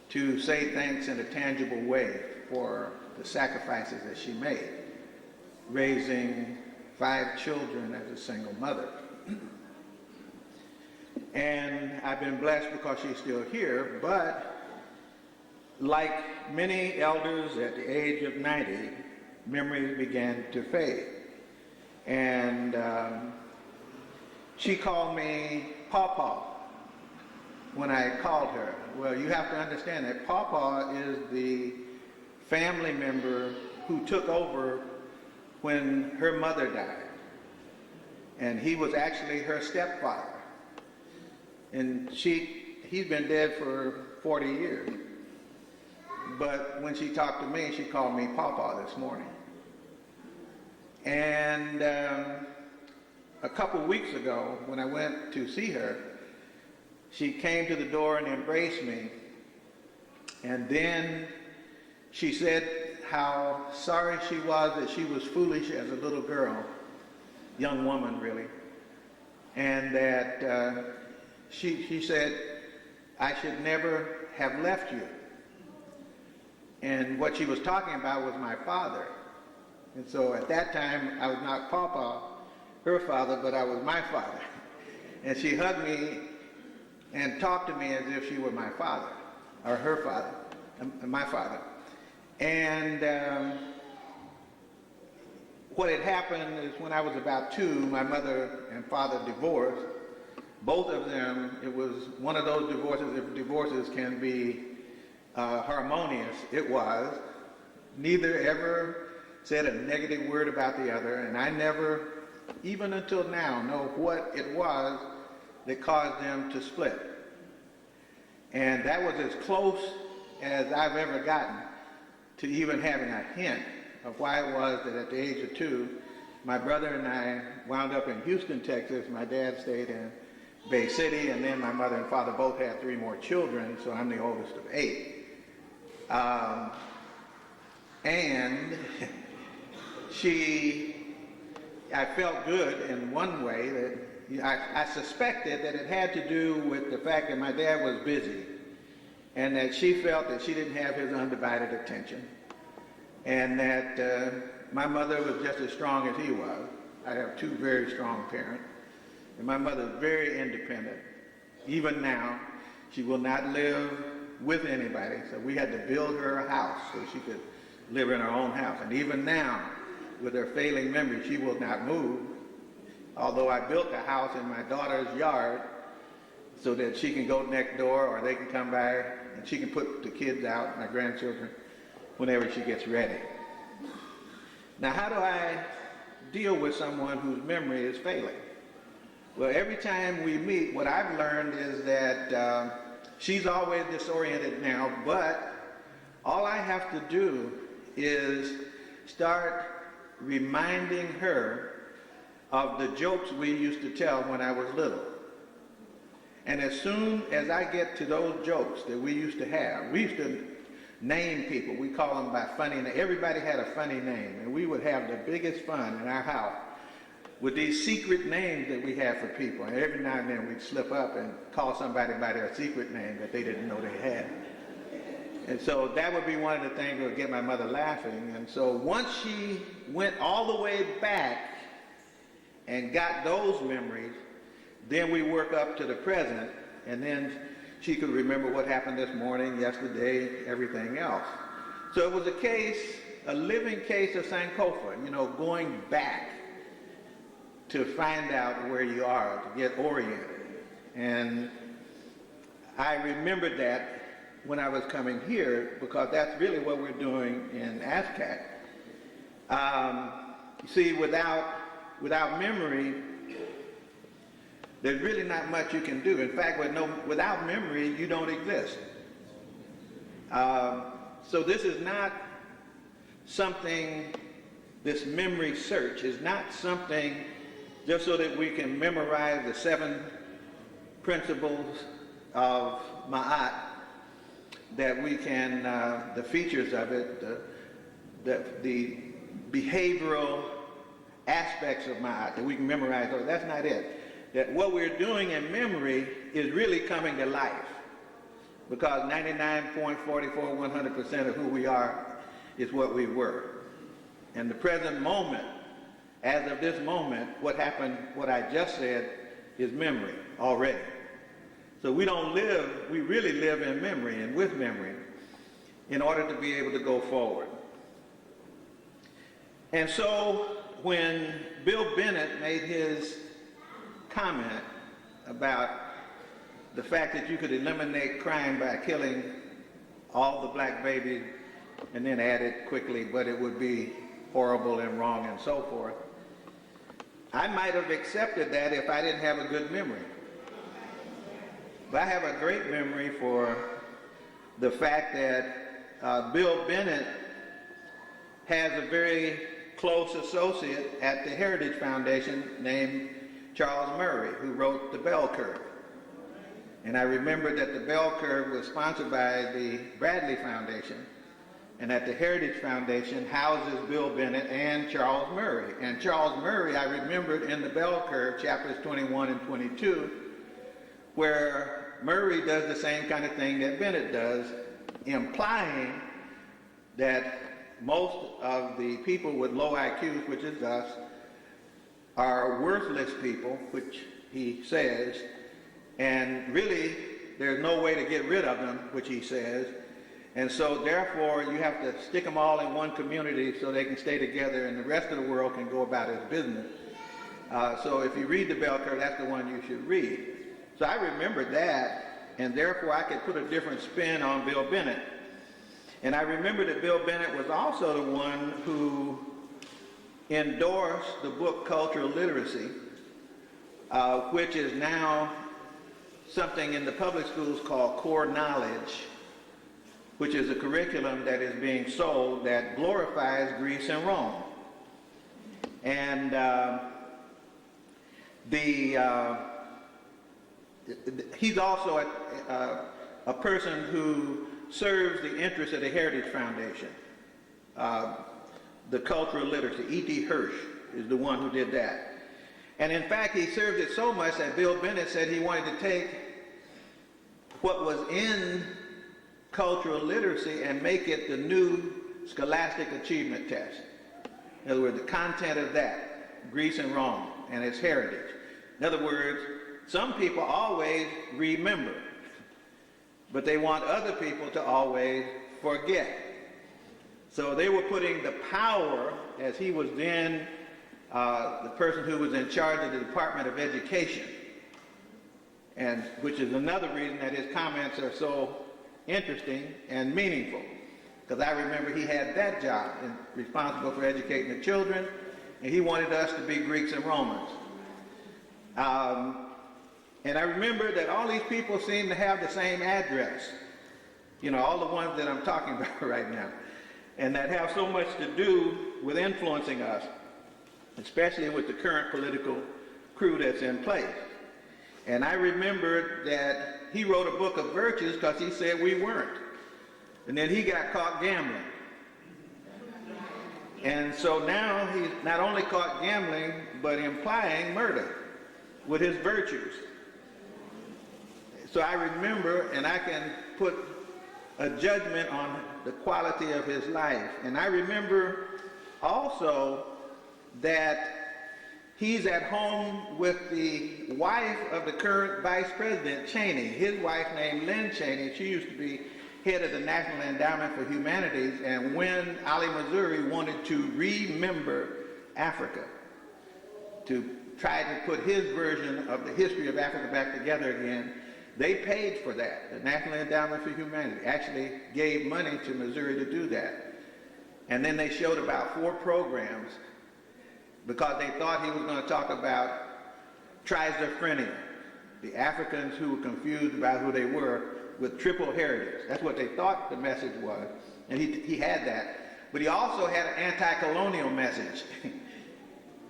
to say thanks in a tangible way for the sacrifices that she made, raising 5 children as a single mother. And I've been blessed because she's still here, but like many elders at the age of 90, memories began to fade. And she called me Pawpaw when I called her. Well, you have to understand that Pawpaw is the family member who took over when her mother died. And he was actually her stepfather. And he's been dead for 40 years. But when she talked to me, she called me Pawpaw this morning. And a couple weeks ago, when I went to see her, she came to the door and embraced me. And then she said how sorry she was that she was foolish as a little girl, young woman really, and that she said, I should never have left you. And what she was talking about was my father. And so at that time, I was not Pawpaw, her father, but I was my father. And she hugged me and talked to me as if she were my father, or her father, my father. And what had happened is when I was about 2, my mother and father divorced. Both of them, it was one of those divorces, if divorces can be harmonious, it was. Neither ever said a negative word about the other, and I never even until now, know what it was that caused them to split. And that was as close as I've ever gotten to even having a hint of why it was that at the age of 2, my brother and I wound up in Houston, Texas. My dad stayed in Bay City, and then my mother and father both had 3 more children, so I'm the oldest of 8. And I felt good in one way that I suspected that it had to do with the fact that my dad was busy and that she felt that she didn't have his undivided attention, and that my mother was just as strong as he was. I have 2 very strong parents, and my mother is very independent. Even now, she will not live with anybody, so we had to build her a house so she could live in her own house. And even now, with her failing memory, she will not move, although I built a house in my daughter's yard so that she can go next door, or they can come by and she can put the kids out, my grandchildren, whenever she gets ready. Now, how do I deal with someone whose memory is failing? Well, every time we meet, what I've learned is that she's always disoriented now, but all I have to do is start reminding her of the jokes we used to tell when I was little. And as soon as I get to those jokes that we used to have, we used to name people. We call them by funny names. Everybody had a funny name, and we would have the biggest fun in our house with these secret names that we had for people. And every now and then we'd slip up and call somebody by their secret name that they didn't know they had. And so that would be one of the things that would get my mother laughing. And so once she went all the way back and got those memories, then we work up to the present, and then she could remember what happened this morning, yesterday, everything else. So it was a living case of Sankofa, going back to find out where you are, to get oriented. And I remembered that when I was coming here, because that's really what we're doing in ASCAC. You see, without memory, there's really not much you can do. In fact, without memory, you don't exist. So this is not something, this memory search is not something just so that we can memorize the 7 principles of Ma'at, that we can, the features of it, the behavioral aspects of Ma'at, that we can memorize those. That's not it. That what we're doing in memory is really coming to life, because 99.44% of who we are is what we were. And the present moment, as of this moment, what happened, what I just said, is memory already. So we really live in memory and with memory in order to be able to go forward. And so when Bill Bennett made his comment about the fact that you could eliminate crime by killing all the black babies and then add it quickly, but it would be horrible and wrong and so forth, I might have accepted that if I didn't have a good memory. But I have a great memory for the fact that Bill Bennett has a very close associate at the Heritage Foundation named Charles Murray, who wrote The Bell Curve. And I remember that the Bell Curve was sponsored by the Bradley Foundation, and that the Heritage Foundation houses Bill Bennett and Charles Murray. And Charles Murray, I remembered in the Bell Curve, chapters 21 and 22, where Murray does the same kind of thing that Bennett does, implying that most of the people with low IQs, which is us, are worthless people, which he says, and really there's no way to get rid of them, which he says, and so therefore you have to stick them all in one community so they can stay together and the rest of the world can go about its business. So if you read the Bell Curve, that's the one you should read. So I remembered that, and therefore I could put a different spin on Bill Bennett. And I remember that Bill Bennett was also the one who endorsed the book Cultural Literacy, which is now something in the public schools called Core Knowledge, which is a curriculum that is being sold that glorifies Greece and Rome. And he's also a person who serves the interests of the Heritage Foundation. The Cultural Literacy, E.T. Hirsch is the one who did that. And in fact, he served it so much that Bill Bennett said he wanted to take what was in cultural literacy and make it the new scholastic achievement test. In other words, the content of that, Greece and Rome and its heritage. In other words, some people always remember, but they want other people to always forget. So they were putting the power, as he was then the person who was in charge of the Department of Education, and which is another reason that his comments are so interesting and meaningful. Because I remember he had that job, and responsible for educating the children, and he wanted us to be Greeks and Romans. And I remember that all these people seem to have the same address. You know, all the ones that I'm talking about right now. And that have so much to do with influencing us, especially with the current political crew that's in place. And I remember that he wrote a book of virtues because he said we weren't. And then he got caught gambling. And so now he's not only caught gambling, but implying murder with his virtues. So I remember, and I can put a judgment on the quality of his life. And I remember also that he's at home with the wife of the current Vice President Cheney. His wife named Lynn Cheney. She used to be head of the National Endowment for Humanities, and when Ali Missouri wanted to remember Africa, to try to put his version of the history of Africa back together again, they paid for that. The National Endowment for Humanity actually gave money to Missouri to do that. And then they showed about 4 programs because they thought he was going to talk about schizophrenia, the Africans who were confused about who they were with triple heritage. That's what they thought the message was. And he had that. But he also had an anti-colonial message.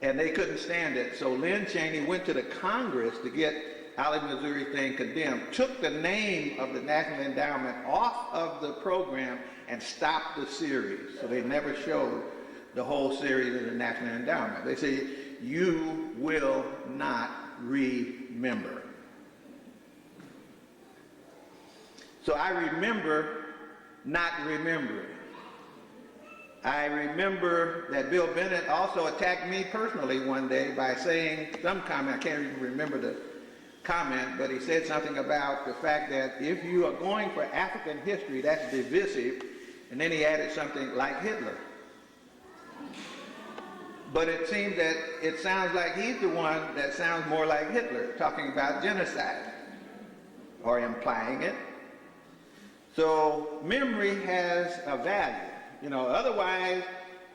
And they couldn't stand it. So Lynn Cheney went to the Congress to get Ali Missouri thing condemned, took the name of the National Endowment off of the program and stopped the series. So they never showed the whole series of the National Endowment. They say, you will not remember. So I remember not remembering. I remember that Bill Bennett also attacked me personally one day by saying some comment, I can't even remember the comment, but he said something about the fact that if you are going for African history, that's divisive, and then he added something like Hitler. But it seems that it sounds like he's the one that sounds more like Hitler, talking about genocide, or implying it. So memory has a value. You know, otherwise,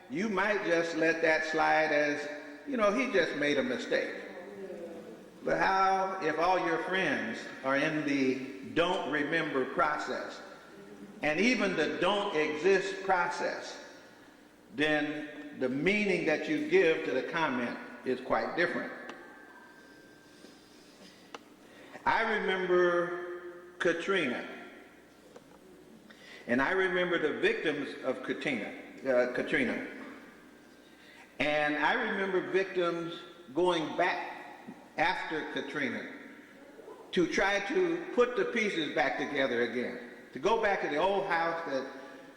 you might just let that slide as, you know, he just made a mistake. But how if all your friends are in the don't remember process, and even the don't exist process, then the meaning that you give to the comment is quite different. I remember Katrina. And I remember the victims of Katrina. And I remember victims going back after Katrina to try to put the pieces back together again. To go back to the old house that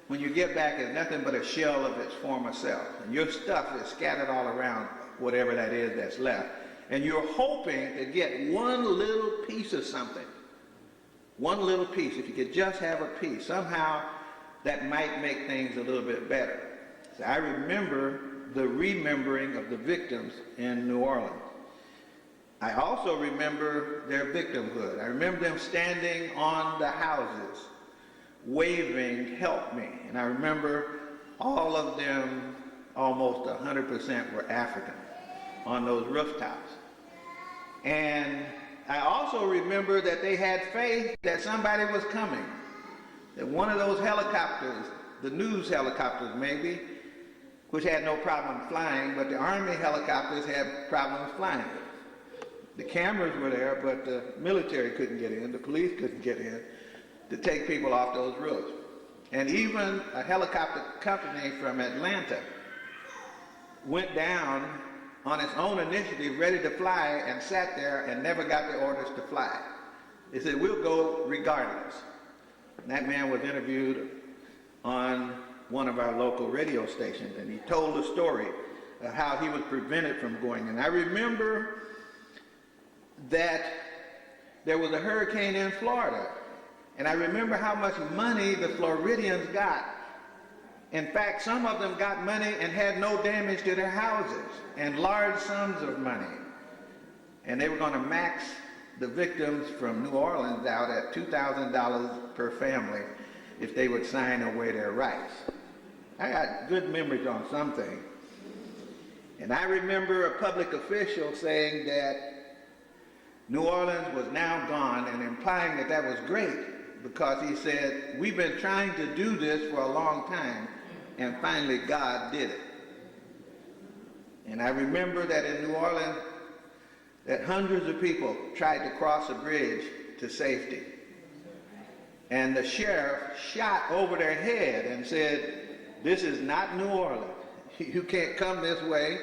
when you get back is nothing but a shell of its former self. And your stuff is scattered all around whatever that is that's left. And you're hoping to get one little piece of something. One little piece, if you could just have a piece, somehow that might make things a little bit better. So I remember the remembering of the victims in New Orleans. I also remember their victimhood. I remember them standing on the houses, waving, help me. And I remember all of them almost 100% were African on those rooftops. And I also remember that they had faith that somebody was coming, that one of those helicopters, the news helicopters maybe, which had no problem flying, but the Army helicopters had problems flying. The cameras were there, but the military couldn't get in, the police couldn't get in to take people off those roofs. And even a helicopter company from Atlanta went down on its own initiative, ready to fly, and sat there and never got the orders to fly. They said, we'll go regardless. And that man was interviewed on one of our local radio stations, and he told the story of how he was prevented from going. And I remember that there was a hurricane in Florida, and I remember how much money the Floridians got. In fact, some of them got money and had no damage to their houses, and large sums of money. And they were going to max the victims from New Orleans out at $2,000 per family if they would sign away their rights. I got good memories on some things. And I remember a public official saying that New Orleans was now gone, and implying that that was great, because he said, we've been trying to do this for a long time, and finally God did it. And I remember that in New Orleans, that hundreds of people tried to cross a bridge to safety. And the sheriff shot over their head and said, this is not New Orleans. You can't come this way.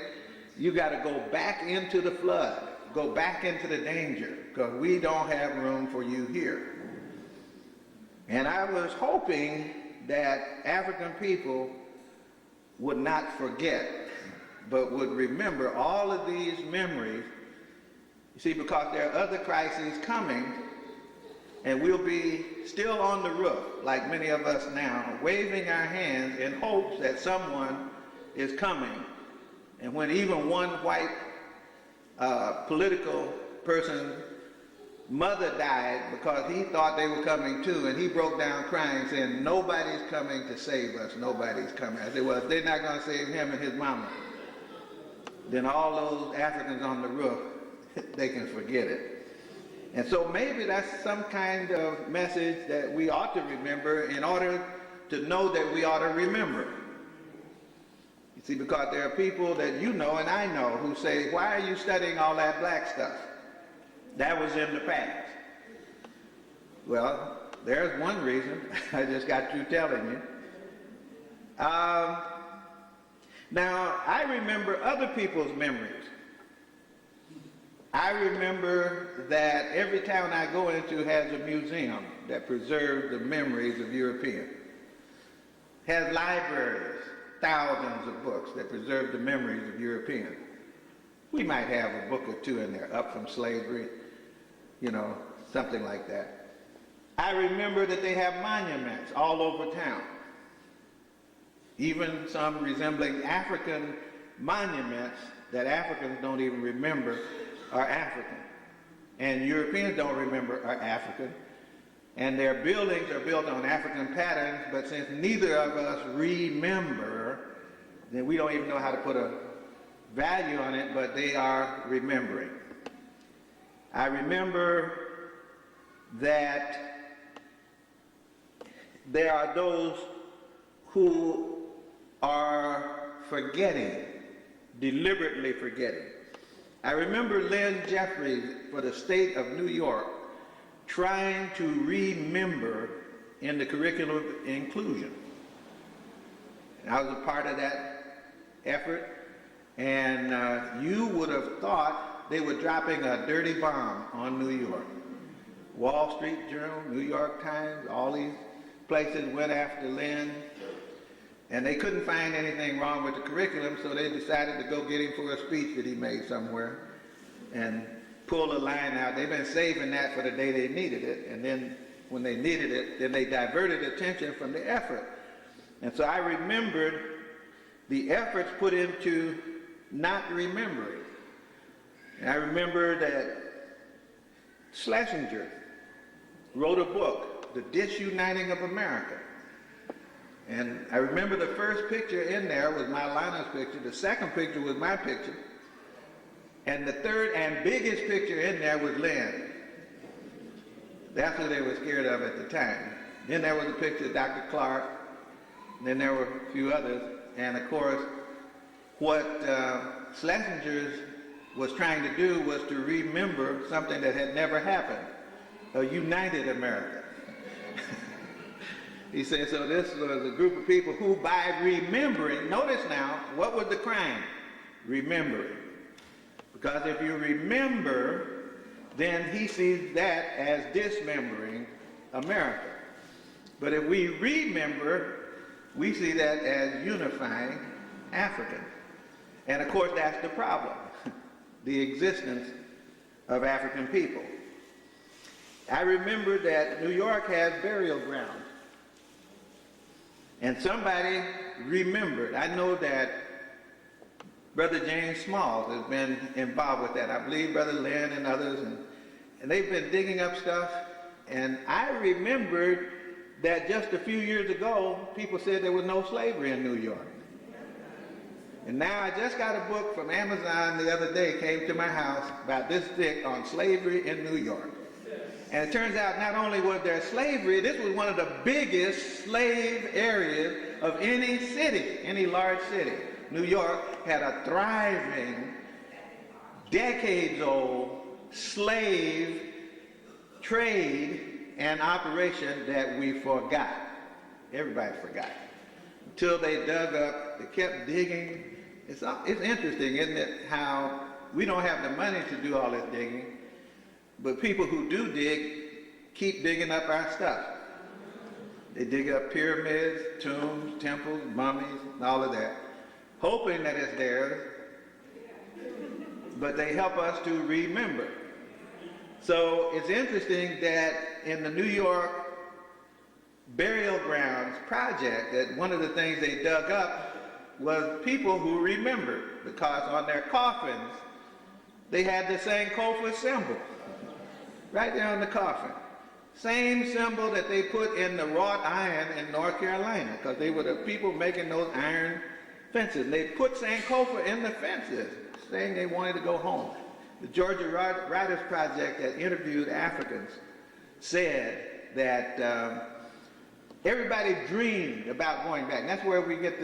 You got to go back into the flood, go back into the danger, because we don't have room for you here. And I was hoping that African people would not forget, but would remember all of these memories. You see, because there are other crises coming, and we'll be still on the roof, like many of us now, waving our hands in hopes that someone is coming. And when even one white political person mother died because he thought they were coming too, and he broke down crying, saying, nobody's coming to save us, nobody's coming. I said, well, if they're not going to save him and his mama, then all those Africans on the roof, they can forget it. And so maybe that's some kind of message that we ought to remember in order to know that we ought to remember. You see, because there are people that you know and I know who say, why are you studying all that black stuff? That was in the past. Well, there's one reason. I just got through telling you. Now, I remember other people's memories. I remember that every town I go into has a museum that preserves the memories of Europeans. Has libraries, thousands of books that preserve the memories of Europeans. We might have a book or two in there, Up from Slavery, you know, something like that. I remember that they have monuments all over town, even some resembling African monuments that Africans don't even remember are African, and Europeans don't remember are African, and their buildings are built on African patterns, but since neither of us remember, then we don't even know how to put a value on it, but they are remembering. I remember that there are those who are forgetting, deliberately forgetting. I remember Lynn Jeffries for the state of New York trying to remember in the curriculum of inclusion. And I was a part of that effort, and you would have thought they were dropping a dirty bomb on New York. Wall Street Journal, New York Times, all these places went after Lynn, and they couldn't find anything wrong with the curriculum, so they decided to go get him for a speech that he made somewhere and pull a line out. They've been saving that for the day they needed it, and then when they needed it, then they diverted attention from the effort. And so I remembered the efforts put into not remembering. And I remember that Schlesinger wrote a book, The Disuniting of America. And I remember the first picture in there was my Lionel's picture. The second picture was my picture. And the third and biggest picture in there was Lynn. That's what they were scared of at the time. Then there was a picture of Dr. Clark. Then there were a few others. And of course, what Schlesinger was trying to do was to remember something that had never happened, a united America. He said, so this was a group of people who by remembering, notice now, what was the crime? Remembering. Because if you remember, then he sees that as dismembering America. But if we remember, we see that as unifying Africa. And of course, that's the problem, the existence of African people. I remember that New York has burial grounds. And somebody remembered. I know that Brother James Smalls has been involved with that. I believe Brother Lynn and others, and they've been digging up stuff. And I remembered that just a few years ago, people said there was no slavery in New York. And now I just got a book from Amazon the other day, came to my house, about this thick, on slavery in New York. And it turns out not only was there slavery, this was one of the biggest slave areas of any city, any large city. New York had a thriving, decades-old slave trade and operation that we forgot. Everybody forgot. Until they dug up, they kept digging. It's interesting, isn't it, how we don't have the money to do all this digging, but people who do dig keep digging up our stuff. They dig up pyramids, tombs, temples, mummies, and all of that, hoping that it's theirs, but they help us to remember. So it's interesting that in the New York Burial Grounds project, that one of the things they dug up was people who remembered, because on their coffins they had the Sankofa symbol right there on the coffin. Same symbol that they put in the wrought iron in North Carolina, because they were the people making those iron fences. They put Sankofa in the fences, saying they wanted to go home. The Georgia Writers Project that interviewed Africans said that everybody dreamed about going back. And that's where we get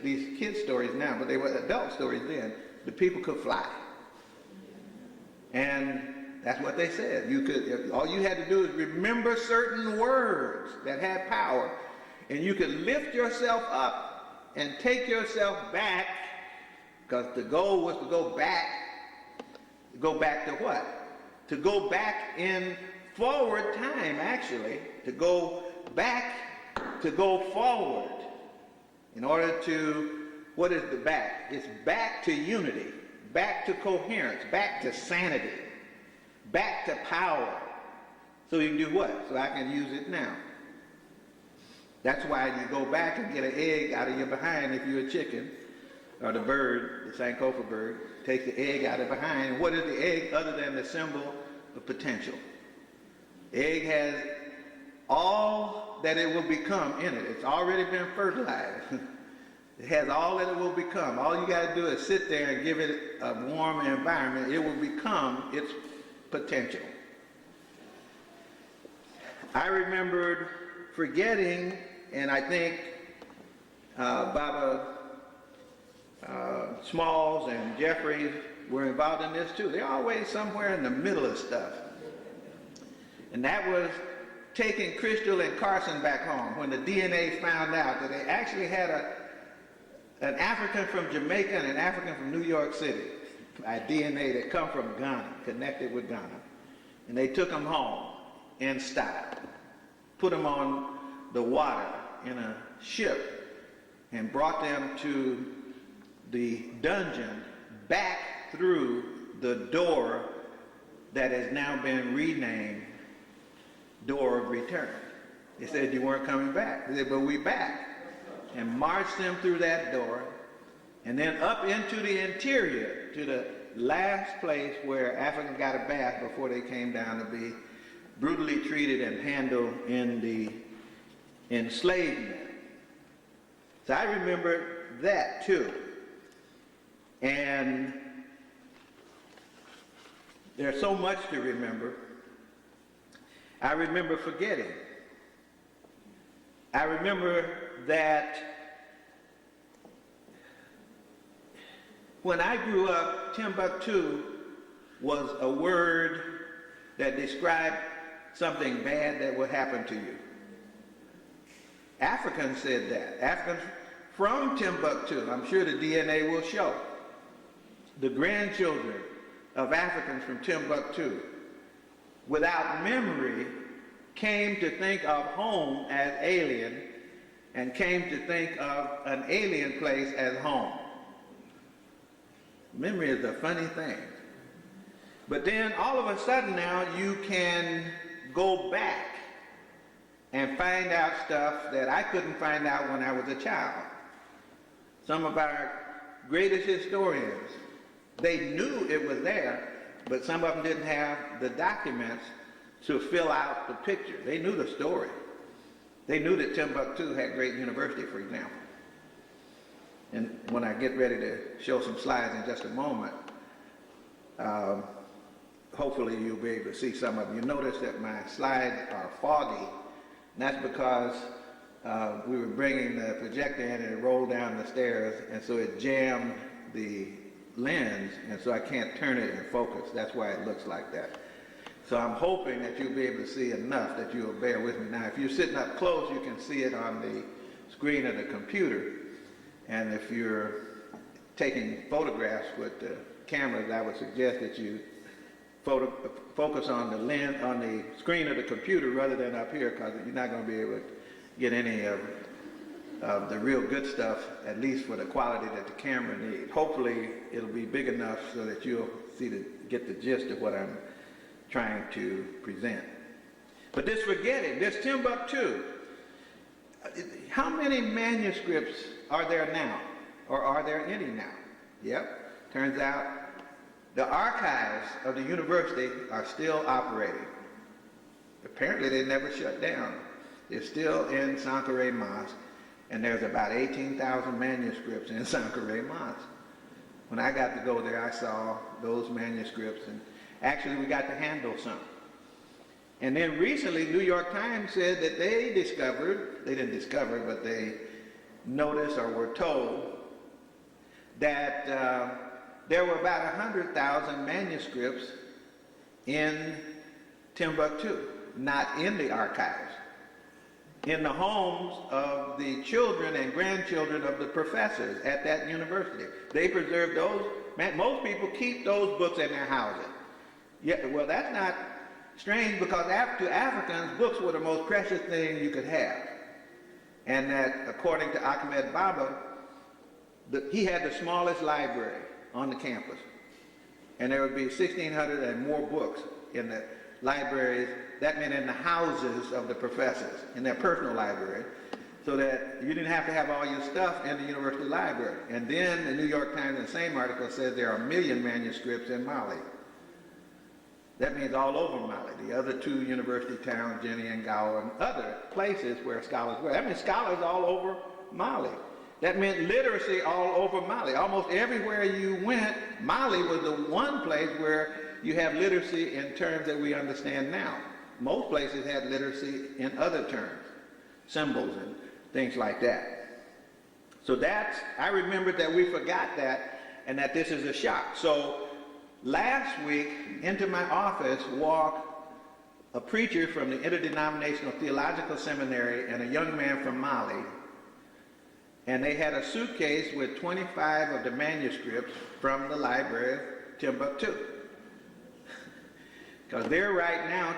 these kid stories now, but they were adult stories then. The people could fly. And that's what they said. All you had to do is remember certain words that had power, and you could lift yourself up and take yourself back, because the goal was to go back. Go back to what? To go back in forward time, actually. To go back, to go forward. In order to, what is the back? It's back to unity, back to coherence, back to sanity, back to power. So you can do what? So I can use it now. That's why you go back and get an egg out of your behind if you're a chicken, or the bird, the Sankofa bird, takes the egg out of behind. What is the egg other than the symbol of potential? The egg has all that it will become in it. It's already been fertilized. It has all that it will become. All you got to do is sit there and give it a warm environment. It will become its potential. I remembered forgetting, and I think Baba Smalls and Jeffries were involved in this too. They're always somewhere in the middle of stuff. And that was taking Crystal and Carson back home when the DNA found out that they actually had an African from Jamaica and an African from New York City by DNA that come from Ghana, connected with Ghana. And they took them home in style, put them on the water in a ship, and brought them to the dungeon back through the door that has now been renamed Door of Return. They said you weren't coming back. They said, but we back. And marched them through that door, and then up into the interior to the last place where Africans got a bath before they came down to be brutally treated and handled in the enslavement. So I remember that too. And there's so much to remember. I remember forgetting. I remember that when I grew up, Timbuktu was a word that described something bad that would happen to you. Africans said that. Africans from Timbuktu, I'm sure the DNA will show, the grandchildren of Africans from Timbuktu, without memory, came to think of home as alien and came to think of an alien place as home. Memory is a funny thing. But then all of a sudden now you can go back and find out stuff that I couldn't find out when I was a child. Some of our greatest historians, they knew it was there, but some of them didn't have the documents to fill out the picture. They knew the story. They knew that Timbuktu had great university, for example. And when I get ready to show some slides in just a moment, hopefully you'll be able to see some of them. You notice that my slides are foggy, and that's because we were bringing the projector in and it rolled down the stairs, and so it jammed the lens, and so I can't turn it in focus. That's why it looks like that. So I'm hoping that you'll be able to see enough that you'll bear with me. Now, if you're sitting up close, you can see it on the screen of the computer. And if you're taking photographs with the cameras, I would suggest that you focus on the lens, on the screen of the computer rather than up here, because you're not going to be able to get any of the real good stuff, at least for the quality that the camera needs. Hopefully, it'll be big enough so that you'll get the gist of what I'm trying to present. But this forgetting, this Timbuktu, how many manuscripts are there now? Or are there any now? Yep, turns out the archives of the university are still operating. Apparently they never shut down. They're still in Sankore Mosque, and there's about 18,000 manuscripts in Sankore Mosque. When I got to go there, I saw those manuscripts, and actually we got to handle some. And then recently, New York Times said that they didn't discover, but they noticed or were told that there were about 100,000 manuscripts in Timbuktu, not in the archives, in the homes of the children and grandchildren of the professors at that university. They preserve those. Most people keep those books in their houses. Yeah, well, that's not strange, because to Africans, books were the most precious thing you could have. And that, according to Ahmed Baba, he had the smallest library on the campus. And there would be 1,600 and more books in the libraries. That meant in the houses of the professors, in their personal library, so that you didn't have to have all your stuff in the university library. And then the New York Times, in the same article, says there are 1 million manuscripts in Mali. That means all over Mali, the other two university towns, Jenny and Gao, and other places where scholars were. That means scholars all over Mali. That meant literacy all over Mali. Almost everywhere you went, Mali was the one place where you have literacy in terms that we understand now. Most places had literacy in other terms, symbols and things like that. So I remember that we forgot that, and that this is a shock. So last week, into my office walked a preacher from the Interdenominational Theological Seminary and a young man from Mali. And they had a suitcase with 25 of the manuscripts from the library of Timbuktu. Because they're right now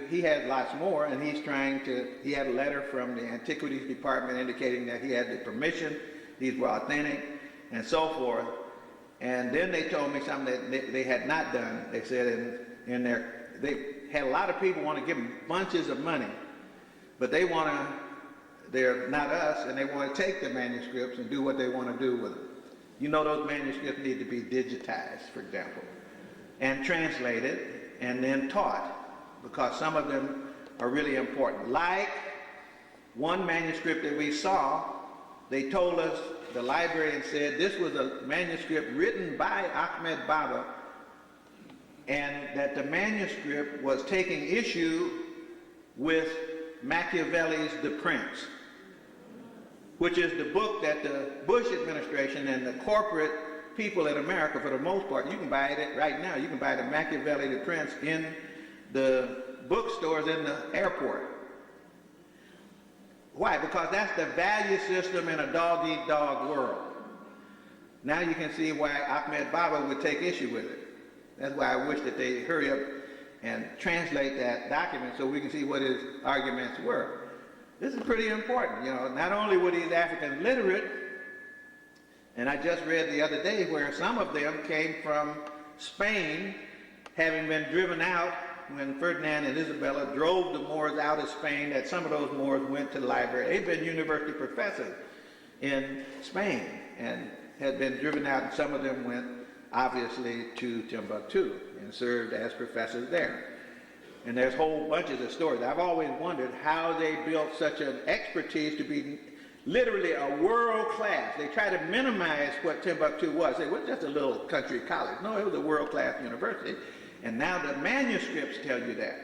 he has lots more, and he had a letter from the Antiquities Department indicating that he had the permission, these were authentic, and so forth. And then they told me something that they had not done. They said they had a lot of people want to give them bunches of money, but they're not us, and they want to take the manuscripts and do what they want to do with them. You know, those manuscripts need to be digitized, for example, and translated, and then taught, because some of them are really important. Like one manuscript that we saw They told us, the librarian said, this was a manuscript written by Ahmed Baba, and that the manuscript was taking issue with Machiavelli's The Prince, which is the book that the Bush administration and the corporate people in America, for the most part, you can buy it right now. You can buy the Machiavelli The Prince in the bookstores in the airport. Why? Because that's the value system in a dog-eat-dog world. Now you can see why Ahmed Baba would take issue with it. That's why I wish that they hurry up and translate that document so we can see what his arguments were. This is pretty important. You know, not only were these Africans literate, and I just read the other day where some of them came from Spain, having been driven out when Ferdinand and Isabella drove the Moors out of Spain, that some of those Moors went to the library. They'd been university professors in Spain and had been driven out, and some of them went, obviously, to Timbuktu and served as professors there. And there's whole bunches of stories. I've always wondered how they built such an expertise to be literally a world class. They try to minimize what Timbuktu was. It was just a little country college. No, it was a world class university. And now the manuscripts tell you that.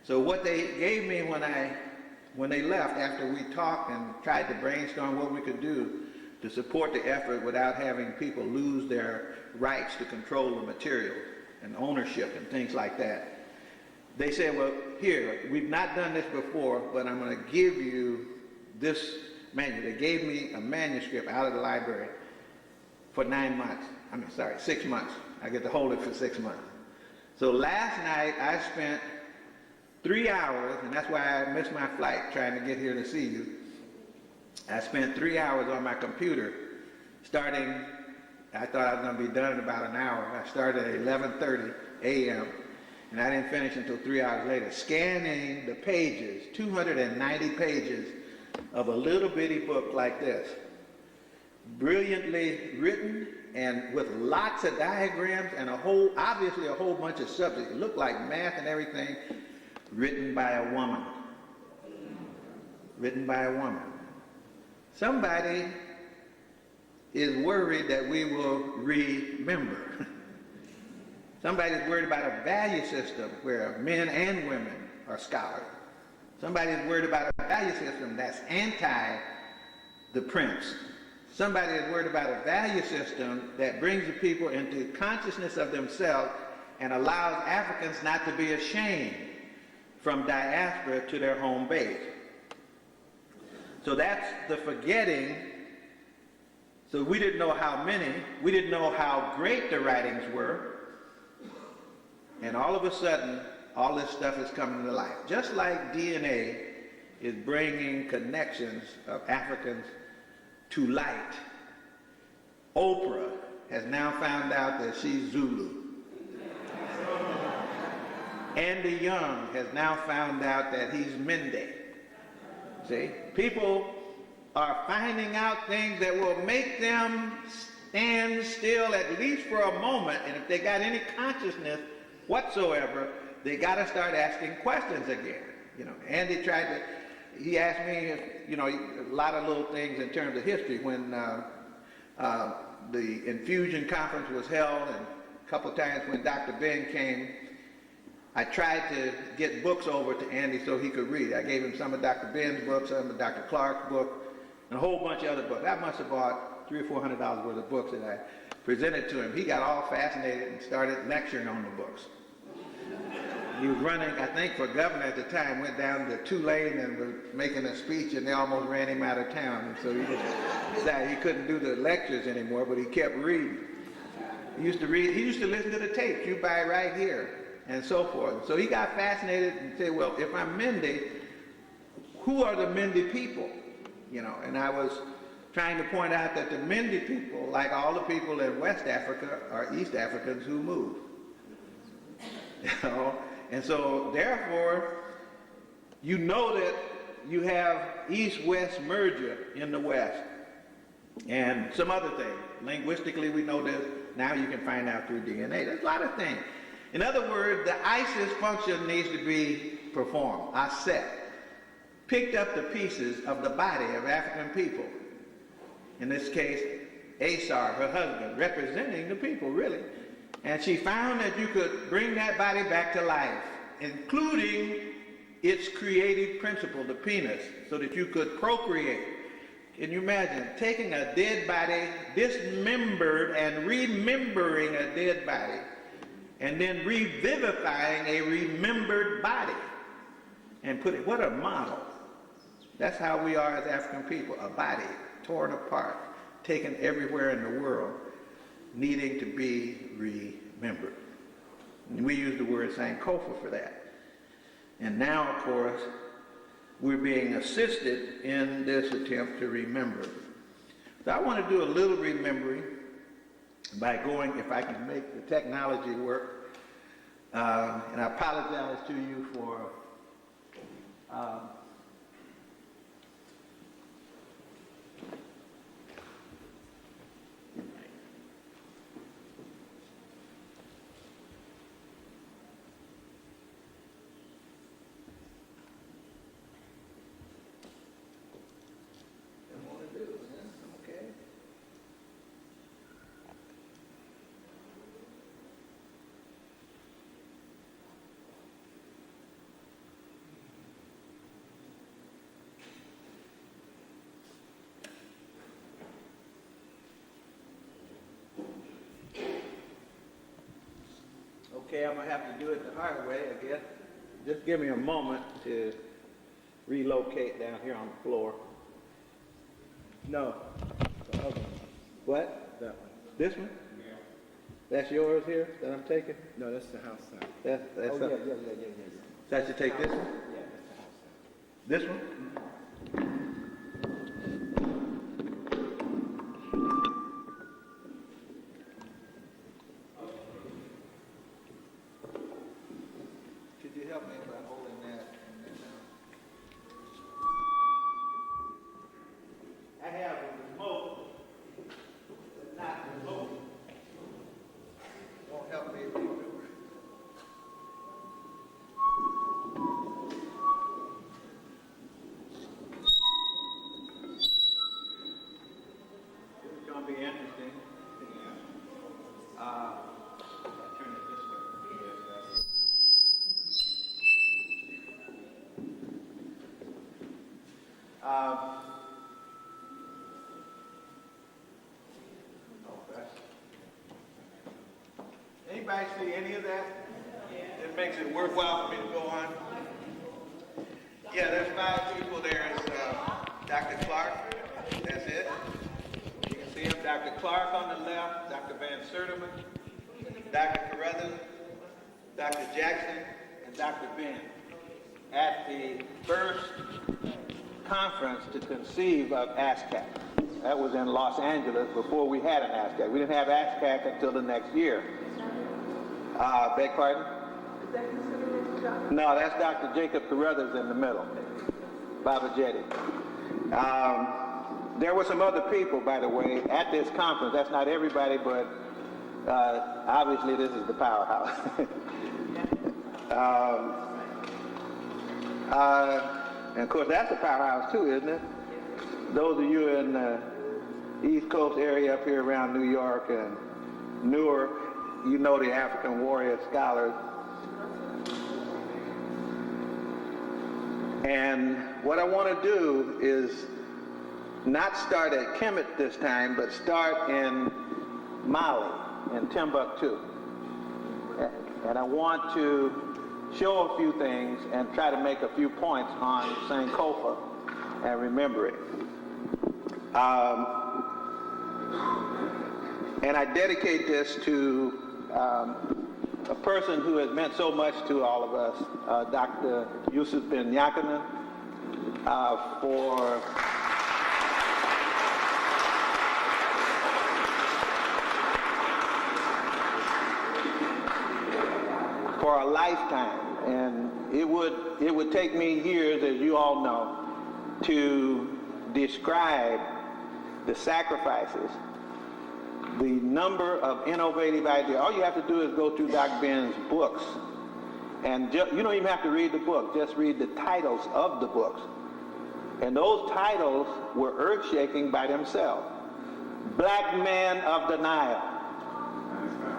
So what they gave me when they left, after we talked and tried to brainstorm what we could do to support the effort without having people lose their rights to control the material and ownership and things like that, they said, well, here, we've not done this before, but I'm going to give you this manual. They gave me a manuscript out of the library for 6 months. I get to hold it for 6 months. So last night I spent 3 hours, and that's why I missed my flight trying to get here to see you. I spent 3 hours on my computer starting, I thought I was going to be done in about an hour. I started at 11:30 a.m. and I didn't finish until 3 hours later, scanning the pages, 290 pages of a little bitty book like this. Brilliantly written and with lots of diagrams and obviously a whole bunch of subjects. It looked like math and everything, written by a woman. Written by a woman. Somebody is worried that we will remember. Somebody's worried about a value system where men and women are scholars. Somebody's worried about a value system that's anti the prince. Somebody is worried about a value system that brings the people into consciousness of themselves and allows Africans not to be ashamed from diaspora to their home base. So that's the forgetting. So we didn't know how many, we didn't know how great the writings were, and all of a sudden, all this stuff is coming to life. Just like DNA is bringing connections of Africans to light, Oprah has now found out that she's Zulu. Andy Young has now found out that he's Mende. See, people are finding out things that will make them stand still at least for a moment, and if they got any consciousness whatsoever, they got to start asking questions again. You know, Andy he asked me, you know, a lot of little things in terms of history. When the Infusion Conference was held, and a couple of times when Dr. Ben came, I tried to get books over to Andy so he could read. I gave him some of Dr. Ben's books, some of Dr. Clark's book, and a whole bunch of other books. I must have bought $300 or $400 worth of books that I presented to him. He got all fascinated and started lecturing on the books. He was running, I think, for governor at the time, went down to Tulane and was making a speech, and they almost ran him out of town. And so he decided he couldn't do the lectures anymore, but he kept reading. He used to read, he used to listen to the tapes you buy right here, and so forth. So he got fascinated and said, well, if I'm Mende, who are the Mende people? You know, and I was trying to point out that the Mende people, like all the people in West Africa, are East Africans who move. You know? And so, therefore, you know that you have East-West merger in the West. And some other things. Linguistically, we know this. Now you can find out through DNA. There's a lot of things. In other words, the ISIS function needs to be performed. Aset picked up the pieces of the body of African people in this case, Asa, her husband, representing the people, really. And she found that you could bring that body back to life, including its creative principle, the penis, so that you could procreate. Can you imagine taking a dead body, dismembered, and remembering a dead body, and then revivifying a remembered body and put it, what a model. That's how we are as African people, a body torn apart, taken everywhere in the world, needing to be remembered. And we use the word Sankofa for that. And now, of course, we're being assisted in this attempt to remember. So I want to do a little remembering by going, if I can make the technology work, and I apologize to you for okay, I'm going to have to do it the hard way, I guess. Just give me a moment to relocate down here on the floor. No, the other one. What? That one. This one? Yeah. That's yours here that I'm taking? No, that's the house side. That's Oh, a- yeah. So I should take this one? Yeah, that's the house side. This one? Could you help me by holding that? I have a remote, but not remote. Won't help me if you do it. This is going to be interesting. Turn it this way. Anybody see any of that? It makes it worthwhile for me to go on. Yeah, there's 5 people. There's Dr. Clark. That's it. You can see him. Dr. Clark on the left, Dr. Van Sertiman, Dr. Carruthers, Dr. Jackson, and Dr. Ben at the first conference to conceive of ASCAC. That was in Los Angeles before we had an ASCAC. We didn't have ASCAC until the next year. Beg pardon? No, that's Dr. Jacob Carruthers in the middle. Baba Jetty. There were some other people, by the way, at this conference. That's not everybody, but obviously this is the powerhouse. And of course, that's a powerhouse too, isn't it? Those of you in the East Coast area up here around New York and Newark, you know the African warrior scholars. And what I want to do is not start at Kemet this time, but start in Mali, in Timbuktu. And I want to show a few things and try to make a few points on Sankofa and remember it. And I dedicate this to a person who has meant so much to all of us, Dr. Yusuf bin Yakanin, for a lifetime. And it would take me years, as you all know, to describe the sacrifices, the number of innovative ideas. All you have to do is go through Dr. Ben's books. And you don't even have to read the book, just read the titles of the books. And those titles were earth-shaking by themselves. Black Man of the Nile.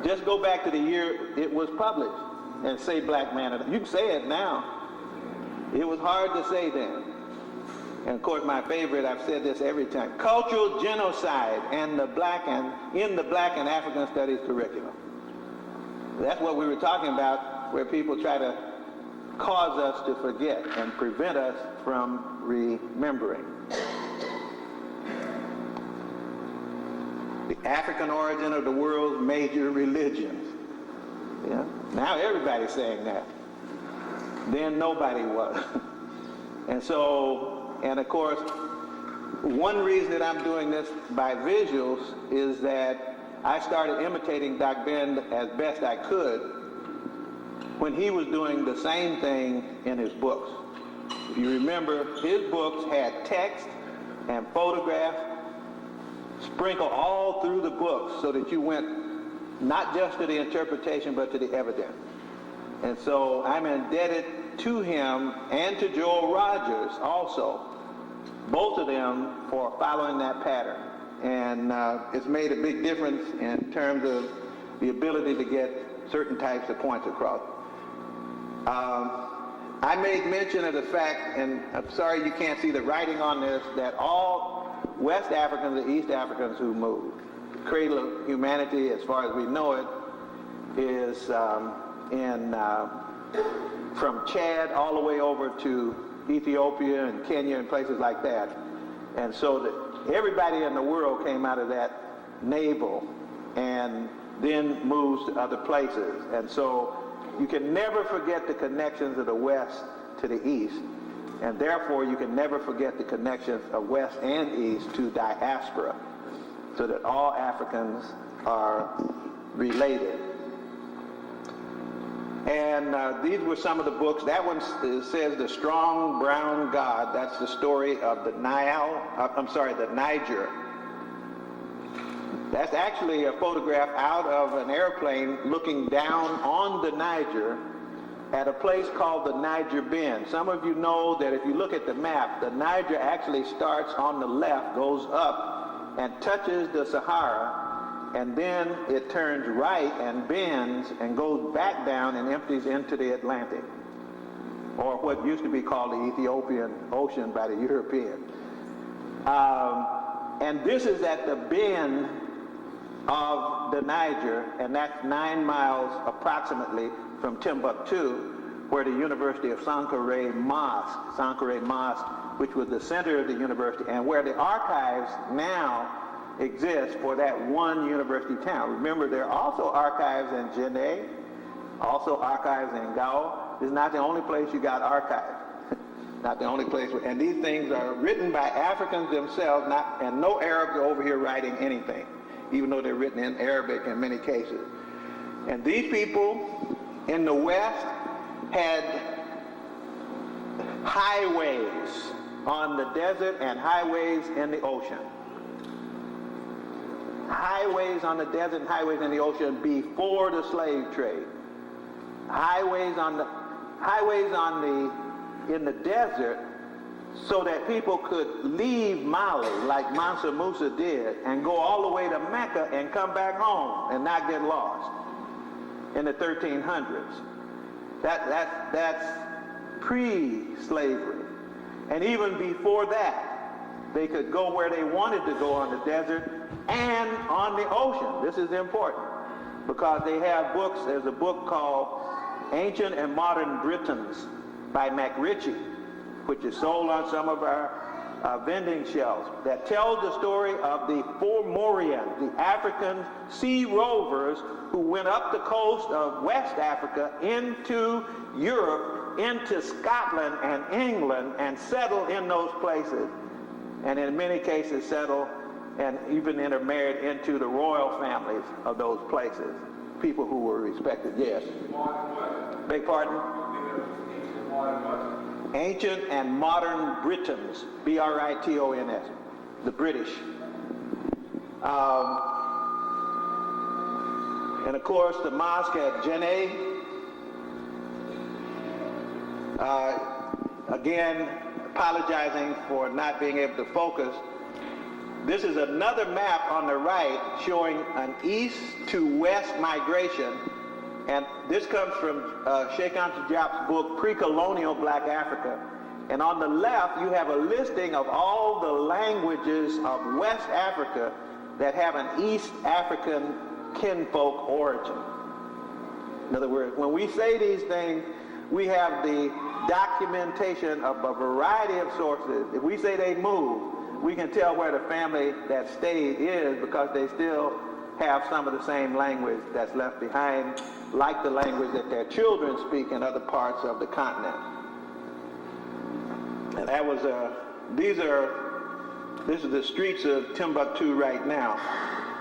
Just go back to the year it was published and say Black Man of the Nile. You can say it now. It was hard to say then. And of course my favorite, I've said this every time, cultural genocide and the black and in the Black and African Studies curriculum. That's what we were talking about, where people try to cause us to forget and prevent us from remembering. The African origin of the world's major religions. Yeah. Now everybody's saying that. Then nobody was. And of course, one reason that I'm doing this by visuals is that I started imitating Doc Ben as best I could when he was doing the same thing in his books. If you remember, his books had text and photographs sprinkled all through the books so that you went not just to the interpretation but to the evidence. And so I'm indebted to him and to Joel Rogers also, both of them, for following that pattern. And it's made a big difference in terms of the ability to get certain types of points across. I made mention of the fact, and I'm sorry you can't see the writing on this, that all West Africans and East Africans who moved, the cradle of humanity as far as we know it, is from Chad all the way over to Ethiopia and Kenya and places like that. And so that everybody in the world came out of that navel and then moves to other places. And so you can never forget the connections of the West to the East, and therefore you can never forget the connections of West and East to diaspora, so that all Africans are related. And these were some of the books. That one says The Strong Brown God. That's the story of the the Niger. That's actually a photograph out of an airplane looking down on the Niger at a place called the Niger Bend. Some of you know that if you look at the map, the Niger actually starts on the left, goes up, and touches the Sahara, and then it turns right and bends and goes back down and empties into the Atlantic, or what used to be called the Ethiopian Ocean by the Europeans. And this is at the bend of the Niger, and that's 9 miles approximately from Timbuktu, where the University of Sankore Mosque, which was the center of the university, and where the archives now exist for that one university town. Remember, there are also archives in Genève, also archives in Gao. This is not the only place you got archives. Not the only place. And these things are written by Africans themselves, and no Arabs are over here writing anything, even though they're written in Arabic in many cases. And these people in the West had highways on the desert and highways in the ocean. Highways on the desert and highways in the ocean before the slave trade. Highways in the desert so that people could leave Mali like Mansa Musa did and go all the way to Mecca and come back home and not get lost in the 1300s. That's pre-slavery. And even before that, they could go where they wanted to go on the desert and on the ocean. This is important because they have books. There's a book called Ancient and Modern Britons by MacRitchie, which is sold on some of our vending shelves, that tells the story of the Formorians, the African sea rovers who went up the coast of West Africa into Europe, into Scotland and England, and settled in those places, and in many cases settled and even intermarried into the royal families of those places, people who were respected. Yes? Beg pardon? Ancient and Modern Britons, B-R-I-T-O-N-S, the British. And of course the mosque at Genève, again, apologizing for not being able to focus. This is another map on the right showing an east to west migration, and this comes from Sheikh Anta Diop's book, Pre-Colonial Black Africa. And on the left, you have a listing of all the languages of West Africa that have an East African kinfolk origin. In other words, when we say these things, we have the documentation of a variety of sources. If we say they moved, we can tell where the family that stayed is because they still have some of the same language that's left behind, like the language that their children speak in other parts of the continent. And that was this is the streets of Timbuktu right now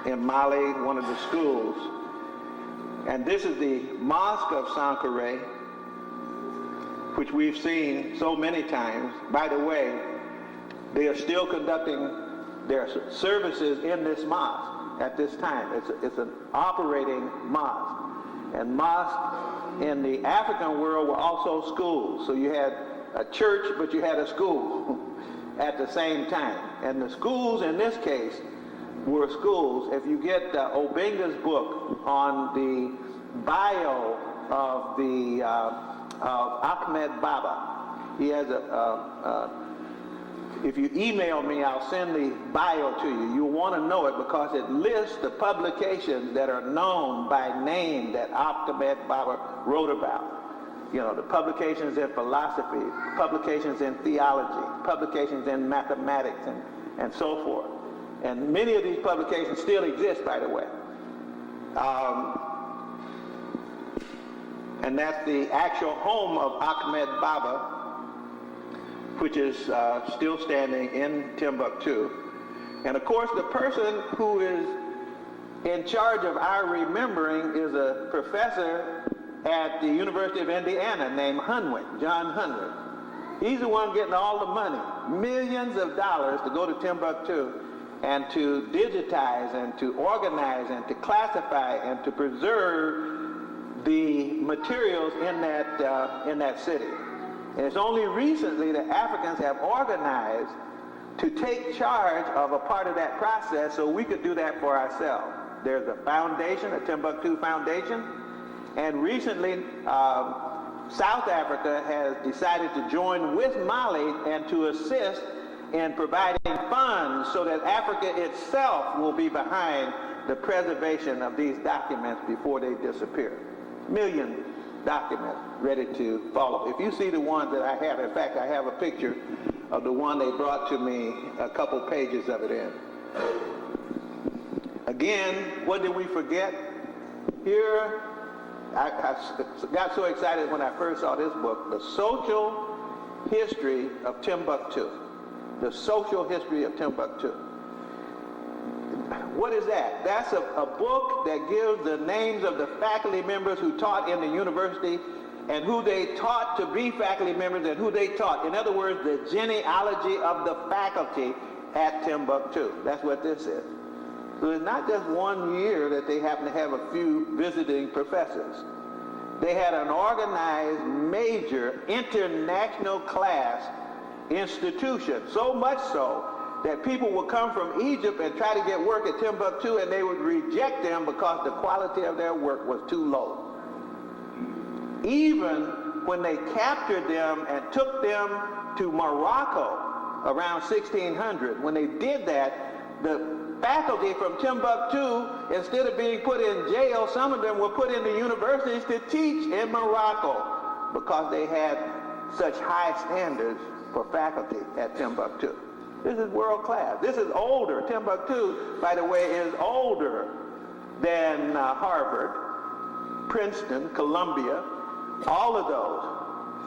in Mali, one of the schools. And this is the Mosque of Sankore, which we've seen so many times. By the way, they are still conducting their services in this mosque at this time. It's an operating mosque. And mosques in the African world were also schools. So you had a church, but you had a school at the same time. And the schools in this case were schools. If you get Obenga's book on the bio of Ahmed Baba, he has if you email me, I'll send the bio to you. You'll want to know it because it lists the publications that are known by name that Ahmed Baba wrote about. You know, the publications in philosophy, publications in theology, publications in mathematics, and so forth. And many of these publications still exist, by the way. And that's the actual home of Ahmed Baba, which is still standing in Timbuktu. And of course, the person who is in charge of our remembering is a professor at the University of Indiana named Hunwick, John Hunwick. He's the one getting all the money, millions of dollars to go to Timbuktu and to digitize and to organize and to classify and to preserve the materials in that city. And it's only recently that Africans have organized to take charge of a part of that process so we could do that for ourselves. There's a foundation, a Timbuktu Foundation, and recently South Africa has decided to join with Mali and to assist in providing funds so that Africa itself will be behind the preservation of these documents before they disappear. Million documents ready to follow. If you see the ones that I have, in fact, I have a picture of the one they brought to me, a couple pages of it in. Again, what did we forget? Here, I got so excited when I first saw this book, The Social History of Timbuktu. The Social History of Timbuktu. What is that? That's a book that gives the names of the faculty members who taught in the university and who they taught to be faculty members and who they taught. In other words, the genealogy of the faculty at Timbuktu. That's what this is. So it's not just 1 year that they happen to have a few visiting professors. They had an organized, major, international class institution, so much so that people would come from Egypt and try to get work at Timbuktu and they would reject them because the quality of their work was too low. Even when they captured them and took them to Morocco around 1600, when they did that, the faculty from Timbuktu, instead of being put in jail, some of them were put in the universities to teach in Morocco because they had such high standards for faculty at Timbuktu. This is world class. This is older. Timbuktu, by the way, is older than Harvard, Princeton, Columbia, all of those.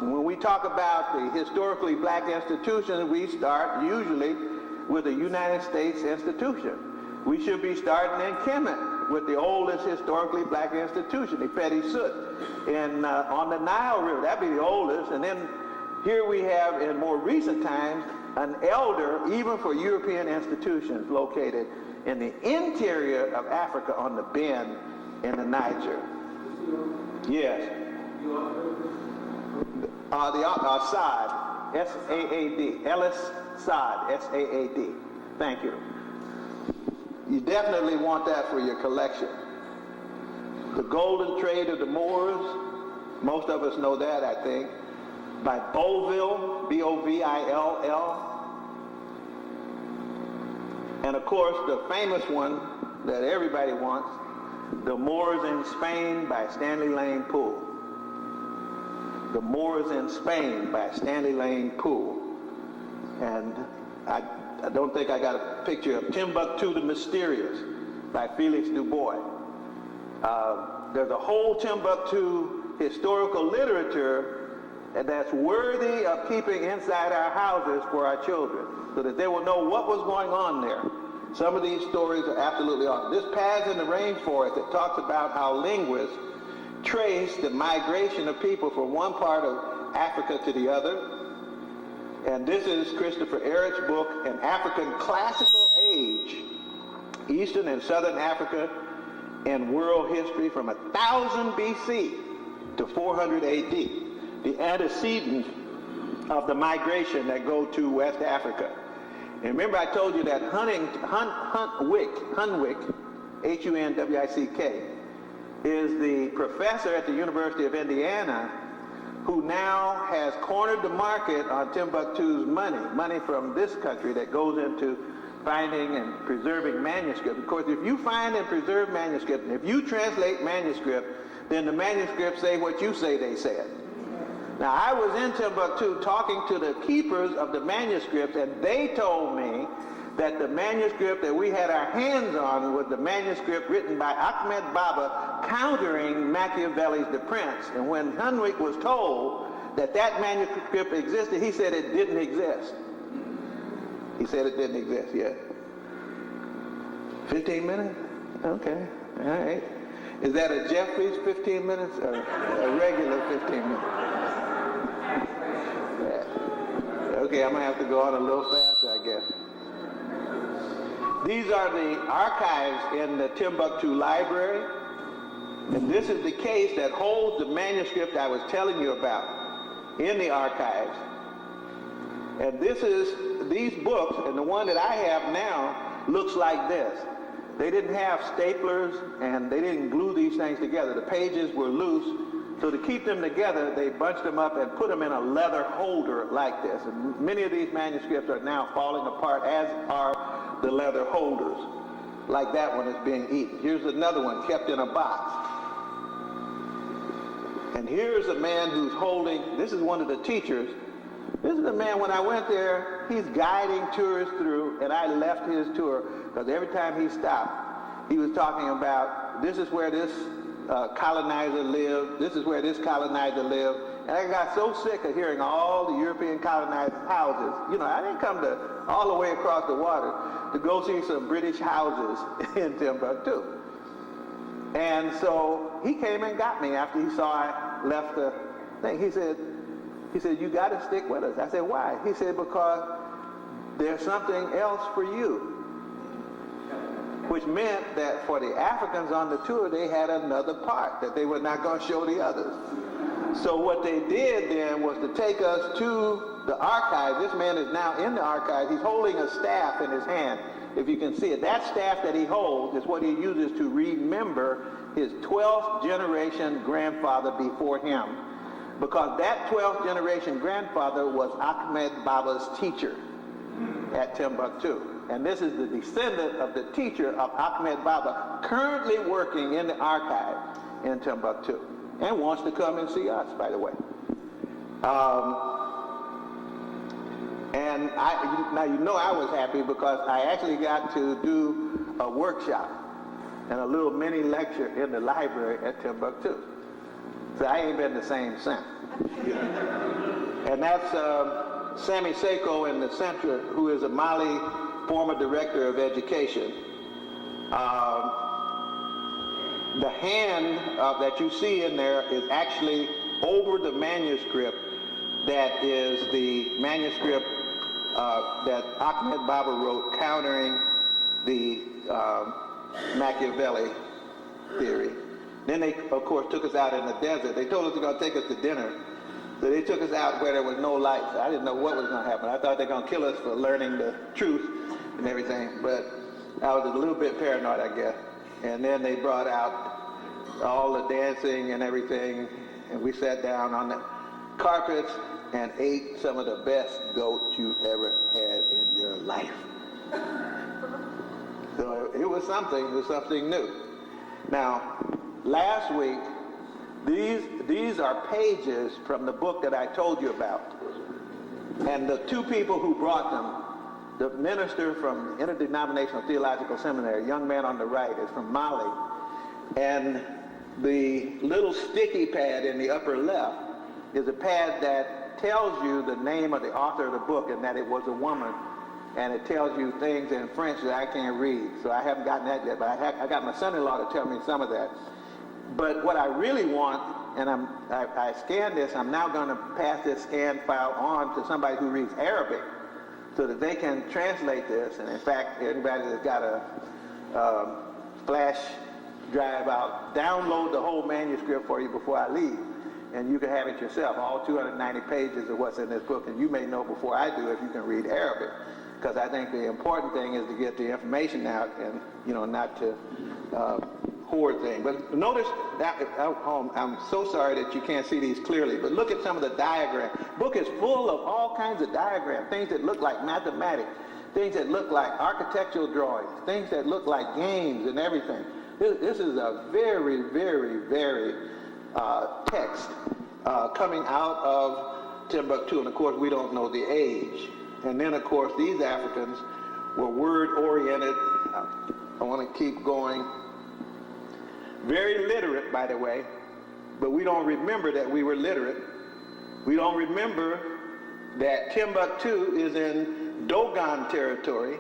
When we talk about the historically black institutions, we start usually with a United States institution. We should be starting in Kemet with the oldest historically black institution, the Petit Sut, on the Nile River. That'd be the oldest. And then here we have, in more recent times, an elder, even for European institutions, located in the interior of Africa on the bend in the Niger. Yes. The Saad, S-A-A-D, Ellis Saad, S-A-A-D. Thank you. You definitely want that for your collection. The Golden Trade of the Moors, most of us know that, I think, by Bovill, B-O-V-I-L-L. And of course, the famous one that everybody wants, The Moors in Spain by Stanley Lane Poole. The Moors in Spain by Stanley Lane Poole. And I don't think I got a picture of Timbuktu the Mysterious by Felix Du Bois. There's a whole Timbuktu historical literature that's worthy of keeping inside our houses for our children, so that they will know what was going on there. Some of these stories are absolutely awesome. This Paths in the Rainforest that talks about how linguists trace the migration of people from one part of Africa to the other. And this is Christopher Ehret's book, An African Classical Age, Eastern and Southern Africa and World History from 1000 BC to 400 AD, the antecedent of the migration that go to West Africa. And remember I told you that Hunwick, H-U-N-W-I-C-K, is the professor at the University of Indiana who now has cornered the market on Timbuktu's money from this country that goes into finding and preserving manuscripts. Of course, if you find and preserve manuscripts, if you translate manuscript, then the manuscripts say what you say they said. Now, I was in Timbuktu talking to the keepers of the manuscripts, and they told me that the manuscript that we had our hands on was the manuscript written by Ahmed Baba countering Machiavelli's The Prince. And when Hunwick was told that that manuscript existed, he said it didn't exist. He said it didn't exist, yeah. 15 minutes? Okay, all right. Is that a Jeffries 15 minutes or a regular 15 minutes? Okay, I'm gonna have to go on a little faster, I guess. These are the archives in the Timbuktu Library, and this is the case that holds the manuscript I was telling you about in the archives. And these books, and the one that I have now looks like this. They didn't have staplers and they didn't glue these things together. The pages were loose, so to keep them together, they bunched them up and put them in a leather holder like this. And many of these manuscripts are now falling apart, as are the leather holders, like that one is being eaten. Here's another one kept in a box. And here's a man who's holding, this is one of the teachers. This is a man, when I went there, he's guiding tourists through, and I left his tour, because every time he stopped, he was talking about, this is where this colonizer lived, this is where this colonizer lived. And I got so sick of hearing all the European colonizers' houses. You know, I didn't come all the way across the water to go see some British houses in Timbuktu. And so he came and got me after he saw I left the thing. He said, you got to stick with us. I said, why? He said, because there's something else for you. Which meant that for the Africans on the tour, they had another part that they were not going to show the others. So what they did then was to take us to the archive. This man is now in the archive. He's holding a staff in his hand, if you can see it. That staff that he holds is what he uses to remember his 12th generation grandfather before him, because that 12th generation grandfather was Ahmed Baba's teacher at Timbuktu. And this is the descendant of the teacher of Ahmed Baba, currently working in the archive in Timbuktu, and wants to come and see us, by the way. And now you know I was happy because I actually got to do a workshop and a little mini lecture in the library at Timbuktu. So I ain't been the same since. And that's Sammy Seko in the center, who is a Mali former director of education. The hand that you see in there is actually over the manuscript that is the manuscript that Ahmed Baba wrote countering the Machiavelli theory. Then they, of course, took us out in the desert. They told us they were going to take us to dinner. So they took us out where there was no lights. I didn't know what was going to happen. I thought they were going to kill us for learning the truth and everything. But I was a little bit paranoid, I guess. And then they brought out all the dancing and everything, and we sat down on the carpets and ate some of the best goat you ever had in your life. So it was something new. Now, last week, these are pages from the book that I told you about. And the two people who brought them, the minister from Interdenominational Theological Seminary, a young man on the right, is from Mali. And the little sticky pad in the upper left is a pad that tells you the name of the author of the book and that it was a woman. And it tells you things in French that I can't read. So I haven't gotten that yet, but I got my son-in-law to tell me some of that. But what I really want, and I scanned this, I'm now going to pass this scanned file on to somebody who reads Arabic so that they can translate this. And in fact, anybody that's got a flash drive, I'll download the whole manuscript for you before I leave. And you can have it yourself, all 290 pages of what's in this book. And you may know before I do if you can read Arabic. Because I think the important thing is to get the information out and, not to hoard things. But notice that, I'm so sorry that you can't see these clearly, but look at some of the diagrams. The book is full of all kinds of diagrams, things that look like mathematics, things that look like architectural drawings, things that look like games and everything. This is a very, very, very text coming out of Timbuktu, and of course we don't know the age. And then of course these Africans were word-oriented. I want to keep going. Very literate, by the way, but we don't remember that we were literate. We don't remember that Timbuktu is in Dogon territory,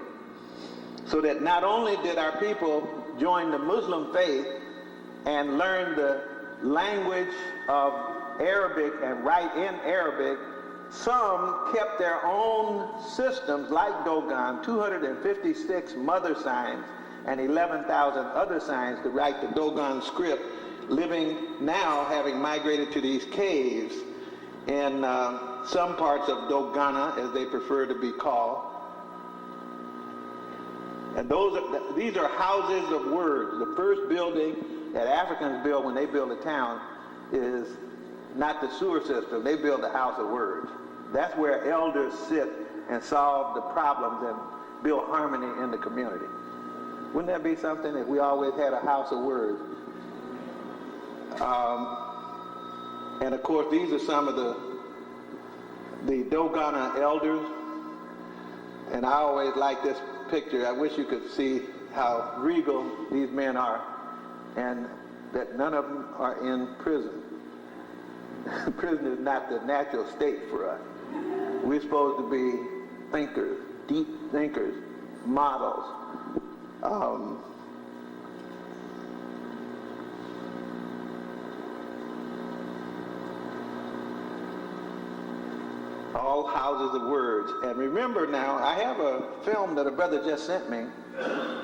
so that not only did our people join the Muslim faith and learn the language of Arabic and write in Arabic, some kept their own systems like Dogon, 256 mother signs and 11,000 other signs to write the Dogon script, living now, having migrated to these caves in some parts of Dogana, as they prefer to be called. And these are houses of words. The first building that Africans build when they build a town is not the sewer system. They build a house of words. That's where elders sit and solve the problems and build harmony in the community. Wouldn't that be something if we always had a house of words? And of course, these are some of the Dogana elders. And I always like this picture. I wish you could see how regal these men are, and that none of them are in prison. Prison is not the natural state for us. We're supposed to be thinkers, deep thinkers, models. All houses of words. And remember now, I have a film that a brother just sent me.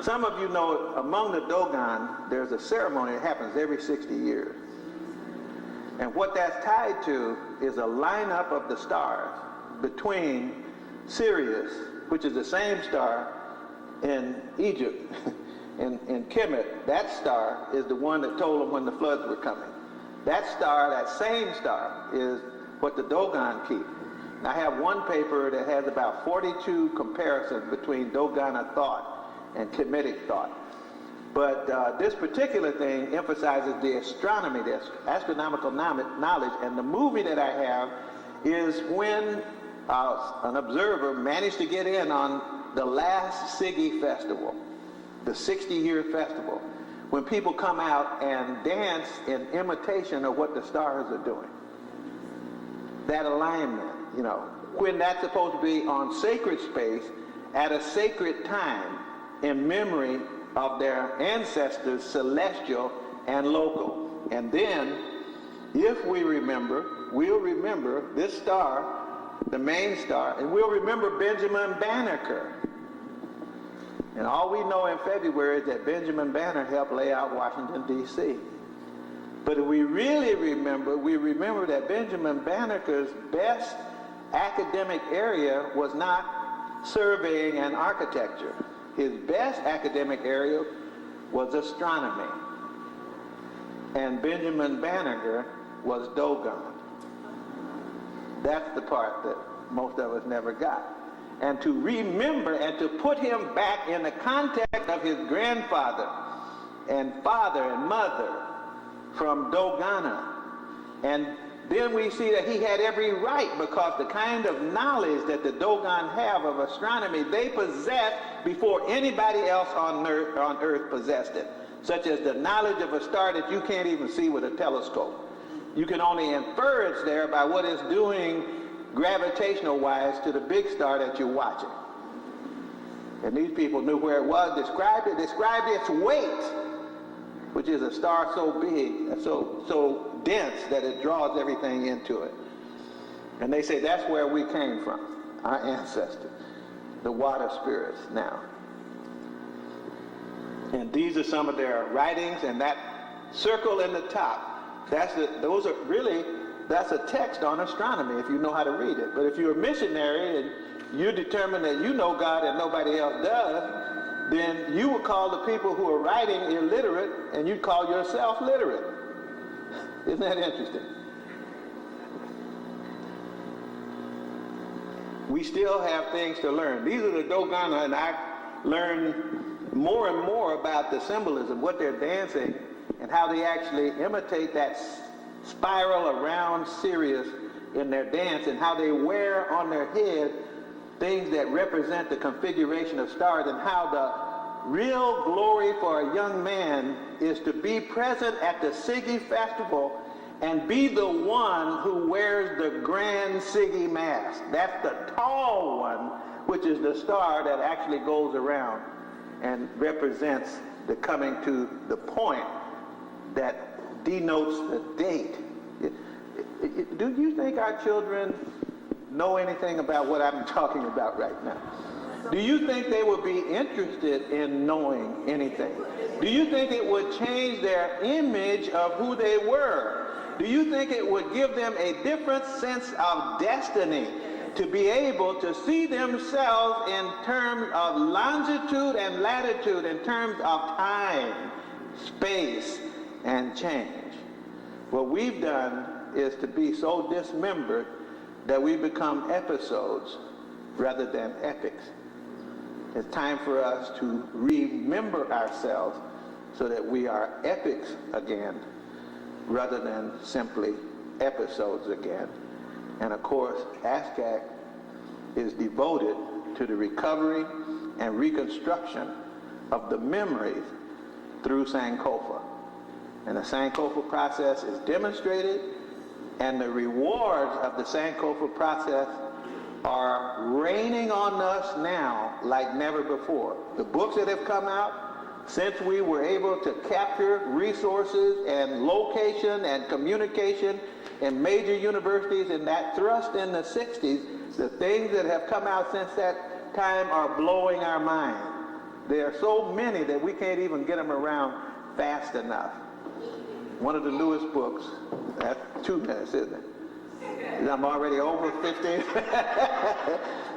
Some of you know, among the Dogon, there's a ceremony that happens every 60 years. And what that's tied to is a lineup of the stars between Sirius, which is the same star in Egypt, in Kemet. That star is the one that told them when the floods were coming. That star, that same star, is what the Dogon keep. And I have one paper that has about 42 comparisons between Dogana thought and Kemetic thought. But this particular thing emphasizes the astronomy, the astronomical knowledge, and the movie that I have is when an observer managed to get in on the last Sigi festival, the 60-year festival, when people come out and dance in imitation of what the stars are doing. That alignment, when that's supposed to be on sacred space at a sacred time in memory of their ancestors, celestial and local. And then, if we remember, we'll remember this star, the main star, and we'll remember Benjamin Banneker. And all we know in February is that Benjamin Banner helped lay out Washington, D.C. But if we really remember, we remember that Benjamin Banneker's best academic area was not surveying and architecture. His best academic area was astronomy. And Benjamin Banneker was Dogon. That's the part that most of us never got. And to remember and to put him back in the context of his grandfather and father and mother from Dogana. And then we see that he had every right, because the kind of knowledge that the Dogon have of astronomy, they possessed before anybody else on earth possessed it, such as the knowledge of a star that you can't even see with a telescope. You can only infer it's there by what it's doing gravitational-wise to the big star that you're watching. And these people knew where it was, described its weight, which is a star so big, so dense that it draws everything into it. And they say that's where we came from, our ancestors, the water spirits now. And these are some of their writings, and that circle in the top, that's a text on astronomy if you know how to read it. But if you're a missionary and you determine that you know God and nobody else does, then you would call the people who are writing illiterate, and you'd call yourself literate. Isn't that interesting? We still have things to learn. These are the Dogana, and I learned more and more about the symbolism, what they're dancing, and how they actually imitate that spiral around Sirius in their dance, and how they wear on their head things that represent the configuration of stars, and how the real glory for a young man is to be present at the Sigi festival and be the one who wears the grand Sigi mask. That's the tall one, which is the star that actually goes around and represents the coming to the point that denotes the date. Do you think our children know anything about what I'm talking about right now? Do you think they would be interested in knowing anything? Do you think it would change their image of who they were? Do you think it would give them a different sense of destiny to be able to see themselves in terms of longitude and latitude, in terms of time, space, and change? What we've done is to be so dismembered that we become episodes rather than epics. It's time for us to remember ourselves so that we are epics again rather than simply episodes again. And of course, ASCAC is devoted to the recovery and reconstruction of the memories through Sankofa. And the Sankofa process is demonstrated, and the rewards of the Sankofa process are raining on us now like never before. The books that have come out, since we were able to capture resources and location and communication in major universities, and that thrust in the 60s, the things that have come out since that time are blowing our mind. There are so many that we can't even get them around fast enough. One of the newest books, that's 2 minutes, isn't it? I'm already over 15.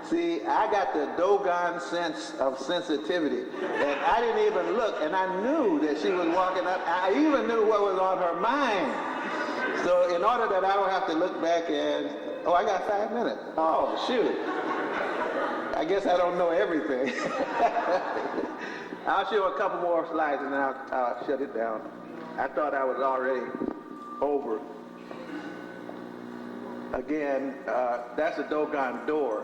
See, I got the Dogon sense of sensitivity, and I didn't even look, and I knew that she was walking up. I even knew what was on her mind. So in order that I don't have to look back and, oh, I got 5 minutes. Oh, shoot. I guess I don't know everything. I'll show a couple more slides, and then I'll shut it down. I thought I was already over. Again, that's a Dogon door.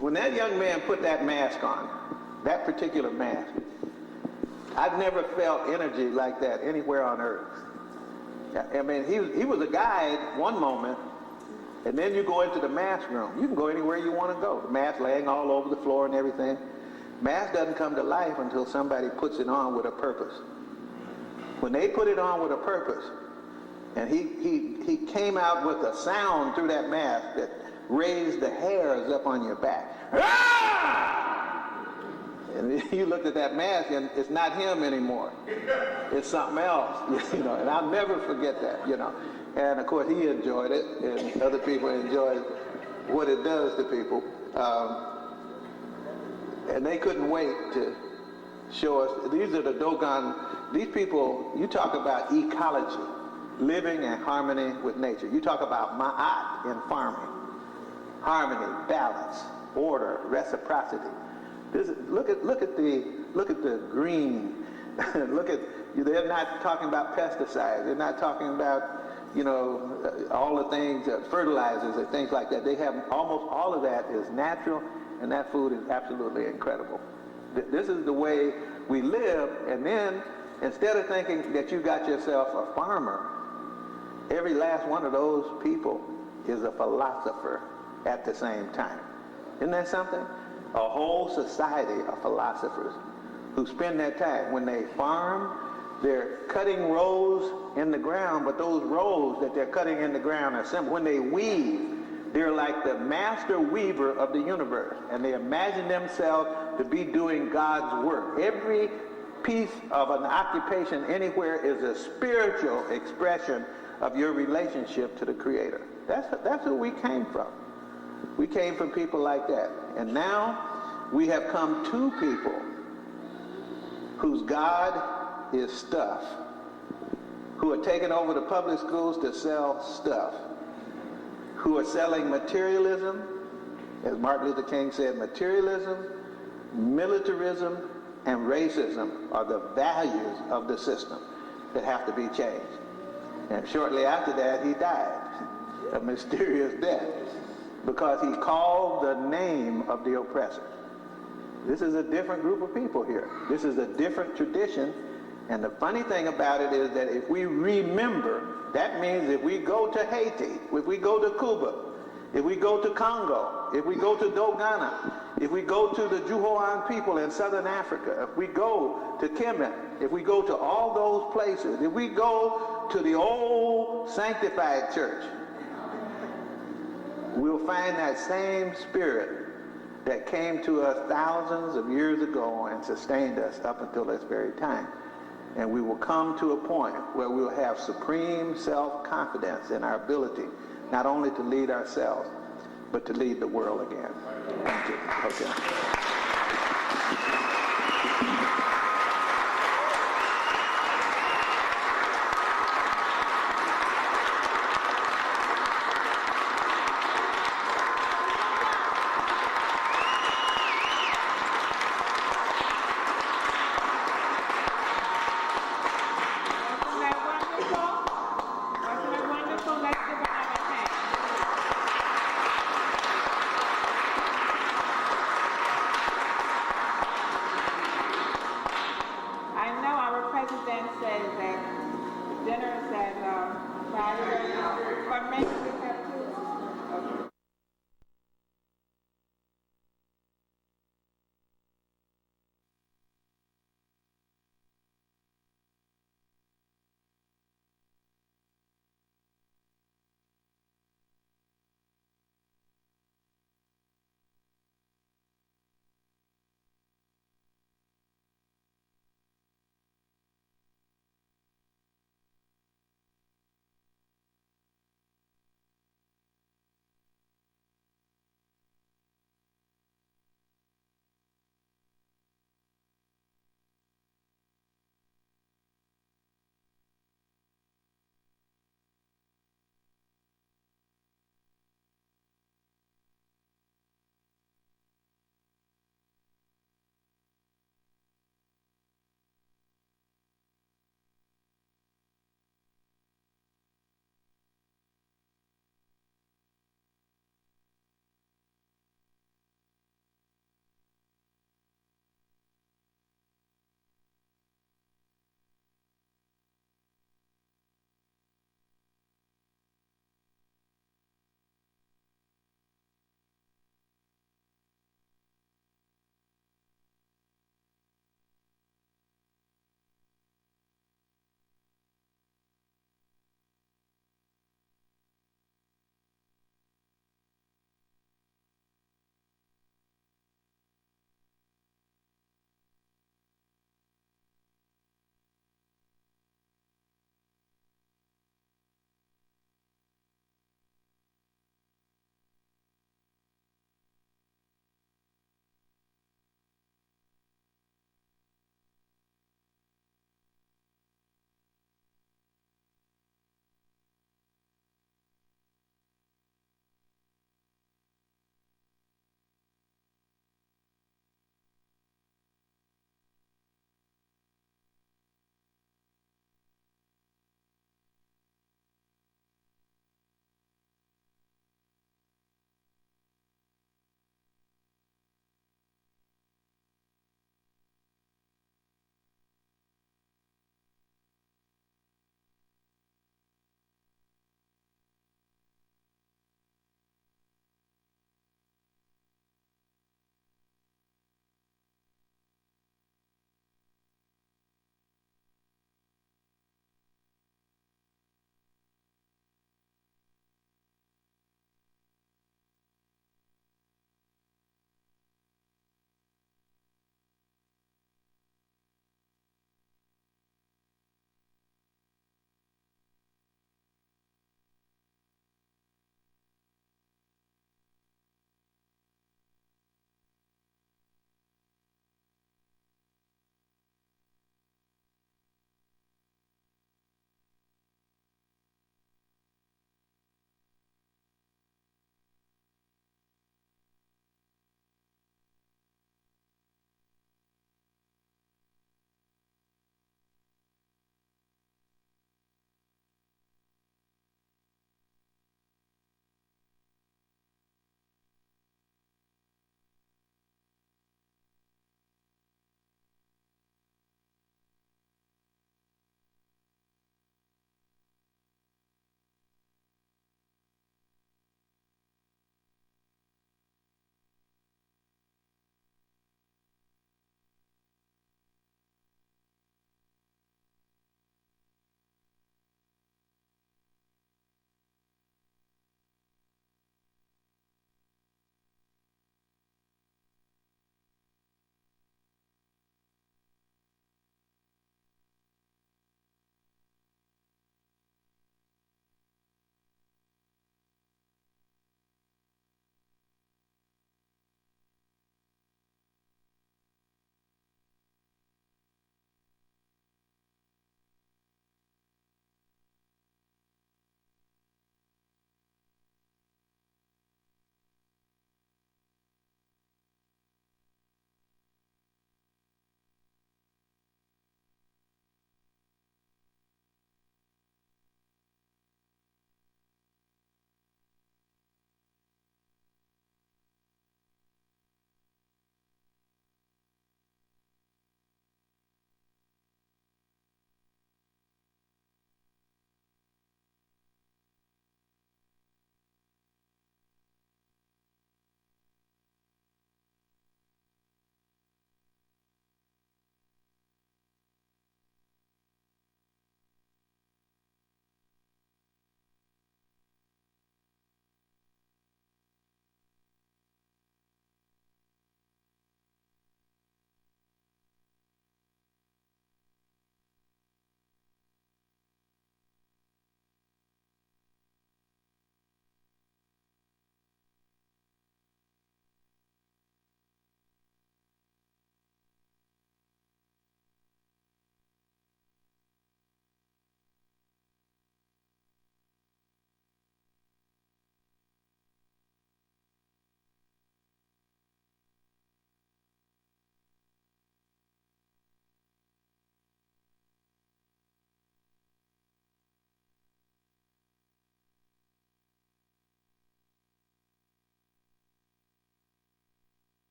When that young man put that mask on, that particular mask, I've never felt energy like that anywhere on earth. I mean, he was a guide one moment, and then you go into the mask room. You can go anywhere you want to go. The mask laying all over the floor and everything. Mask doesn't come to life until somebody puts it on with a purpose. When they put it on with a purpose, and he came out with a sound through that mask that raised the hairs up on your back. Ah! And you looked at that mask, and it's not him anymore. It's something else, you know. And I'll never forget that, you know. And of course he enjoyed it, and other people enjoyed what it does to people. And they couldn't wait to show us. These are the Dogon. These people, you talk about ecology, living in harmony with nature. You talk about ma'at in farming, harmony, balance, order, reciprocity. Look at the green. They're not talking about pesticides. They're not talking about, all the things, fertilizers and things like that. They have almost all of that is natural, and that food is absolutely incredible. This is the way we live, and then instead of thinking that you got yourself a farmer, every last one of those people is a philosopher at the same time. Isn't that something? A whole society of philosophers who spend their time, when they farm, they're cutting rows in the ground, but those rows that they're cutting in the ground are simple. When they weave, they're like the master weaver of the universe, and they imagine themselves to be doing God's work. Every piece of an occupation anywhere is a spiritual expression of your relationship to the Creator. That's who we came from. We came from people like that. And now we have come to people whose God is stuff, who are taking over the public schools to sell stuff, who are selling materialism. As Martin Luther King said, materialism, militarism, and racism are the values of the system that have to be changed. And shortly after that, he died a mysterious death because he called the name of the oppressor. This is a different group of people here. This is a different tradition. And the funny thing about it is that if we remember, that means if we go to Haiti, if we go to Cuba, if we go to Congo, if we go to Dogana, if we go to the Juhoan people in southern Africa, if we go to Kemet, if we go to all those places, if we go to the old sanctified church, we'll find that same spirit that came to us thousands of years ago and sustained us up until this very time. And we will come to a point where we will have supreme self-confidence in our ability not only to lead ourselves, but to lead the world again. Thank you. Okay.